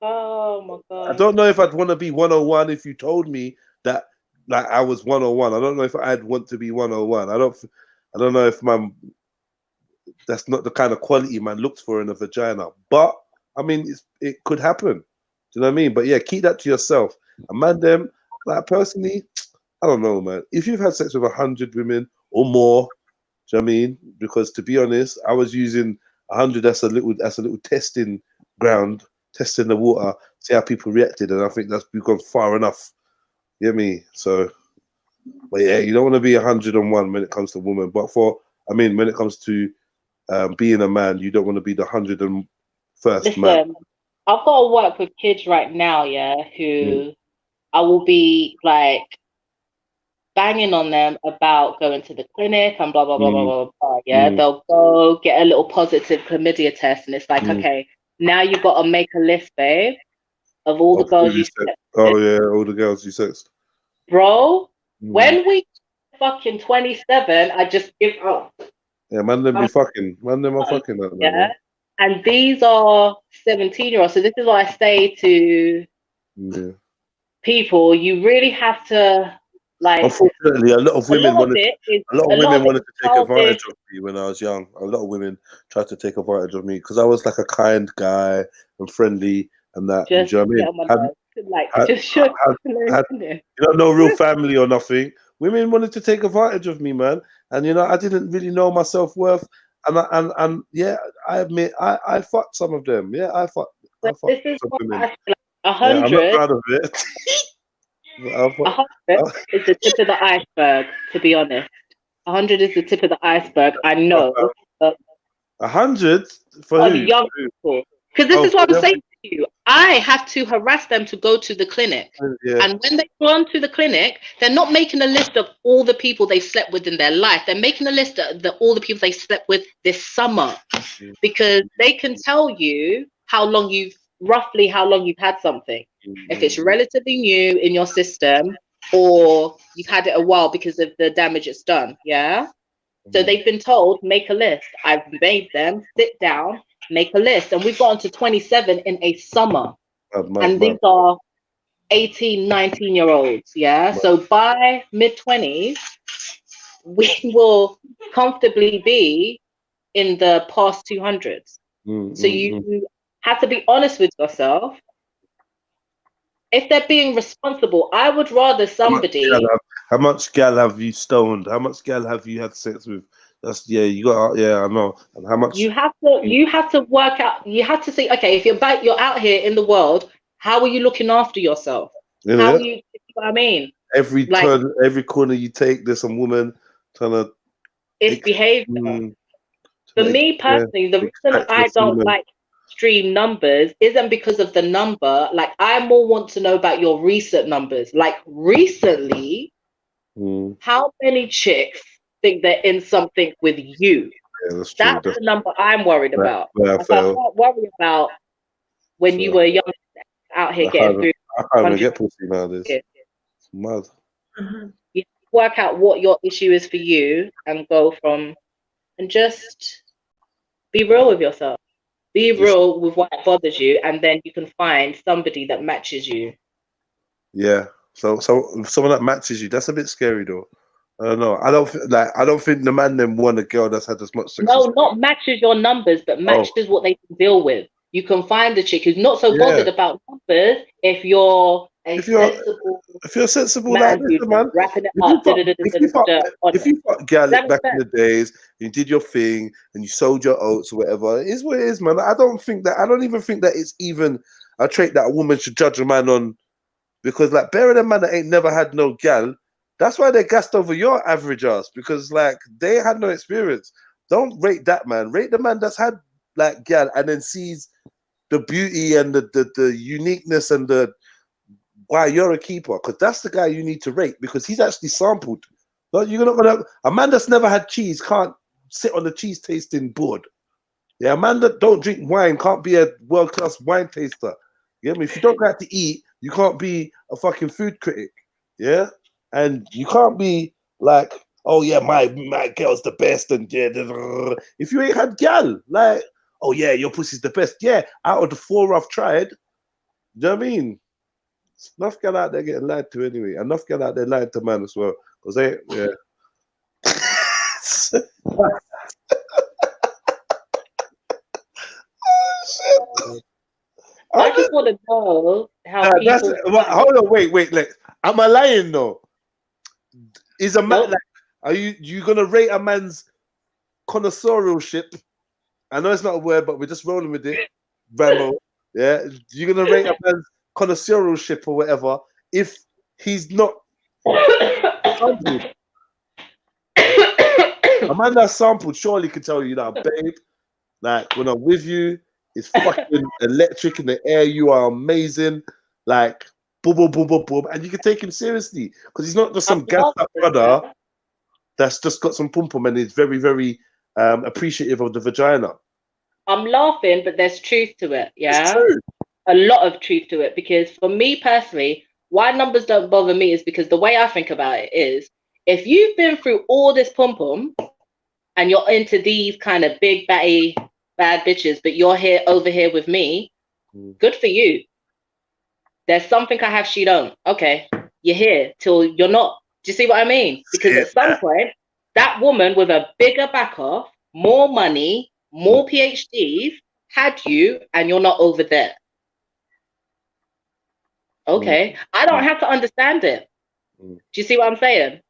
Oh my god. I don't know if I'd want to be 101 if you told me that like I was 101. I don't know if I'd want to be 101. I don't know if that's not the kind of quality man looks for in a vagina. But I mean, it could happen. Do you know what I mean? But yeah, keep that to yourself. And man, them like personally, I don't know, man. If you've had sex with 100 women or more, do you know what I mean? Because to be honest, I was using 100 as a little testing ground, testing the water, see how people reacted, and I think we've gone far enough. You get me? So, but yeah, you don't want to be 101 when it comes to women. But when it comes to being a man, you don't want to be the 101st man. I've got to work with kids right now, yeah, who I will be like banging on them about going to the clinic and blah blah blah blah blah blah. Yeah, they'll go get a little positive chlamydia test, and it's like, okay, now you've got to make a list, babe, of all the girls you slept with. Oh yeah, all the girls you sexed. Bro, when we fucking 27, I just give up. Yeah, man, them be fucking. Man, them are fucking that now. Yeah, and these are 17-year-olds. So this is what I say to people: you really have to, like. Unfortunately, a lot of women wanted to take advantage childish. of me when I was young. A lot of women tried to take advantage of me because I was like a kind guy and friendly and that. Just Do you know get what I on mean? my nerves. Like, just show you know, no real family or nothing. Women wanted to take advantage of me, man. And you know, I didn't really know my self-worth. And yeah, I admit I fucked some of them. Yeah, I fucked this is some what women. I feel like. Yeah, I'm not 100. proud of it. 100 is the tip of the iceberg, to be honest. 100 is the tip of the iceberg. I know. 100 for On who? young people. Because this is what I'm saying to you. I have to harass them to go to the clinic. Yeah. And when they go on to the clinic, they're not making a list of all the people they slept with in their life. They're making a list of all the people they slept with this summer. Because they can tell you roughly how long you've had something. If it's relatively new in your system or you've had it a while because of the damage it's done. Yeah. So they've been told, make a list. I've made them sit down, make a list. And we've gotten to 27 in a summer. And these are 18, 19-year-olds. Yeah. So by mid-20s, we will comfortably be in the past 200s. So you have to be honest with yourself. If they're being responsible, I would rather somebody. How much gal have you stoned? How much gal have you had sex with? That's you got. Yeah, I know. And how much? You have to work out. You have to say, okay, if you're out here in the world, how are you looking after yourself? How are you? You know what I mean? Every turn, every corner you take, there's some woman trying to. It's behavior. For me personally, the reason I don't like extreme numbers isn't because of the number. Like, I more want to know about your recent numbers. Like, recently, how many chicks think they're in something with you? Yeah, that's true. That's the number I'm worried about. I can't worry about when you were young out here getting through. I can't even get pussy nowadays. It's mad. You work out what your issue is for you and go from, and just be real with yourself. Be real with what bothers you, and then you can find somebody that matches you. Yeah. So someone that matches you, that's a bit scary though. I don't know. I don't think the man then want a girl that's had as much sex. No, not matches your numbers, but matches what they can deal with. You can find a chick who's not so bothered about numbers if you're sensible man like this, man. wrapping it up. If you fuck gal back in the days, you did your thing and you sold your oats or whatever, it is what it is, man. I don't even think that it's even a trait that a woman should judge a man on, because like bearing in mind that ain't never had no gal, that's why they're gassed over your average ass, because like they had no experience. Don't rate that man. Rate the man that's had like gal and then sees the beauty and the uniqueness and the why you're a keeper, because that's the guy you need to rate, because he's actually sampled. You're not gonna a man that's never had cheese can't sit on the cheese tasting board. Yeah, a man that don't drink wine can't be a world-class wine taster. You get me? If you don't like to eat, you can't be a fucking food critic. Yeah, and you can't be like, oh yeah, my girl's the best, and yeah, if you ain't had gal, like, oh yeah, your pussy's the best. Yeah, out of the 4 I've tried, you know what I mean? Enough gal out there getting lied to anyway. Enough gal out there lying to man as well. Because they, yeah. I just want to know how people. Hold on, wait. Like, am I lying though? Is a man like? Are you gonna rate a man's connoisseurship? I know it's not a word, but we're just rolling with it. Rambo, yeah. You're gonna rate a man's connoisseurship or whatever if he's not sampled. A man that's sampled surely can tell you that, babe. Like when I'm with you, it's fucking electric in the air. You are amazing. Like boom, boom, boom, boom, boom, and you can take him seriously because he's not just some gassed up brother that's just got some pum pum and is very, very appreciative of the vagina. I'm laughing, but there's truth to it. It's Yeah, true. a lot of truth to it. Because for me personally, why numbers don't bother me is because the way I think about it is, if you've been through all this pom pom and you're into these kind of big batty bad bitches, but you're here over here with me, good for you. There's something I have she don't. Okay, you're here till you're not. Do you see what I mean? Because at some point, that woman with a bigger back off, more money, more PhDs had you, and you're not over there. Okay, I don't have to understand it. Do you see what I'm saying?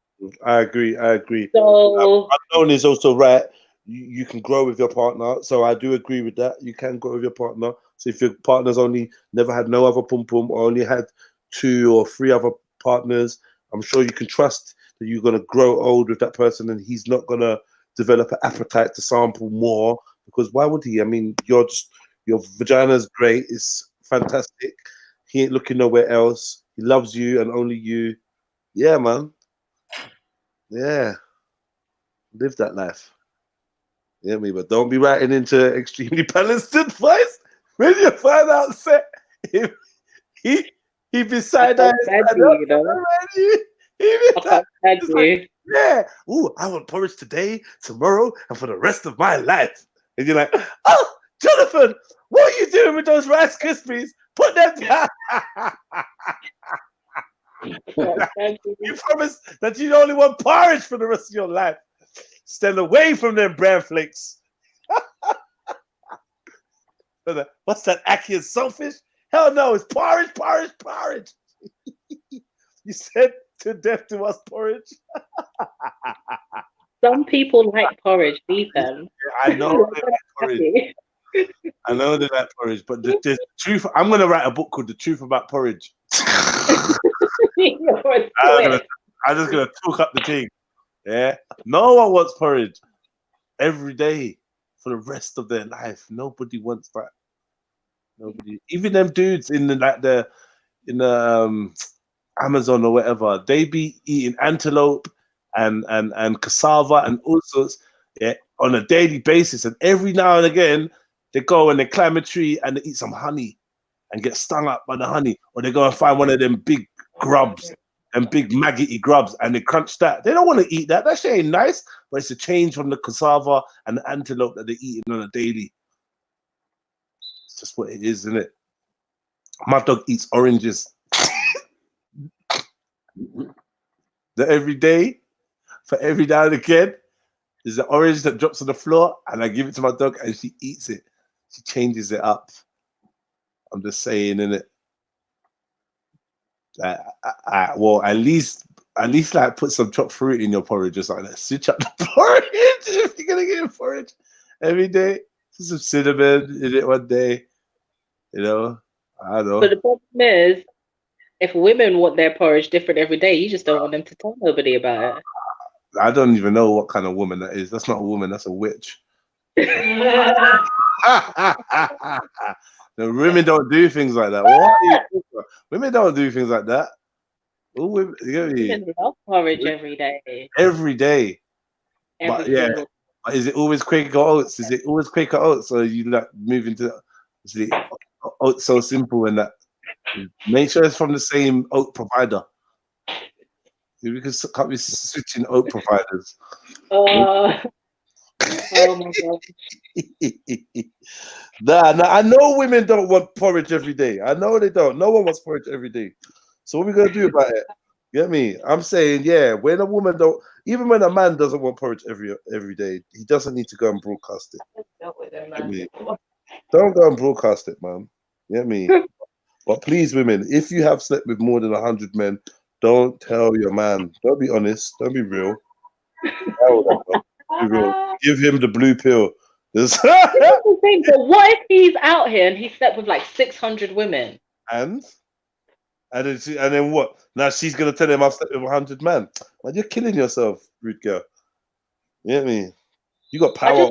I agree. I agree. So Unknown is also right. You can grow with your partner, so I do agree with that. You can grow with your partner. So if your partner's only never had no other pum pum, or only had 2 or 3 other partners, I'm sure you can trust that you're gonna grow old with that person, and he's not gonna develop an appetite to sample more. Because why would he? I mean, your vagina's great. It's fantastic. He ain't looking nowhere else. He loves you and only you. Yeah, man. Yeah. Live that life. Yeah, me, but don't be writing into extremely balanced advice when you find out set he beside that. Yeah. Ooh, I want porridge today, tomorrow, and for the rest of my life. And you're like, oh, Jonathan, what are you doing with those Rice Krispies? Put them down. You promised that you only want porridge for the rest of your life. Stand away from them bran flakes. What's that? Ackee and selfish? Hell no, it's porridge, porridge, porridge. You said to death to us porridge. Some people like porridge, leave them. I know they like porridge. I know they like porridge, but the truth, I'm going to write a book called The Truth About Porridge. I'm just going to talk up the thing. Yeah. No one wants porridge every day for the rest of their life. Nobody wants that. Nobody. Even them dudes in the Amazon or whatever, they be eating antelope and cassava and all sorts, yeah, on a daily basis. And every now and again, they go and they climb a tree and they eat some honey and get stung up by the honey, or they go and find one of them big grubs and big maggoty grubs and they crunch that. They don't want to eat that. That shit ain't nice, but it's a change from the cassava and the antelope that they're eating on a daily. It's just what it is, isn't it? My dog eats oranges. That every day, for every now and again, there's an orange that drops on the floor and I give it to my dog and she eats it. She changes it up. I'm just saying, innit? Well, at least like put some chopped fruit in your porridge or something. Switch up the porridge if you're gonna get porridge every day. Put some cinnamon in it one day. You know, I don't know. But the problem is, if women want their porridge different every day, you just don't want them to tell nobody about it. I don't even know what kind of woman that is. That's not a woman. That's a witch. No, women don't do things like that. What? Women don't do things like that. All women, Women love porridge every day. Every day. Every But yeah, single. is it always Quaker oats? Is it always Quaker oats? Or you like moving to oats so simple and that? Make sure it's from the same oat provider. We can't be switching oat providers. Oh my god. Nah, I know women don't want porridge every day. I know they don't. No one wants porridge every day. So what are we gonna do about it? Get me? I'm saying, yeah, when a woman don't, even when a man doesn't want porridge every day, he doesn't need to go and broadcast it. Get me? Don't go and broadcast it, man. Get me? But please, women, if you have slept with more than 100 men, don't tell your man. Don't be honest. Don't be real. Be real. Give him the blue pill. This is the thing, but what if he's out here and he slept with like 600 women? And then what? Now she's gonna tell him I've slept with 100 men. Man, you're killing yourself, rude girl. You get me? You got power.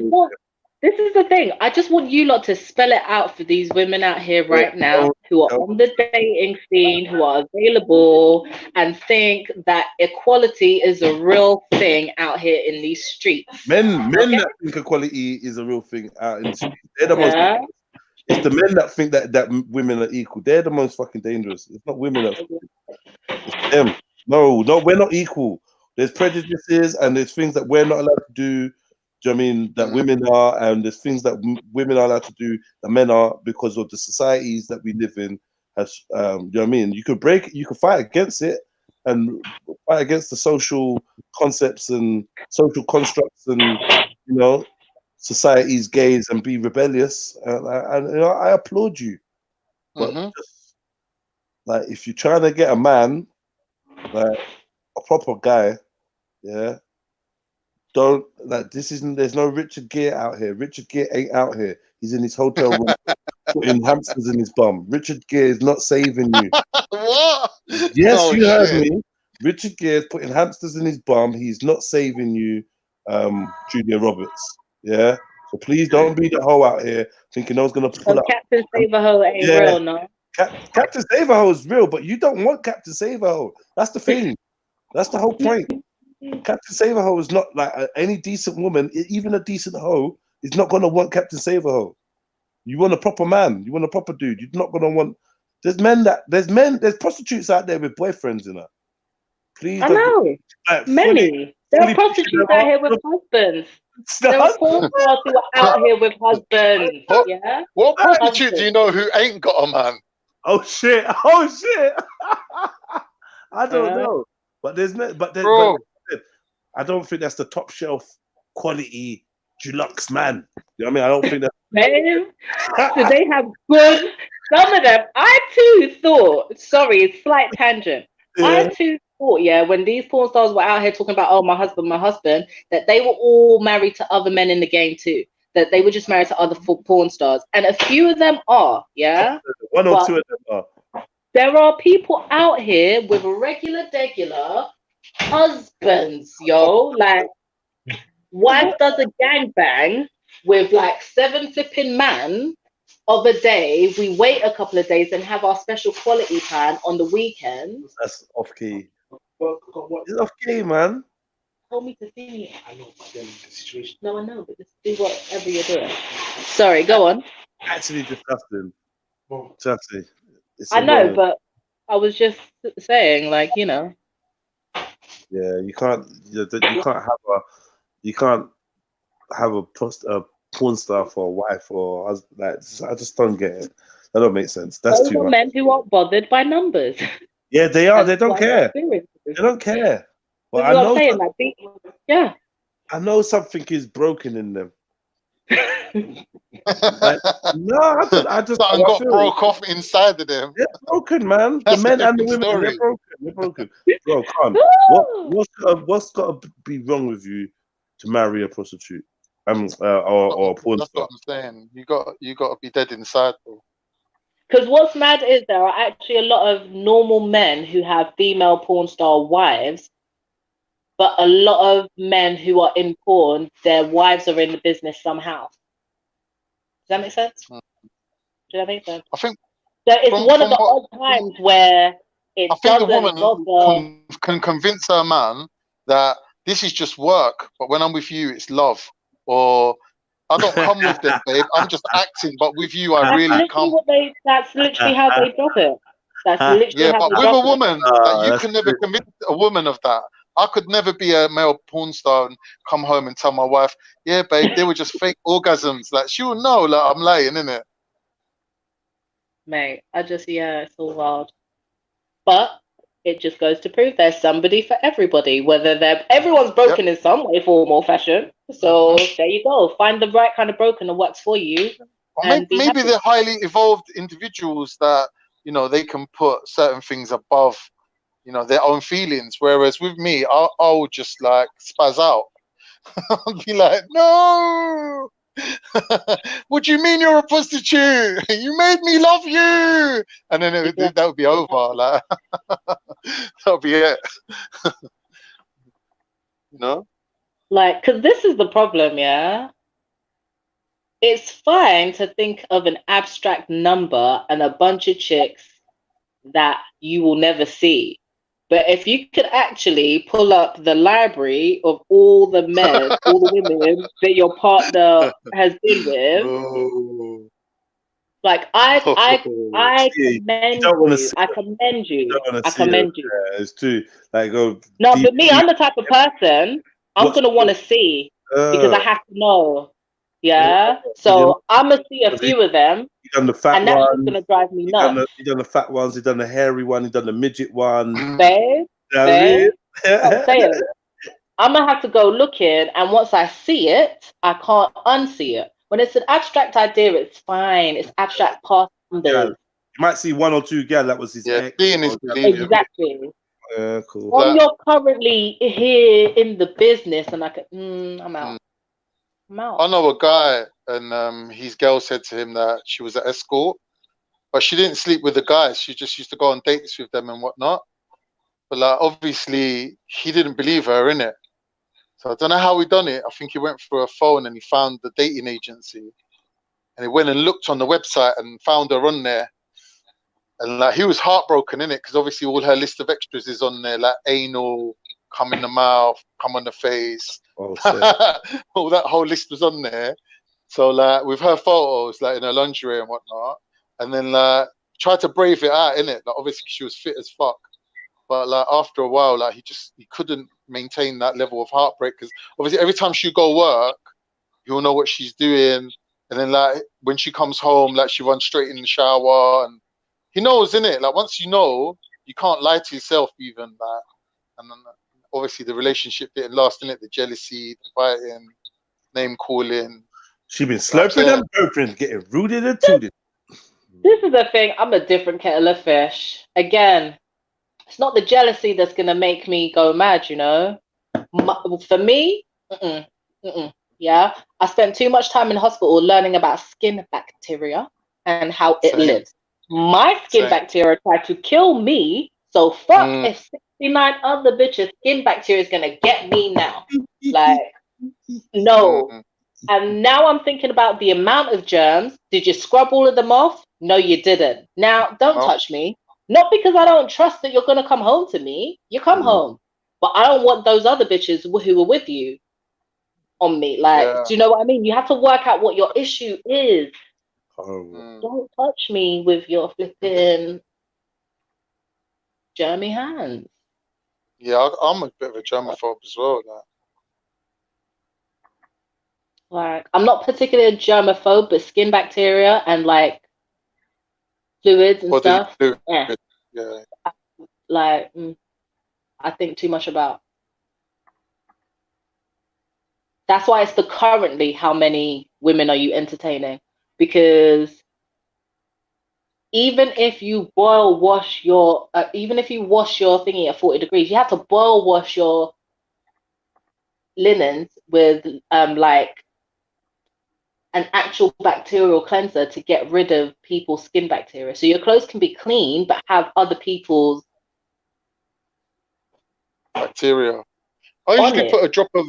This is the thing. I just want you lot to spell it out for these women out here right now who are on the dating scene, who are available, and think that equality is a real thing out here in these streets. Men that think equality is a real thing out in the street. They're the most. It's the men that think that women are equal. They're the most fucking dangerous. It's not women that. It's them. No, we're not equal. There's prejudices and there's things that we're not allowed to do. Do you know what I mean that women are, and there's things that women are allowed to do that men are because of the societies that we live in. Has you know what I mean? You could fight against it and fight against the social concepts and social constructs and society's gaze and be rebellious. And I applaud you, but just, like if you're trying to get a man, like a proper guy, yeah. Don't there's no Richard Gere out here. Richard Gere ain't out here. He's in his hotel room putting hamsters in his bum. Richard Gere is not saving you. What? Yes, you heard me. Richard Gere is putting hamsters in his bum. He's not saving you, Julia Roberts. Yeah. So please don't be the hoe out here thinking I was gonna pull up. Captain Save a Hoe ain't real, no. Captain Save a Hoe is real, but you don't want Captain Save a Hoe. That's the thing. That's the whole point. Captain Save a Hoe is not like any decent woman, even a decent hoe, is not gonna want Captain Save a Hoe. You want a proper man, you want a proper dude. You're not gonna want. There's prostitutes out there with boyfriends in her. Please, I know. Many. There are prostitutes out here with husbands. There are porn stars who are out here with husbands. Yeah. What prostitute do you know who ain't got a man? Oh shit! Oh shit! I don't know, but I don't think that's the top shelf quality deluxe man. You know what I mean? I don't think that. So they have good. Some of them, I too thought. Sorry, slight tangent. Yeah. I too thought, when these porn stars were out here talking about, oh, my husband, that they were all married to other men in the game too. That they were just married to other porn stars, and a few of them are, One or two of them are. There are people out here with regular husbands, like wife does a gangbang with like 7 flipping man of a day. We wait a couple of days and have our special quality time on the weekend. That's off key. It's off key, man. Told me to see. I know, but then the situation. No, I know, but just do whatever you're doing. Sorry, go on. Actually disgusting. Exactly. I know, but I was just saying, like, Yeah, you can't have a porn star for a wife or husband. Like, I just don't get it. That don't make sense. That's too much. Men who aren't bothered by numbers. Yeah, they are. They don't care. They don't care. But I know. I know something is broken in them. Like, no, I just something got broke off inside of them. They're broken, man. The men and the women, they're broken. Bro, come. What's got to be wrong with you to marry a prostitute? Or a porn That's star? what I'm saying. You got to be dead inside, bro. Because what's mad is there are actually a lot of normal men who have female porn star wives, but a lot of men who are in porn, their wives are in the business somehow. Does that make sense? Does that make sense? I think so. It's one of the odd times where it the woman can convince her man that this is just work, but when I'm with you, it's love. Or I don't come with them, babe. I'm just acting, but with you, I really come. That's literally how they do it. That's literally how but they with a do woman, you can never convince a woman of that. I could never be a male porn star and come home and tell my wife, yeah, babe, they were just fake orgasms. Like, she will know, like, I'm lying, innit? Mate, it's all wild. But it just goes to prove there's somebody for everybody, everyone's broken in some way, form, or fashion. So there you go. Find the right kind of broken that works for you. Maybe they're highly evolved individuals that, they can put certain things above, their own feelings. Whereas with me, I'll just like spaz out. I'll be like, no, what do you mean you're a prostitute? You made me love you. And then that would be over. Like, that'll be it. Like, because this is the problem, it's fine to think of an abstract number and a bunch of chicks that you will never see. But if you could actually pull up the library of all the men, all the women that your partner has been with, Oh. like I See, you commend don't want to you. see I it. commend You you. don't want I to see it. commend you. Yeah, it's true. Like, go No, deep, but me, I'm the type of person I'm What's gonna want to see because I have to know. Yeah. So I'm gonna see a few of them, You done the fat and that's just ones. gonna drive me nuts. You done the fat ones. You done the hairy one. You done the midget one. Babe, You know what I babe, mean? I'm saying I'm gonna have to go looking, and once I see it, I can't unsee it. When it's an abstract idea, it's fine. It's abstract past Yeah. numbers. You might see one or two gal that was his ex. Seeing is believing. Exactly. Yeah, cool. When you're currently here in the business, and I can, I'm out. I'm out. I know a guy, and his girl said to him that she was an escort, but she didn't sleep with the guys. She just used to go on dates with them and whatnot. But like, obviously, he didn't believe her in it. So I don't know how he done it. I think he went through her phone and he found the dating agency, and he went and looked on the website and found her on there. And like, he was heartbroken in it because obviously all her list of extras is on there, like anal, come in the mouth, come on the face. Oh, all that whole list was on there. So like, with her photos, like in her lingerie and whatnot, and then like tried to brave it out in it. Like, obviously she was fit as fuck, but like after a while, like he couldn't maintain that level of heartbreak because obviously every time she go work, you'll know what she's doing, and then like when she comes home, like she runs straight in the shower, and he knows, innit? Like once you know, you can't lie to yourself even. Like, and then obviously the relationship didn't last, innit? The jealousy, the fighting, name calling. She been slurping them girlfriends, getting rooted and tooted. This is the thing. I'm a different kettle of fish. Again, it's not the jealousy that's gonna make me go mad. You know, for me, yeah, I spent too much time in hospital learning about skin bacteria and how it lives. My skin bacteria tried to kill me, so fuck if 69 other bitches' skin bacteria is gonna get me now. Like, no. And now I'm thinking about the amount of germs. Did you scrub all of them off? No, you didn't. Now, don't touch me. Not because I don't trust that you're gonna come home to me. You come home, but I don't want those other bitches who were with you on me. Like, do you know what I mean? You have to work out what your issue is. Don't touch me with your flipping germy hands. Yeah, I'm a bit of a germaphobe as well. Like, I'm not particularly a germaphobe, but skin bacteria and like fluids and stuff. Yeah. Like, I think too much about. That's why it's the currently how many women are you entertaining? Because even if you boil wash your, even if you wash your thingy at 40 degrees, you have to boil wash your linens with like an actual bacterial cleanser to get rid of people's skin bacteria. So your clothes can be clean, but have other people's Bacteria. I usually put a drop of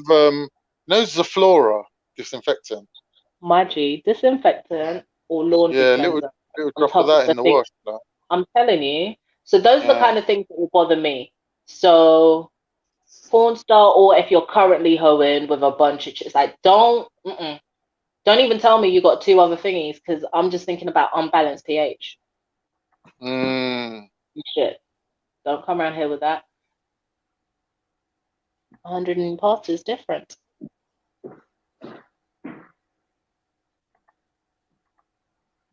Zoflora disinfectant. Maggi disinfectant or laundry cleanser. Little drop of that in the wash. I'm telling you. So those are the kind of things that will bother me. So porn star, or if you're currently hoeing with a bunch of chicks, like don't even tell me you got 2 other thingies, because I'm just thinking about unbalanced pH. Shit. Don't come around here with that. 100 in parts is different.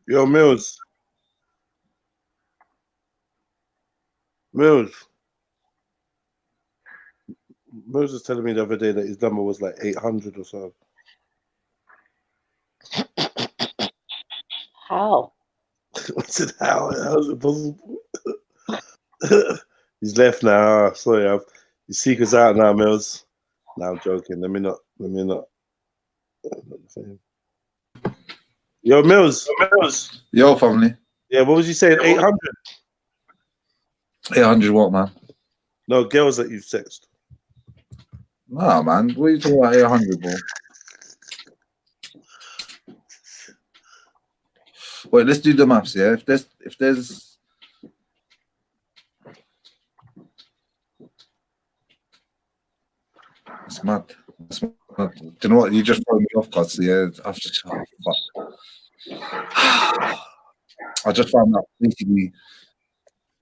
Yo, Mills. Mills was telling me the other day that his number was like 800 or so. How? I said, how is it possible? He's left now. Sorry, your secret's out now, Mills. No, I'm joking. Let me not. Yo, Mills. Yo, family. Yeah, what was you saying? 800? 800 what, man? No, girls that you've sexed. Nah, man. What are you talking about 800, bro? Wait, let's do the maths. Yeah, if there's it's mad. It's mad. Do you know what? You just throw me off, cuz. Yeah, I've just fuck. I just found out basically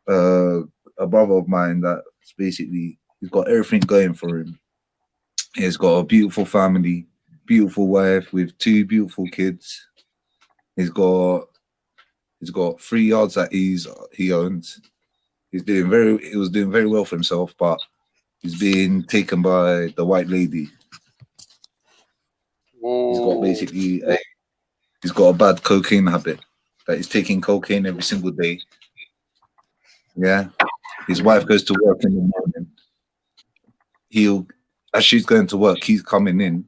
a brother of mine that's basically he's got everything going for him. He's got a beautiful family, beautiful wife with 2 beautiful kids. He's got 3 yards that he owns. He was doing very well for himself, but he's being taken by the white lady. He's got a bad cocaine habit that he's taking cocaine every single day. Yeah. His wife goes to work in the morning. As she's going to work, he's coming in.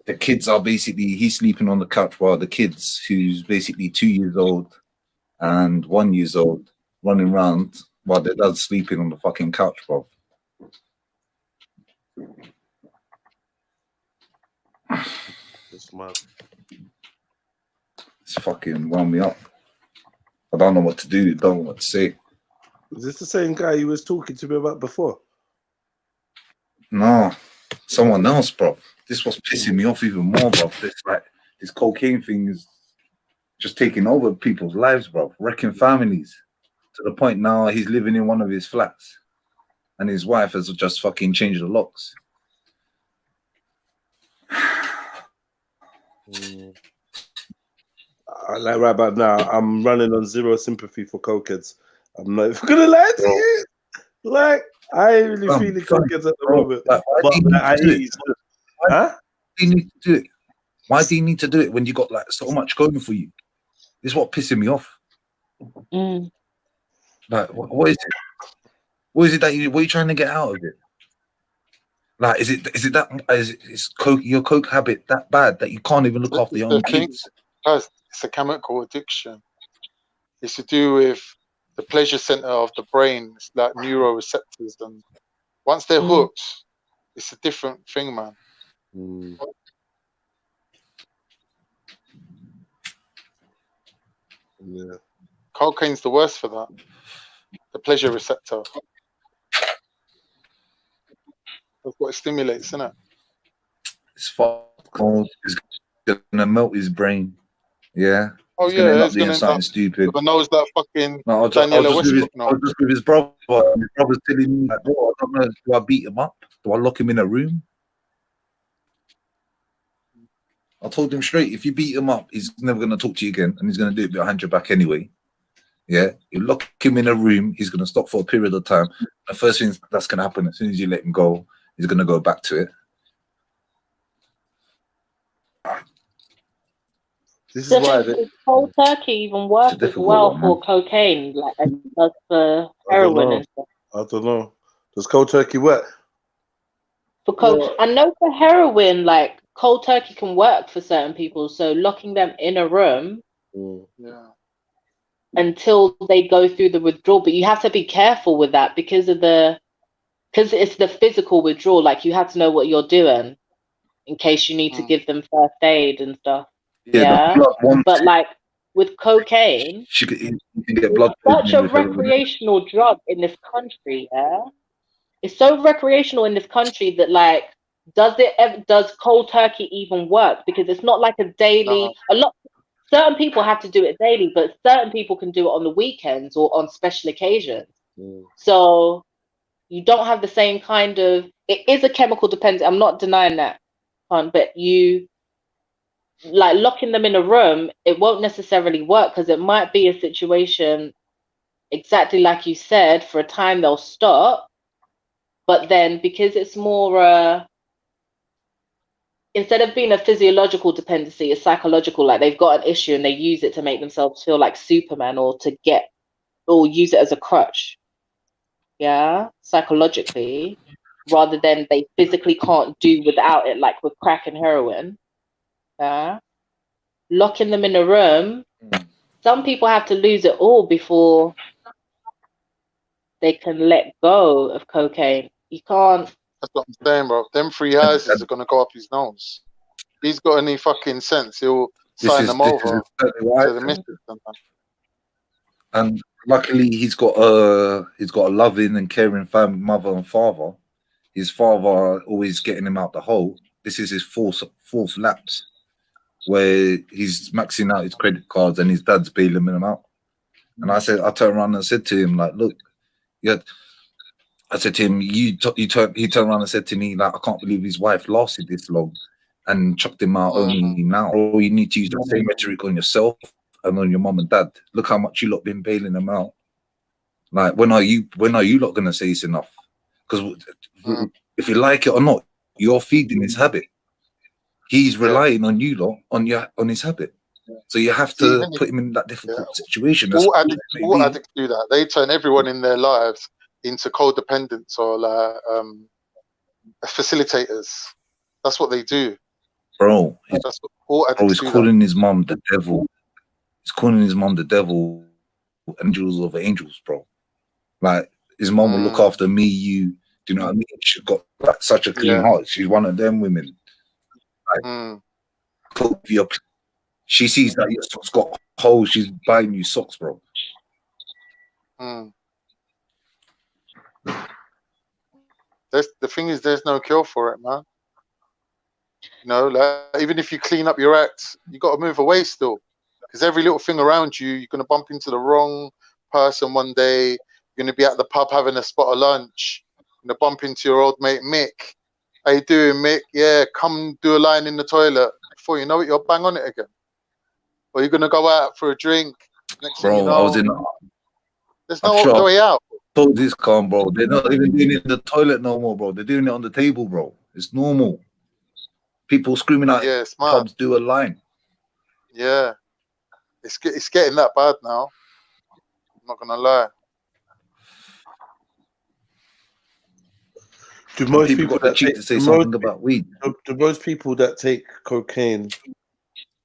The kids are he's sleeping on the couch while the kids, who's basically 2 years old and 1 year old, running around while their dad's sleeping on the fucking couch, bro. It's mad. It's fucking wound me up. I don't know what to do. Don't know what to say. Is this the same guy you was talking to me about before? No, someone else, bro. This was pissing me off even more, bro. This cocaine thing is just taking over people's lives, bro. Wrecking families. To the point now he's living in one of his flats. And his wife has just fucking changed the locks. Like right about now, I'm running on 0 sympathy for cokeheads. I'm not even gonna lie to you. Like, I ain't really feeling cokeheads at the moment. Like, why do you need to do it? Why do you need to do it when you got like so much going for you? This is what pissing me off. Like, what is it? What is it that what are you trying to get out of it? Like, is your coke habit that bad that you can't even look after your own kids? Guys, it's a chemical addiction. It's to do with the pleasure center of the brain. It's like neuroreceptors, and once they're hooked, it's a different thing, man. Yeah. Cocaine's the worst for that. The pleasure receptor. That's what it stimulates, isn't it? It's fucked. It's gonna melt his brain. Yeah. Oh He's gonna end up it's doing gonna something stupid. But knows that fucking No, I was just with his brother. His brother's telling me, like, bro, I don't know. Do I beat him up? Do I lock him in a room? I told him straight, if you beat him up, he's never going to talk to you again, and he's going to do it behind your back anyway. Yeah, you lock him in a room, he's going to stop for a period of time. The first thing that's going to happen, as soon as you let him go, he's going to go back to it. This is why does cold turkey even work as well for cocaine, like as it does for heroin and stuff? I don't know. Does cold turkey work? I know for heroin, like cold turkey can work for certain people. So locking them in a room until they go through the withdrawal, but you have to be careful with that because it's the physical withdrawal. Like you have to know what you're doing in case you need to give them first aid and stuff. Yeah. But like with cocaine, you can get blood. It's such a recreational drug in this country. Yeah. It's so recreational in this country that like, does cold turkey even work? Because it's not like a daily. Certain people have to do it daily, but certain people can do it on the weekends or on special occasions. So you don't have the same kind of. It is a chemical dependent. I'm not denying that, but you like locking them in a room. It won't necessarily work because it might be a situation exactly like you said. For a time they'll stop. But then because it's more, instead of being a physiological dependency, it's psychological, like they've got an issue and they use it to make themselves feel like Superman or use it as a crutch. Yeah, psychologically, rather than they physically can't do without it, like with crack and heroin. Yeah. Locking them in a room, some people have to lose it all before they can let go of cocaine. You can't. That's what I'm saying, bro. Them 3 houses are gonna go up his nose. He's got any fucking sense. He'll sign them over exactly what to the happened. missus. And luckily, he's got a loving and caring mother and father. His father always getting him out the hole. This is his fourth lapse, where he's maxing out his credit cards and his dad's bailing him out. And I turned around and said to him, like, look, yeah. I said to him, he turned around and said to me, like, I can't believe his wife lasted this long and chucked him out only now. Or you need to use that same rhetoric on yourself and on your mum and dad. Look how much you lot been bailing them out. Like, when are you lot gonna say it's enough? Because if you like it or not, you're feeding his habit. He's relying on you lot on his habit. So you have to put him in that difficult situation. All addicts do that. They turn everyone in their lives into codependents or like facilitators. That's what they do, bro. That's what all addicts do. He's calling his mum the devil. He's calling his mum the devil, angels of angels, bro. Like, his mum will look after me, you. Do you know what I mean? She's got like such a clean heart. She's one of them women. Like, she sees that your socks got holes. She's buying you socks, bro. The thing is, there's no cure for it, man. You know, like, even if you clean up your act, you got to move away still, because every little thing around you, you're gonna bump into the wrong person one day. You're gonna be at the pub having a spot of lunch. You're gonna bump into your old mate Mick. How you doing, Mick? Yeah, come do a line in the toilet. Before you know it, you're bang on it again. Or you're gonna go out for a drink. Next thing you know, there's no way out. Told this calm, bro. They're not even doing it in the toilet no more, bro. They're doing it on the table, bro. It's normal. People screaming out pubs, do a line. Yeah, it's getting that bad now. I'm not gonna lie. Do most people got the cheek to say something about weed? Do most people that take cocaine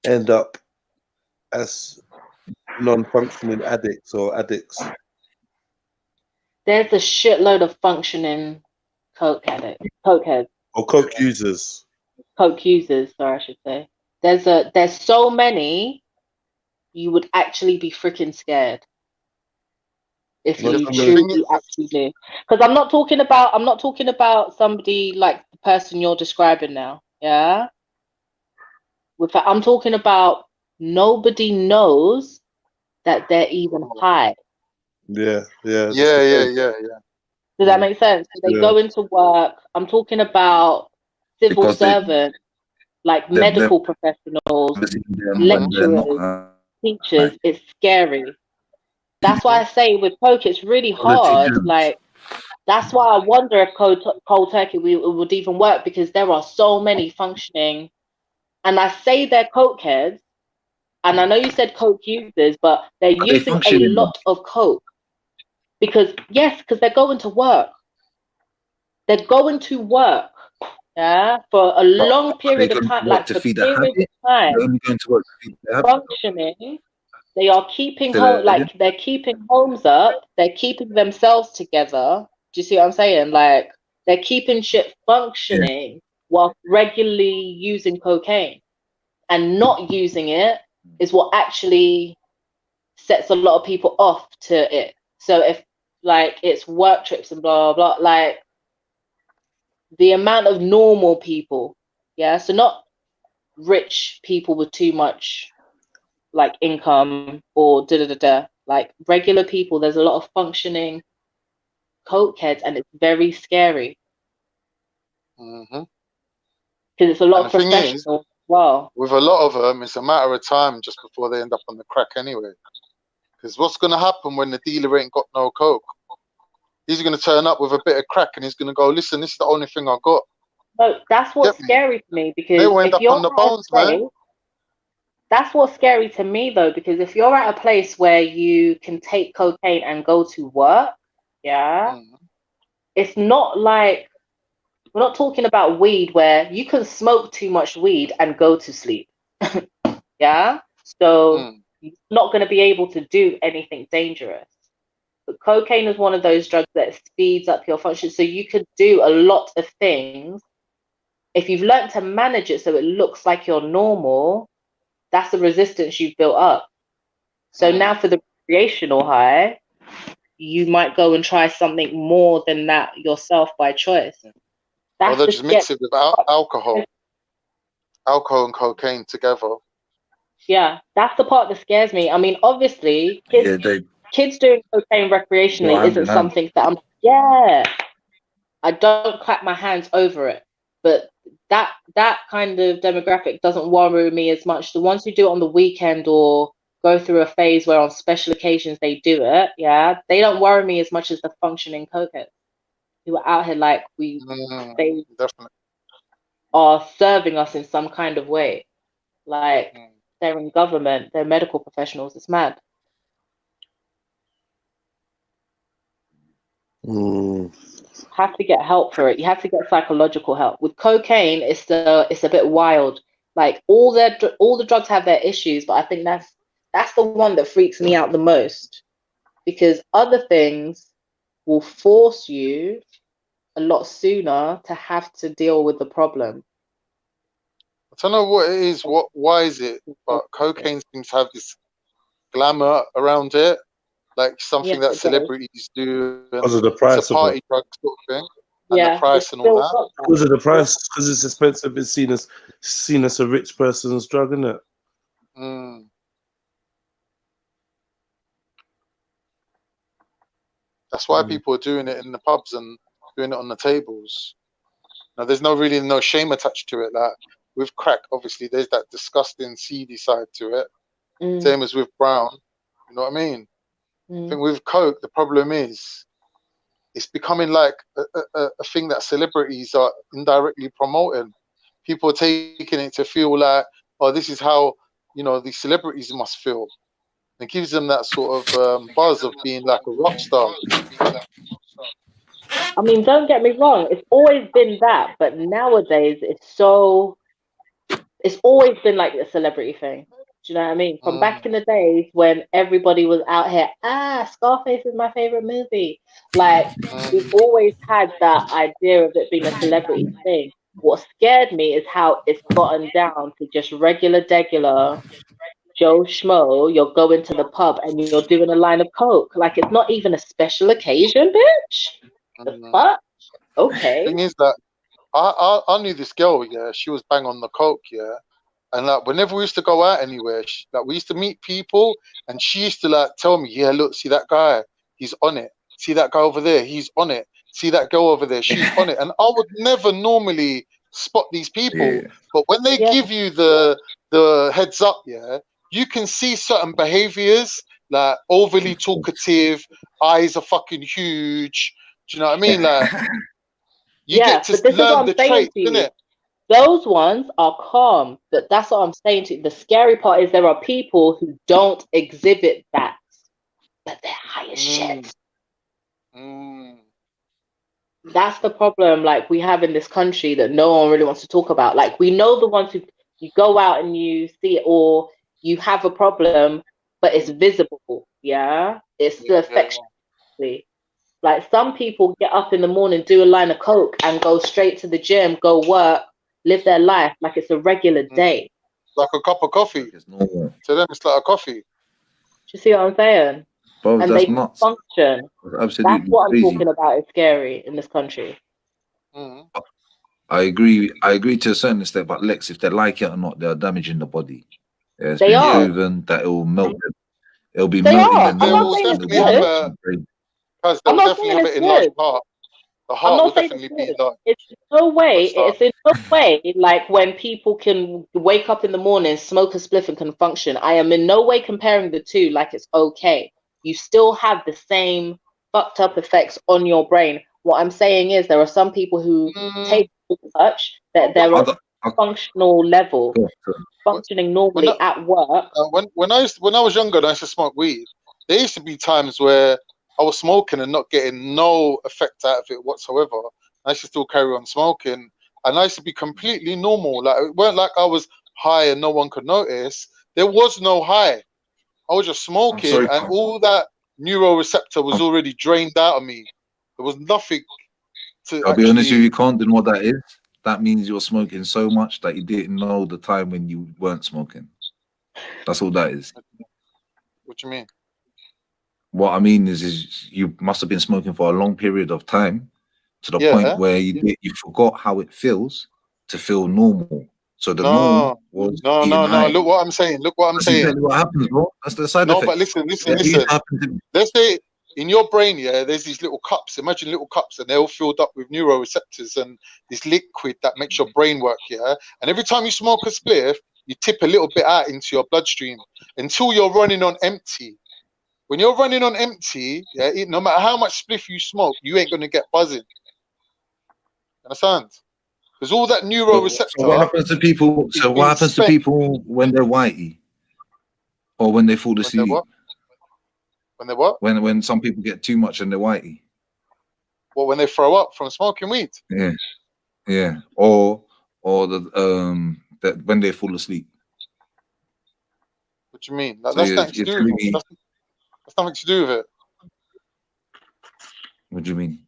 end up as non-functioning addicts or addicts? There's a shitload of functioning cokeheads. Or coke users. Coke users, sorry, I should say. There's so many, you would actually be freaking scared if you truly actually knew. Because I'm not talking about somebody like the person you're describing now. Yeah. I'm talking about nobody knows that they're even high. Yeah. Yeah. Does that make sense? So they go into work. I'm talking about civil servants, like medical professionals, lecturers, teachers. It's scary. That's why I say with coke, it's really hard. Like, that's why I wonder if cold turkey would even work, because there are so many functioning. And I say they're cokeheads, and I know you said coke users, but they're using a lot of coke. Because they're going to work. They're going to work, for a long period of time, like for periods of time. They're only going to work to feed their habit. Functioning. They are keeping they're keeping homes up. They're keeping themselves together. Do you see what I'm saying? Like, they're keeping shit functioning while regularly using cocaine, and not using it is what actually sets a lot of people off to it. So if, like, it's work trips and blah, blah, blah, like, the amount of normal people, so not rich people with too much, like, income or like regular people, there's a lot of functioning cokeheads, and it's very scary. Because it's a lot of professionals. Wow. With a lot of them, it's a matter of time just before they end up on the crack anyway. Because what's going to happen when the dealer ain't got no coke? He's going to turn up with a bit of crack, and he's going to go, listen, this is the only thing I got. No, that's what's scary to me, because they will end up on the bones, man. That's what's scary to me, though, because if you're at a place where you can take cocaine and go to work, it's not like, we're not talking about weed where you can smoke too much weed and go to sleep. So you're not going to be able to do anything dangerous. But cocaine is one of those drugs that speeds up your function. So you could do a lot of things if you've learned to manage it so it looks like you're normal. that's the resistance you've built up. So now for the recreational high, you might go and try something more than that yourself by choice. Or they just mix it with alcohol and cocaine together. Yeah, that's the part that scares me. I mean, obviously, kids doing cocaine recreationally isn't something that I don't clap my hands over it. But that kind of demographic doesn't worry me as much. The ones who do it on the weekend or go through a phase where on special occasions they do it, they don't worry me as much as the functioning cokeheads who are out here like they definitely are serving us in some kind of way. Like they're in government, they're medical professionals. It's mad. Have to get help for it. You have to get psychological help. With cocaine, it's a bit wild. Like all the drugs have their issues, but I think that's the one that freaks me out the most, because other things will force you a lot sooner to have to deal with the problem. I don't know what it is. Why is it? But cocaine seems to have this glamour around it, like something that celebrities do. Because of the price, it's a party drug sort of thing, and the price and all that. Because of the price, because it's expensive. It's seen as a rich person's drug, isn't it? That's why people are doing it in the pubs and doing it on the tables. Now, there's no shame attached to it. Like with crack, obviously, there's that disgusting, seedy side to it. Same as with brown. You know what I mean? I think with coke, the problem is it's becoming like a thing that celebrities are indirectly promoting. People are taking it to feel like, oh, this is how, these celebrities must feel. It gives them that sort of buzz of being like a rock star. I mean, don't get me wrong, it's always been that, but nowadays it's always been like a celebrity thing. Do you know what I mean? From back in the days when everybody was out here, Scarface is my favorite movie. Like, we've always had that idea of it being a celebrity thing. What scared me is how it's gotten down to just regular Joe Schmo. You're going to the pub and you're doing a line of coke. Like, it's not even a special occasion, bitch. The fuck? Okay. Thing is that I knew this girl, she was bang on the coke, and like whenever we used to go out anywhere, we used to meet people, and she used to like tell me, look, see that guy, he's on it. See that guy over there, he's on it. See that girl over there, she's on it. And I would never normally spot these people, but when they give you the heads up, you can see certain behaviors, like overly talkative, eyes are fucking huge. Do you know what I mean? Like you get to learn the traits, isn't it? Those ones are calm, but that's what I'm saying to you. The scary part is there are people who don't exhibit that, but they're high as shit. That's the problem, like, we have in this country that no one really wants to talk about. Like, we know the ones who you go out and you see it, or you have a problem, but it's visible, It's the affection. Like, some people get up in the morning, do a line of coke, and go straight to the gym, go work, live their life like it's a regular day. Like a cup of coffee. To them, it's like a coffee. Do you see what I'm saying? Bro, and that's they nuts. function. Absolutely That's what crazy. I'm talking about. It's scary in this country. I agree to a certain extent, but Lex, if they like it or not, they're damaging the body. It's They been are. proven that it will melt them. It'll be They melting are. the I'm not nerves. saying and it's the good. Because I'm they'll not definitely saying have it's it in large good. part. The I'm heart not will saying definitely it's be like. It's no way. It's in no way like when people can wake up in the morning, smoke a spliff, and can function. I am in no way comparing the two. Like it's okay. You still have the same fucked up effects on your brain. What I'm saying is there are some people who take too much that they're on a functional level, functioning normally at work. When I was younger, and I used to smoke weed. There used to be times where I was smoking and not getting no effect out of it whatsoever. I used to still carry on smoking, and I used to be completely normal. Like it weren't like I was high and no one could notice. There was no high. I was just smoking, and all that neuroreceptor was already drained out of me. There was nothing to. I'll be honest with you, you can't know what that is. That means you're smoking so much that you didn't know the time when you weren't smoking. That's all that is. What do you mean? What I mean is you must have been smoking for a long period of time to the Yeah. point where you forgot how it feels to feel normal. So the norm was being high. Look what I'm saying. Look what I'm That's saying. exactly what happens, bro. That's the side effect. No, but listen. Yeah, these happen to me. Let's say in your brain, yeah, there's these little cups. Imagine little cups, and they're all filled up with neuroreceptors and this liquid that makes your brain work, yeah. And every time you smoke a spliff, you tip a little bit out into your bloodstream until you're running on empty. When you're running on empty, yeah, no matter how much spliff you smoke, you ain't gonna get buzzing. Understand? Because all that neuroreceptor. So what happens to people? So what happens to people when they're whitey, or when they fall asleep? When they what? When some people get too much and they're whitey. Well, when they throw up from smoking weed. Yeah, yeah. Or that when they fall asleep. What do you mean? That's nothing to do with it. That's nothing to do with it. What do you mean?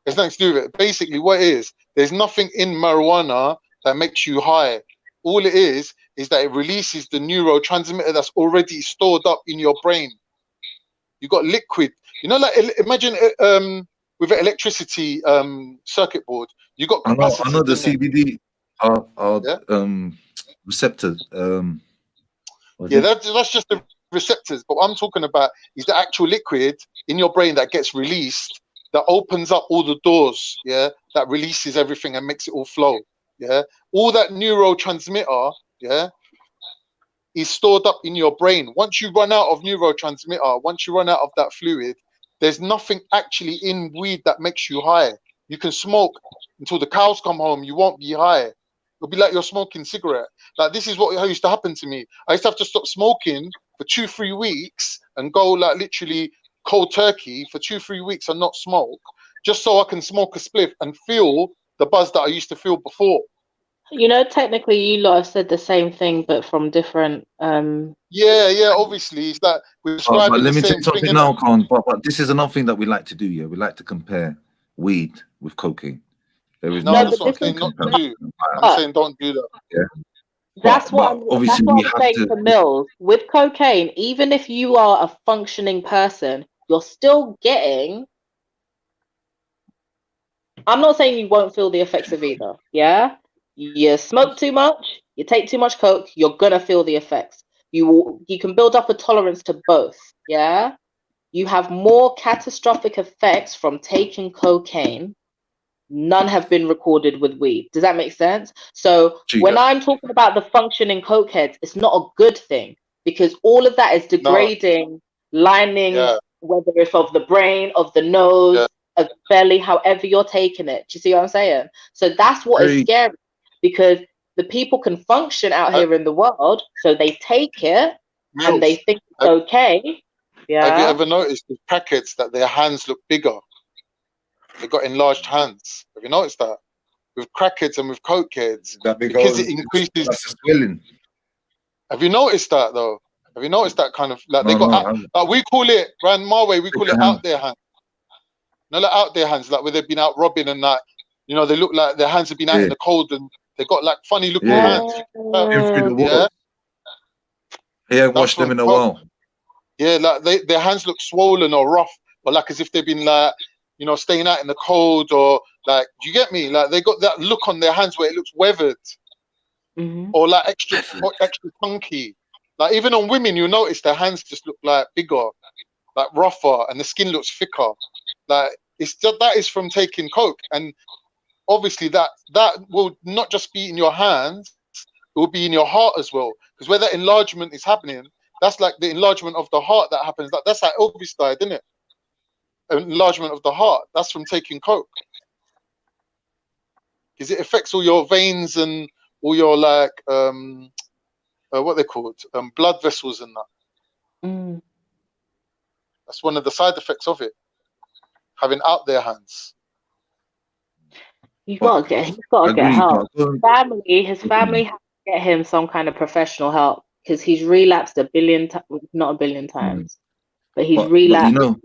There's nothing to do with it. Basically, what it is, there's nothing in marijuana that makes you high. All it is that it releases the neurotransmitter that's already stored up in your brain. You got liquid. You know, like imagine with an electricity circuit board, you got capacitors. I know the CBD are receptors. Yeah, that's just the receptors. But what I'm talking about is the actual liquid in your brain that gets released, that opens up all the doors, yeah, that releases everything and makes it all flow, yeah. All that neurotransmitter, yeah, is stored up in your brain. Once you run out of neurotransmitter, once you run out of that fluid, there's nothing actually in weed that makes you high. You can smoke until the cows come home, you won't be high. It'll be like you're smoking cigarette. Like, this is what used to happen to me. I used to have to stop smoking for 2-3 weeks and go like literally cold turkey for 2-3 weeks and not smoke, just so I can smoke a spliff and feel the buzz that I used to feel before. You know, technically you lot have said the same thing, but from different Yeah, obviously it's like we're describing but let me the tell same you something thing, now, Khan. But this is another thing that we like to do. Yeah, we like to compare weed with cocaine. There is no, that's what I'm saying not to do. I'm saying don't do that. Yeah. That's what I'm saying to to Mills. With cocaine, even if you are a functioning person, you're still getting. I'm not saying you won't feel the effects of either. Yeah, you smoke too much, you take too much coke, you're gonna feel the effects. You can build up a tolerance to both. Yeah, you have more catastrophic effects from taking cocaine. None have been recorded with weed. Does that make sense? So when I'm talking about the functioning cokeheads, it's not a good thing, because all of that is degrading lining, whether it's of the brain, of the nose, of the belly, however you're taking it. Do you see what I'm saying? So that's what is scary, because the people can function out here in the world, so they take it and they think it's okay. Yeah. Have you ever noticed with crackheads that their hands look bigger? They've got enlarged hands. Have you noticed that? With crackheads and with cokeheads, because it increases. That's swelling. Have you noticed that though? Have you noticed that kind of like they got like we call it around my way? We call it out there hands. No, like out there hands, like where they've been out robbing and like, you know, they look like their hands have been out in the cold and they got like funny looking hands. Yeah, watch them in a while. Yeah, like their hands look swollen or rough, or like as if they've been like, you know, staying out in the cold, or like, do you get me? Like they got that look on their hands where it looks weathered, or like extra funky. Like even on women, you notice their hands just look like bigger, like rougher, and the skin looks thicker. Like it's just, that is from taking coke, and obviously that will not just be in your hands, it will be in your heart as well, because where that enlargement is happening, that's like the enlargement of the heart that happens. Like that's how Elvis died, isn't it? Enlargement of the heart. That's from taking coke, because it affects all your veins and all your like what they called blood vessels and that. That's one of the side effects of it, having out their hands. He's got to get help. His family has to get him some kind of professional help, because he's relapsed not a billion times, but he's relapsed. But, you know,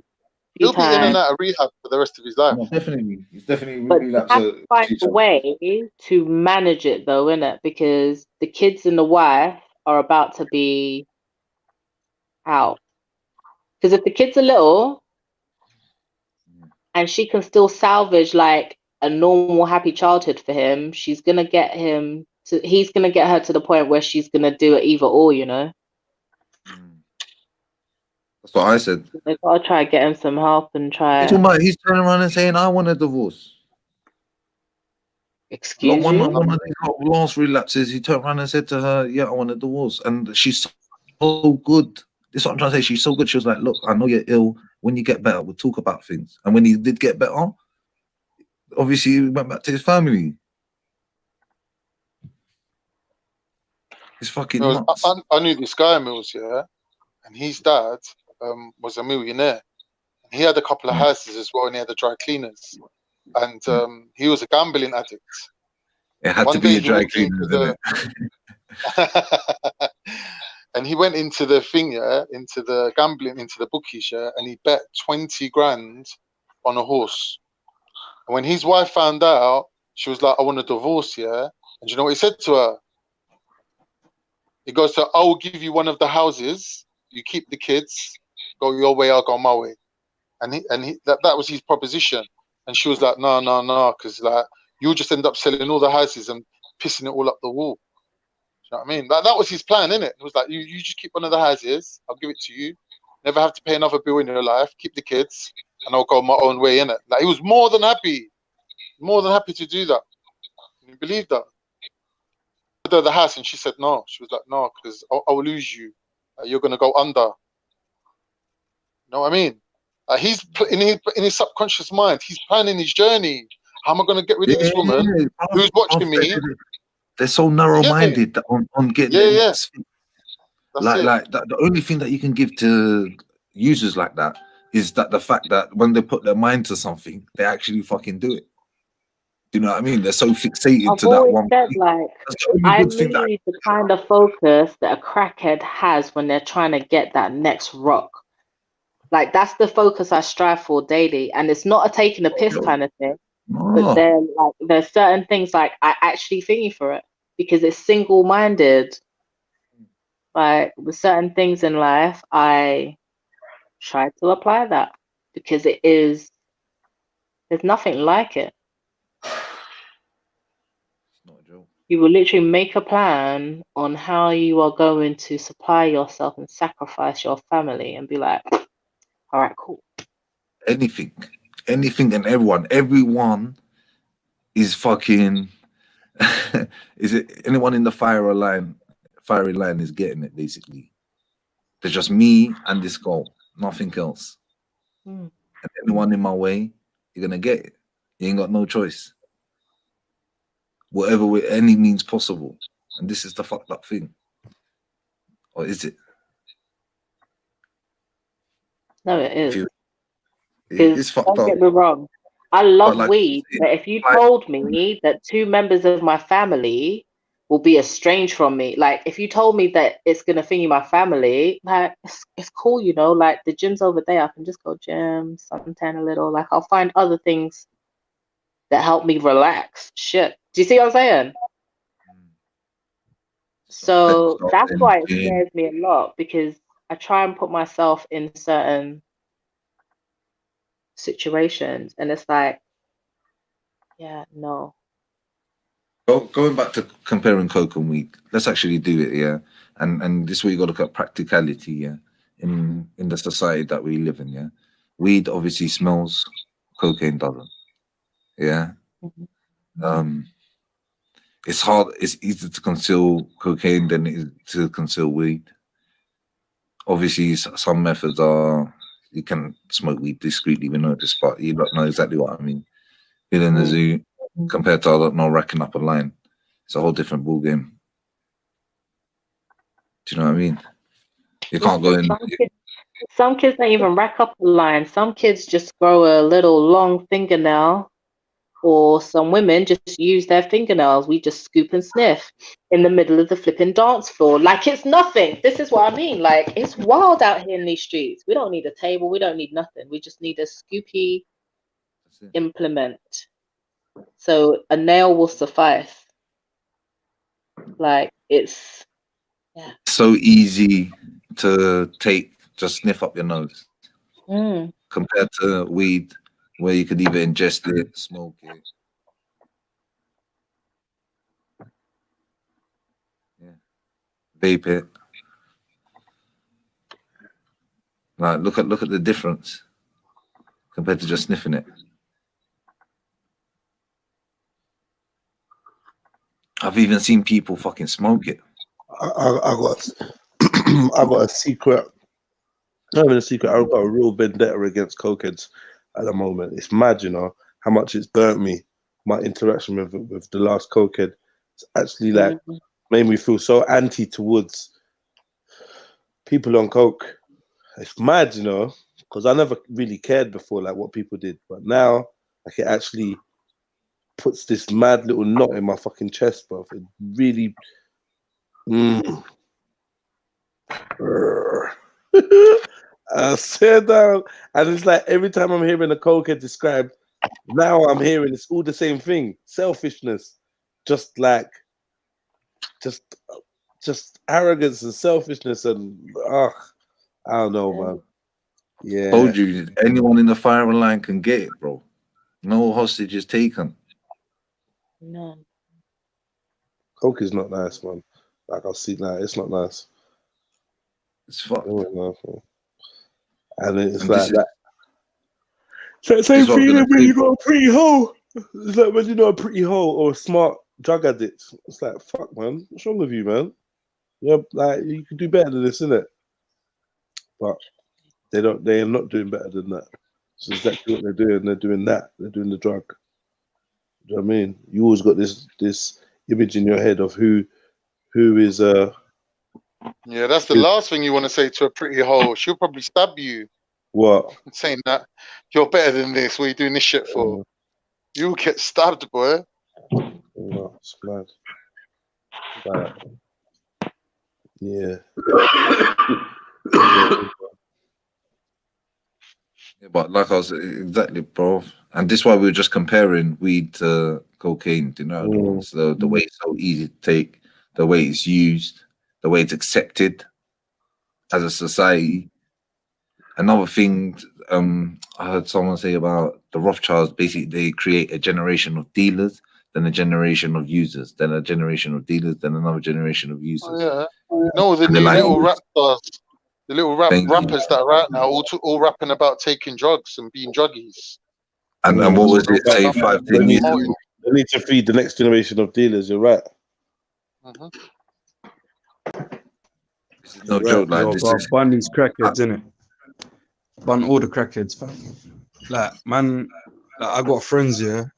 he'll be in and out of rehab for the rest of his life. No, definitely, he's definitely relapsed. But you have to find a way to manage it, though, innit? Because the kids and the wife are about to be out. Because if the kids are little and she can still salvage like a normal happy childhood for him, she's gonna get him to he's gonna get her to the point where she's gonna do it either or, you know. That's what I said. They gotta try to get him some help and try. He's turning around and saying, "I want a divorce." Excuse one you? of these last relapses, he turned around and said to her, "Yeah, I want a divorce," and she's so good. This is what I'm trying to say. She's so good. She was like, "Look, I know you're ill. When you get better, we'll talk about things." And when he did get better, obviously he went back to his family. It's fucking nuts. I knew this guy, Mills, yeah, and his dad was a millionaire. He had a couple of houses as well, and he had the dry cleaners. And he was a gambling addict. It had to be a dry cleaner, and he went into the thing, yeah, into the gambling, into the bookies, yeah, and he bet 20 grand on a horse. And when his wife found out, she was like, "I want a divorce," yeah. And you know what he said to her? He goes to, "I will give you one of the houses. You keep the kids. Go your way, I'll go my way." And that was his proposition. And she was like, "No, because like you'll just end up selling all the houses and pissing it all up the wall." You know what I mean? That was his plan, innit? It was like, you just keep one of the houses, I'll give it to you. Never have to pay another bill in your life. Keep the kids, and I'll go my own way, innit? Like he was more than happy to do that. Can you believe that? I told her the house, and she said no. She was like, "No, because I will lose you. You're gonna go under." You know what I mean? He's in his subconscious mind. He's planning his journey. How am I going to get rid of this woman who's watching me? They're so narrow-minded on getting their next thing. Like the only thing that you can give to users like that is that the fact that when they put their mind to something, they actually fucking do it. Do you know what I mean? They're so fixated to that one. Said, like, I need the kind of focus that a crackhead has when they're trying to get that next rock. Like that's the focus I strive for daily, and it's not a taking a piss kind of thing. But then, like, there's certain things like I actually thingy for it because it's single-minded. Like with certain things in life, I try to apply that because there's nothing like it. You will literally make a plan on how you are going to supply yourself and sacrifice your family, and be like, "All right, cool." Anything and everyone is fucking is it anyone in the fiery line is getting it basically. There's just me and this goal, nothing else. And anyone in my way, you're gonna get it. You ain't got no choice. Whatever with any means possible. And this is the fucked up thing. Or is it? No, it is. It's fucked up. Don't get me wrong. I love weed, but if you told me that 2 members of my family will be estranged from me, like if you told me that it's gonna thingy my family, like it's cool, you know, like the gym's over there, I can just go gym, suntan a little, like I'll find other things that help me relax. Shit. Do you see what I'm saying? So that's why it scares me a lot, because I try and put myself in certain situations, and it's like, yeah, no. Going back to comparing coke and weed, let's actually do it, yeah. And this is where you got to look at practicality, yeah. In the society that we live in, yeah. Weed obviously smells, cocaine doesn't, yeah. It's hard. It's easier to conceal cocaine than it is to conceal weed. Obviously, some methods are you can smoke weed discreetly, we know this, but you don't know exactly what I mean. Being in the zoo compared to, I don't know, racking up a line, it's a whole different ball game. Do you know what I mean? You can't go in. Some kids don't even rack up a line. Some kids just grow a little long fingernail, or some women just use their fingernails. We just scoop and sniff in the middle of the flipping dance floor like it's nothing. This is what I mean. Like, it's wild out here in these streets. We don't need a table. We don't need nothing. We just need a scoopy implement. So a nail will suffice. Like, it's So easy to take, just sniff up your nose, compared to weed, where you could either ingest it, smoke it. Yeah. Vape it. Like, look at the difference compared to just sniffing it. I've even seen people fucking smoke it. I got I got a secret. Not even a secret. I've got a real vendetta against cokeheads at the moment. It's mad, you know, how much it's burnt me. My interaction with the last cokehead. It's actually like made me feel so anti towards people on coke. It's mad, you know, because I never really cared before, like what people did, but now like it actually puts this mad little knot in my fucking chest, bro. It really. I sit down, and it's like every time I'm hearing a cokehead described, now I'm hearing it's all the same thing: selfishness, just arrogance and selfishness, and I don't know, man. Yeah, Told you, anyone in the firing line can get it, bro. No hostages taken. No. Coke is not nice, man. Like I'll see, like it's not nice. It's fucked. And it's And like this that. So same feeling when you got a pretty hoe. It's like when you know a pretty hoe or a smart drug addict. It's like, fuck, man. What's wrong with you, man? Yeah, like you can do better than this, innit? But they don't. They are not doing better than that. So exactly what they're doing. They're doing that. They're doing the drug. Do you know what I mean? You always got this image in your head of who is Yeah, that's the last thing you want to say to a pretty hoe. She'll probably stab you. What? Saying that you're better than this. What are you doing this shit for? You'll get stabbed, boy. No, it's mad. But, yeah. Yeah, but like I was exactly, bro. And this is why we were just comparing weed to cocaine. You know, the way it's so easy to take, the way it's used, the way it's accepted as a society. Another thing, I heard someone say about the Rothschilds. Basically, they create a generation of dealers, then a generation of users, then a generation of dealers, then another generation of users. Oh, yeah. No, the And new they're like, little rap stars, the little Thank you. rappers that are out now, all rapping about taking drugs and being druggies. And what was it saying 5, 10 years ago? They need to feed the next generation of dealers. You're right. This is no joke. Like this is ban these crackheads, innit? Ban all the crackheads, fam. Like, man, like, I got friends here,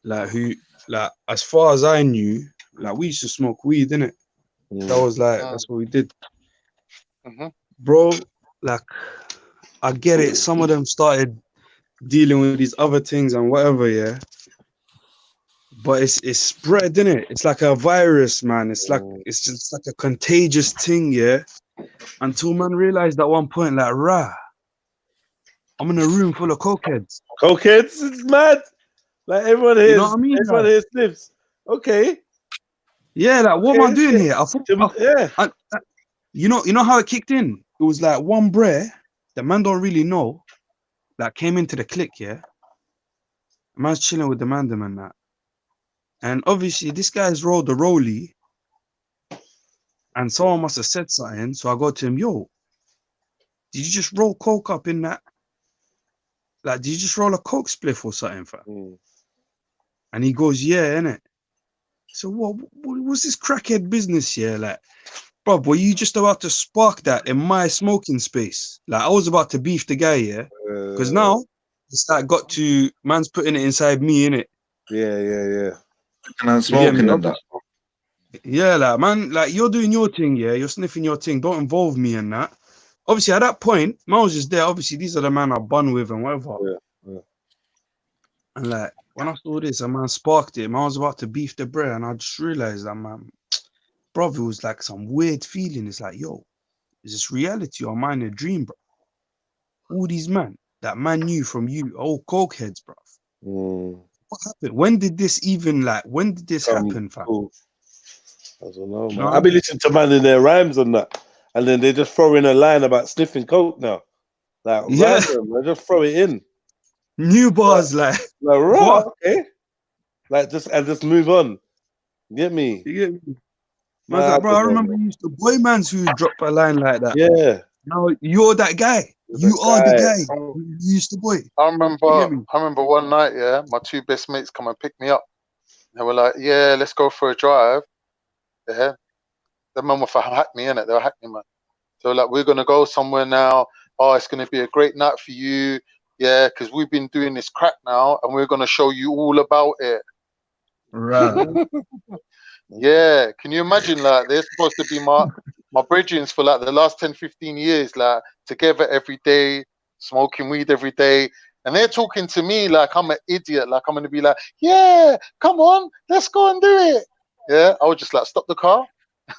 like who, like, as far as I knew, like we used to smoke weed, innit? That was like that's what we did, bro. Like, I get it. Some of them started dealing with these other things and whatever, yeah. But it's spread, innit? It's like a virus, man. It's just like a contagious thing, yeah. Until man realized at one point, like, I'm in a room full of cokeheads. Cokeheads? It's mad. Like everyone here, You know what I mean? everyone here sniffs. Okay. Yeah, like what am I doing here? I thought, yeah. You know how it kicked in? It was like one brer, the man don't really know, that came into the clique, yeah. The man's chilling with the man and that. And obviously this guy's rolled the rollie, and someone must have said something. So I go to him, yo, did you just roll coke up in that? Like, did you just roll a coke spliff or something, fam? And he goes, yeah, innit? So what was this crackhead business here? Like, bro, were you just about to spark that in my smoking space? Like, I was about to beef the guy, yeah? Because now it's like got to man's putting it inside me, innit? Yeah. And I'm smoking and that. Yeah, like, man, like, you're doing your thing, yeah? You're sniffing your thing. Don't involve me in that. Obviously, at that point, man was just there. Obviously, these are the man I bun with and whatever. Yeah. And like, when I saw this, a man sparked it. Man, I was about to beef the bread, and I just realized that, man, bro, it was like some weird feeling. It's like, yo, is this reality or am I in a dream, bro? All these men that man knew from you, all cokeheads, bro. What happened? When did this even, like, when did this happen, fam? Cool. I don't know, You man. know what I I be mean? listening to man in their rhymes and that, and then they just throw in a line about sniffing coke now, like Yeah, random. They just throw it in, new like, bars, like right, what? okay, like just move on. Get me? You get me? Man's Nah, I like, bro, I don't know, remember man. you used to boy man's who drop a line like that. Yeah, Now you're that guy. you're the You are the guy. guy who you used to boy. I You get remember, me? I remember one night, yeah, my two best mates come and pick me up. They were like, "Yeah, let's go for a drive." Yeah, the man were for Hackney, innit? They were Hackney, man. So like, we're gonna go somewhere now. Oh, it's gonna be a great night for you. Yeah, because we've been doing this crack now, and we're gonna show you all about it. Right. Yeah, can you imagine? Like, they're supposed to be my brethrens for like the last 10, 15 years, like together every day, smoking weed every day. And they're talking to me like I'm an idiot, like I'm gonna be like, yeah, come on, let's go and do it. Yeah, I would just like stop the car.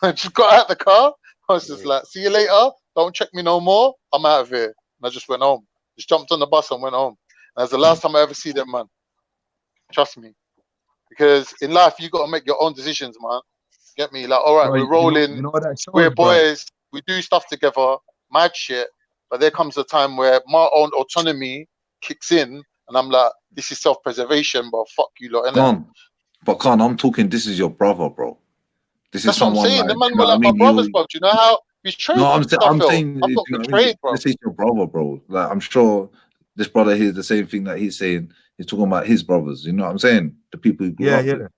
I just got out the car. I was just like, see you later. Don't check me no more. I'm out of here. And I just went home. Just jumped on the bus and went home. And that's the last time I ever see them, man. Trust me. Because in life, you got to make your own decisions, man. Get me? Like, all right, Bro, we're rolling. you know what that We're shows, bro? boys. We do stuff together. Mad shit. But there comes a time where my own autonomy kicks in. And I'm like, this is self-preservation, but fuck you lot, innit? Khan, I'm talking, this is your brother, bro. This is That's what I'm someone saying. like, The man you know were what I like my mean? brothers, bro. Do you know how betrayed No, I I'm felt? saying, I you felt know what I mean? betrayed, bro. This is your brother, bro. Like, I'm sure this brother hears the same thing that he's saying. He's talking about his brothers. You know what I'm saying? The people he grew Yeah, up yeah. with. You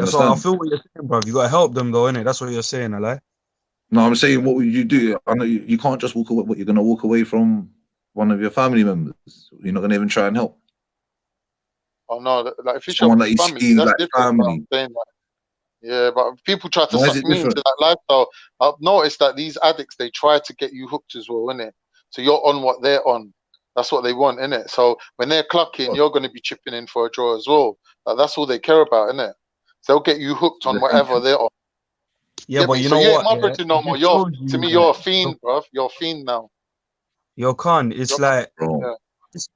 That's what I understand? feel what you're saying, bro. You gotta help them though, innit? That's what you're saying, Ali. No, I'm saying, what would you do? I know you can't just walk away. What, you're gonna walk away from one of your family members? You're not gonna even try and help Oh no, like if it's your someone that you family, see that's like different. But I'm family. saying like, yeah, but people try to Why is suck it me into different? that lifestyle. I've noticed that these addicts, they try to get you hooked as well, innit? So you're on what they're on. That's what they want, innit? So when they're clucking, you're going to be chipping in for a draw as well. Like, that's all they care about, innit? So they'll get you hooked on whatever they're on. Yeah, Get but me? you So know you ain't what? my Yeah, brother no it more. just You're shows to you me, that you're a fiend, bruv. You're a fiend now. your con. It's like Yeah.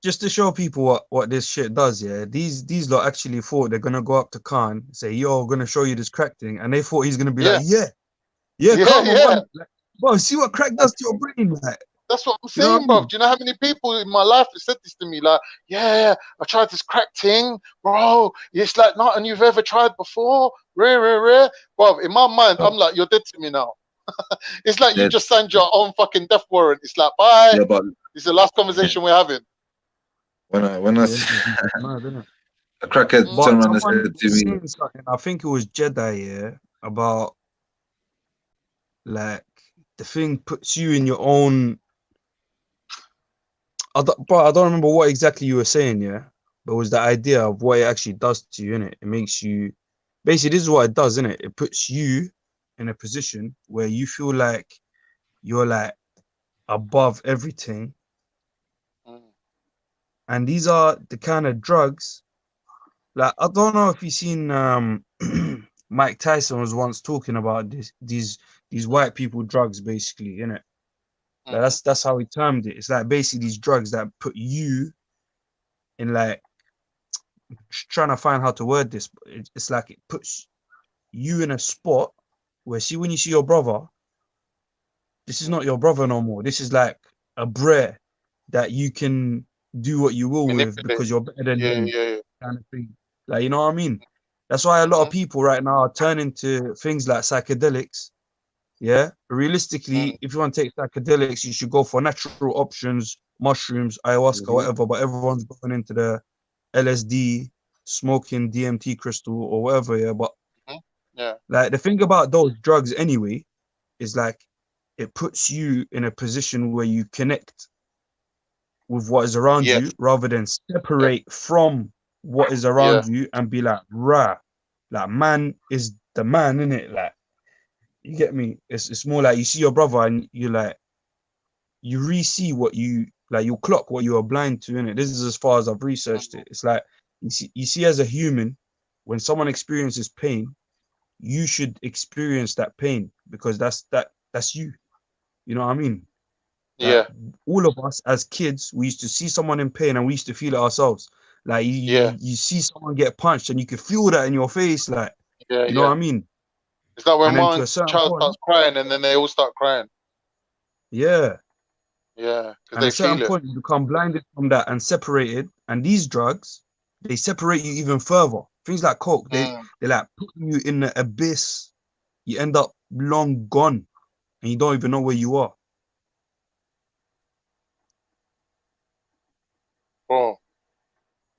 just to show people what this shit does. Yeah, these lot actually thought they're gonna go up to Khan, say, "Yo, I'm gonna show you this crack thing," and they thought he's gonna be Yeah. like, "Yeah, yeah, Yeah, come on, yeah. run." Like, bro, see what crack does to your brain, like. That's what I'm You know what I saying, bro. mean? Do you know how many people in my life have said this to me? Like, yeah, I tried this crack thing, bro. It's like nothing you've ever tried before. Rare. Bro, in my mind, I'm like, you're dead to me now. It's like you Yeah, just signed your own fucking death warrant. It's like, bye. yeah, but It's the last conversation we're having. when I Yeah, it's mad, innit? a crackhead But turned around and someone said to was me, saying something. I think it was Jedi, yeah, about like the thing puts you in your own. But I don't remember what exactly you were saying, yeah. But it was the idea of what it actually does to you, innit? It makes you basically this is what it does, innit? It puts you in a position where you feel like you're like above everything. And these are the kind of drugs. Like I don't know if you've seen Mike Tyson was once talking about these white people drugs, basically, innit? Like that's how he termed it. It's like basically these drugs that put you in like trying to find how to word this. But it's like it puts you in a spot where see when you see your brother, this is not your brother no more. This is like a brer that you can do what you will with because you're better than him, kind of thing. Like you know what I mean? That's why a lot of people right now are turning to things like psychedelics. Yeah, realistically, if you want to take psychedelics, you should go for natural options, mushrooms, ayahuasca, whatever. But everyone's going into the LSD, smoking DMT crystal or whatever. Yeah, but Yeah. like the thing about those drugs anyway is like it puts you in a position where you connect with what is around you rather than separate from what is around you and be like, rah, like man is the man, innit? Like, you get me? It's more like you see your brother and you like, you re-see what you, like you clock what you are blind to, innit? This is as far as I've researched it. It's like, you see as a human, when someone experiences pain, you should experience that pain because that's you. You know what I mean? Like, all of us as kids, we used to see someone in pain and we used to feel it ourselves. Like you see someone get punched and you can feel that in your face. Like, you know what I mean? It's like when And then to one a certain child point, starts crying and then they all start crying. yeah. Yeah, because And they at a certain feel it. point, you become blinded from that and separated. And these drugs, they separate you even further. Things like coke, they like put you in the abyss. You end up long gone, and you don't even know where you are. Bro,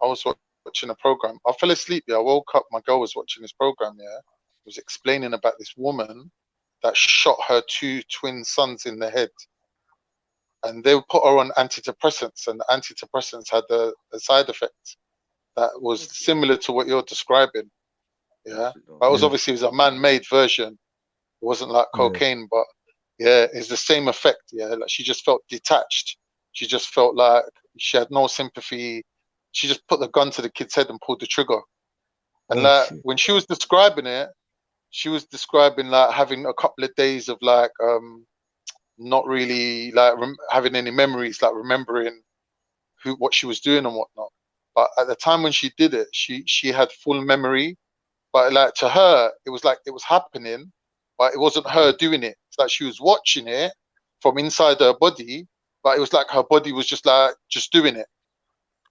I was watching a program. I fell asleep. Yeah, I woke up. My girl was watching this program. Yeah, it was explaining about this woman that shot her 2 twin sons in the head, and they put her on antidepressants, and the antidepressants had a side effect that was similar to what you're describing. Yeah, but it was obviously it was a man-made version. It wasn't like cocaine, but yeah, it's the same effect. Yeah, like she just felt detached. She just felt like she had no sympathy. She just put the gun to the kid's head and pulled the trigger. And like when she was describing it, she was describing like having a couple of days of like not really like having any memories, like remembering what she was doing and whatnot. But at the time when she did it, she had full memory. But like to her, it was like it was happening, but it wasn't her doing it. It's like she was watching it from inside her body, but it was like her body was just doing it.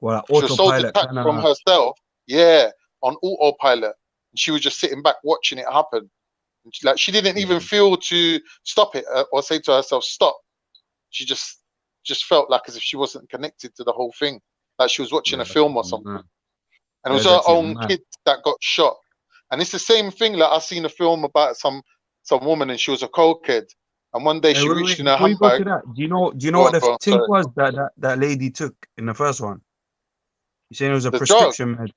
Well, like She was so autopilot, detached from herself, yeah, on autopilot. And she was just sitting back watching it happen. And she didn't even feel to stop it or say to herself, stop. She just felt like as if she wasn't connected to the whole thing, like she was watching a film or something. And it was her own kid that got shot. And it's the same thing. Like I seen a film about some woman and she was a cokehead. And one day she reached in her before you go to handbag. that, do you know Go what on, the thing sorry. was that lady took in the first one? You saying it was a The drug. prescription med?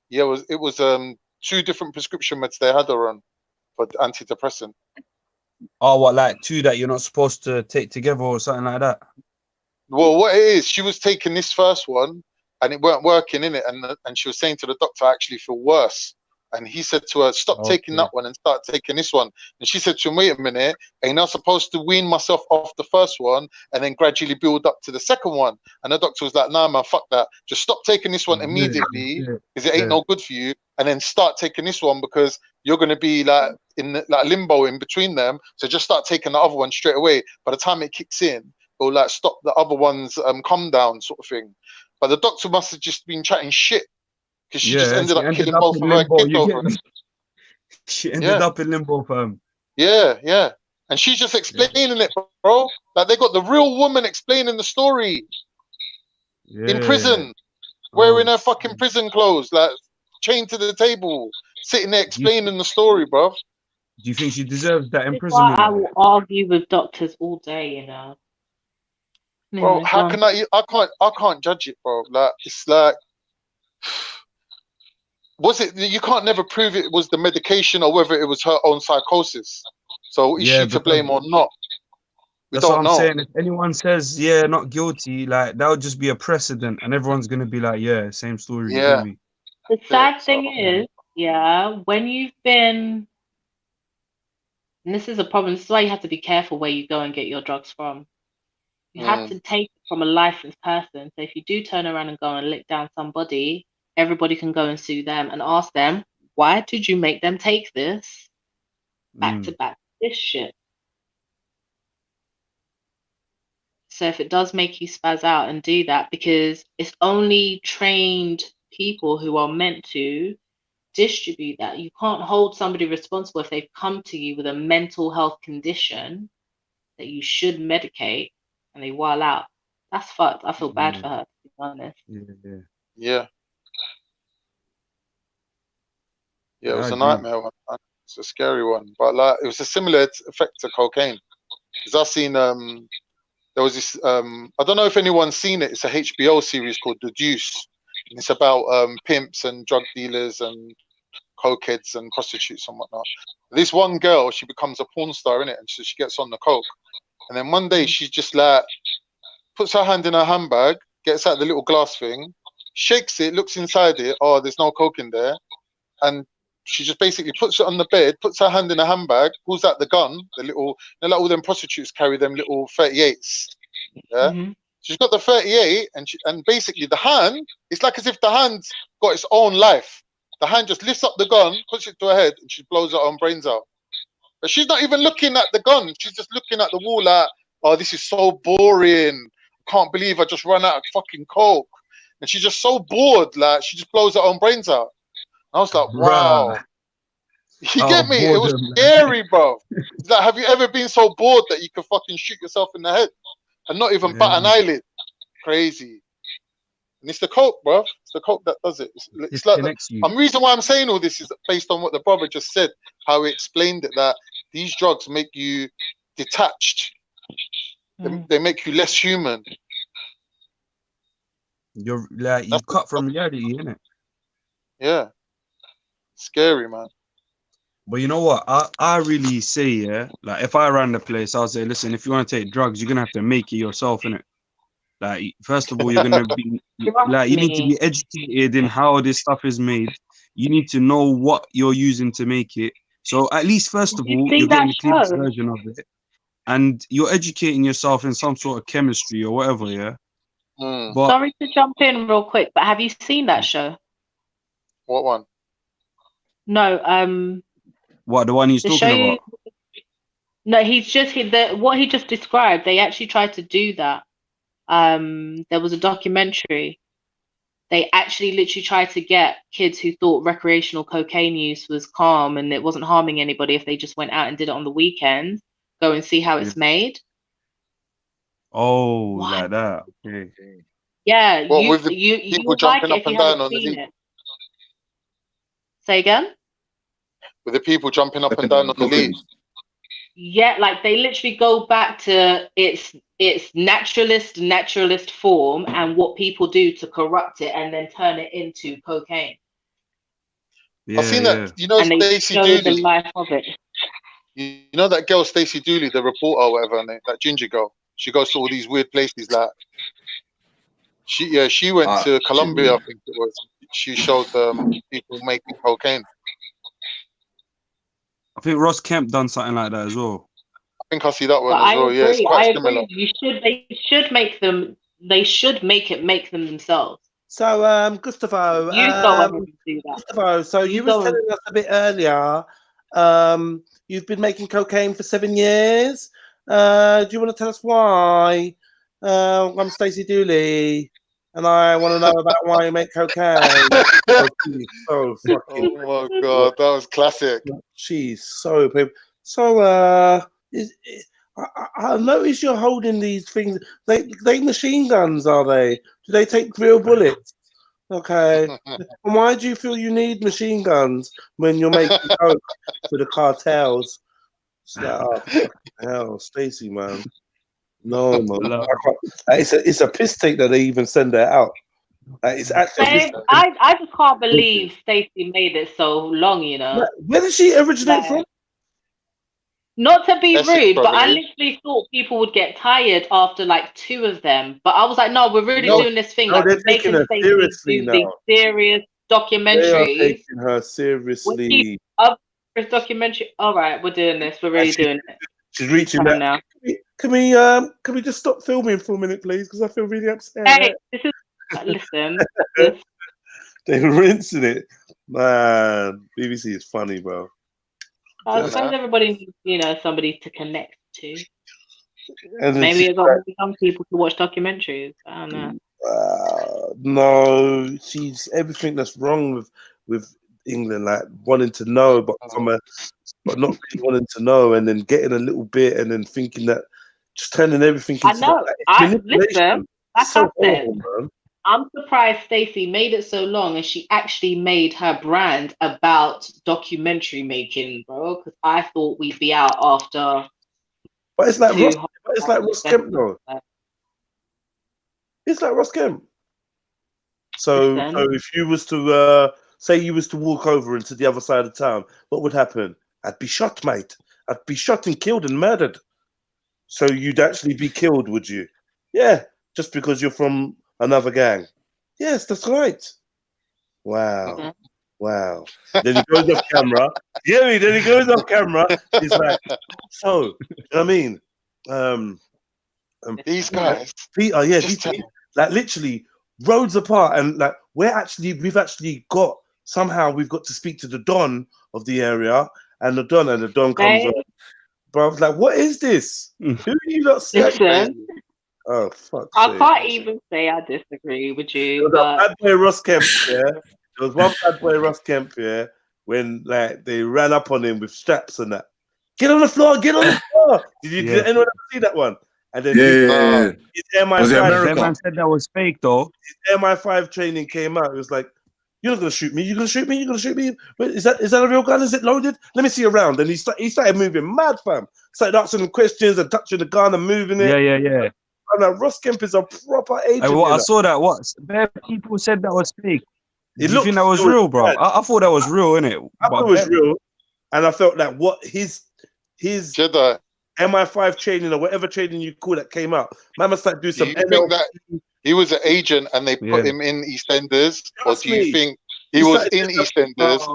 Yeah, it was 2 different prescription meds they had her on for antidepressant. Oh, what, like 2 that you're not supposed to take together or something like that? Well, what it is, she was taking this first one and it weren't working in it, and she was saying to the doctor, I actually feel worse. And he said to her, stop taking that one and start taking this one. And she said to him, wait a minute, ain't I supposed to wean myself off the first one and then gradually build up to the second one? And the doctor was like, nah, man, fuck that. Just stop taking this one immediately because it ain't no good for you. And then start taking this one because you're going to be like in like limbo in between them. So just start taking the other one straight away. By the time it kicks in, it'll like stop the other one's come down sort of thing. But the doctor must have just been chatting shit. Because she just ended up killing both of her kids over it. She ended up in limbo, fam. Yeah, yeah. And she's just explaining it, bro. Like they got the real woman explaining the story in prison, wearing her fucking prison clothes, like chained to the table, sitting there explaining the story, bro. Do you think she deserves that That's why imprisonment? I will argue with doctors all day, you know. Bro, how can I can't judge it, bro. Like it's like, was it? You can't never prove it was the medication or whether it was her own psychosis. So is she to blame or not? We That's what don't I'm know. saying. If anyone says, yeah, not guilty, like that would just be a precedent, and everyone's gonna be like, yeah, same story. You feel me? The sad thing is, yeah, when you've been, and this is a problem, this is why you have to be careful where you go and get your drugs from. You have to take it from a licensed person. So if you do turn around and go and lick down somebody, everybody can go and sue them and ask them, why did you make them take this back to back this shit? So if it does make you spaz out and do that, because it's only trained people who are meant to distribute that. You can't hold somebody responsible if they've come to you with a mental health condition that you should medicate and they while out. That's fucked. I feel bad for her, to be honest. Yeah. Yeah, it was a nightmare one. It's a scary one. But like it was a similar effect to cocaine. Because I've seen there was this I don't know if anyone's seen it, it's a HBO series called The Deuce. And it's about pimps and drug dealers and cokeheads and prostitutes and whatnot. This one girl, she becomes a porn star in it, and so she gets on the coke. And then one day she just like puts her hand in her handbag, gets out the little glass thing, shakes it, looks inside it. Oh, there's no coke in there. And she just basically puts it on the bed, puts her hand in her handbag, pulls out the gun, the little, you know, like all them prostitutes carry them little 38s. Yeah. She's got the 38, and basically the hand, it's like as if the hand's got its own life. The hand just lifts up the gun, puts it to her head, and she blows her own brains out. But she's not even looking at the gun. She's just looking at the wall like, oh, this is so boring. Can't believe I just ran out of fucking coke. And she's just so bored, like she just blows her own brains out. I was like, wow. You get me? It was scary, bro. It's like, have you ever been so bored that you could fucking shoot yourself in the head and not even bat an eyelid? Crazy. And it's the coke, bro. It's the coke that does it. It's like the reason why I'm saying all this is based on what the brother just said, how he explained it, that these drugs make you detached. They make you less human. You're like you cut from reality, innit? Yeah. Scary, man. But you know what? I really say, yeah, like if I ran the place, I'll say, listen, if you want to take drugs, you're gonna have to make it yourself, innit? Like, first of all, you're gonna be like, you need to be educated in how this stuff is made. You need to know what you're using to make it. So at least first of all, you're getting the cleanest version of it, and you're educating yourself in some sort of chemistry or whatever, yeah. But sorry to jump in real quick, but have you seen that show? What one? No, what, the one he's talking about? No, what he just described. They actually tried to do that. There was a documentary. They actually literally tried to get kids who thought recreational cocaine use was calm and it wasn't harming anybody if they just went out and did it on the weekend, go and see how it's made. Oh, like that. Okay. Yeah, What, you with the you people will like jumping it up if you and down haven't on the seen lead? it. Say again? With the people jumping up and down on the lead. Yeah, like they literally go back to its naturalist form and what people do to corrupt it and then turn it into cocaine. I've seen that, you know, And they Stacey show the Dooley. life of it. You know that girl Stacey Dooley, the reporter or whatever her name, that ginger girl. She goes to all these weird places. Like she went to Colombia, I think it was. She showed people making cocaine. I think Ross Kemp done something like that as well. I think I see that one But as I well. agree. Yeah, it's quite I similar. agree. They should make them. They should make them themselves. So, Gustavo, You go ahead and do that. Gustavo, so you was telling us a bit earlier, you've been making cocaine for 7 years. Do you want to tell us why? I'm Stacey Dooley, and I want to know about why you make cocaine. So fucking. Oh my god, that was classic. Jeez, so I notice you're holding these things. They machine guns, are they? Do they take real bullets? Okay. And why do you feel you need machine guns when you're making coke for the cartels? It's like, oh, fucking hell, Stacey, man. No, man. It's a piss take that they even send that out. It's actually. I just can't believe Stacey made it so long. You know. Where did she originate from? Not to be That's rude, it, but I probably. literally thought people would get tired after like 2 of them. But I was like, no, we're really doing this thing. No, like they're we're taking making her Stacey seriously do now. these serious They are documentaries. taking her seriously. This documentary. All right, we're doing this. We're really doing it. She's reaching Come on that. now. Can we just stop filming for a minute, please? Because I feel really upset. Hey, this is listen. They're rinsing it, man. BBC is funny, bro. Sometimes everybody needs, you know, somebody to connect to. And Maybe it's got some people to watch documentaries. I don't know. No, she's everything that's wrong with England, like wanting to know, but not really wanting to know, and then getting a little bit, and then thinking that just turning everything into I know. Listen, like so I said, horrible, man. I'm surprised Stacey made it so long and she actually made her brand about documentary making, bro. Because I thought we'd be out after. But it's like Ross Kemp, though. It's like Ross Kemp. So if you was to say you was to walk over into the other side of town, what would happen? I'd be shot, mate. I'd be shot and killed and murdered. So you'd actually be killed, would you? Yeah, just because you're from another gang. Yes, that's right. Wow. Wow. Then he goes off camera. Yeah, then he goes off camera. He's like, so, you know what I mean? These guys. These people, like literally roads apart, and like we've got to speak to the Don of the area, and the Don comes Hey, up. But I was like, what is this? Who are you lot saying? listen, Oh, fuck's I sake. can't even say I disagree with There you, was a but bad boy Ross Kemp, yeah. There was one bad boy Ross Kemp, yeah, when like they ran up on him with straps and that. Get on the floor, get on the floor. Did Yeah. anyone ever see that one? And then Yeah. his Was it MI5, That man said that was fake though. his MI5 training came out. It was like, you're not gonna shoot me. You're gonna shoot me. You're gonna shoot me. Wait, is that a real gun? Is it loaded? Let me see a round. And he started moving mad, fam. Started asking him questions and touching the gun and moving it. Yeah. And Ross Kemp is a proper agent. I saw that. What? Bare people said that was fake. It Do you think that was looked real, bro? bad. I thought that was real, innit? I thought it was real, and I felt like what his Jedi MI5 training or whatever training you call that came out, man must like do some Do you think that he was an agent and they put him in EastEnders, or do you think he was in EastEnders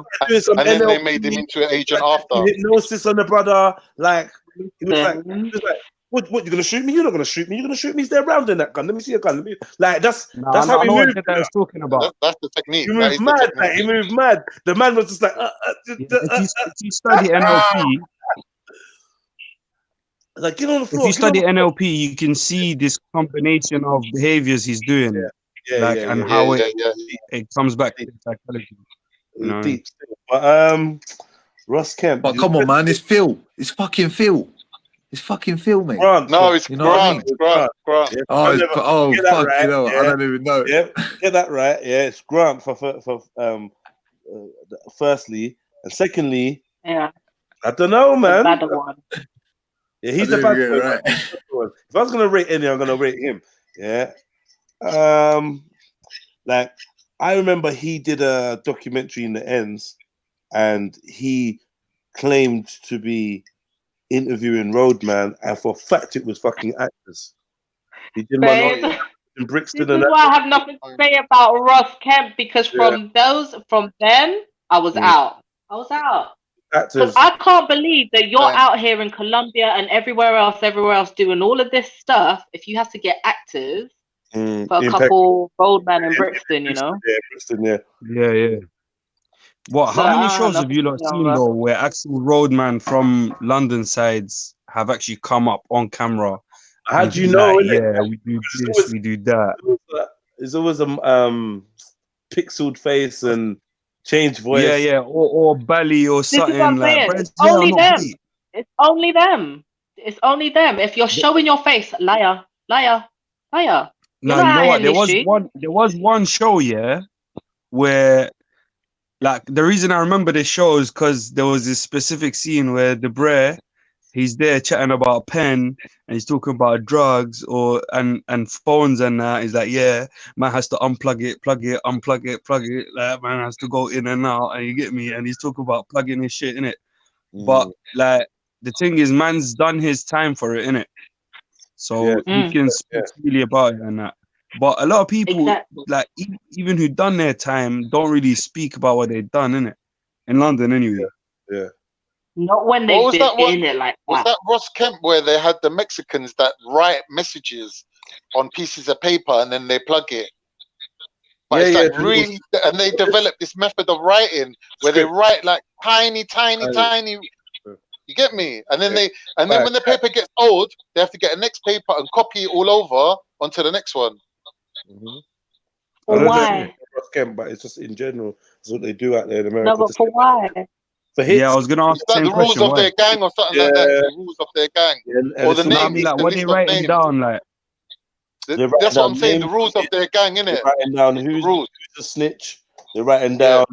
and then they made him into an agent after? Hypnosis on the brother, like he was like, what you gonna shoot me? You're not gonna shoot me. You're gonna shoot me. Is there a round in that gun? Let me see your gun. Like that's I how he know moved. what that is talking about. That's the technique. He moved mad. Like, he moved mad. The man was just like. If you study NLP, like get on the floor. if you study NLP, you can see this combination of behaviors he's doing, how it comes back to psychology. You know? Deep. But Ross Kemp. But come on, man, it's Phil. It's fucking Phil. It's fucking Phil, mate. Grant. No, it's you know what I mean? Grant. Yeah, Oh, get that fuck, right, you know, yeah. I don't even know. Yeah, get that right. Yeah, it's Grant for firstly, and secondly, yeah, I don't know, man. the bad one. Yeah, he's I the bad didn't boy. get it Right. If I was gonna rate any, I'm gonna rate him. Yeah. Like I remember he did a documentary in the ends, and he claimed to be interviewing Roadman, and for a fact it was fucking actors. He did one Babe, in Brixton this and is why I have nothing to say about Ross Kemp, because from then I was out. I was out. Because actors. I can't believe that you're out here in Colombia and everywhere else doing all of this stuff if you have to get actors for a couple Roadman in Brixton, you know? Yeah, Brixton, Yeah. What? How many shows have you lot seen though, where actual roadman from London sides have actually come up on camera? How do you know? Like, yeah, we do this, we do that. There's always a pixeled face and change voice. Yeah, or belly or This is what something I'm like. saying. It's only them. It's only them. It's only them. If you're showing your face, liar. No, you know what? There was one show, yeah, where like the reason I remember this show is because there was this specific scene where Debray, he's there chatting about pen and he's talking about drugs and phones and that. He's like, yeah, man has to unplug it, plug it, unplug it, plug it. Like man has to go in and out, and you get me. And he's talking about plugging his shit in it. But like the thing is, man's done his time for it, innit? So he can speak freely about it and that. But a lot of people, like even who done their time, don't really speak about what they've done, innit? In London, anyway. Yeah. Not when they've been in it like that. Was that Ross Kemp where they had the Mexicans that write messages on pieces of paper and then they plug it? But it's like really, and they developed this method of writing where they write like tiny. You get me? And then then when the paper gets old, they have to get a next paper and copy it all over onto the next one. Why? But it's just in general, it's what they do out there in America. No, but for why? For hits. Yeah, I was gonna ask the Like the rules of their gang or something like that. The rules of their gang. Or the name. Like what they writing down, like. That's what I'm saying. The rules of their gang, innit? They're writing down who's a snitch. They're writing down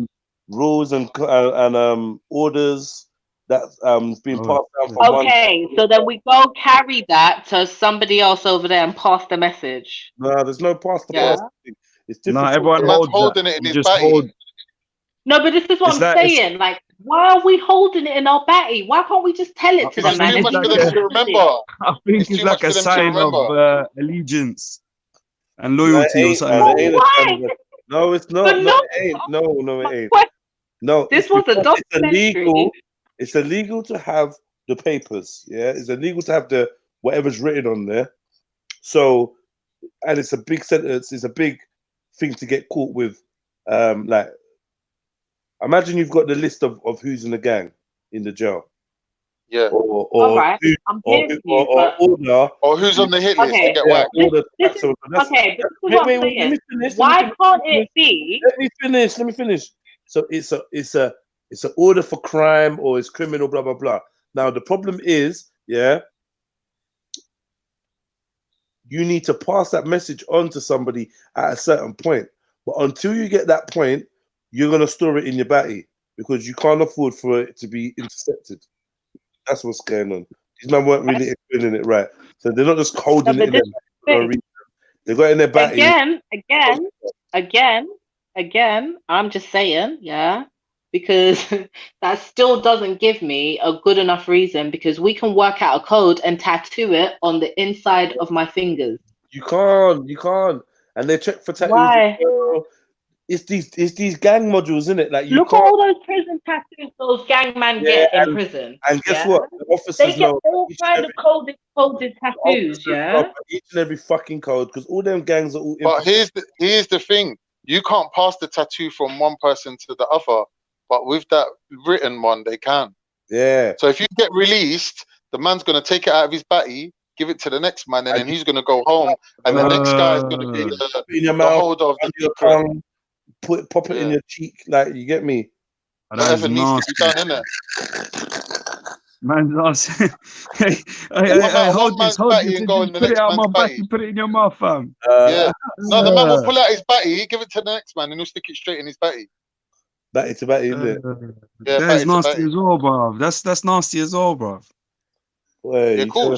rules and orders that's being passed down from one. Okay, so then we go carry that to somebody else over there and pass the message. No, there's no pass the pass. It's different. No, everyone holding it in his body. No, but this is what I'm saying. Like, why are we holding it in our batty? Why can't we just tell it to them, man? Too much for them to remember. I think it's like a sign of allegiance and loyalty or something. No, it's not. No, it ain't. No, it ain't. No, this was a documentary. It's illegal to have the papers. Yeah, it's illegal to have the whatever's written on there. So, and it's a big sentence. It's a big thing to get caught with. Like, imagine you've got the list of who's in the gang. in the jail. Yeah. All right, I'm here with you, but order, or who's on the hit list to okay, get yeah, whacked. order. this is okay. But this is what I'm Let me saying. finish. Why can't it be? Let me finish. So it's an order for crime or it's criminal, blah blah blah. Now the problem is, yeah, you need to pass that message on to somebody at a certain point. But until you get that point, you're gonna store it in your batty because you can't afford for it to be intercepted. That's what's going on. These men weren't really explaining it right. So they're not just holding No, it but in this their thing. They got it in their batty. Again, I'm just saying, yeah, because that still doesn't give me a good enough reason because we can work out a code and tattoo it on the inside of my fingers. You can't. And they check for tattoos. Why? It's these gang modules, isn't it? Like you Look at can't. all those prison tattoos those gang man get in prison. And guess yeah? what? The officers They get know all kind of coded tattoos, yeah. each and every fucking code because all them gangs are all. But here's the thing: you can't pass the tattoo from one person to the other, but with that written one, they can. Yeah. So if you get released, the man's gonna take it out of his batty, give it to the next man, and then he's gonna go home, and the next guy is gonna be in your the mouth, holder of the under your secret. tongue, pop it in your cheek, like you get me. Whatever needs to be done, innit? Man's asking, hey, hold this, and go in the put it next out my man's back, batty. you put it in your mouth, fam. Yeah. No, the man will pull out his batty, give it to the next man, and he'll stick it straight in his batty. Batty to batty, isn't it? Yeah, that is batty to nasty batty. as well, bruv. That's nasty as well, bruv. Wait, you trying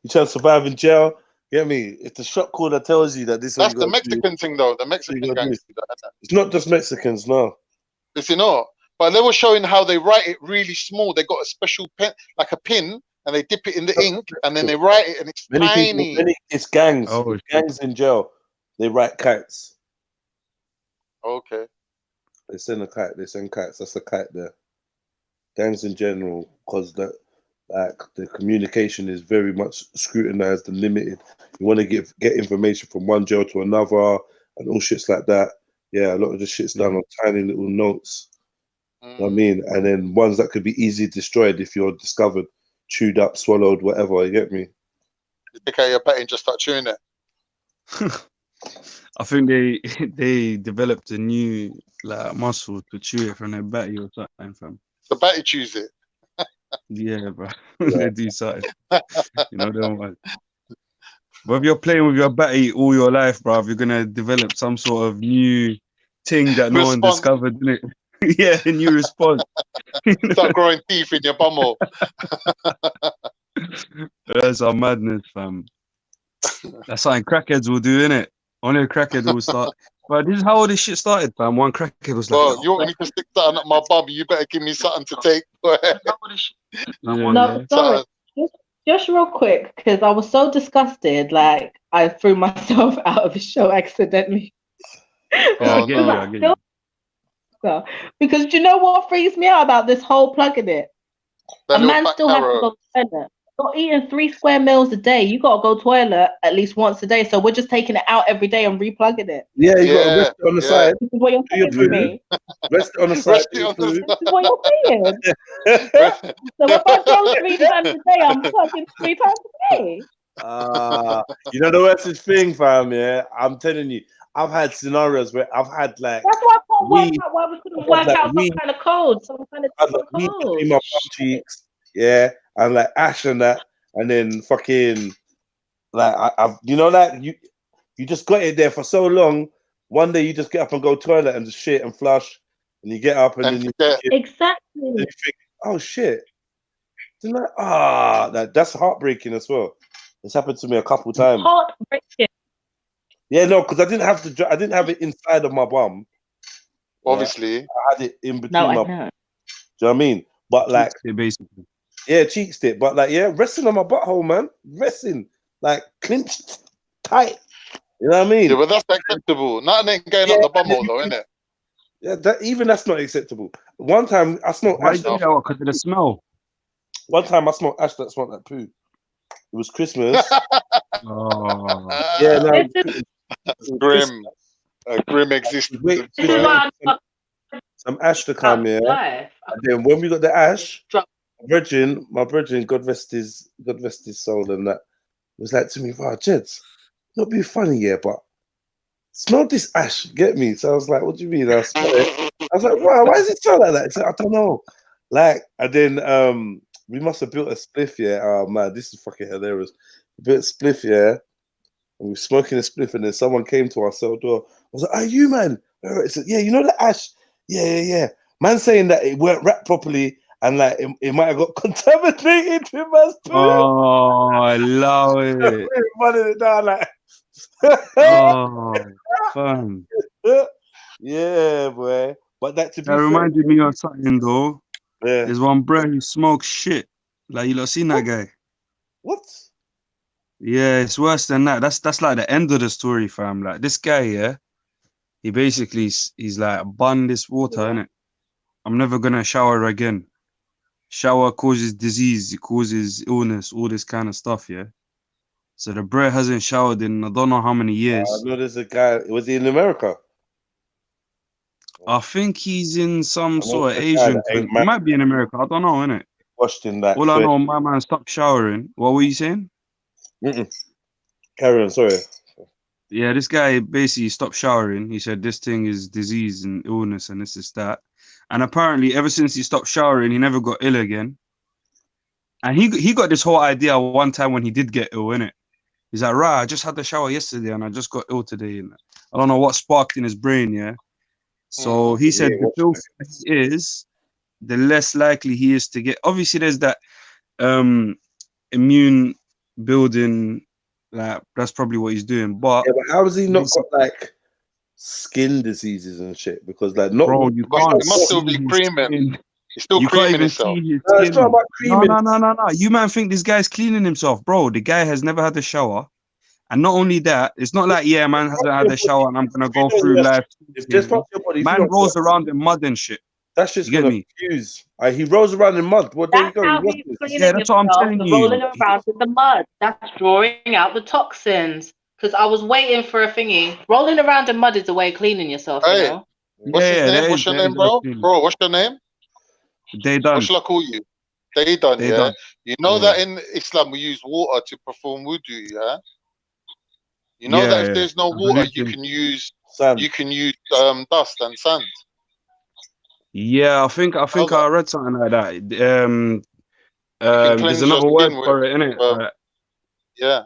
to survive in jail? Get me? It's the shot caller that tells you that this is what That's you the got Mexican thing, though. The Mexican gangs do that, innit? It's not just Mexicans, no. Is it not? But they were showing how they write it really small. They got a special pen, like a pin, and they dip it in the ink, and then they write it, and it's tiny. It's gangs. Oh, It's gangs in jail. They write kites. Okay. They send a kite. They send kites. That's a kite there. Gangs in general, because the communication is very much scrutinized and limited. You want to get information from one jail to another and all shits like that. Yeah, a lot of the shit's done on tiny little notes. You know what I mean? And then ones that could be easily destroyed if you're discovered, chewed up, swallowed, whatever. You get me? You take out your batty and just start chewing it. I think they developed a new muscle to chew it from their batty or something, fam. The batty chews it. Yeah, bro. They do something. You know, don't worry. But if you're playing with your batty all your life, bro, you're gonna develop some sort of new thing that no one discovered, innit? Yeah, a new response. Start growing teeth in your bumhole. That's our madness, fam. That's something crackheads will do, innit? Only a crackhead will start. But this is how all this shit started, fam. One crackhead was like, Bro, you want me to stick something up my bum? You better give me something to take. No, sorry. Just real quick, because I was so disgusted, like I threw myself out of the show accidentally. I get you. So, because do you know what freaks me out about this whole plugging it? A man still has to go to the toilet. You're eating 3 square meals a day. You gotta go to the toilet at least once a day. So we're just taking it out every day and replugging it. Yeah, you got to rest it on the side. This is what you're saying to me. Rest it on the side. This is what you're saying. So if I go 3 times a day, I'm plugging 3 times a day. You know the worst thing, fam. Yeah, I'm telling you, I've had scenarios where I've had like. That's why I can't work out why we couldn't work out some kind of code, some kind of code. In my bum cheeks, yeah, and like ash and that, and then fucking like I've you know that you just got it there for so long. One day you just get up and go toilet and just shit and flush, and you get up and then you exactly. And you think, oh shit, that's heartbreaking as well. It's happened to me a couple times. Heartbreaking. Yeah, no, because I didn't have it inside of my bum. Obviously, I had it in between no, my. I know. Do you know what I mean? But like, basically, yeah, cheek stick. But like, yeah, resting on my butthole, man, resting like clinched tight. You know what I mean? Yeah, but that's acceptable. Nothing ain't going up the bumhole, though, innit? Yeah, that's not acceptable. One time I smelled ash. Because of the smell. One time I smelled ash that smelled like poo. It was Christmas. Oh. Yeah, no. Grim. A grim existence. So some ash to come, yeah. Life. And then when we got the ash, my brethren, God rest his soul, and that was like to me, wow, Jeds, not being funny, yeah, but smell this ash, get me? So I was like, what do you mean? I smell it. I was like, wow, why does it smell like that? He said, I don't know. Like, and then we must have built a spliff, yeah. Oh man, this is fucking hilarious. We built a spliff, yeah, and we were smoking a spliff, and then someone came to our cell door. I was like, are you, man? He said, yeah, you know the ash? Yeah. Man saying that it weren't wrapped properly, and like it might have got contaminated with man's poo. Oh, I love it. Running it down like. Oh, fun. Yeah, boy. But that to be That fair, reminded me of something though. Yeah. There's one bro who smokes shit. Like you lot seen that guy? What? Yeah, it's worse than that. That's like the end of the story, fam. Like this guy, yeah. He basically he's like bun this water, innit? I'm never gonna shower again. Shower causes disease, it causes illness, all this kind of stuff, yeah. So the bro hasn't showered in I don't know how many I years. know there's a guy. Was he in America? I think he's in some I know sort of there's a guy Asian that ain't country. He married, might be in America. I don't know, innit? washed in that. All I know, my man stopped showering. What were you saying? Carry on, sorry. Yeah, this guy basically stopped showering. He said this thing is disease and illness and this is that. And apparently, ever since he stopped showering, he never got ill again. And he got this whole idea one time when he did get ill, innit? He's like, right, I just had the shower yesterday and I just got ill today. And I don't know what sparked in his brain, yeah? So he said the filthier he is, the less likely he is to get. Obviously, there's that immune building, like that's probably what he's doing. But Yeah, but how has he not got like skin diseases and shit? Because like not bro, you But can't it must still see be his creaming. skin. He's still You can't creaming even himself. see his No, it's not skin. about creaming. No. You man think this guy's cleaning himself, bro. The guy has never had a shower. And not only that, it's not like, yeah, man hasn't had a shower and I'm going to go through life. If this part of your body, if you Man don't rolls around in mud and shit. that's just You get gonna me? fuse. He rolls around in mud. Well, there you That's go. how He he's washes. cleaning Yeah, that's what I'm himself, telling the you. rolling around in the mud. That's drawing out the toxins. Because I was waiting for a thingy. Rolling around in mud is a way of cleaning yourself, you Hey, know? what's his name? What's your name, bro? Bro, what's your name? They done. What shall I call you? They done, They yeah? done. You know Yeah. that in Islam we use water to perform wudu, yeah? You know that if there's no I water, believe you you. can use Sand. dust and sand. Yeah, I think I read something like that. You can There's cleanse your another word skin with, for it, innit? yeah,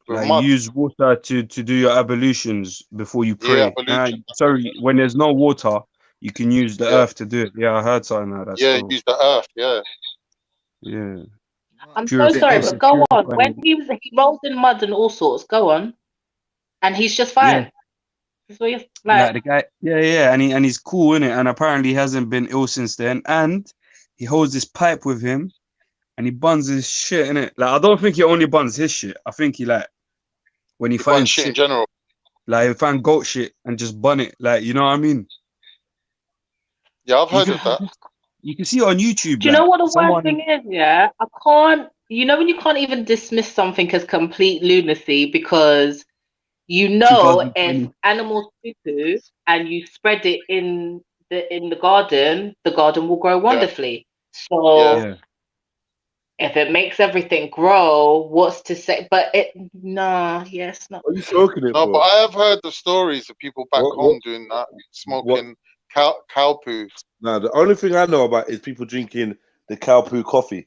with Like mud. you use water to do your ablutions before you Yeah, pray. ablution. Sorry, when there's no water, you can use the Yeah. earth to do it. Yeah, I heard something like that. Yeah, So use the earth, yeah. yeah, I'm so sorry, Purify- but go on. When purifying. he rolls in mud and all sorts, go on. And he's just fine. That's what he's Like the guy, yeah, and he's cool in it, and apparently he hasn't been ill since then. And he holds this pipe with him, and he buns his shit in it. Like I don't think he only buns his shit. I think he like when he You bun finds shit in shit, general. like he find goat shit and just bun it. Like you know what I mean? Yeah, I've heard of that. You can see it on YouTube. Do you know like, what the someone, worst thing is? Yeah, I can't. You know when you can't even dismiss something as complete lunacy because you know if 2020. animals poo and you spread it in the garden will grow wonderfully. So Yeah. if it makes everything grow, what's to say? But yes, not. Are you smoking it, No, bro? but I have heard the stories of people back What- home what- doing that, smoking cow poo. No, the only thing I know about is people drinking the cow poo coffee.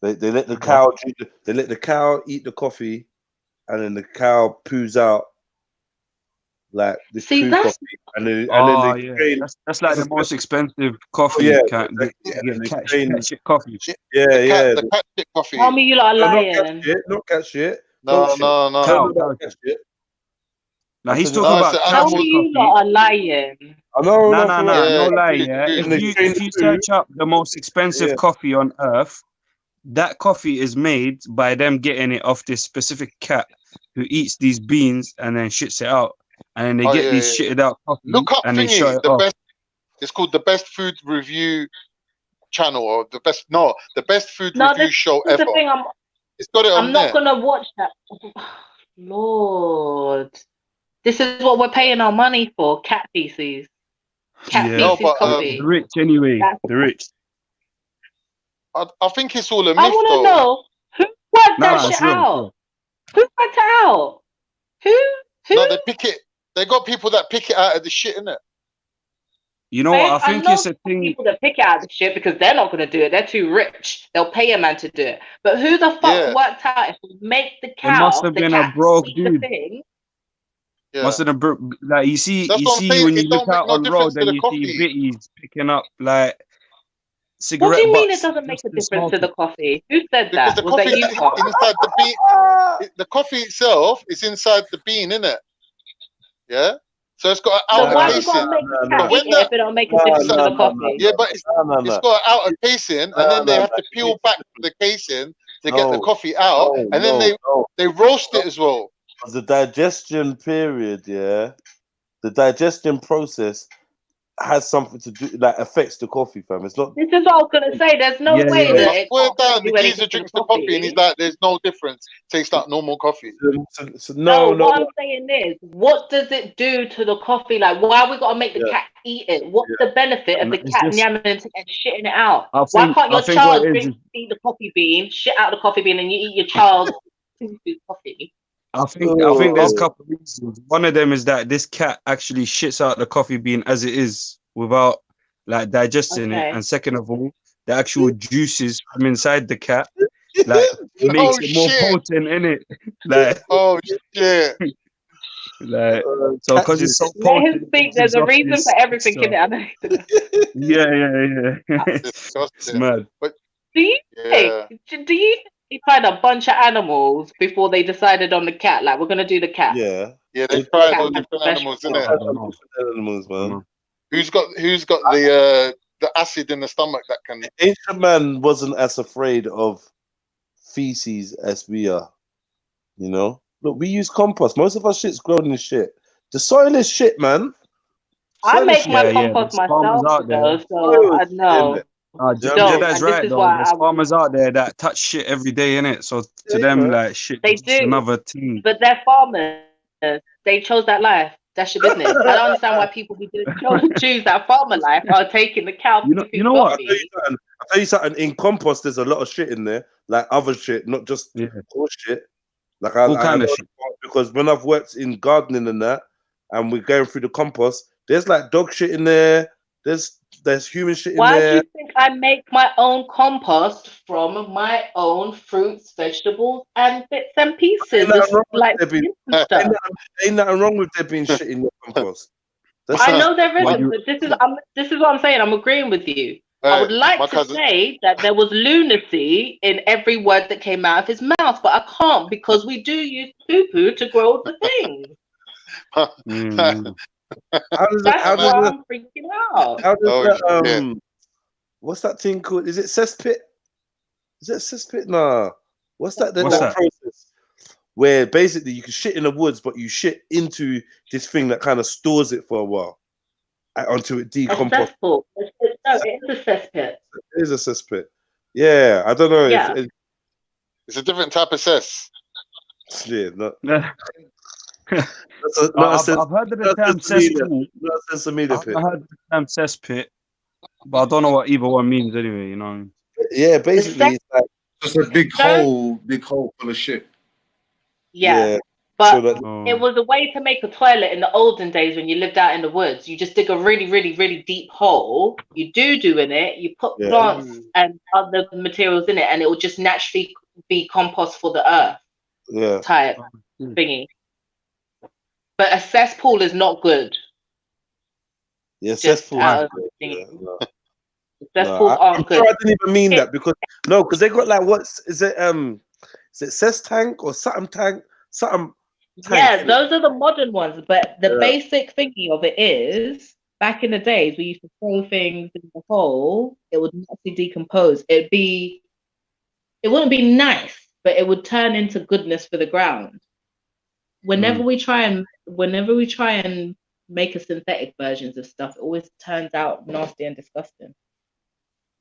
They let the cow drink they let the cow eat the coffee, and then the cow poos out like this See, poo that's- coffee, and then Oh they yeah, train. that's like the most expensive coffee. yeah, Cat exactly. cat train- shit coffee. Yeah, The cat shit coffee. Tell me you lot are No, lying. not cat shit. No, Goat shit. no, no. I don't know about cat shit. Now he's telling you- talking No, about it's cat Tell shit me you coffee. lot are lying. I know. No, for no lie. Yeah, Yeah, excuse me. if you search up the most expensive Yeah. coffee on earth, that coffee is made by them getting it off this specific cat who eats these beans and then shits it out, and then they Oh, get yeah, these yeah. shitted out coffee Look up and they show thingy. it The off. best. It's called the Best Food Review channel, or the best food No, review this show is ever. the thing. It's got it on I'm not there. gonna watch that. Lord, this is what we're paying our money for: cat feces. Cat Yeah. No, feces but coffee. The rich anyway. That's The rich. I think it's all a I myth, want to though. know who worked that Nah, shit it's real. It's out. real. Who worked it out? Who? No, they pick it. They got people that pick it out of the shit, innit? You know what? I I think know it's a thing. people that pick it out of the shit because they're not going to do it. They're too rich. They'll pay a man to do it. But who the fuck Yeah, worked out if we make the It must cow, have the been a cat, broke eat the dude. thing? Must yeah. have been like you That's what I'm see saying. when you It look don't make out no on difference road to and the you see coffee. bitties picking up like What do cigarette you mean it butts doesn't make just a to difference smoke to the it. coffee? Who said Because that? the Was that coffee you, Tom? inside the bean, the coffee itself is inside the bean, innit? Yeah. So it's got an So outer why we casing. gotta make the So cat eat when it that, if it don't make a difference to the coffee? yeah, but it's got an outer casing, and then they have to peel back the casing to get the No, coffee out, and then no. they roast it as well. The digestion period, yeah, the digestion process has something to do, like affects the coffee, fam. It's not. This is what I was gonna say. There's no Yeah, way yeah. that I it swear can't down, the do anything geezer to the drinks the coffee, and he's coffee. like, "There's no difference. Tastes like normal coffee." No, No, what I'm saying is, what does it do to the coffee? Like, why we gotta make the yeah, cat eat it? What's the benefit of the It's cat just yamming and shitting it out? I Why can't your think what child it is eat the coffee bean, shit out the coffee bean, and you eat your child's coffee? I think there's a Oh, couple of reasons. One of them is that this cat actually shits out the coffee bean as it is without like digesting it. Okay. And second of all, the actual juices from inside the cat like makes Oh it more shit! potent in it. Like Oh shit! like so cat because it's so juice. Let him potent, it speak. There's gives a off reason this for everything in extra. it. I know. Yeah. That's It's disgusting. mad. But Do you yeah, think? Do you think they tried a bunch of animals before they decided on the cat? Like, we're gonna do the cat. Yeah, yeah, they they tried Cat all has different special animals, I innit? skills. don't know. animals, I don't man. know. Who's got the acid in the stomach that can? Ancient man wasn't as afraid of feces as we are. You know, look, we use compost. Most of our shit's grown in shit. The soil is shit, man. I Soil is make shit. my Yeah, compost there's farmers myself, out there. though, so Soil I is shit, know innit? you You know what I'm don't, saying? Jed's and this right is though. why There's farmers out there that touch shit every day, innit? So to Yeah, them, man. like shit they is just do, another thing. but they're farmers. They chose that life. That's your business. I don't understand why people who choose that farmer life are taking the cow You food know what? I'll tell you something. In compost, there's a lot of shit in there, like other shit, not just Yeah, horse shit. Like all I kind of know shit. because when I've worked in gardening and that, and we're going through the compost, there's like dog shit in there. There's human shit in Why do there. you think I make my own compost from my own fruits, vegetables, and bits and pieces? Ain't nothing It's wrong with like there being and stuff. ain't nothing wrong with there being shit in your compost. That's I not. know there What isn't, you? but this is what I'm saying. I'm agreeing with you. I would My like to cousin. say that there was lunacy in every word that came out of his mouth, but I can't because we do use poo-poo to grow the thing. Mm. How does That's how why does I'm freaking out. how does Oh shit! what's that thing called? Is it cesspit? Is it cesspit? Nah. What's that? What's That that? process where basically you can shit in the woods, but you shit into this thing that kind of stores it for a while until it A decomposts. cesspool. No, it is a cesspit. It is a cesspit. Yeah, I don't know Yeah. if It's a different type of cess. yeah, not I've not heard of the a term cesspool. not a I sesame haven't pit. heard the term cesspit, but I don't know what either one means anyway. You know what I mean? Yeah, basically it's like Just a big hole full of shit. Yeah. yeah. But So that it was a way to make a toilet in the olden days when you lived out in the woods. You just dig a really, really, really deep hole. You do in it. You put yeah. plants and other materials in it, and it will just naturally be compost for the earth Yeah. type thingy. But a cesspool is not good. Yeah, Just cesspool. out of Yeah, thingy. no. Cesspools I'm aren't sure good. I didn't even mean that because they got like what's is it cess tank or something tank? Something tank. Yeah, those are the modern ones. But the Yeah. basic thingy of it is back in the days we used to throw things in the hole, it would naturally decompose. It wouldn't be nice, but it would turn into goodness for the ground. Whenever we try and make a synthetic versions of stuff, it always turns out nasty and disgusting.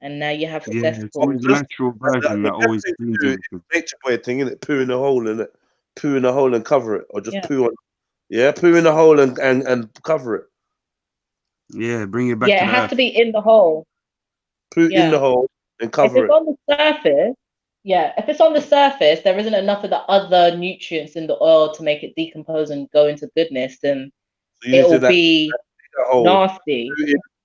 And now you have Yeah, it's cesspool. always the natural version that always brings do it. it. Nature boy thing, isn't it? Poo in the hole, innit? Poo in the hole and cover it, or just Yeah. poo on. Yeah, poo in the hole and cover it. Yeah, bring it back Yeah, to it the has to earth. be in the hole. Put it in the Yeah. hole and If cover it's it. on the surface, yeah, if it's on the surface, there isn't enough of the other nutrients in the oil to make it decompose and go into goodness, then So you need to it'll be that hole, nasty.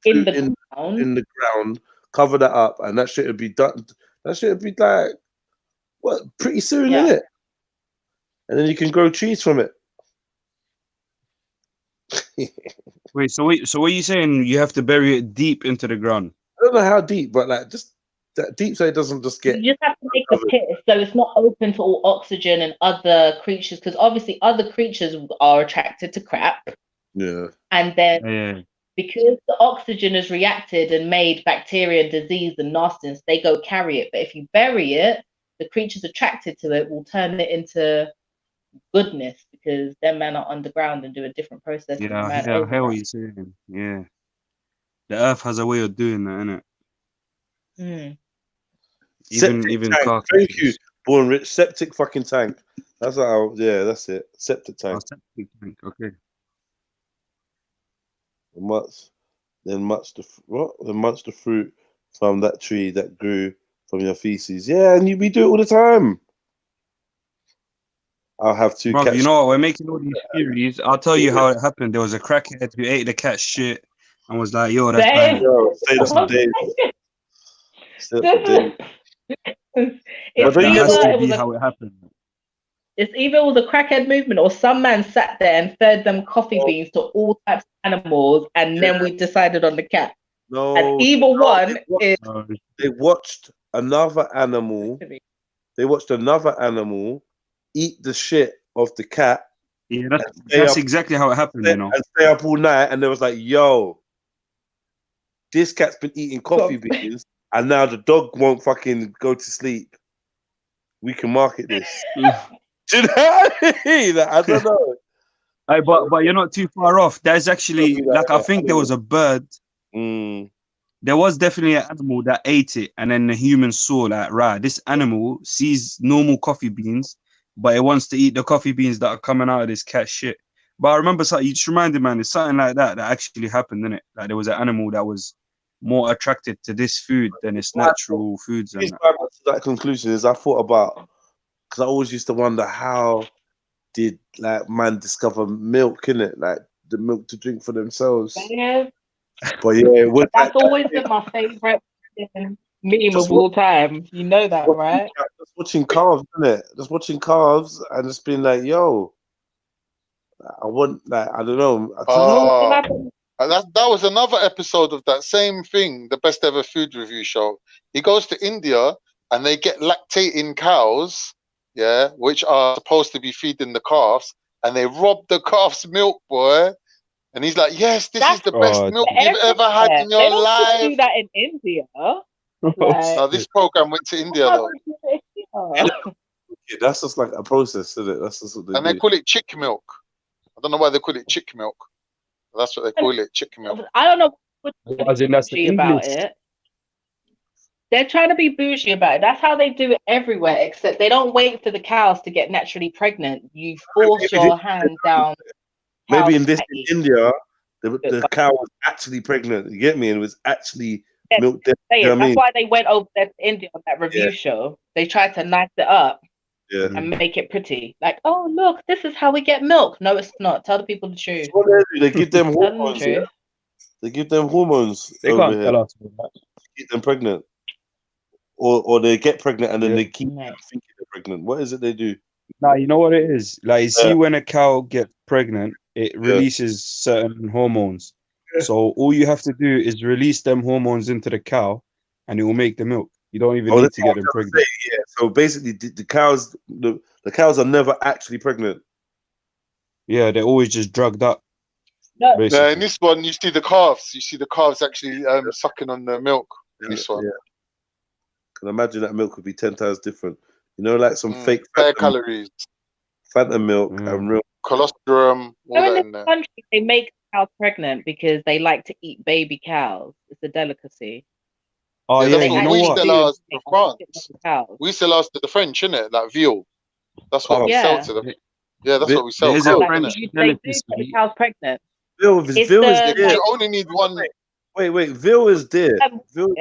In the ground, in the ground, cover that up, and that shit would be done. That shit would be like what pretty soon, yeah. innit? And then you can grow trees from it. Wait, so what are you saying? You have to bury it deep into the ground. I don't know how deep, but like just that deep so it doesn't just get. You just have to make a pit so it's not open to all oxygen and other creatures, because obviously other creatures are attracted to crap. Yeah. And then because the oxygen is reacted and made bacteria and disease and nastiness, they go carry it. But if you bury it, the creatures attracted to it will turn it into goodness, because them men are underground and do a different process than the Yeah, man I hear overground. what you're saying. Yeah. The earth has a way of doing that, innit? Septic Even tank. carcasses. Thank you, Born Rich. Septic fucking tank. That's how. Yeah, that's it. Septic tank. Septic tank. Okay. Then much the fruit from that tree that grew from your feces. Yeah, and we do it all the time. I'll have two Bro, cats. you know what? We're making all these theories. I'll tell you how it happened. There was a crackhead who ate the cat's shit and was like, "Yo, that's bang." Yo, stay up to date. Stay up to date. It's That has to either be how it happened. It's either it was a crackhead movement or some man sat there and fed them coffee beans to all types of animals, and then we decided on the cat. No, and either one is they watched another animal. They watched another animal eat the shit of the cat. Yeah, that's exactly how it happened, you know. And stay up all night, and they was like, "Yo, this cat's been eating coffee beans, and now the dog won't fucking go to sleep. We can market this." Do you know what I mean? Like, I don't know. Hey, but you're not too far off. There's actually like I think there was a bird. There was definitely an animal that ate it, and then the humans saw like, right, this animal sees normal coffee beans, but it wants to eat the coffee beans that are coming out of this cat shit. But I remember something you just reminded, man, it's something like that actually happened, didn't it? Like there was an animal that was more attracted to this food than its natural foods. The reason why I got to that conclusion is I thought about, because I always used to wonder how did like man discover milk, innit? Like the milk to drink for themselves. Yeah. But yeah, that's always been my favorite meme of all time. You know that, right? Just watching calves, innit? Just watching calves and just being like, yo, I want, like, I don't know. That was another episode of that same thing, the best ever food review show. He goes to India and they get lactating cows, yeah, which are supposed to be feeding the calves, and they rob the calf's milk, boy. And he's like, "Yes, this is the best milk you've ever had in your life." They don't do that in India. No, this program went to India though. Yeah, that's just like a process, isn't it? That's just what they And do. they call it chick milk. I don't know why they call it chick milk. That's what they call it, chick milk. I don't know what's As in, that's the bougie about English. it. They're trying to be bougie about it. That's how they do it everywhere, except they don't wait for the cows to get naturally pregnant. You force your hand down. Maybe in India, the cow was actually pregnant. You get me? And it was actually milk. You know what I That's mean? why they went over there to India on that review show. They tried to nice it up and make it pretty. Like, oh, look, this is how we get milk. No, it's not. Tell the people the truth. They give them hormones. Yeah? They give them hormones They over can't here tell us to keep them pregnant. Or they get pregnant and then they keep thinking they're pregnant. What is it they do? Nah, you know what it is? Like, you see, when a cow gets pregnant, it releases certain hormones. So all you have to do is release them hormones into the cow, and it will make the milk. You don't even need to get them pregnant. Yeah. So basically, the cows are never actually pregnant. Yeah, they're always just drugged up. Yeah, in this one, you see the calves. You see the calves actually sucking on the milk. In this one, can imagine that milk would be 10 times different. You know, like some fake calories, phantom milk and real colostrum. All that in there. Country, they make cows pregnant because they like to eat baby cows. It's a delicacy. Oh yeah, you know we what? sell ours to France. We sell ours to the French, innit? Like veal. That's what we sell to them. Yeah, that's what we sell. There's a French They do get the cows pregnant. Veal is Yeah, 'cause there. you only need one. Wait. Veal is there. Veal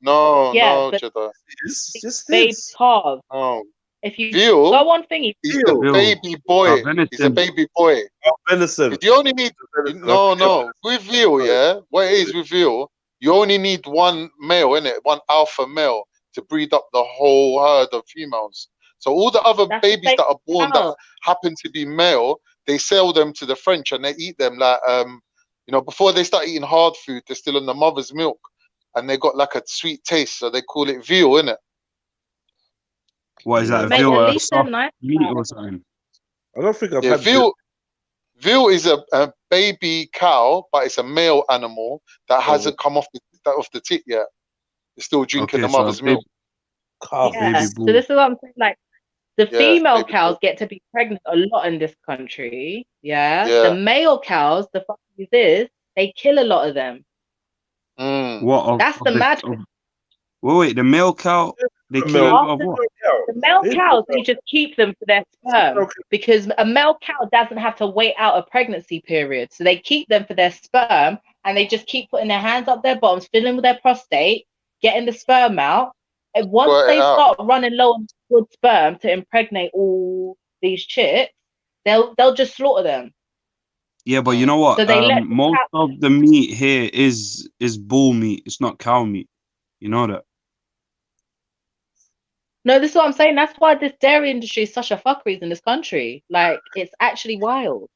No, Yeah, no, but Jedi. is just baby is. calves. No. If you Veal go on thingy, is a Veal. baby boy. He's a venison. baby boy. Venison. You only need no. With veal, yeah. What it is with veal, you only need one male, innit? One alpha male to breed up the whole herd of females. So all the other that's the babies same that are born that cow. happen to be male, they sell them to the French and they eat them like before they start eating hard food, they're still on the mother's milk and they got like a sweet taste, so they call it veal, innit? What is that? Mate, Veal, at a least they're soft nice meat about or it. something? I don't think I've Yeah, had veal. veal is a baby cow, but it's a male animal that hasn't come off the tit yet. It's still drinking Okay, the so a mother's milk. Yeah. baby So bull. this is what I'm saying. Like the Yeah, female baby cows bull. get to be pregnant a lot in this country. Yeah. The Yeah. male cows, the fuck is they kill a lot of them. What That's the magic. wait, the male cow, they kill a lot of After what? the male cows, they just keep them for their sperm because a male cow doesn't have to wait out a pregnancy period. So they keep them for their sperm and they just keep putting their hands up their bottoms, filling with their prostate, getting the sperm out. And once Squirt it they out. start running low on good sperm to impregnate all these chicks, they'll just slaughter them. Yeah, but you know what? So they let the Most cow. of the meat here is bull meat. It's not cow meat. You know that? No, this is what I'm saying. That's why this dairy industry is such a fuckery in this country. Like, it's actually wild.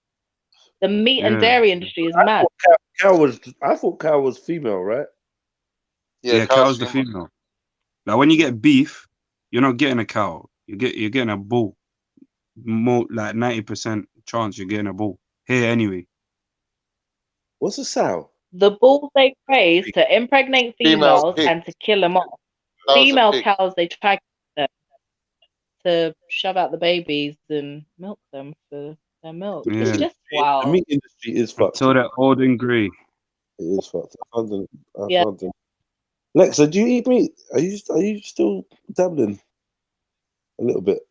The meat and Yeah. dairy industry is I mad. thought cow was female, right? Yeah, cow's the female. Now, when you get beef, you're not getting a cow. You're getting a bull. More like 90% chance you're getting a bull here anyway. What's a sow? The bulls they raise to impregnate Female females pig. and to kill them off. That was a Female pig. cows they try to shove out the babies and milk them for their milk. Yeah. It's just The wild. meat industry is fucked. So they're old and grey. It is fucked. I Yeah. can't do. Lexa, do you eat meat? Are you still dabbling a little bit?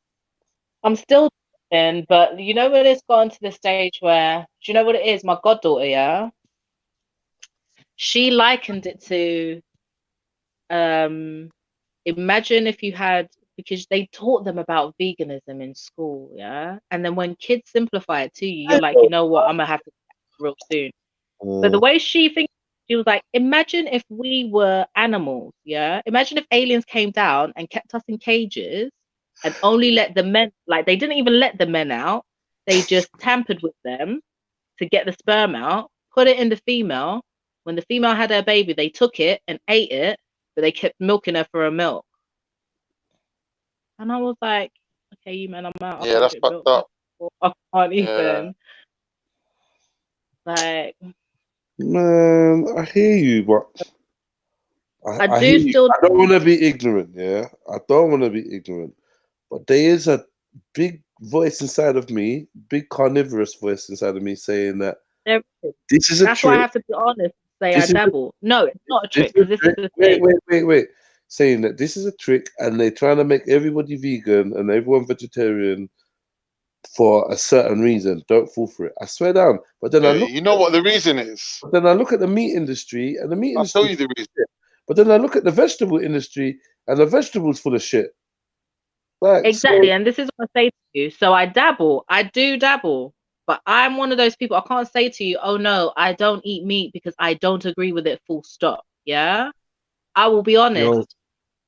I'm still in, but you know when it's gotten to the stage where, do you know what it is? My goddaughter, yeah, she likened it to imagine if you had, because they taught them about veganism in school, yeah, and then when kids simplify it to you, you're like, you know what, I'm gonna have to real soon. But the way she thinks, she was like, imagine if we were animals, yeah, imagine if aliens came down and kept us in cages and only let the men, like they didn't even let the men out, they just tampered with them to get the sperm out, put it in the female. When the female had her baby, they took it and ate it, but they kept milking her for her milk. And I was like, okay, you man, I'm out. Yeah, that's fucked up. I can't Yeah. even. Like, Man, I hear you, but I hear do you. still. I don't want to be ignorant, yeah. I don't want to be ignorant, but there is a big voice inside of me, big carnivorous voice inside of me, saying that this is a That's trick. why I have to be honest. Say This I is a- dabble. No, it's not a This trick because is this is a the trick. thing. Wait. Saying that this is a trick and they're trying to make everybody vegan and everyone vegetarian for a certain reason. Don't fall for it. I swear down. But then I Yeah, look. you know what the reason is? But then I look at the meat industry and the meat I'll industry. tell you the reason. But then I look at the vegetable industry and the vegetables full of shit. Like, Exactly, so, and this is what I say to you. So I dabble. I do dabble. But I'm one of those people, I can't say to you, oh no, I don't eat meat because I don't agree with it, full stop. Yeah? I will be honest. Yo.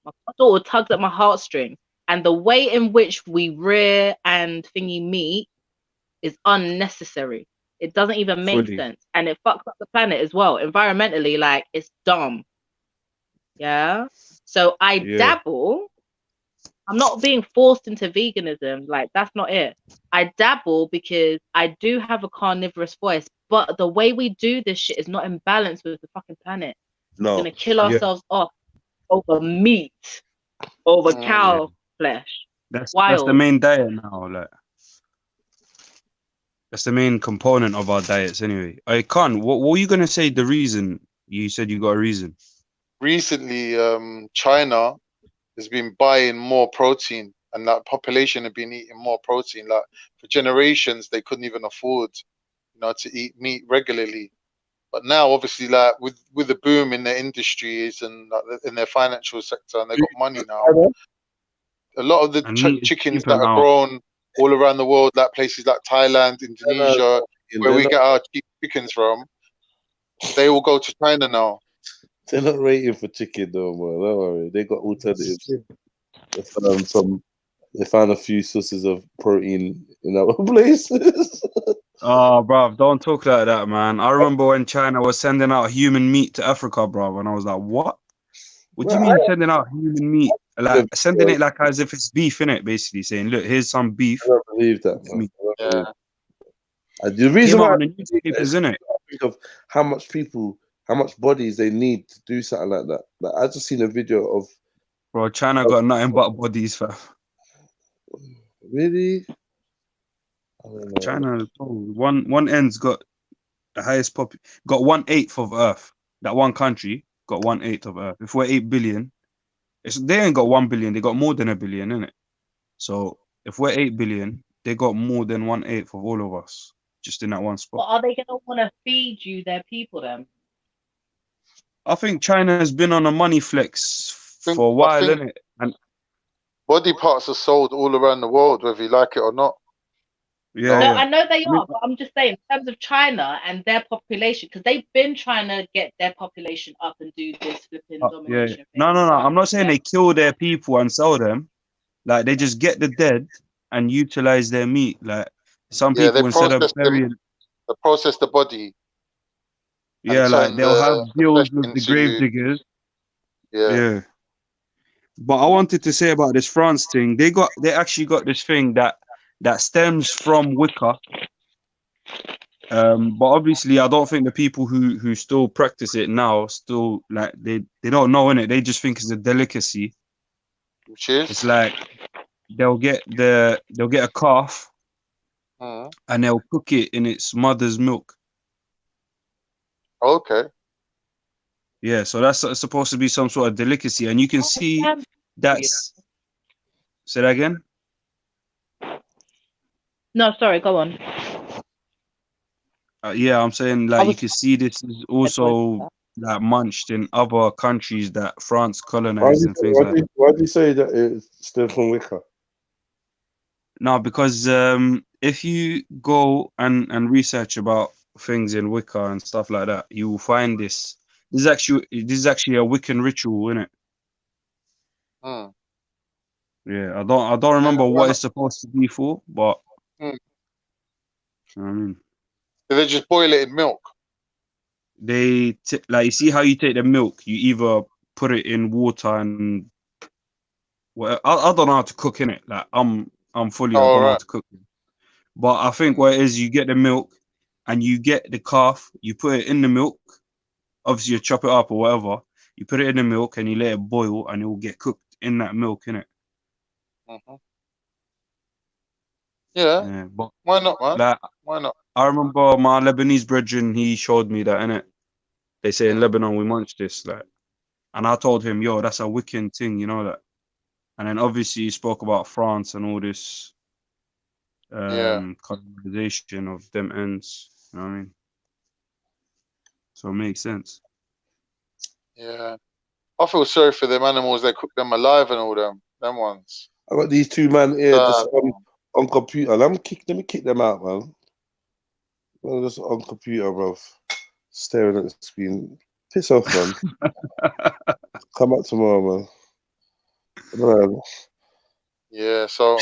My daughter tugs at my heartstrings. And the way in which we rear and thingy meat is unnecessary. It doesn't even make Fully. sense. And it fucks up the planet as well. Environmentally, like, it's dumb. Yeah? So I dabble. I'm not being forced into veganism. Like, that's not it. I dabble because I do have a carnivorous voice, but the way we do this shit is not in balance with the fucking planet. No. We're gonna kill ourselves off over meat, over cow flesh. That's the Wild. main diet now. Like, that's the main component of our diets anyway. I can't. What were you gonna say? The reason you said you got a reason. Recently, China has been buying more protein, and that population have been eating more protein. Like for generations, they couldn't even afford you know, to eat meat regularly. But now, obviously, like with the boom in their industries and in their financial sector, and they got money now. A lot of the And meat is chickens cheaper that are now. grown all around the world, like places like Thailand, Indonesia, where we get our cheap chickens from, they all go to China now. They're not rating for chicken though, man. Don't worry. They got alternatives. They found a few sources of protein in other places. Oh, bruv, don't talk like that, man. I remember when China was sending out human meat to Africa, bruv, and I was like, what? What do you mean sending out human meat? Like sending it like as if it's beef, innit? Basically saying, look, here's some beef. I don't believe that, man. Yeah. The reason Came out why on the newspapers, innit? I think of how much bodies they need to do something like that. Like, I just seen a video of. Bro, China got nothing but bodies, fam. Really? China, one end's got the highest got 1/8 of Earth. That one country got 1/8 of Earth. If we're 8 billion, they ain't got 1 billion. They got more than a billion, innit? So if we're 8 billion, they got more than 1/8 of all of us, just in that one spot. But are they going to want to feed you their people then? I think China has been on a money flex for a while, innit? And body parts are sold all around the world, whether you like it or not. Yeah, no, I know they are, but I'm just saying, in terms of China and their population, because they've been trying to get their population up and do this flipping domination thing. No. I'm not saying they kill their people and sell them. Like they just get the dead and utilize their meat. Like some people instead of burying, they process the body. Yeah, like they'll have deals with the grave diggers. Yeah. But I wanted to say about this France thing. They actually got this thing that stems from Wicca. But obviously, I don't think the people who still practice it now still like they don't know in it. They just think it's a delicacy. Which is? It's like they'll get a calf and they'll cook it in its mother's milk. Okay. Yeah, so that's supposed to be some sort of delicacy, and you can see that's. Say that again. No, sorry, go on. Yeah, I'm saying like you can see this is also like munched in other countries that France colonized and things like that. Why do you say that it's still from Wicca? No, because if you go and research about things in Wicca and stuff like that, you will find this. This is actually a Wiccan ritual, isn't it? Yeah, I don't remember what it's supposed to be for, but I mean, do they just boil it in milk? They like you see how you take the milk, you either put it in water and I don't know how to cook in it. Like I'm fully I don't know how to cook. But I think what it is, you get the milk and you get the calf, you put it in the milk. Obviously, you chop it up or whatever. You put it in the milk and you let it boil, and it will get cooked in that milk, innit? Yeah. But why not, man? Like, Why not? I remember my Lebanese brethren, he showed me that, innit? They say in Lebanon we munch this, like, and I told him, yo, that's a Wiccan thing, you know that. And then obviously he spoke about France and all this colonization of them ends. You know what I mean? So it makes sense. Yeah. I feel sorry for them animals. They cook them alive and all them ones. I got these two men here just on computer. Let me kick them out, man. They're just on computer, bro. Staring at the screen. Piss off, man. Come back tomorrow, man. Yeah, so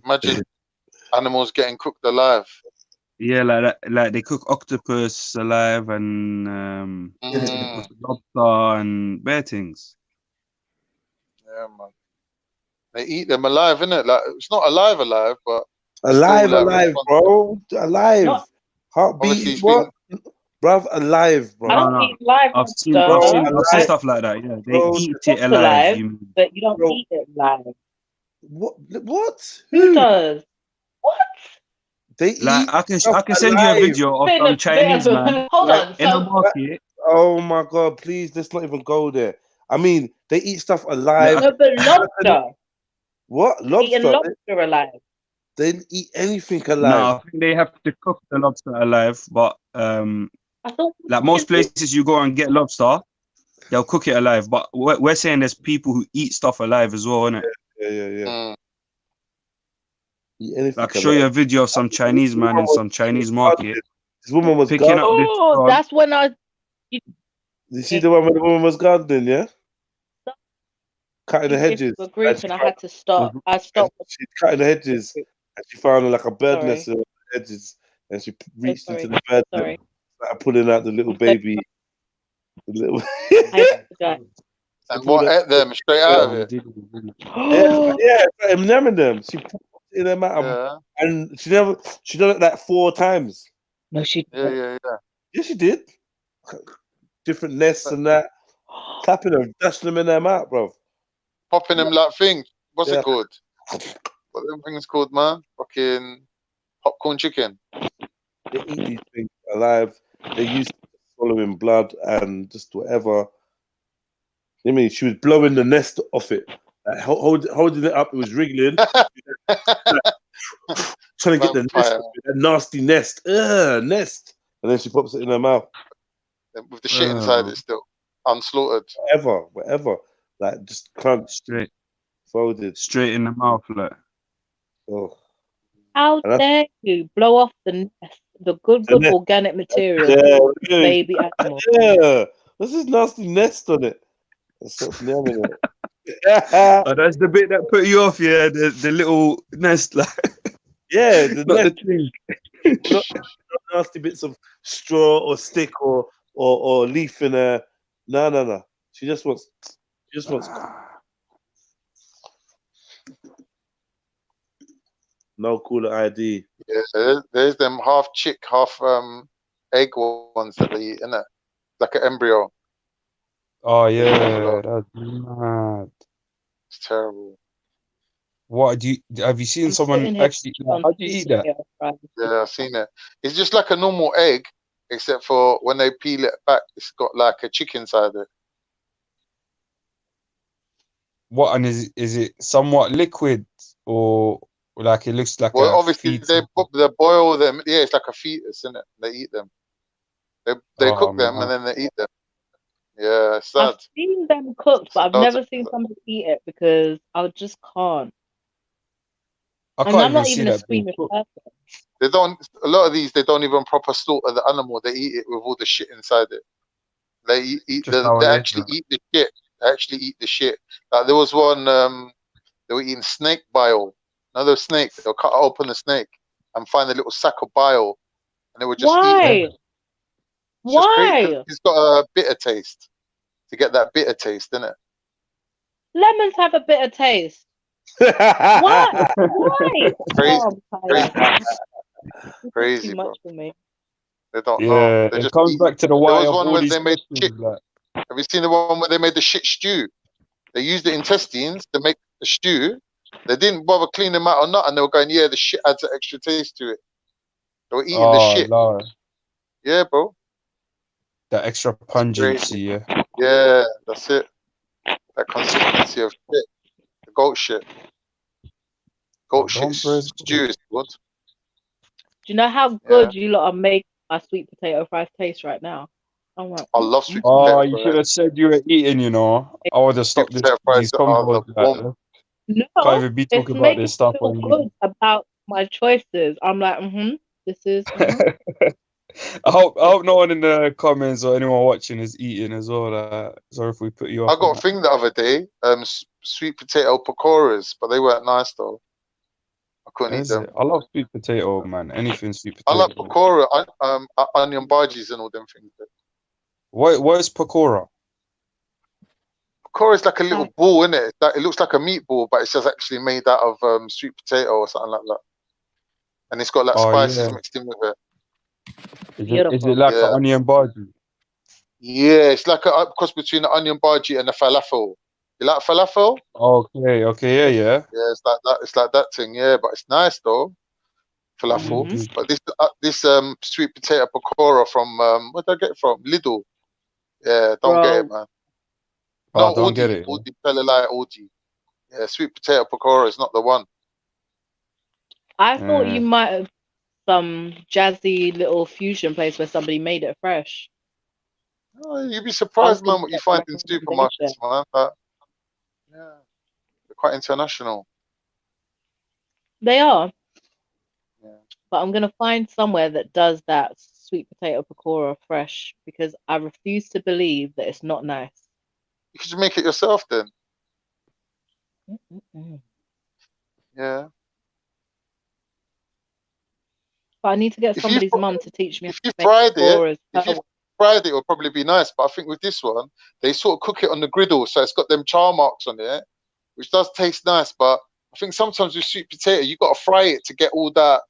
imagine animals getting cooked alive. Yeah, like that, like they cook octopus alive and lobster and bear things. Yeah, man. They eat them alive, innit? Like it's not alive, but alive, bro. Alive. Heartbeat. What? Bruv, alive, bro. I don't eat live I've seen stuff like that. Yeah, they eat it alive. But you don't eat it live. What? Who does? What? They like, eat. I can send you a video of some Chinese man in a market. Oh my god! Please, let's not even go there. I mean, they eat stuff alive. No, but lobster. What? Lobster? Eating lobster alive. They didn't eat anything alive. No, I think they have to cook the lobster alive, but I thought like most places you go and get lobster, they'll cook it alive. But we're saying there's people who eat stuff alive as well, innit? Yeah. Eat anything Like, show you a video of some Chinese man in some Chinese market. This woman was picking up this Oh, frog. that's when I. You see the one where the woman was gardening, yeah? Cutting the hedges. A group and I had to stop. I stopped. She's cutting the hedges and she found like a bird Sorry. nest in the hedges and she reached into sorry. the bird Sorry. nest, started pulling out the little baby. The little And what ate them straight out of it? yeah, I'm namming them. She put it in her mouth and she done it like 4 times. No, she Yeah. Yeah, she did. Different nests and that. Tapping them, dashing them in their mouth, bro. Popping them like things. What's Yeah. it called? What them things called, man? Fucking popcorn chicken. They eat these things alive. They used to swallowing blood and just whatever. I mean, she was blowing the nest off it, like, holding it up. It was wriggling, trying to get the nest, that nasty nest, nest, and then she pops it in her mouth with the shit inside it still, unslaughtered. Whatever, like just crunch, straight, folded, straight in the mouth, like. Oh, How dare you blow off the nest, the good nest. organic material, Yeah, baby animal. Yeah, this is nasty nest on it. That's what's namming it. Oh, that's the bit that put you off, yeah. The little nest, like. Yeah, the not nest. the tree. not nasty bits of straw or stick or leaf in her. No. She just wants. No cooler ID. Yeah, there's them half chick, half egg ones that they eat, innit? Like an embryo. Oh yeah, that's mad. It's terrible. What have you seen someone actually? How do you eat that? Yeah, I've seen it. It's just like a normal egg, except for when they peel it back, it's got like a chick inside it. What, and is it somewhat liquid or like it looks like Well, a obviously fetus? they boil them. Yeah, it's like a fetus, isn't it? They eat them. They Oh, cook them man. and then they eat them. Yeah, it's sad. I've seen them cooked, but I've Loads never seen somebody eat it because I just can't. I And can't I'm even not see even a that being squeamish cooked. person. They don't. A lot of these they don't even proper slaughter the animal. They eat it with all the shit inside it. They eat Just how it they is, actually man. eat the shit. They actually eat the shit. Like there was one. They were eating snake bile. Another snake. They'll cut open the snake and find a little sack of bile, and they would just eat it. Why? It's just crazy 'cause Why? it's got a bitter taste. To get that bitter taste, innit? Lemons have a bitter taste. Why? Why? Crazy, Oh, I'm tired. crazy, Too bro. much for me. They don't know. Yeah, They it just comes eat. back to the There why was of one all where these they made shit. questions. Like, Have you seen the one where they made the shit stew? They used the intestines to make the stew. They didn't bother cleaning them out or not, and they were going, "Yeah, the shit adds an extra taste to it." They were eating the oh, shit. Lord, Yeah, bro. that extra pungency, yeah. Yeah, that's it. That consistency of shit. The goat shit. Goat shit Don't press stew is good. Do you know how good you lot are making my sweet potato fries taste right now? I'm like, I love sweet Oh, potato you should fries. have said you were eating, you know. I would have Sweet stopped potato fries these are the combos. bomb. Can't no, even be it's talking about making this me stuff feel when good about my choices. I'm like, this is. I hope no one in the comments or anyone watching is eating as well. Sorry if we put you I off on got a that. thing the other day, sweet potato pakoras, but they weren't nice though. I couldn't eat Is them. it? I love sweet potato, man. Anything sweet I like potato. pakora, onion bhajis and all them things. What is pakora? Pakora is like a little ball, isn't it? It looks like a meatball, but it's just actually made out of sweet potato or something like that. And it's got like Oh, spices yeah. mixed in with it. Is it like an onion bhaji? Yeah, it's like a cross between the onion bhaji and the falafel. You like falafel? Okay, yeah. Yeah, it's like that. It's like that thing. Yeah, but it's nice though. Falafel. But this sweet potato pakora from where did I get it from? Lidl. Yeah, don't get it, man. Oh, No, don't get Aldi. it. Aldi, Pellalai Aldi. Yeah, sweet potato pakora is not the one. I thought you might have some jazzy little fusion place where somebody made it fresh. Oh, you'd be I was surprised, man, gonna what you get the find in recommendation. supermarkets, man. But yeah, they're quite international. They are, Yeah. but I'm gonna find somewhere that does that sweet potato pakora fresh because I refuse to believe that it's not nice. You could just make it yourself then. Mm-mm-mm. Yeah. But I need to get If you somebody's mum to teach me how if you to make fried it, pakoras. if you fried it, it'll probably be nice. But I think with this one, they sort of cook it on the griddle, so it's got them char marks on it, which does taste nice. But I think sometimes with sweet potato, you got to fry it to get all that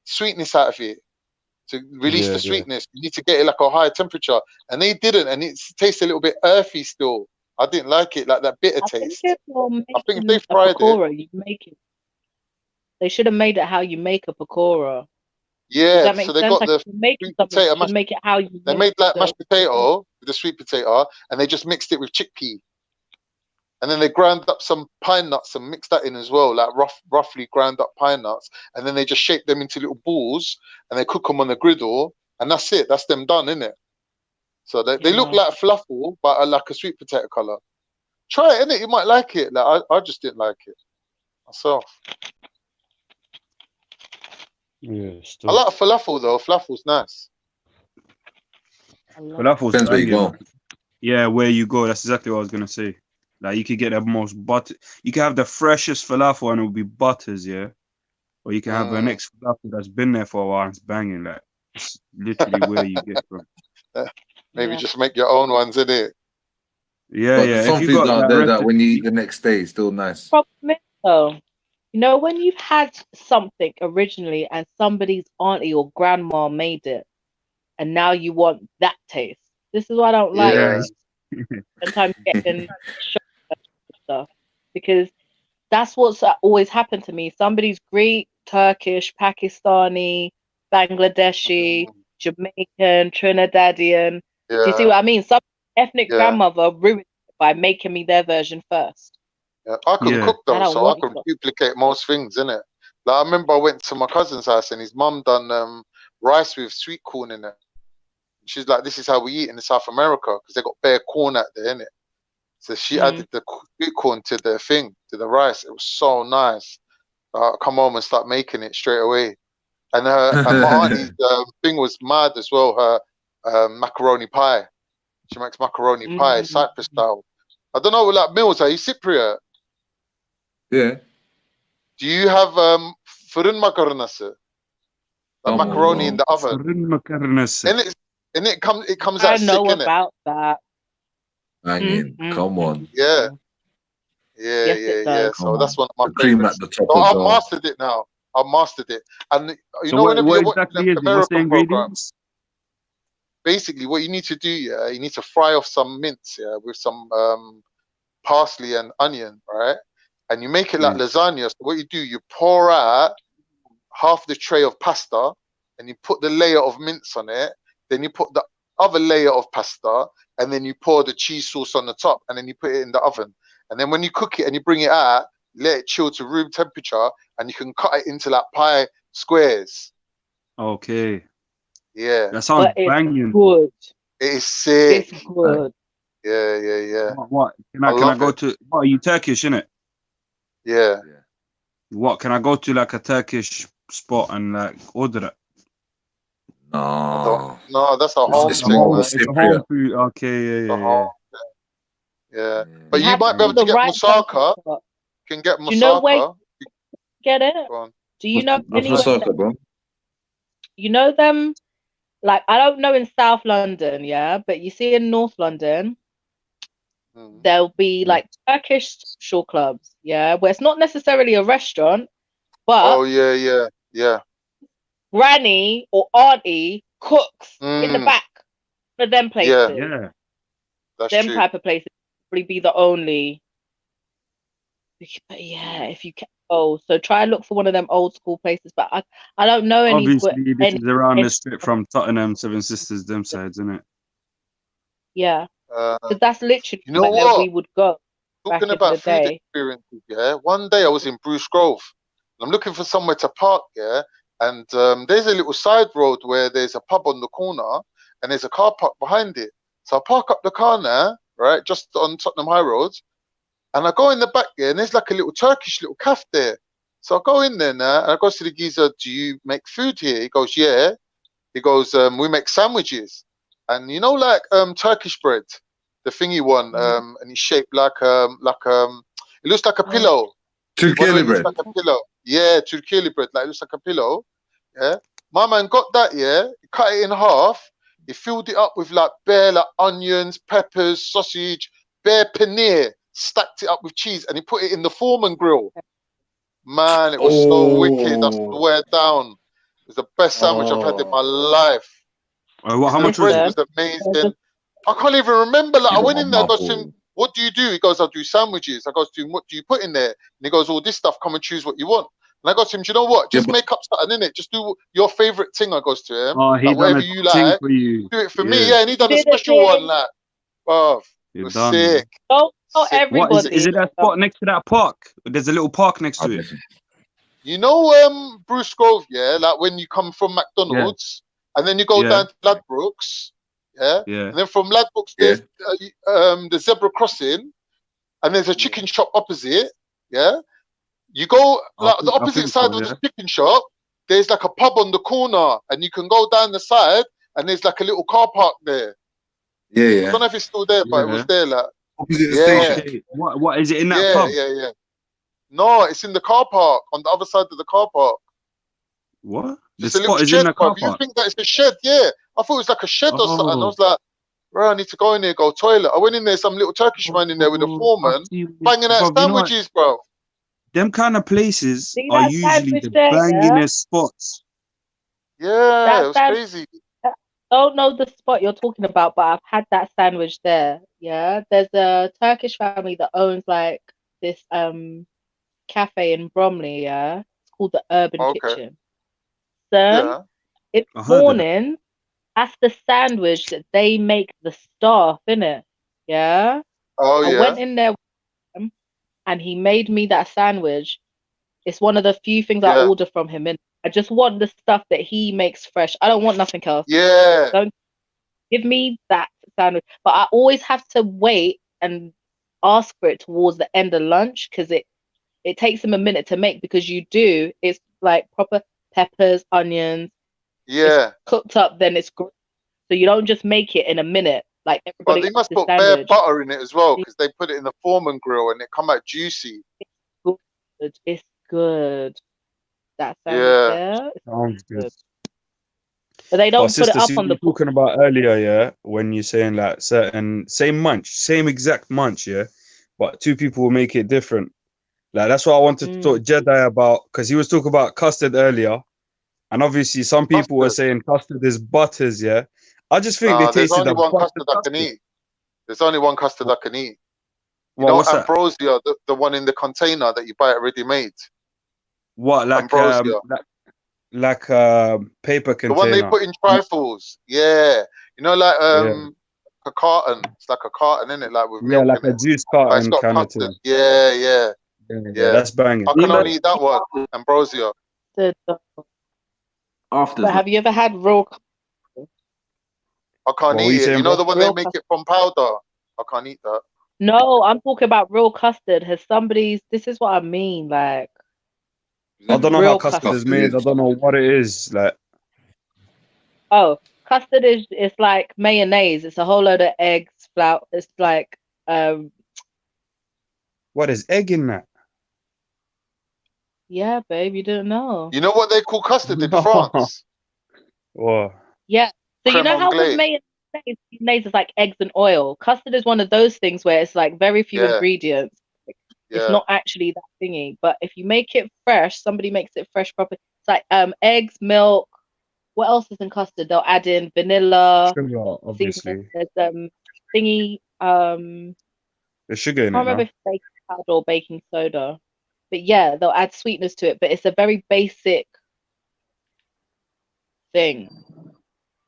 sweetness out of it, to release the Yeah. sweetness. You need to get it like a higher temperature, and they didn't, and it tastes a little bit earthy still. I didn't like it, like that bitter I think taste. if you're I think if making they a fried it, pakora, you make it. They should have made it how you make a pakora. Does yeah. that make So they sense? got Like the if you're making sweet something, you potato should mashed. make it how you They make made like mashed the potato with the sweet potato, and they just mixed it with chickpea. And then they ground up some pine nuts and mixed that in as well, like roughly ground up pine nuts. And then they just shape them into little balls and they cook them on the griddle. And that's it. That's them done, innit? So they look like falafel, but are like a sweet potato color. Try it, innit? You might like it. Like I just didn't like it myself. Yeah, I still. like falafel though. Falafel's nice. Falafel's Depends where you banging. go. Yeah, where you go. That's exactly what I was gonna say. Like you could get the most butter. You can have the freshest falafel and it'll be butters, yeah. Or you can have an ex falafel that's been there for a while and it's banging. Like it's literally where you get from. Maybe just make your own ones, innit? Yeah, But yeah. there's If some you foods got out that there that when you recipe, eat the next day, it's still nice. problem is though, you know, when you've had something originally and somebody's auntie or grandma made it, and now you want that taste. This is why I don't like Yeah. sometimes getting stuff because that's what's always happened to me. Somebody's Greek, Turkish, Pakistani, Bangladeshi, Jamaican, Trinidadian. Do you see Yeah. what I mean? Some ethnic Yeah. grandmother ruined it by making me their version first. Yeah, I can Yeah. cook I though, don't so I want can it. duplicate most things, innit? Like I remember I went to my cousin's house and his mum done rice with sweet corn in it. She's like, "This is how we eat in South America because they got bare corn out there, innit?" So she added the sweet corn to the thing, to the rice. It was so nice. I come home and start making it straight away. And my auntie's thing was mad as well. Her macaroni pie. She makes macaroni pie, Cyprus style. I don't know, like Mills, are you Cypriot? Yeah. Do you have fırın makarnası? Like macaroni in the oven. Fırın makarnası. And it comes I out sick, know innit? about that. Hanging. Come on. Yeah. Yeah, Yes, yeah, it yeah. does. So that's one of my The cream favorites. at the top So as I've well. mastered it now. I've mastered it. And you So know, whenever what you're watching exactly them is it? What's the American programs, ingredients? basically what you need to do, yeah, you need to fry off some mince, yeah, with some parsley and onion, right? And you make it like lasagna. So what you do, you pour out half the tray of pasta and you put the layer of mince on it. Then you put the other layer of pasta and then you pour the cheese sauce on the top and then you put it in the oven. And then when you cook it and you bring it out, let it chill to room temperature and you can cut it into like pie squares. Okay. Yeah. That sounds But it's banging. good. It is sick. It's good. Yeah, yeah, yeah. What? Can I love go it. to? What are you Turkish, innit? Yeah. What can I go to like a Turkish spot and like order it? No. No, that's a home It's thing, more man. It's a home food. Okay, It's a yeah. home thing. Yeah. But You you have might be able to the get right moussaka. person. You can get Do you know where moussaka. you get it? Go on. Do you know What's anywhere? moussaka, bro? You know them? Like I don't know in South London, yeah, but you see in North London, there'll be like Turkish social clubs, yeah, where it's not necessarily a restaurant, but Oh yeah, yeah, yeah. granny or auntie cooks in the back for them places. Yeah. That's them true. type of places probably be the only. But yeah, if you can. Oh, so try and look for one of them old school places. But I don't know any. Obviously, this is around the strip from Tottenham, Seven Sisters, them sides, isn't it? Yeah, because that's literally You know where what? we would go back Talking in about the food day. experiences, yeah. One day I was in Bruce Grove, I'm looking for somewhere to park, yeah. And there's a little side road where there's a pub on the corner, and there's a car park behind it. So I park up the car now, right, just on Tottenham High Road, and I go in the back there, and there's like a little Turkish little cafe there. So I go in there now, and I go to the geezer, do you make food here? He goes, yeah. He goes, we make sandwiches. And you know, like Turkish bread, the thingy one, and it's shaped like it looks like a pillow. Turkey bread. Like a pillow. Yeah, Turkey bread, like it looks like a pillow. Yeah. My man got that, yeah. He cut it in half. He filled it up with like bare like onions, peppers, sausage, bare paneer, stacked it up with cheese, and he put it in the Foreman grill. Man, it was so wicked. I swear down. It was the best sandwich I've had in my life. How much was bread it? was amazing. I can't even remember. Like, I went in there, I goes to him, what do you do? He goes, I do sandwiches. I goes to him, what do you put in there? And he goes, all this stuff, come and choose what you want. And I goes to him, do you know what? Just make up something in it. Just do your favorite thing. I goes to him. Oh, he like, done whatever a you thing like, for you. do it for me. Yeah, and he done a special one. Like, oh, it was done, sick. Not What is everybody. it? That spot next to that park? There's a little park next to it. You know, Bruce Grove, yeah, like when you come from McDonald's and then you go down to Ladbrokes, yeah, and then from Ladbrokes there's the zebra crossing, and there's a chicken shop opposite, yeah. You go like the opposite side of the chicken shop. There's like a pub on the corner, and you can go down the side, and there's like a little car park there. Yeah, I don't know if it's still there, but it was there. Like, opposite the station. Okay. What is it in that pub? Yeah. No, it's in the car park on the other side of the car park. What? Just The a little spot is shed, in the car bruv. You park. think that it's a shed? Yeah. I thought it was like a shed or something. I was like, bro, I need to go in there, go toilet. I went in there, some little Turkish man in there with a foreman, banging out sandwiches, bro. Them kind of places See are that usually sandwich the there, bangingest spots. Yeah, it was crazy. I don't know the spot you're talking about, but I've had that sandwich there. Yeah, there's a Turkish family that owns like this cafe in Bromley. Yeah, it's called the Urban Kitchen. So in the morning, that's the sandwich that they make the staff, innit? Yeah. Oh I went in there with him and he made me that sandwich. It's one of the few things I order from him, and I just want the stuff that he makes fresh. I don't want nothing else. Yeah. Don't give me that sandwich. But I always have to wait and ask for it towards the end of lunch because it takes him a minute to make, because it's like proper peppers, onions. Yeah. It's cooked up, then it's great. So you don't just make it in a minute. Like everybody. But they must put bare butter in it as well, because they put it in the Foreman grill and it come out juicy. It's good. That sandwich there. Sounds good. But they don't put it up you on the were talking about earlier, yeah, when you're saying like certain same exact munch, yeah, but two people will make it different. Like that's what I wanted to talk Jedi about, because he was talking about custard earlier, and obviously some people were saying custard is butters, yeah. I just think they there's tasted only one butter custard I can eat. There's only one custard I can eat. You What, know, what's that? ambrosia, the one in the container that you buy it ready made. What, like ambrosia? Like paper container? The one they put in trifles. Yeah. You know, like a carton. It's like a carton, isn't it? Like with milk like in a it. juice But carton it's got kind of custard. thing. Yeah. That's banging. I can only eat that one. Ambrosia. After But have you ever had raw? I can't eat it. You know the one they make it from powder? I can't eat that. No, I'm talking about real custard. This is what I mean, like I don't know how real custard is made. I don't know what it is. Like, oh, custard is it's like mayonnaise. It's a whole load of eggs, flour. It's like what is egg in that? yeah, babe, you didn't know. You know what they call custard in France? What? Yeah. So you Crème know how anglaise. with mayonnaise is like eggs and oil. Custard is one of those things where it's like very few ingredients. It's not actually that thingy. But if you make it fresh, somebody makes it fresh properly. It's like eggs, milk. What else is in custard? They'll add in vanilla. Sugar, obviously. There's thingy. There's sugar in I it can't remember now. if it's baking powder or baking soda. But yeah, they'll add sweetness to it. But it's a very basic thing.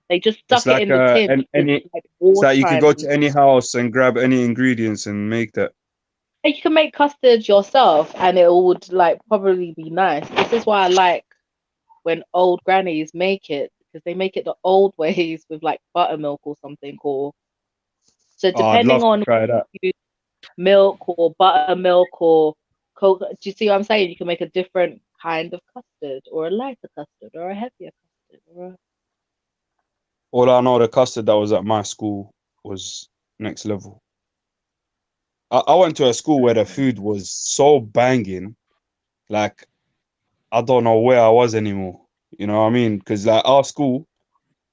They just stuck it in the tin. It's like you could go to any house and grab any ingredients and make that. You can make custard yourself, and it would like probably be nice. This is why I like when old grannies make it, because they make it the old ways with like buttermilk or something, or so Oh, I'd depending love to on try that. milk or buttermilk or coke. Do you see what I'm saying? You can make a different kind of custard, or a lighter custard, or a heavier custard, or a... All I know, the custard that was at my school was next level. I went to a school where the food was so banging, like I don't know where I was anymore. You know what I mean? Because like our school,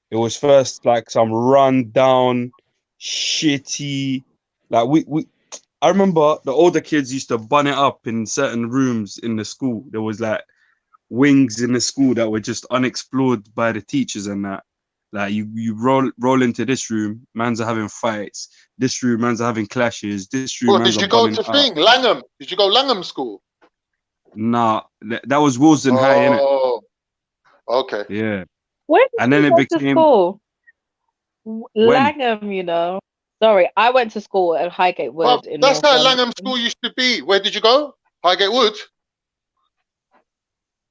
it was first like some run down, shitty. Like I remember the older kids used to bun it up in certain rooms in the school. There was like wings in the school that were just unexplored by the teachers and that. Like you roll into this room, man's are having fights. This room, man's are having clashes. This room, Well, man's did are you go bunning to up. thing Langham? Did you go Langham School? Nah, that was Wilson High, innit? Oh, okay. Yeah. Where did And you then it go to became school? when? Langham, you know. Sorry, I went to school at Highgate Well, Wood in that's North how London. Langham School used to be. Where did you go? Highgate Wood.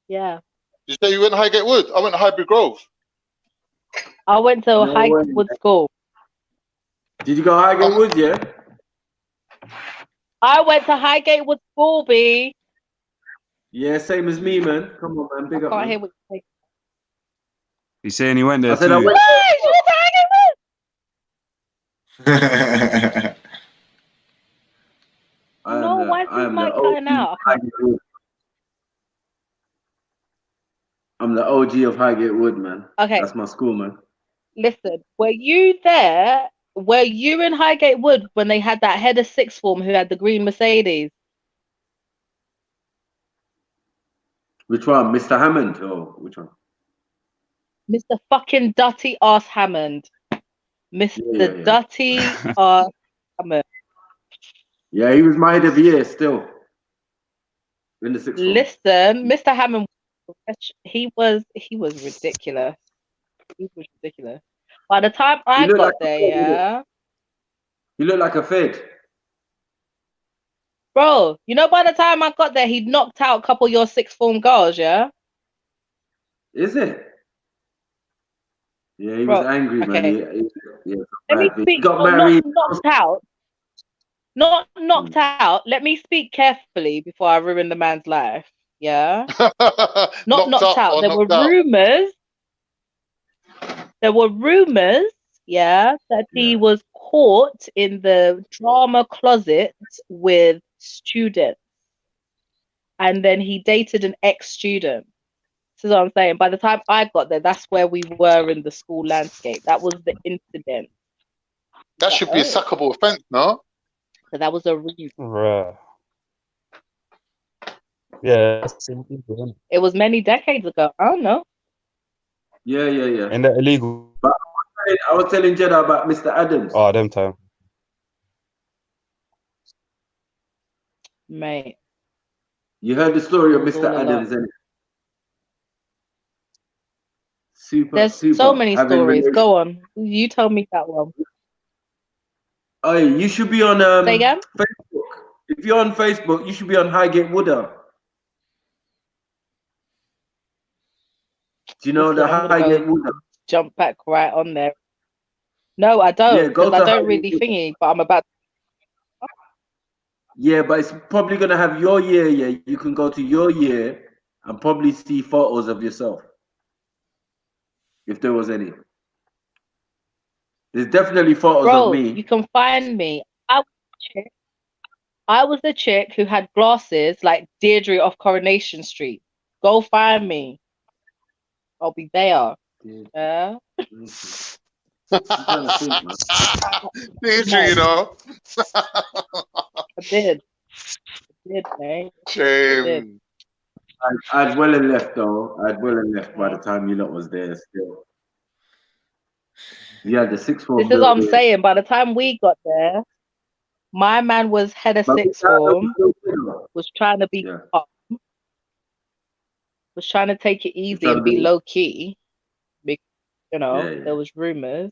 Yeah. Did you say you went to Highgate Wood? I went to Highbury Grove. I went to No way. Highgate Wood School. Did you go Highgate Wood? Yeah. I went to Highgate Wood School, B. Yeah, same as me, man. Come on, man. I Big up, can't man. hear what you're saying. He's saying he went I there said I too. went. Hey, you went to Highgate Wood? No, why is I his am the mic OG cutting of out? I can't. Highgate Wood. I'm the OG of Highgate Wood, man. Okay, That's my school, man. listen. Were you there? Were you in Highgate Wood when they had that head of sixth form who had the green Mercedes? Which one, Mr. Hammond, or which one? Mr. fucking Dutty Ass Hammond. Mr. Yeah. Dutty Ass Hammond. Yeah, he was my head of the year still in the sixth form. Listen, Mr. Hammond, he was ridiculous. He was ridiculous. By the time He I looked got like a there, fed, innit? yeah, He looked like a fed. bro, you know, by the time I got there, he'd knocked out a couple of your sixth form girls, yeah. Is it? Yeah, he was Bro, angry, man. okay. Yeah, Let me bad thing. He speak. got Not married. knocked out. Not knocked out. Let me speak carefully before I ruin the man's life. Yeah. Not Knocked knocked up out. or There were knocked out? rumors. Yeah, that he was caught in the drama closet with students, and then he dated an ex-student. This is what I'm saying. By the time I got there, that's where we were in the school landscape. That was the incident. That should be a sackable offence, no? So that was a reason. Bruh. Yeah. It was many decades ago. I don't know. Yeah. And that illegal. But I was telling Jeddah about Mr. Adams. Oh, them time. Mate. You heard the story of It was Mr. all a lot. Adams, and There's so many stories. Go on. You tell me that one. Oh, you should be on Say again? Facebook. If you're on Facebook, you should be on Highgate Wooder. Do you know Listen, the I'm gonna Highgate go Wooder? jump back right on there. No, I don't, Yeah, go because I to don't Highgate really Wooder. thingy, but I'm about. Yeah, but it's probably gonna have your year. Yeah, you can go to your year and probably see photos of yourself, if there was any. There's definitely photos of Bro, me. you can find me. I was the chick who had glasses like Deirdre off Coronation Street. Go find me. I'll be there. Yeah. I'm trying to think, man. Deirdre, you know. I did, mate. Shame. I'd well and left though. I'd well and left by the time you lot was there still. You had the sixth form This is what I'm building. saying. By the time we got there, my man was head of sixth form, was trying to be calm, was trying to take it easy and be low key, because, you know, there was rumors.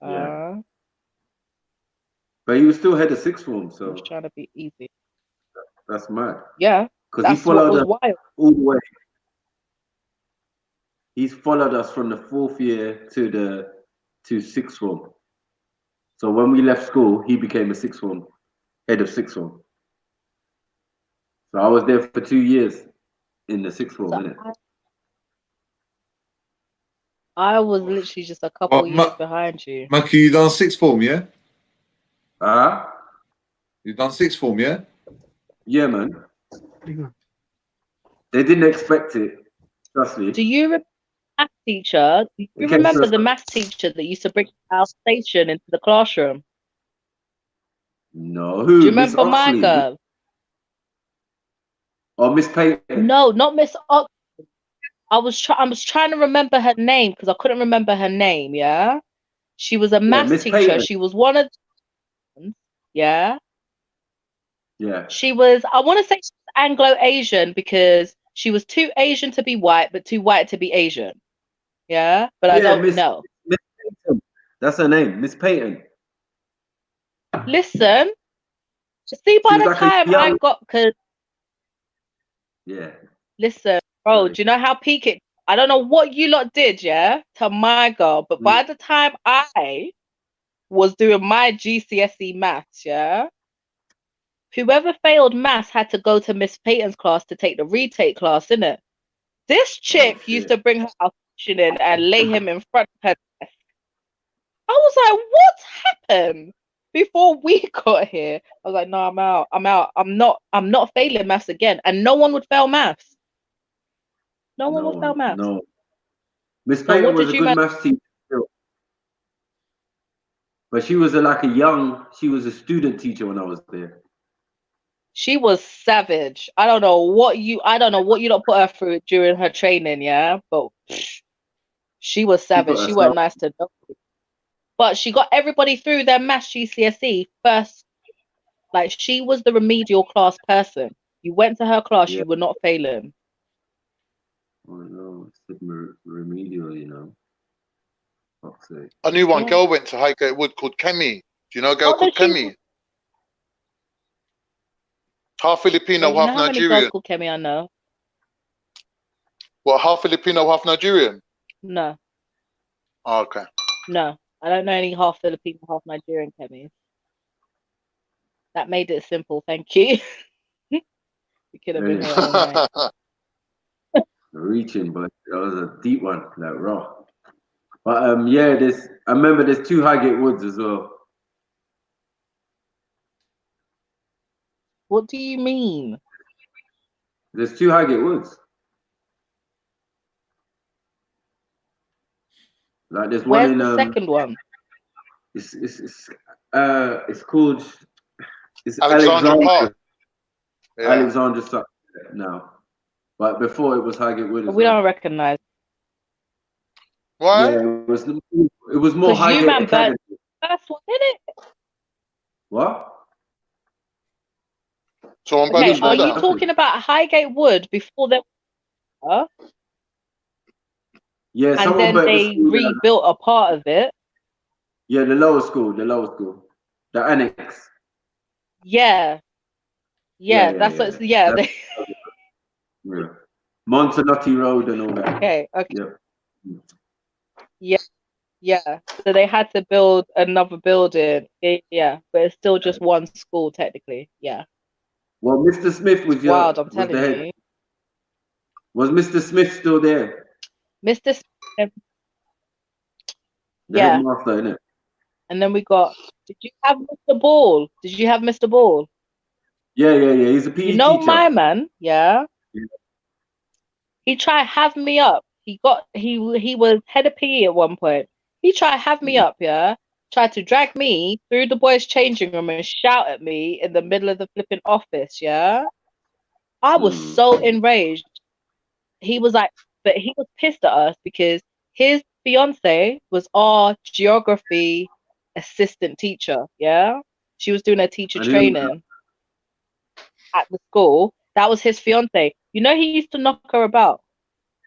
Yeah. But he was still head of sixth form, I so was trying to be easy. that's mad. Yeah, Because he that's what followed was us wild. all the way. He's followed us from the 4th year to sixth form. So when we left school, he became a sixth form, head of sixth form. So I was there for 2 years in the sixth form, So innit? I was literally just a couple years behind you. Mackie, you done sixth form, yeah? You done sixth form, yeah? Yeah, man. They didn't expect it. Trust me. Do you remember the math teacher? Do you It remember kept the us- math teacher that used to bring our station into the classroom? No, Do who? you Miss remember my Oxley? girl? Or Miss Payton? No, not Miss Ox. I was trying to remember her name because I couldn't remember her name. Yeah, she was a Yeah, math Miss teacher. Payton. She was one of the, yeah. Yeah. She was. I want to say she was Anglo-Asian because she was too Asian to be white, but too white to be Asian. Yeah, but I Yeah, don't Miss know. Payton. That's her name, Miss Payton. Listen, see, She by was the like a time I young. got, because Yeah. listen, bro, do you know how peak it? I don't know what you lot did, yeah, to my girl, but by the time I was doing my GCSE maths, yeah, whoever failed maths had to go to Miss Payton's class to take the retake class, innit? This chick used to bring her affection in and lay him in front of her desk. I was like, what happened? Before we got here, I was like, no, I'm out. I'm not failing maths again. And no one would fail maths. No one would fail maths. No. Miss So Payton what was did a you good man? maths teacher still. But she was she was a student teacher when I was there. She was savage. I don't know what you don't put her through during her training, yeah. But she was savage. She weren't nice to nobody. But she got everybody through their maths GCSE first. Like she was the remedial class person. You went to her class, Yeah. you were not failing. Oh no, it's remedial, you know. Fuck's sake. I knew one Yeah. girl went to Highgate Wood called Kemi. Do you know a girl Oh, no, called Kemi? Half Filipino, You know half how many girls Nigerian. called Kemi I know? What, half Filipino, half Nigerian? No, Oh, okay. no. I don't know any half Filipino, half Nigerian Kemis. That made it simple, thank you. We could have been here all night. Reaching, but that was a deep one, like raw. But yeah, I remember there's 2 Highgate Woods as well. What do you mean? There's 2 Highgate Woods. Like there's Where's one in the second one? it's called Alexandra Park. Yeah. Alexandra Park now. But before it was Highgate Wood as We well. don't recognize. Why? Yeah, it was more Because you Highgate man Academy. burnt the first one, innit? What? So on Okay, Banish are you Weather. talking about Highgate Wood before they Yeah, and someone then burnt the they school down. rebuilt a part of it? Yeah, the lower school. The annex. Yeah. Yeah, that's what it's, yeah. That's, yeah. Montanotti Road and all that. Okay. Yeah. Yeah. So they had to build another building. Yeah, but it's still just one school technically. Yeah. Well, Mr. Smith was Wild, I'm the telling head. you. Was Mr. Smith still there? Mr. Smith. The Yeah. headmaster, innit? And then we got. Did you have Mr. Ball? Did you have Mr. Ball? Yeah. He's a PE You know teacher. my man, yeah. Yeah. He tried to have me up. He was head of PE at one point. He tried to have me up, yeah. Tried to drag me through the boys' changing room and shout at me in the middle of the flipping office, yeah. I was so enraged. He was like, but he was pissed at us because his fiance was our geography assistant teacher, yeah. She was doing her teacher training at the school. That was his fiance. You know, he used to knock her about.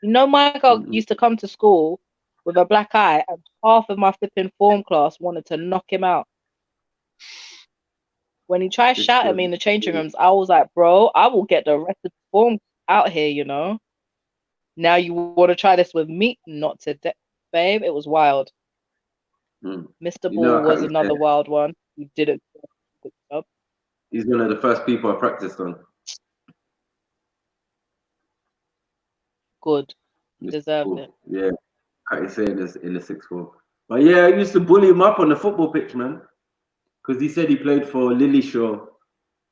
You know, my girl used to come to school with a black eye, and half of my flipping form class wanted to knock him out. When he tried This shouting at good. me in the changing rooms, I was like, bro, I will get the rest of the form out here, you know. Now you want to try this with me? Not today, babe. It was wild. Mr. You know, Ball I was can't another say wild one. He didn't do a good job. he's one of the first people I practiced on. Good. He Mr. deserved Ball. it. Yeah, I can't say in the sixth form. But yeah, I used to bully him up on the football pitch, man, because he said he played for Lillyshaw,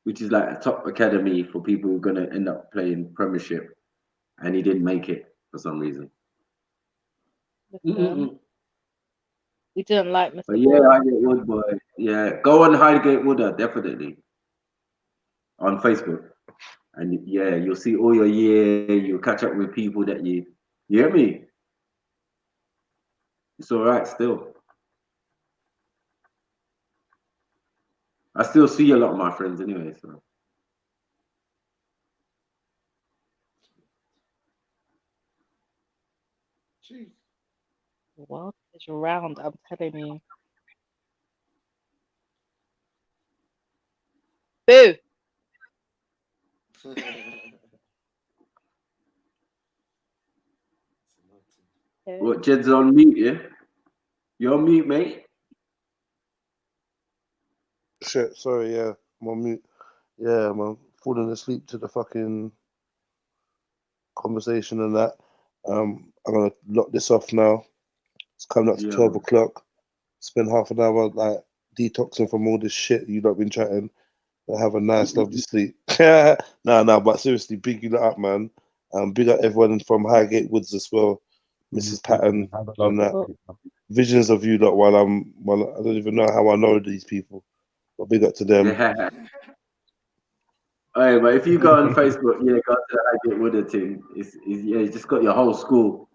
which is like a top academy for people who are gonna end up playing Premiership, and he didn't make it for some reason. Listen, we didn't like Mr. But yeah, Ball. Highgate Wood, boy. Yeah, go on Highgate Wood, definitely on Facebook, and yeah, you'll see all your year. You'll catch up with people that you hear me. It's all right still. I still see a lot of my friends anyway. So The world is round, I'm telling you. Boo! what? Jed's on mute, yeah? You're on mute, mate. Shit, sorry, yeah, I'm on mute. Yeah, man, falling asleep to the fucking conversation and that. I'm gonna lock this off now. It's coming up to 12 o'clock. Spend half an hour like detoxing from all this shit you lot been chatting. Have a nice, lovely sleep. No, but seriously, big you lot up, man. Big up everyone from Highgate Woods as well, Mrs. Patton, and that. Visions of you lot while I don't even know how I know these people, but big up to them. Yeah. Hey, but if you go on Facebook, yeah, go to the Highgate Wood thing. Yeah, you just got your whole school.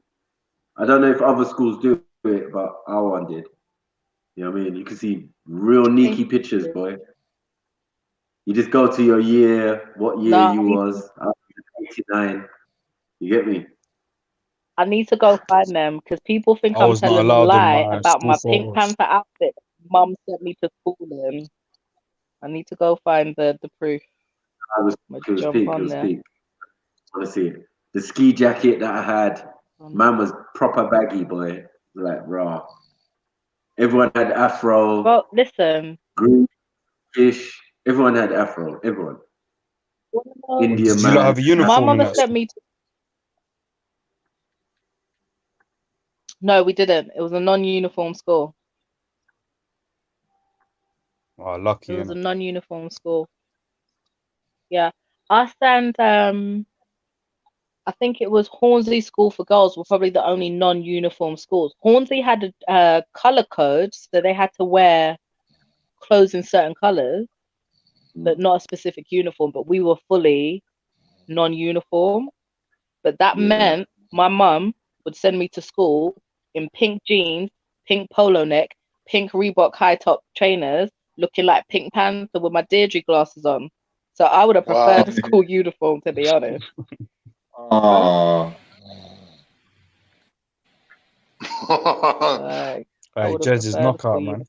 I don't know if other schools do it, but our one did. You know what I mean? You can see real neaky pictures, boy. You just go to your year, what year you was, 89. You get me? I need to go find them because people think I I'm was not telling a allowed in lie my about school my Pink photos. Panther outfit Mum sent me to school in. I need to go find the proof. It was Jump peak. It on was there. peak. I want to see it. The ski jacket that I had, man, was proper baggy, boy. Like raw. Everyone had afro. Well, listen. Green-ish. Everyone had afro. Everyone. Indian Did you not have a My uniform in mama that sent school? me to... No, we didn't. It was a non-uniform school. Oh, lucky, It was a innit? non-uniform school. Yeah. Us and I think it was Hornsey School for Girls were probably the only non-uniform schools. Hornsey had a color code, so they had to wear clothes in certain colors, but not a specific uniform. But we were fully non-uniform. But that meant my mum would send me to school in pink jeans, pink polo neck, pink Reebok high top trainers, looking like Pink Panther with my Deirdre glasses on. So I would have preferred a school uniform, to be honest. Oh. Hey, Jez is knockout, man.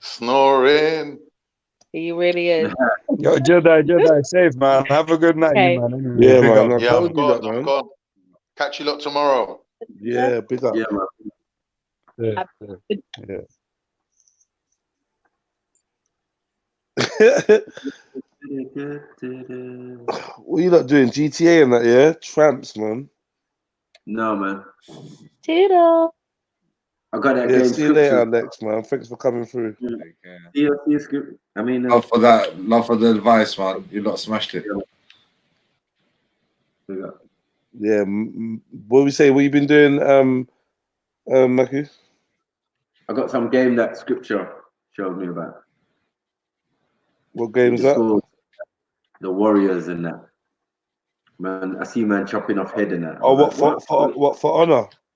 Snoring. He really is. Yo, Jedi, safe, man. Have a good night, you, man. Anyway, Yeah, big man. up. Yeah, I'm gone. Catch you lot tomorrow. Yeah, big up. Yeah, man. Yeah. What you lot doing? GTA and that, yeah? Tramps, man. No, man. Toodle. I got that Yeah, game see you later, scripture. Alex, man. Thanks for coming through. See you script. I mean, love for that. Love for the advice, man. You lot smashed it. Yeah. What we say? What you been doing, Maku? I got some game that scripture showed me about. What game's that? The Warriors and that. Man, I see man chopping off head and that. Oh, what for honor?